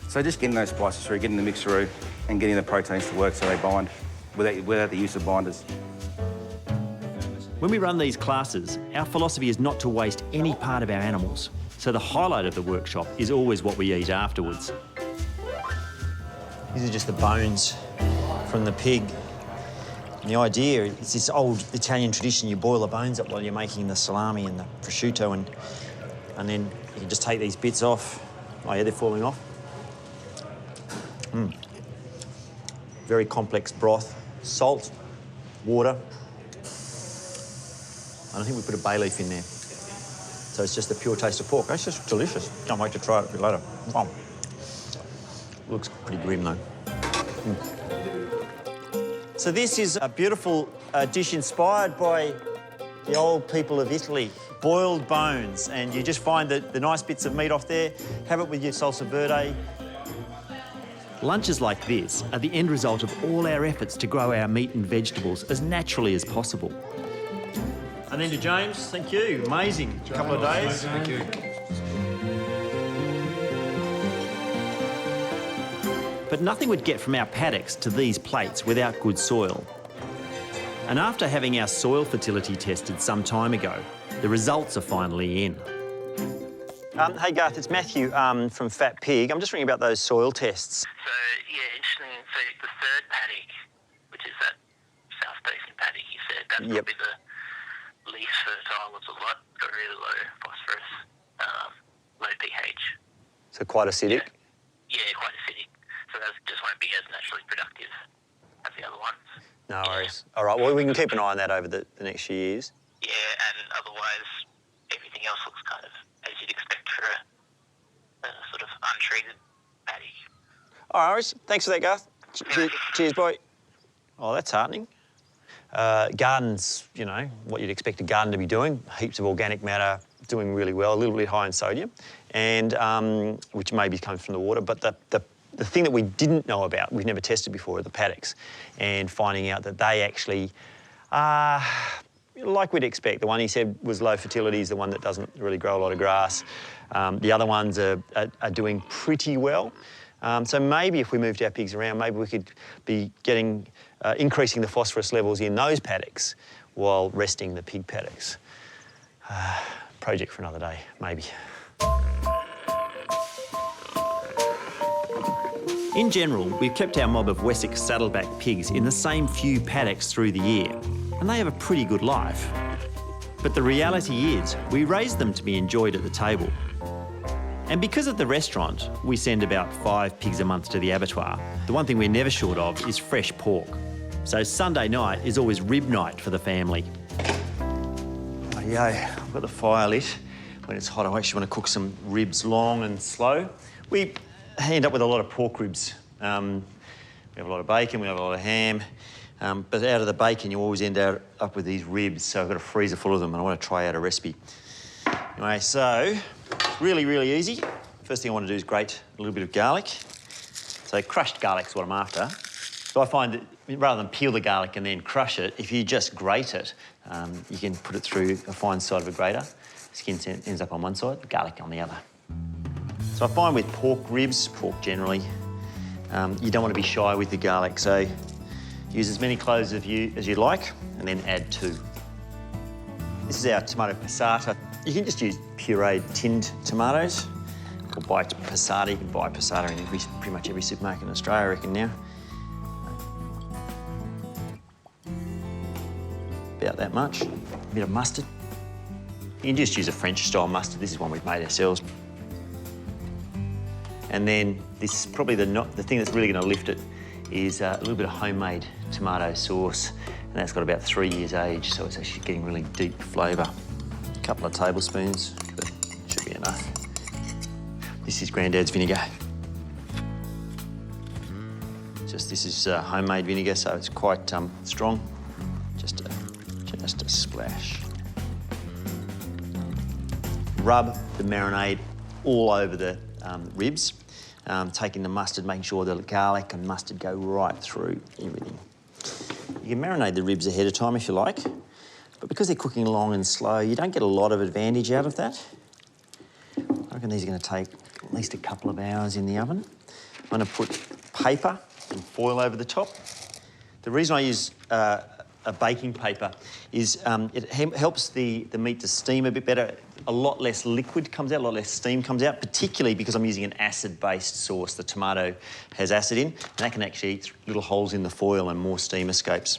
So just getting those spices through, getting the mix through, and getting the proteins to work so they bind without the use of binders. When we run these classes, our philosophy is not to waste any part of our animals, so the highlight of the workshop is always what we eat afterwards. These are just the bones from the pig. And the idea is this old Italian tradition, you boil the bones up while you're making the salami and the prosciutto, and then you can just take these bits off. Oh yeah, they're falling off. Very complex broth, salt, water. And I think we put a bay leaf in there. So it's just the pure taste of pork. It's just delicious. Can't wait to try it a bit later. Wow. Looks pretty grim though. So this is a beautiful dish inspired by the old people of Italy. Boiled bones, and you just find the nice bits of meat off there, have it with your salsa verde. Lunches like this are the end result of all our efforts to grow our meat and vegetables as naturally as possible. And then to James, thank you. Amazing. A couple of days. Thank you. But nothing would get from our paddocks to these plates without good soil. And after having our soil fertility tested some time ago, the results are finally in. Hey Garth, it's Matthew from Fat Pig. I'm just ringing about those soil tests. So, yeah, interesting. So the third paddock, which is that south-facing paddock you said, that's probably the least fertile of the lot. Got really low phosphorus, low pH. So quite acidic? Yeah, quite acidic. So that just won't be as naturally productive as the other ones. No worries. All right, well, we can keep an eye on that over the next few years. Yeah, and otherwise everything else looks kind of as you'd expect for a sort of untreated paddock. All right, thanks for that, Garth. Cheers, boy. Oh, that's heartening. Gardens, you know, what you'd expect a garden to be doing, heaps of organic matter, doing really well, a little bit high in sodium, and which maybe comes from the water. But the thing that we didn't know about, we've never tested before, are the paddocks, and finding out that they actually are, like we'd expect. The one he said was low fertility is the one that doesn't really grow a lot of grass. The other ones are doing pretty well. So maybe if we moved our pigs around, maybe we could be getting, increasing the phosphorus levels in those paddocks while resting the pig paddocks. Project for another day, maybe. In general, we've kept our mob of Wessex saddleback pigs in the same few paddocks through the year, and they have a pretty good life. But the reality is, we raise them to be enjoyed at the table. And because of the restaurant, we send about 5 pigs a month to the abattoir. The one thing we're never short of is fresh pork. So Sunday night is always rib night for the family. Yeah, I've got the fire lit. When it's hot, I actually want to cook some ribs long and slow. We end up with a lot of pork ribs. We have a lot of bacon, we have a lot of ham, but out of the bacon you always end up with these ribs, so I've got a freezer full of them and I want to try out a recipe. Anyway, so really, really easy. First thing I want to do is grate a little bit of garlic. So crushed garlic's what I'm after. So I find that rather than peel the garlic and then crush it, if you just grate it, you can put it through a fine side of a grater. Skin ends up on one side, the garlic on the other. So I find with pork ribs, pork generally, you don't want to be shy with the garlic, so use as many cloves as you like and then add 2. This is our tomato passata. You can just use pureed tinned tomatoes or buy passata. You can buy passata in pretty much every supermarket in Australia, I reckon now. About that much. A bit of mustard. You can just use a French-style mustard. This is one we've made ourselves. And then this is probably the thing that's really going to lift it is a little bit of homemade tomato sauce, and that's got about 3 years age, so it's actually getting really deep flavour. A couple of tablespoons, but should be enough. This is Grandad's vinegar. This is homemade vinegar, so it's quite strong. Just a splash. Rub the marinade all over the ribs. Taking the mustard, making sure the garlic and mustard go right through everything. You can marinate the ribs ahead of time if you like, but because they're cooking long and slow, you don't get a lot of advantage out of that. I reckon these are going to take at least a couple of hours in the oven. I'm going to put paper and foil over the top. The reason I use a baking paper is it helps the meat to steam a bit better. A lot less liquid comes out, a lot less steam comes out, particularly because I'm using an acid-based sauce. The tomato has acid in, and that can actually eat little holes in the foil and more steam escapes.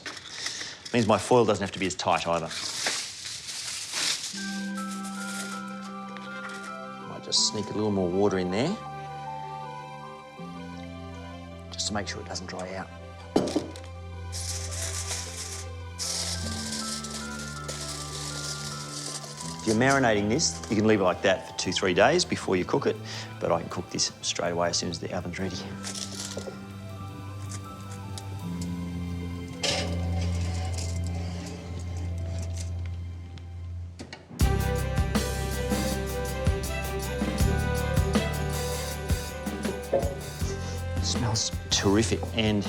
It means my foil doesn't have to be as tight either. Might just sneak a little more water in there, just to make sure it doesn't dry out. If you're marinating this, you can leave it like that for 2-3 days before you cook it, but I can cook this straight away as soon as the oven's ready. It smells terrific, and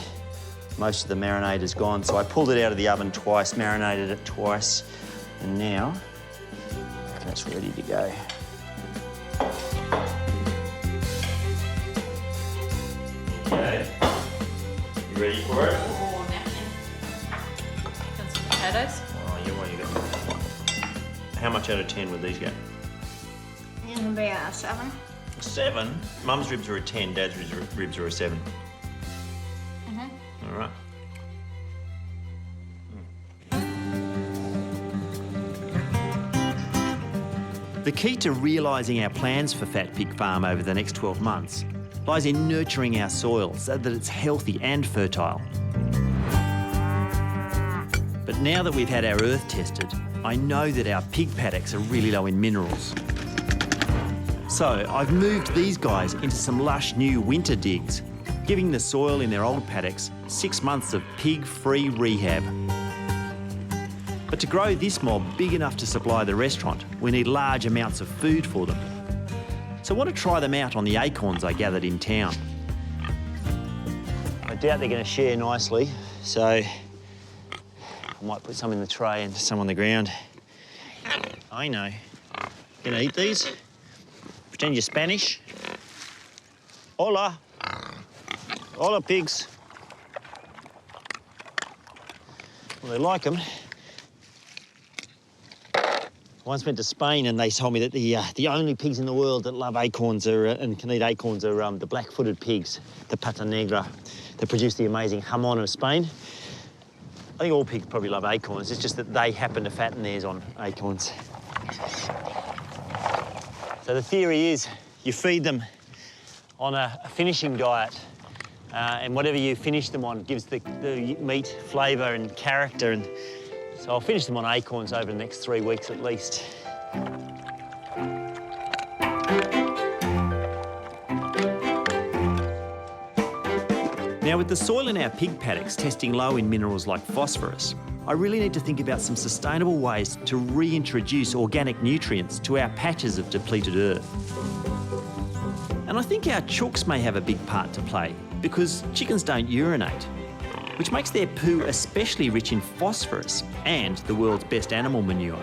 most of the marinade is gone, so I pulled it out of the oven twice, marinated it twice, and now that's ready to go. Okay. You ready for it? Oh, napkin. And some potatoes. Oh, you got. How much out of 10 would these go? And about 7. 7? Mum's ribs are a 10, Dad's ribs are a 7. Mm-hmm. All right. The key to realising our plans for Fat Pig Farm over the next 12 months lies in nurturing our soil so that it's healthy and fertile. But now that we've had our earth tested, I know that our pig paddocks are really low in minerals. So I've moved these guys into some lush new winter digs, giving the soil in their old paddocks 6 months of pig-free rehab. But to grow this mob big enough to supply the restaurant, we need large amounts of food for them. So I want to try them out on the acorns I gathered in town. I doubt they're going to share nicely, so I might put some in the tray and some on the ground. I know. Gonna eat these? Pretend you're Spanish. Hola. Hola, pigs. Well, they like them. I once went to Spain and they told me that the only pigs in the world that love acorns and can eat acorns are the black-footed pigs, the pata negra, that produce the amazing jamón of Spain. I think all pigs probably love acorns. It's just that they happen to fatten theirs on acorns. So the theory is you feed them on a finishing diet, and whatever you finish them on gives the meat flavour and character. And so I'll finish them on acorns over the next 3 weeks at least. Now, with the soil in our pig paddocks testing low in minerals like phosphorus, I really need to think about some sustainable ways to reintroduce organic nutrients to our patches of depleted earth. And I think our chooks may have a big part to play, because chickens don't urinate, which makes their poo especially rich in phosphorus and the world's best animal manure.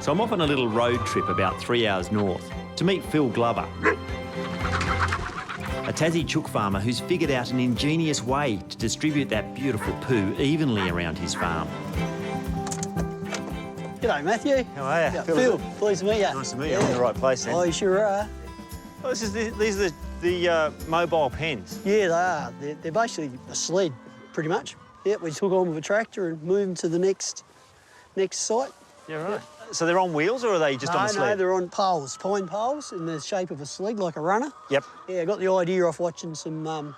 So I'm off on a little road trip about 3 hours north to meet Phil Glover, a Tassie chook farmer who's figured out an ingenious way to distribute that beautiful poo evenly around his farm. G'day, Matthew. How are you? Yeah, Phil, pleased to meet you. Nice to meet you. I'm in the right place then. Oh, you sure are. Oh, these are the mobile pens. Yeah, they are. They're basically a sled, pretty much. Yeah, we took on with a tractor and moved them to the next site. Yeah, right. So they're on wheels or are they just on a sled? No, they're on poles, pine poles in the shape of a sled, like a runner. Yep. Yeah, I got the idea off watching some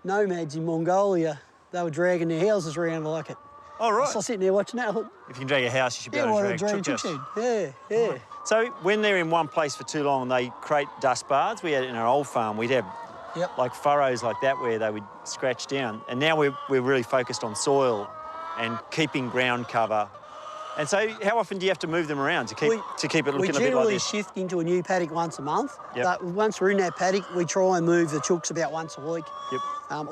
nomads in Mongolia. They were dragging their houses around like it. Oh, right. So I was sitting there watching that. I thought, if you can drag a house, you should be yeah, able to why drag not a chook shed? house. Yeah. So when they're in one place for too long, they create dust baths. We had in our old farm, we'd have like furrows like that where they would scratch down. And now we're really focused on soil and keeping ground cover. And so how often do you have to move them around to keep it looking a bit like this? We generally shift into a new paddock once a month. Yep. But once we're in that paddock, we try and move the chooks about once a week. Yep.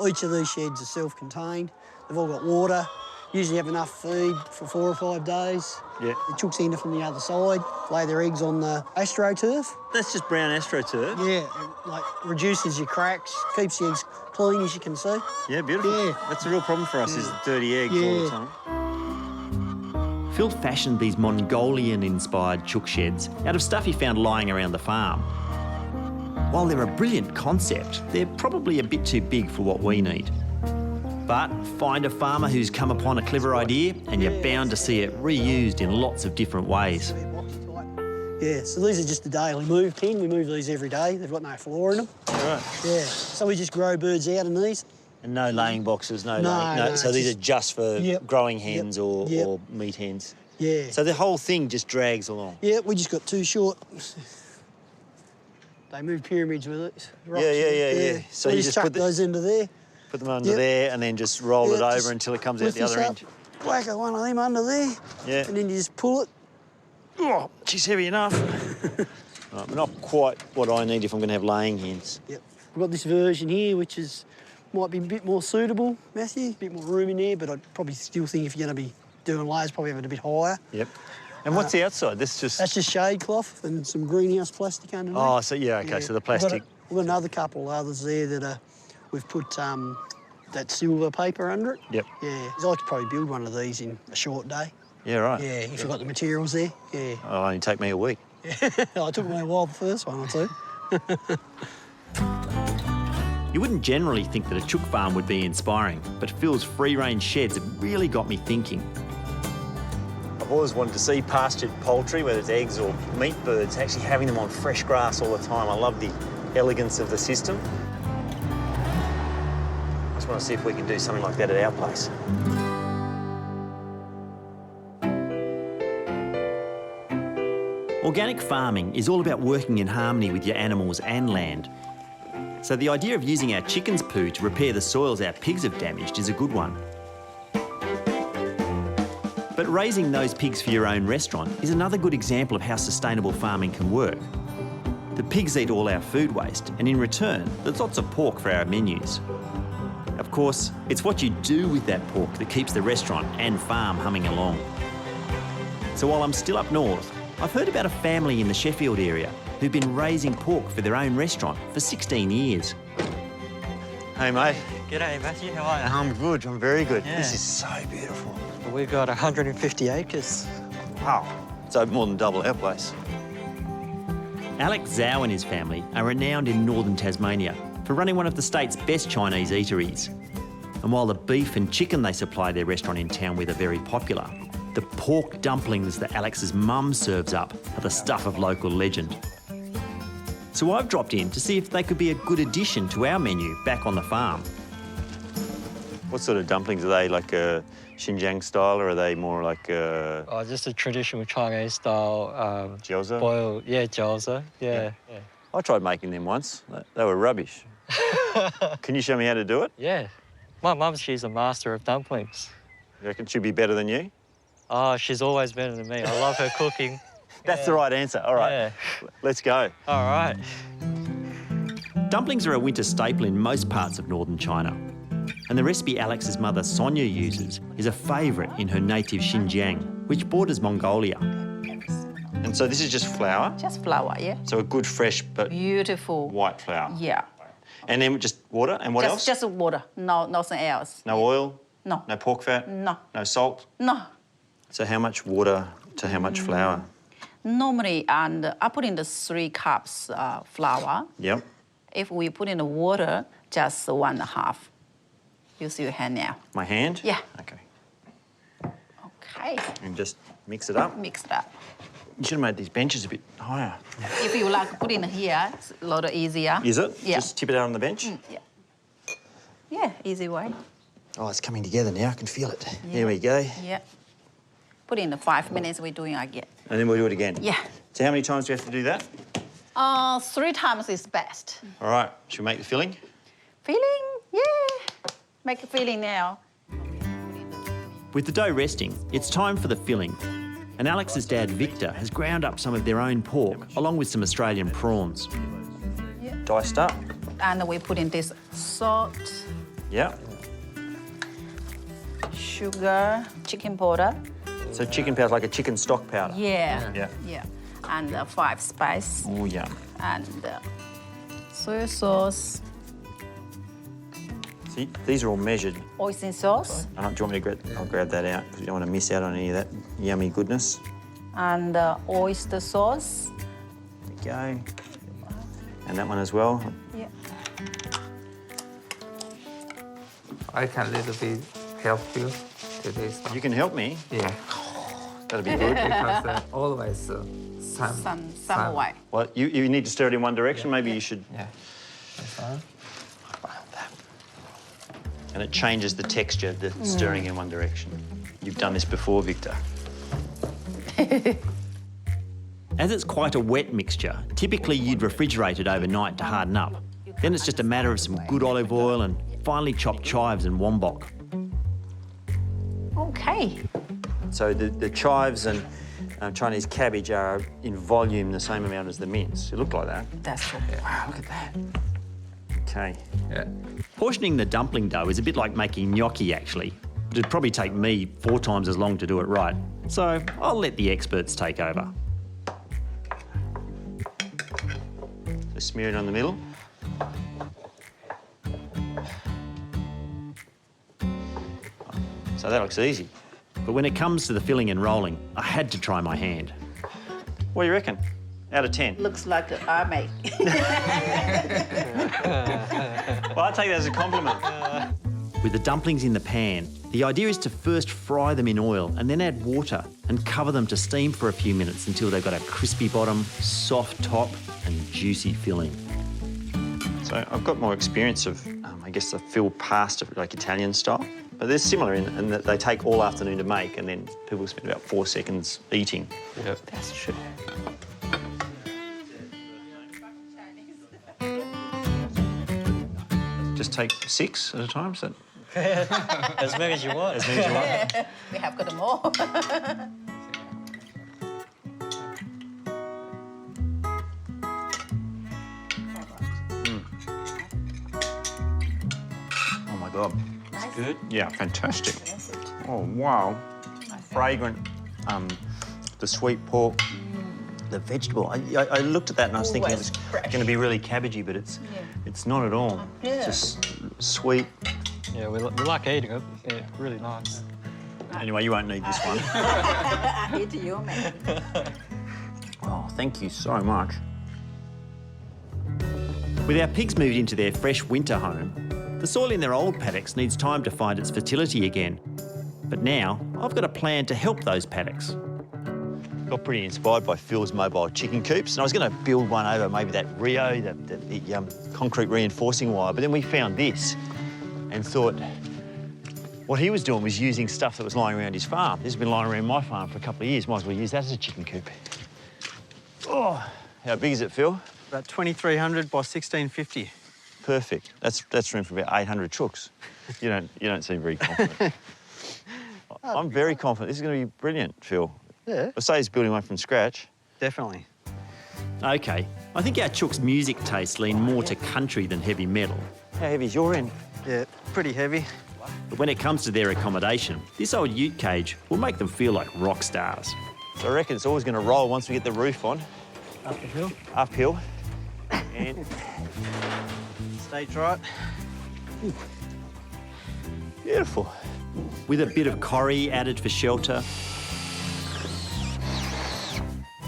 Each of these sheds are self-contained. They've all got water. Usually have enough feed for 4 or 5 days. Yeah. The chooks enter from the other side, lay their eggs on the astroturf. That's just brown astroturf? Yeah, it, like reduces your cracks, keeps the eggs clean, as you can see. Yeah, beautiful. Yeah. That's a real problem for us, is dirty eggs all the time. Phil fashioned these Mongolian-inspired chook sheds out of stuff he found lying around the farm. While they're a brilliant concept, they're probably a bit too big for what we need. But find a farmer who's come upon a clever idea and you're bound to see it reused in lots of different ways. Yeah, so these are just a daily move pen. We move these every day. They've got no floor in them. Right. Yeah, so we just grow birds out in these. And no laying boxes, no. No, So these are just for growing hens or meat hens? Yeah. So the whole thing just drags along? Yeah, we just got 2 short. They move pyramids with it. Yeah. So we you just just chuck those into there. Put them under there and then just roll it over until it comes out the other end. Whack one of them under there. Yeah. And then you just pull it. Oh, she's heavy enough. Right, but not quite what I need if I'm going to have laying hens. Yep. We've got this version here, which might be a bit more suitable, Matthew. A bit more room in there, but I'd probably still think if you're going to be doing layers, probably have it a bit higher. Yep. And what's the outside? That's just shade cloth and some greenhouse plastic underneath. Oh, so okay, so the plastic. We've got another couple others there that we've put that silver paper under it. Yep. Yeah. So I could probably build one of these in a short day. Yeah, right. Yeah, if you've got the materials there. Yeah. Oh, it'll only take me a week. I took me a while, the first one or two. You wouldn't generally think that a chook farm would be inspiring, but Phil's free-range sheds have really got me thinking. I've always wanted to see pastured poultry, whether it's eggs or meat birds, actually having them on fresh grass all the time. I love the elegance of the system. I just want to see if we can do something like that at our place. Organic farming is all about working in harmony with your animals and land. So the idea of using our chickens' poo to repair the soils our pigs have damaged is a good one. But raising those pigs for your own restaurant is another good example of how sustainable farming can work. The pigs eat all our food waste, and in return, there's lots of pork for our menus. Of course, it's what you do with that pork that keeps the restaurant and farm humming along. So while I'm still up north, I've heard about a family in the Sheffield area who've been raising pork for their own restaurant for 16 years. Hey, mate. G'day, Matthew. How are you? I'm good. I'm very good. Yeah. This is so beautiful. We've got 150 acres. Wow. So more than double our place. Alex Zhao and his family are renowned in northern Tasmania for running one of the state's best Chinese eateries. And while the beef and chicken they supply their restaurant in town with are very popular, the pork dumplings that Alex's mum serves up are the stuff of local legend. So I've dropped in to see if they could be a good addition to our menu back on the farm. What sort of dumplings are they? Like a Xinjiang style, or are they more like a... Oh, just a traditional Chinese style. Jiaozi? Boiled, yeah, jiaozi, yeah. I tried making them once. They were rubbish. Can you show me how to do it? Yeah. My mum, she's a master of dumplings. You reckon she'd be better than you? Oh, she's always better than me. I love her cooking. That's the right answer. All right, Yeah. Let's go. All right. Dumplings are a winter staple in most parts of northern China. And the recipe Alex's mother Sonia uses is a favourite in her native Xinjiang, which borders Mongolia. And so this is just flour? Just flour, yeah. So a good, fresh, but beautiful white flour? Yeah. And then just water, and what else? Just water, no, nothing else. No oil? No. No pork fat? No. No salt? No. So how much water to how much flour? Normally, and I put in the 3 cups flour. Yep. If we put in the water, just 1.5. Use your hand now. My hand? Yeah. Okay. Okay. And just mix it up? Mix it up. You should have made these benches a bit higher. If you like, put in here, it's a lot easier. Is it? Yeah. Just tip it out on the bench? Yeah. Yeah, easy way. Oh, it's coming together now. I can feel it. There we go. Yeah. Put in the 5 minutes, we're doing again. And then we'll do it again? Yeah. So how many times do we have to do that? 3 times is best. All right. Should we make the filling? Filling? Yeah. Make a filling now. With the dough resting, it's time for the filling. And Alex's dad, Victor, has ground up some of their own pork, along with some Australian prawns. Yeah. Diced up? And we put in this salt, Yeah. sugar, chicken powder. So chicken powder's like a chicken stock powder? Yeah. Yeah. Yeah. And 5 spice. Oh, yum. And soy sauce, See, these are all measured. oyster sauce, Do you want me to grab? I'll grab that out because you don't want to miss out on any of that yummy goodness. and oyster sauce. There we go. And that one as well. Yeah. I can a little bit help you to this. You can help me? Yeah. That'll be good. Because always Some way. Well, you need to stir it in one direction. Maybe you should. Yeah. That's fine. And it changes the texture, the stirring in one direction. You've done this before, Victor. As it's quite a wet mixture, typically you'd refrigerate it overnight to harden up. Then it's just a matter of some good olive oil and finely chopped chives and wombok. Okay. So the chives and Chinese cabbage are in volume the same amount as the mince. It looked like that. That's right. Wow, look at that. Okay. Yeah. Portioning the dumpling dough is a bit like making gnocchi, actually. It'd probably take me 4 times as long to do it right. So I'll let the experts take over. So smear it on the middle. So that looks easy. But when it comes to the filling and rolling, I had to try my hand. What do you reckon? Out of 10? Looks like an army. Well, I take that as a compliment. With the dumplings in the pan, the idea is to first fry them in oil and then add water and cover them to steam for a few minutes until they've got a crispy bottom, soft top and juicy filling. So I've got more experience of, I guess, the fill pasta, like Italian style. But they're similar in that they take all afternoon to make and then people spend about 4 seconds eating. Yep. That's true. Just take 6 at a time, so... As many as you want. As many as you want. Yeah, we have got them all. Oh, my God. Nice. Good? Yeah, fantastic. Oh, wow. Fragrant. The sweet pork. The vegetable. I looked at that and I was thinking it was going to be really cabbagey, but it's not at all. Yeah. Just sweet. Yeah, we like eating it. Yeah, really nice. Anyway, you won't need this one. I hate you, man. Oh, thank you so much. With our pigs moved into their fresh winter home, the soil in their old paddocks needs time to find its fertility again. But now, I've got a plan to help those paddocks. Got pretty inspired by Phil's mobile chicken coops, and I was going to build one over maybe that Rio, the concrete reinforcing wire, but then we found this and thought what he was doing was using stuff that was lying around his farm. This has been lying around my farm for a couple of years. Might as well use that as a chicken coop. Oh, how big is it, Phil? About 2,300 by 1,650. Perfect. That's room for about 800 chooks. You don't seem very confident. I'm very confident. This is going to be brilliant, Phil. Yeah. I say he's building one from scratch. Definitely. OK, I think our chooks' music tastes lean more to country than heavy metal. How heavy's your end? Yeah, pretty heavy. But when it comes to their accommodation, this old ute cage will make them feel like rock stars. So I reckon it's always going to roll once we get the roof on. Up the hill. Uphill. And stage right. Ooh. Beautiful. With a bit of corrie added for shelter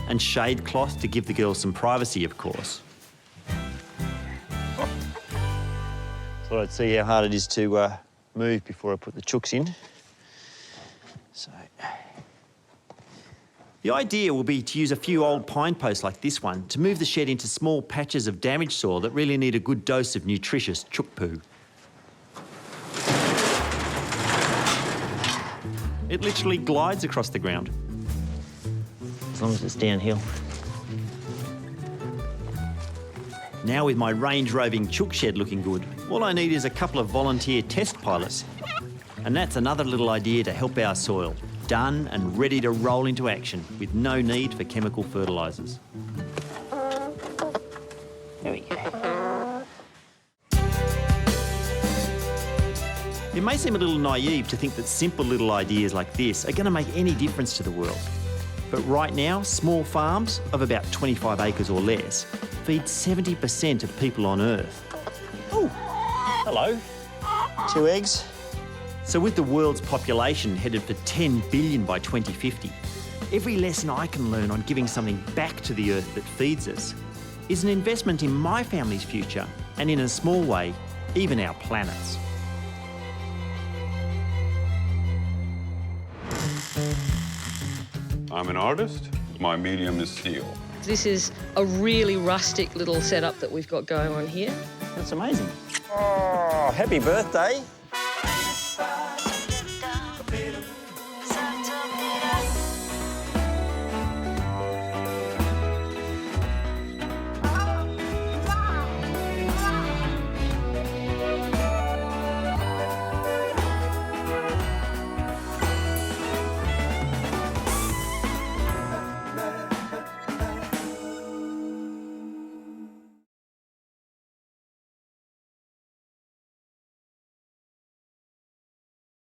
and shade cloth to give the girls some privacy, of course. Thought I'd see how hard it is to move before I put the chooks in. So. The idea will be to use a few old pine posts like this one to move the shed into small patches of damaged soil that really need a good dose of nutritious chook poo. It literally glides across the ground. As long as it's downhill. Now with my range-roving chook shed looking good, all I need is a couple of volunteer test pilots. And that's another little idea to help our soil. Done and ready to roll into action with no need for chemical fertilisers. There we go. It may seem a little naive to think that simple little ideas like this are going to make any difference to the world. But right now, small farms of about 25 acres or less feed 70% of people on Earth. Oh, hello. 2 eggs. So with the world's population headed for 10 billion by 2050, every lesson I can learn on giving something back to the Earth that feeds us is an investment in my family's future and, in a small way, even our planet's. I'm an artist. My medium is steel. This is a really rustic little setup that we've got going on here. That's amazing. Oh, happy birthday.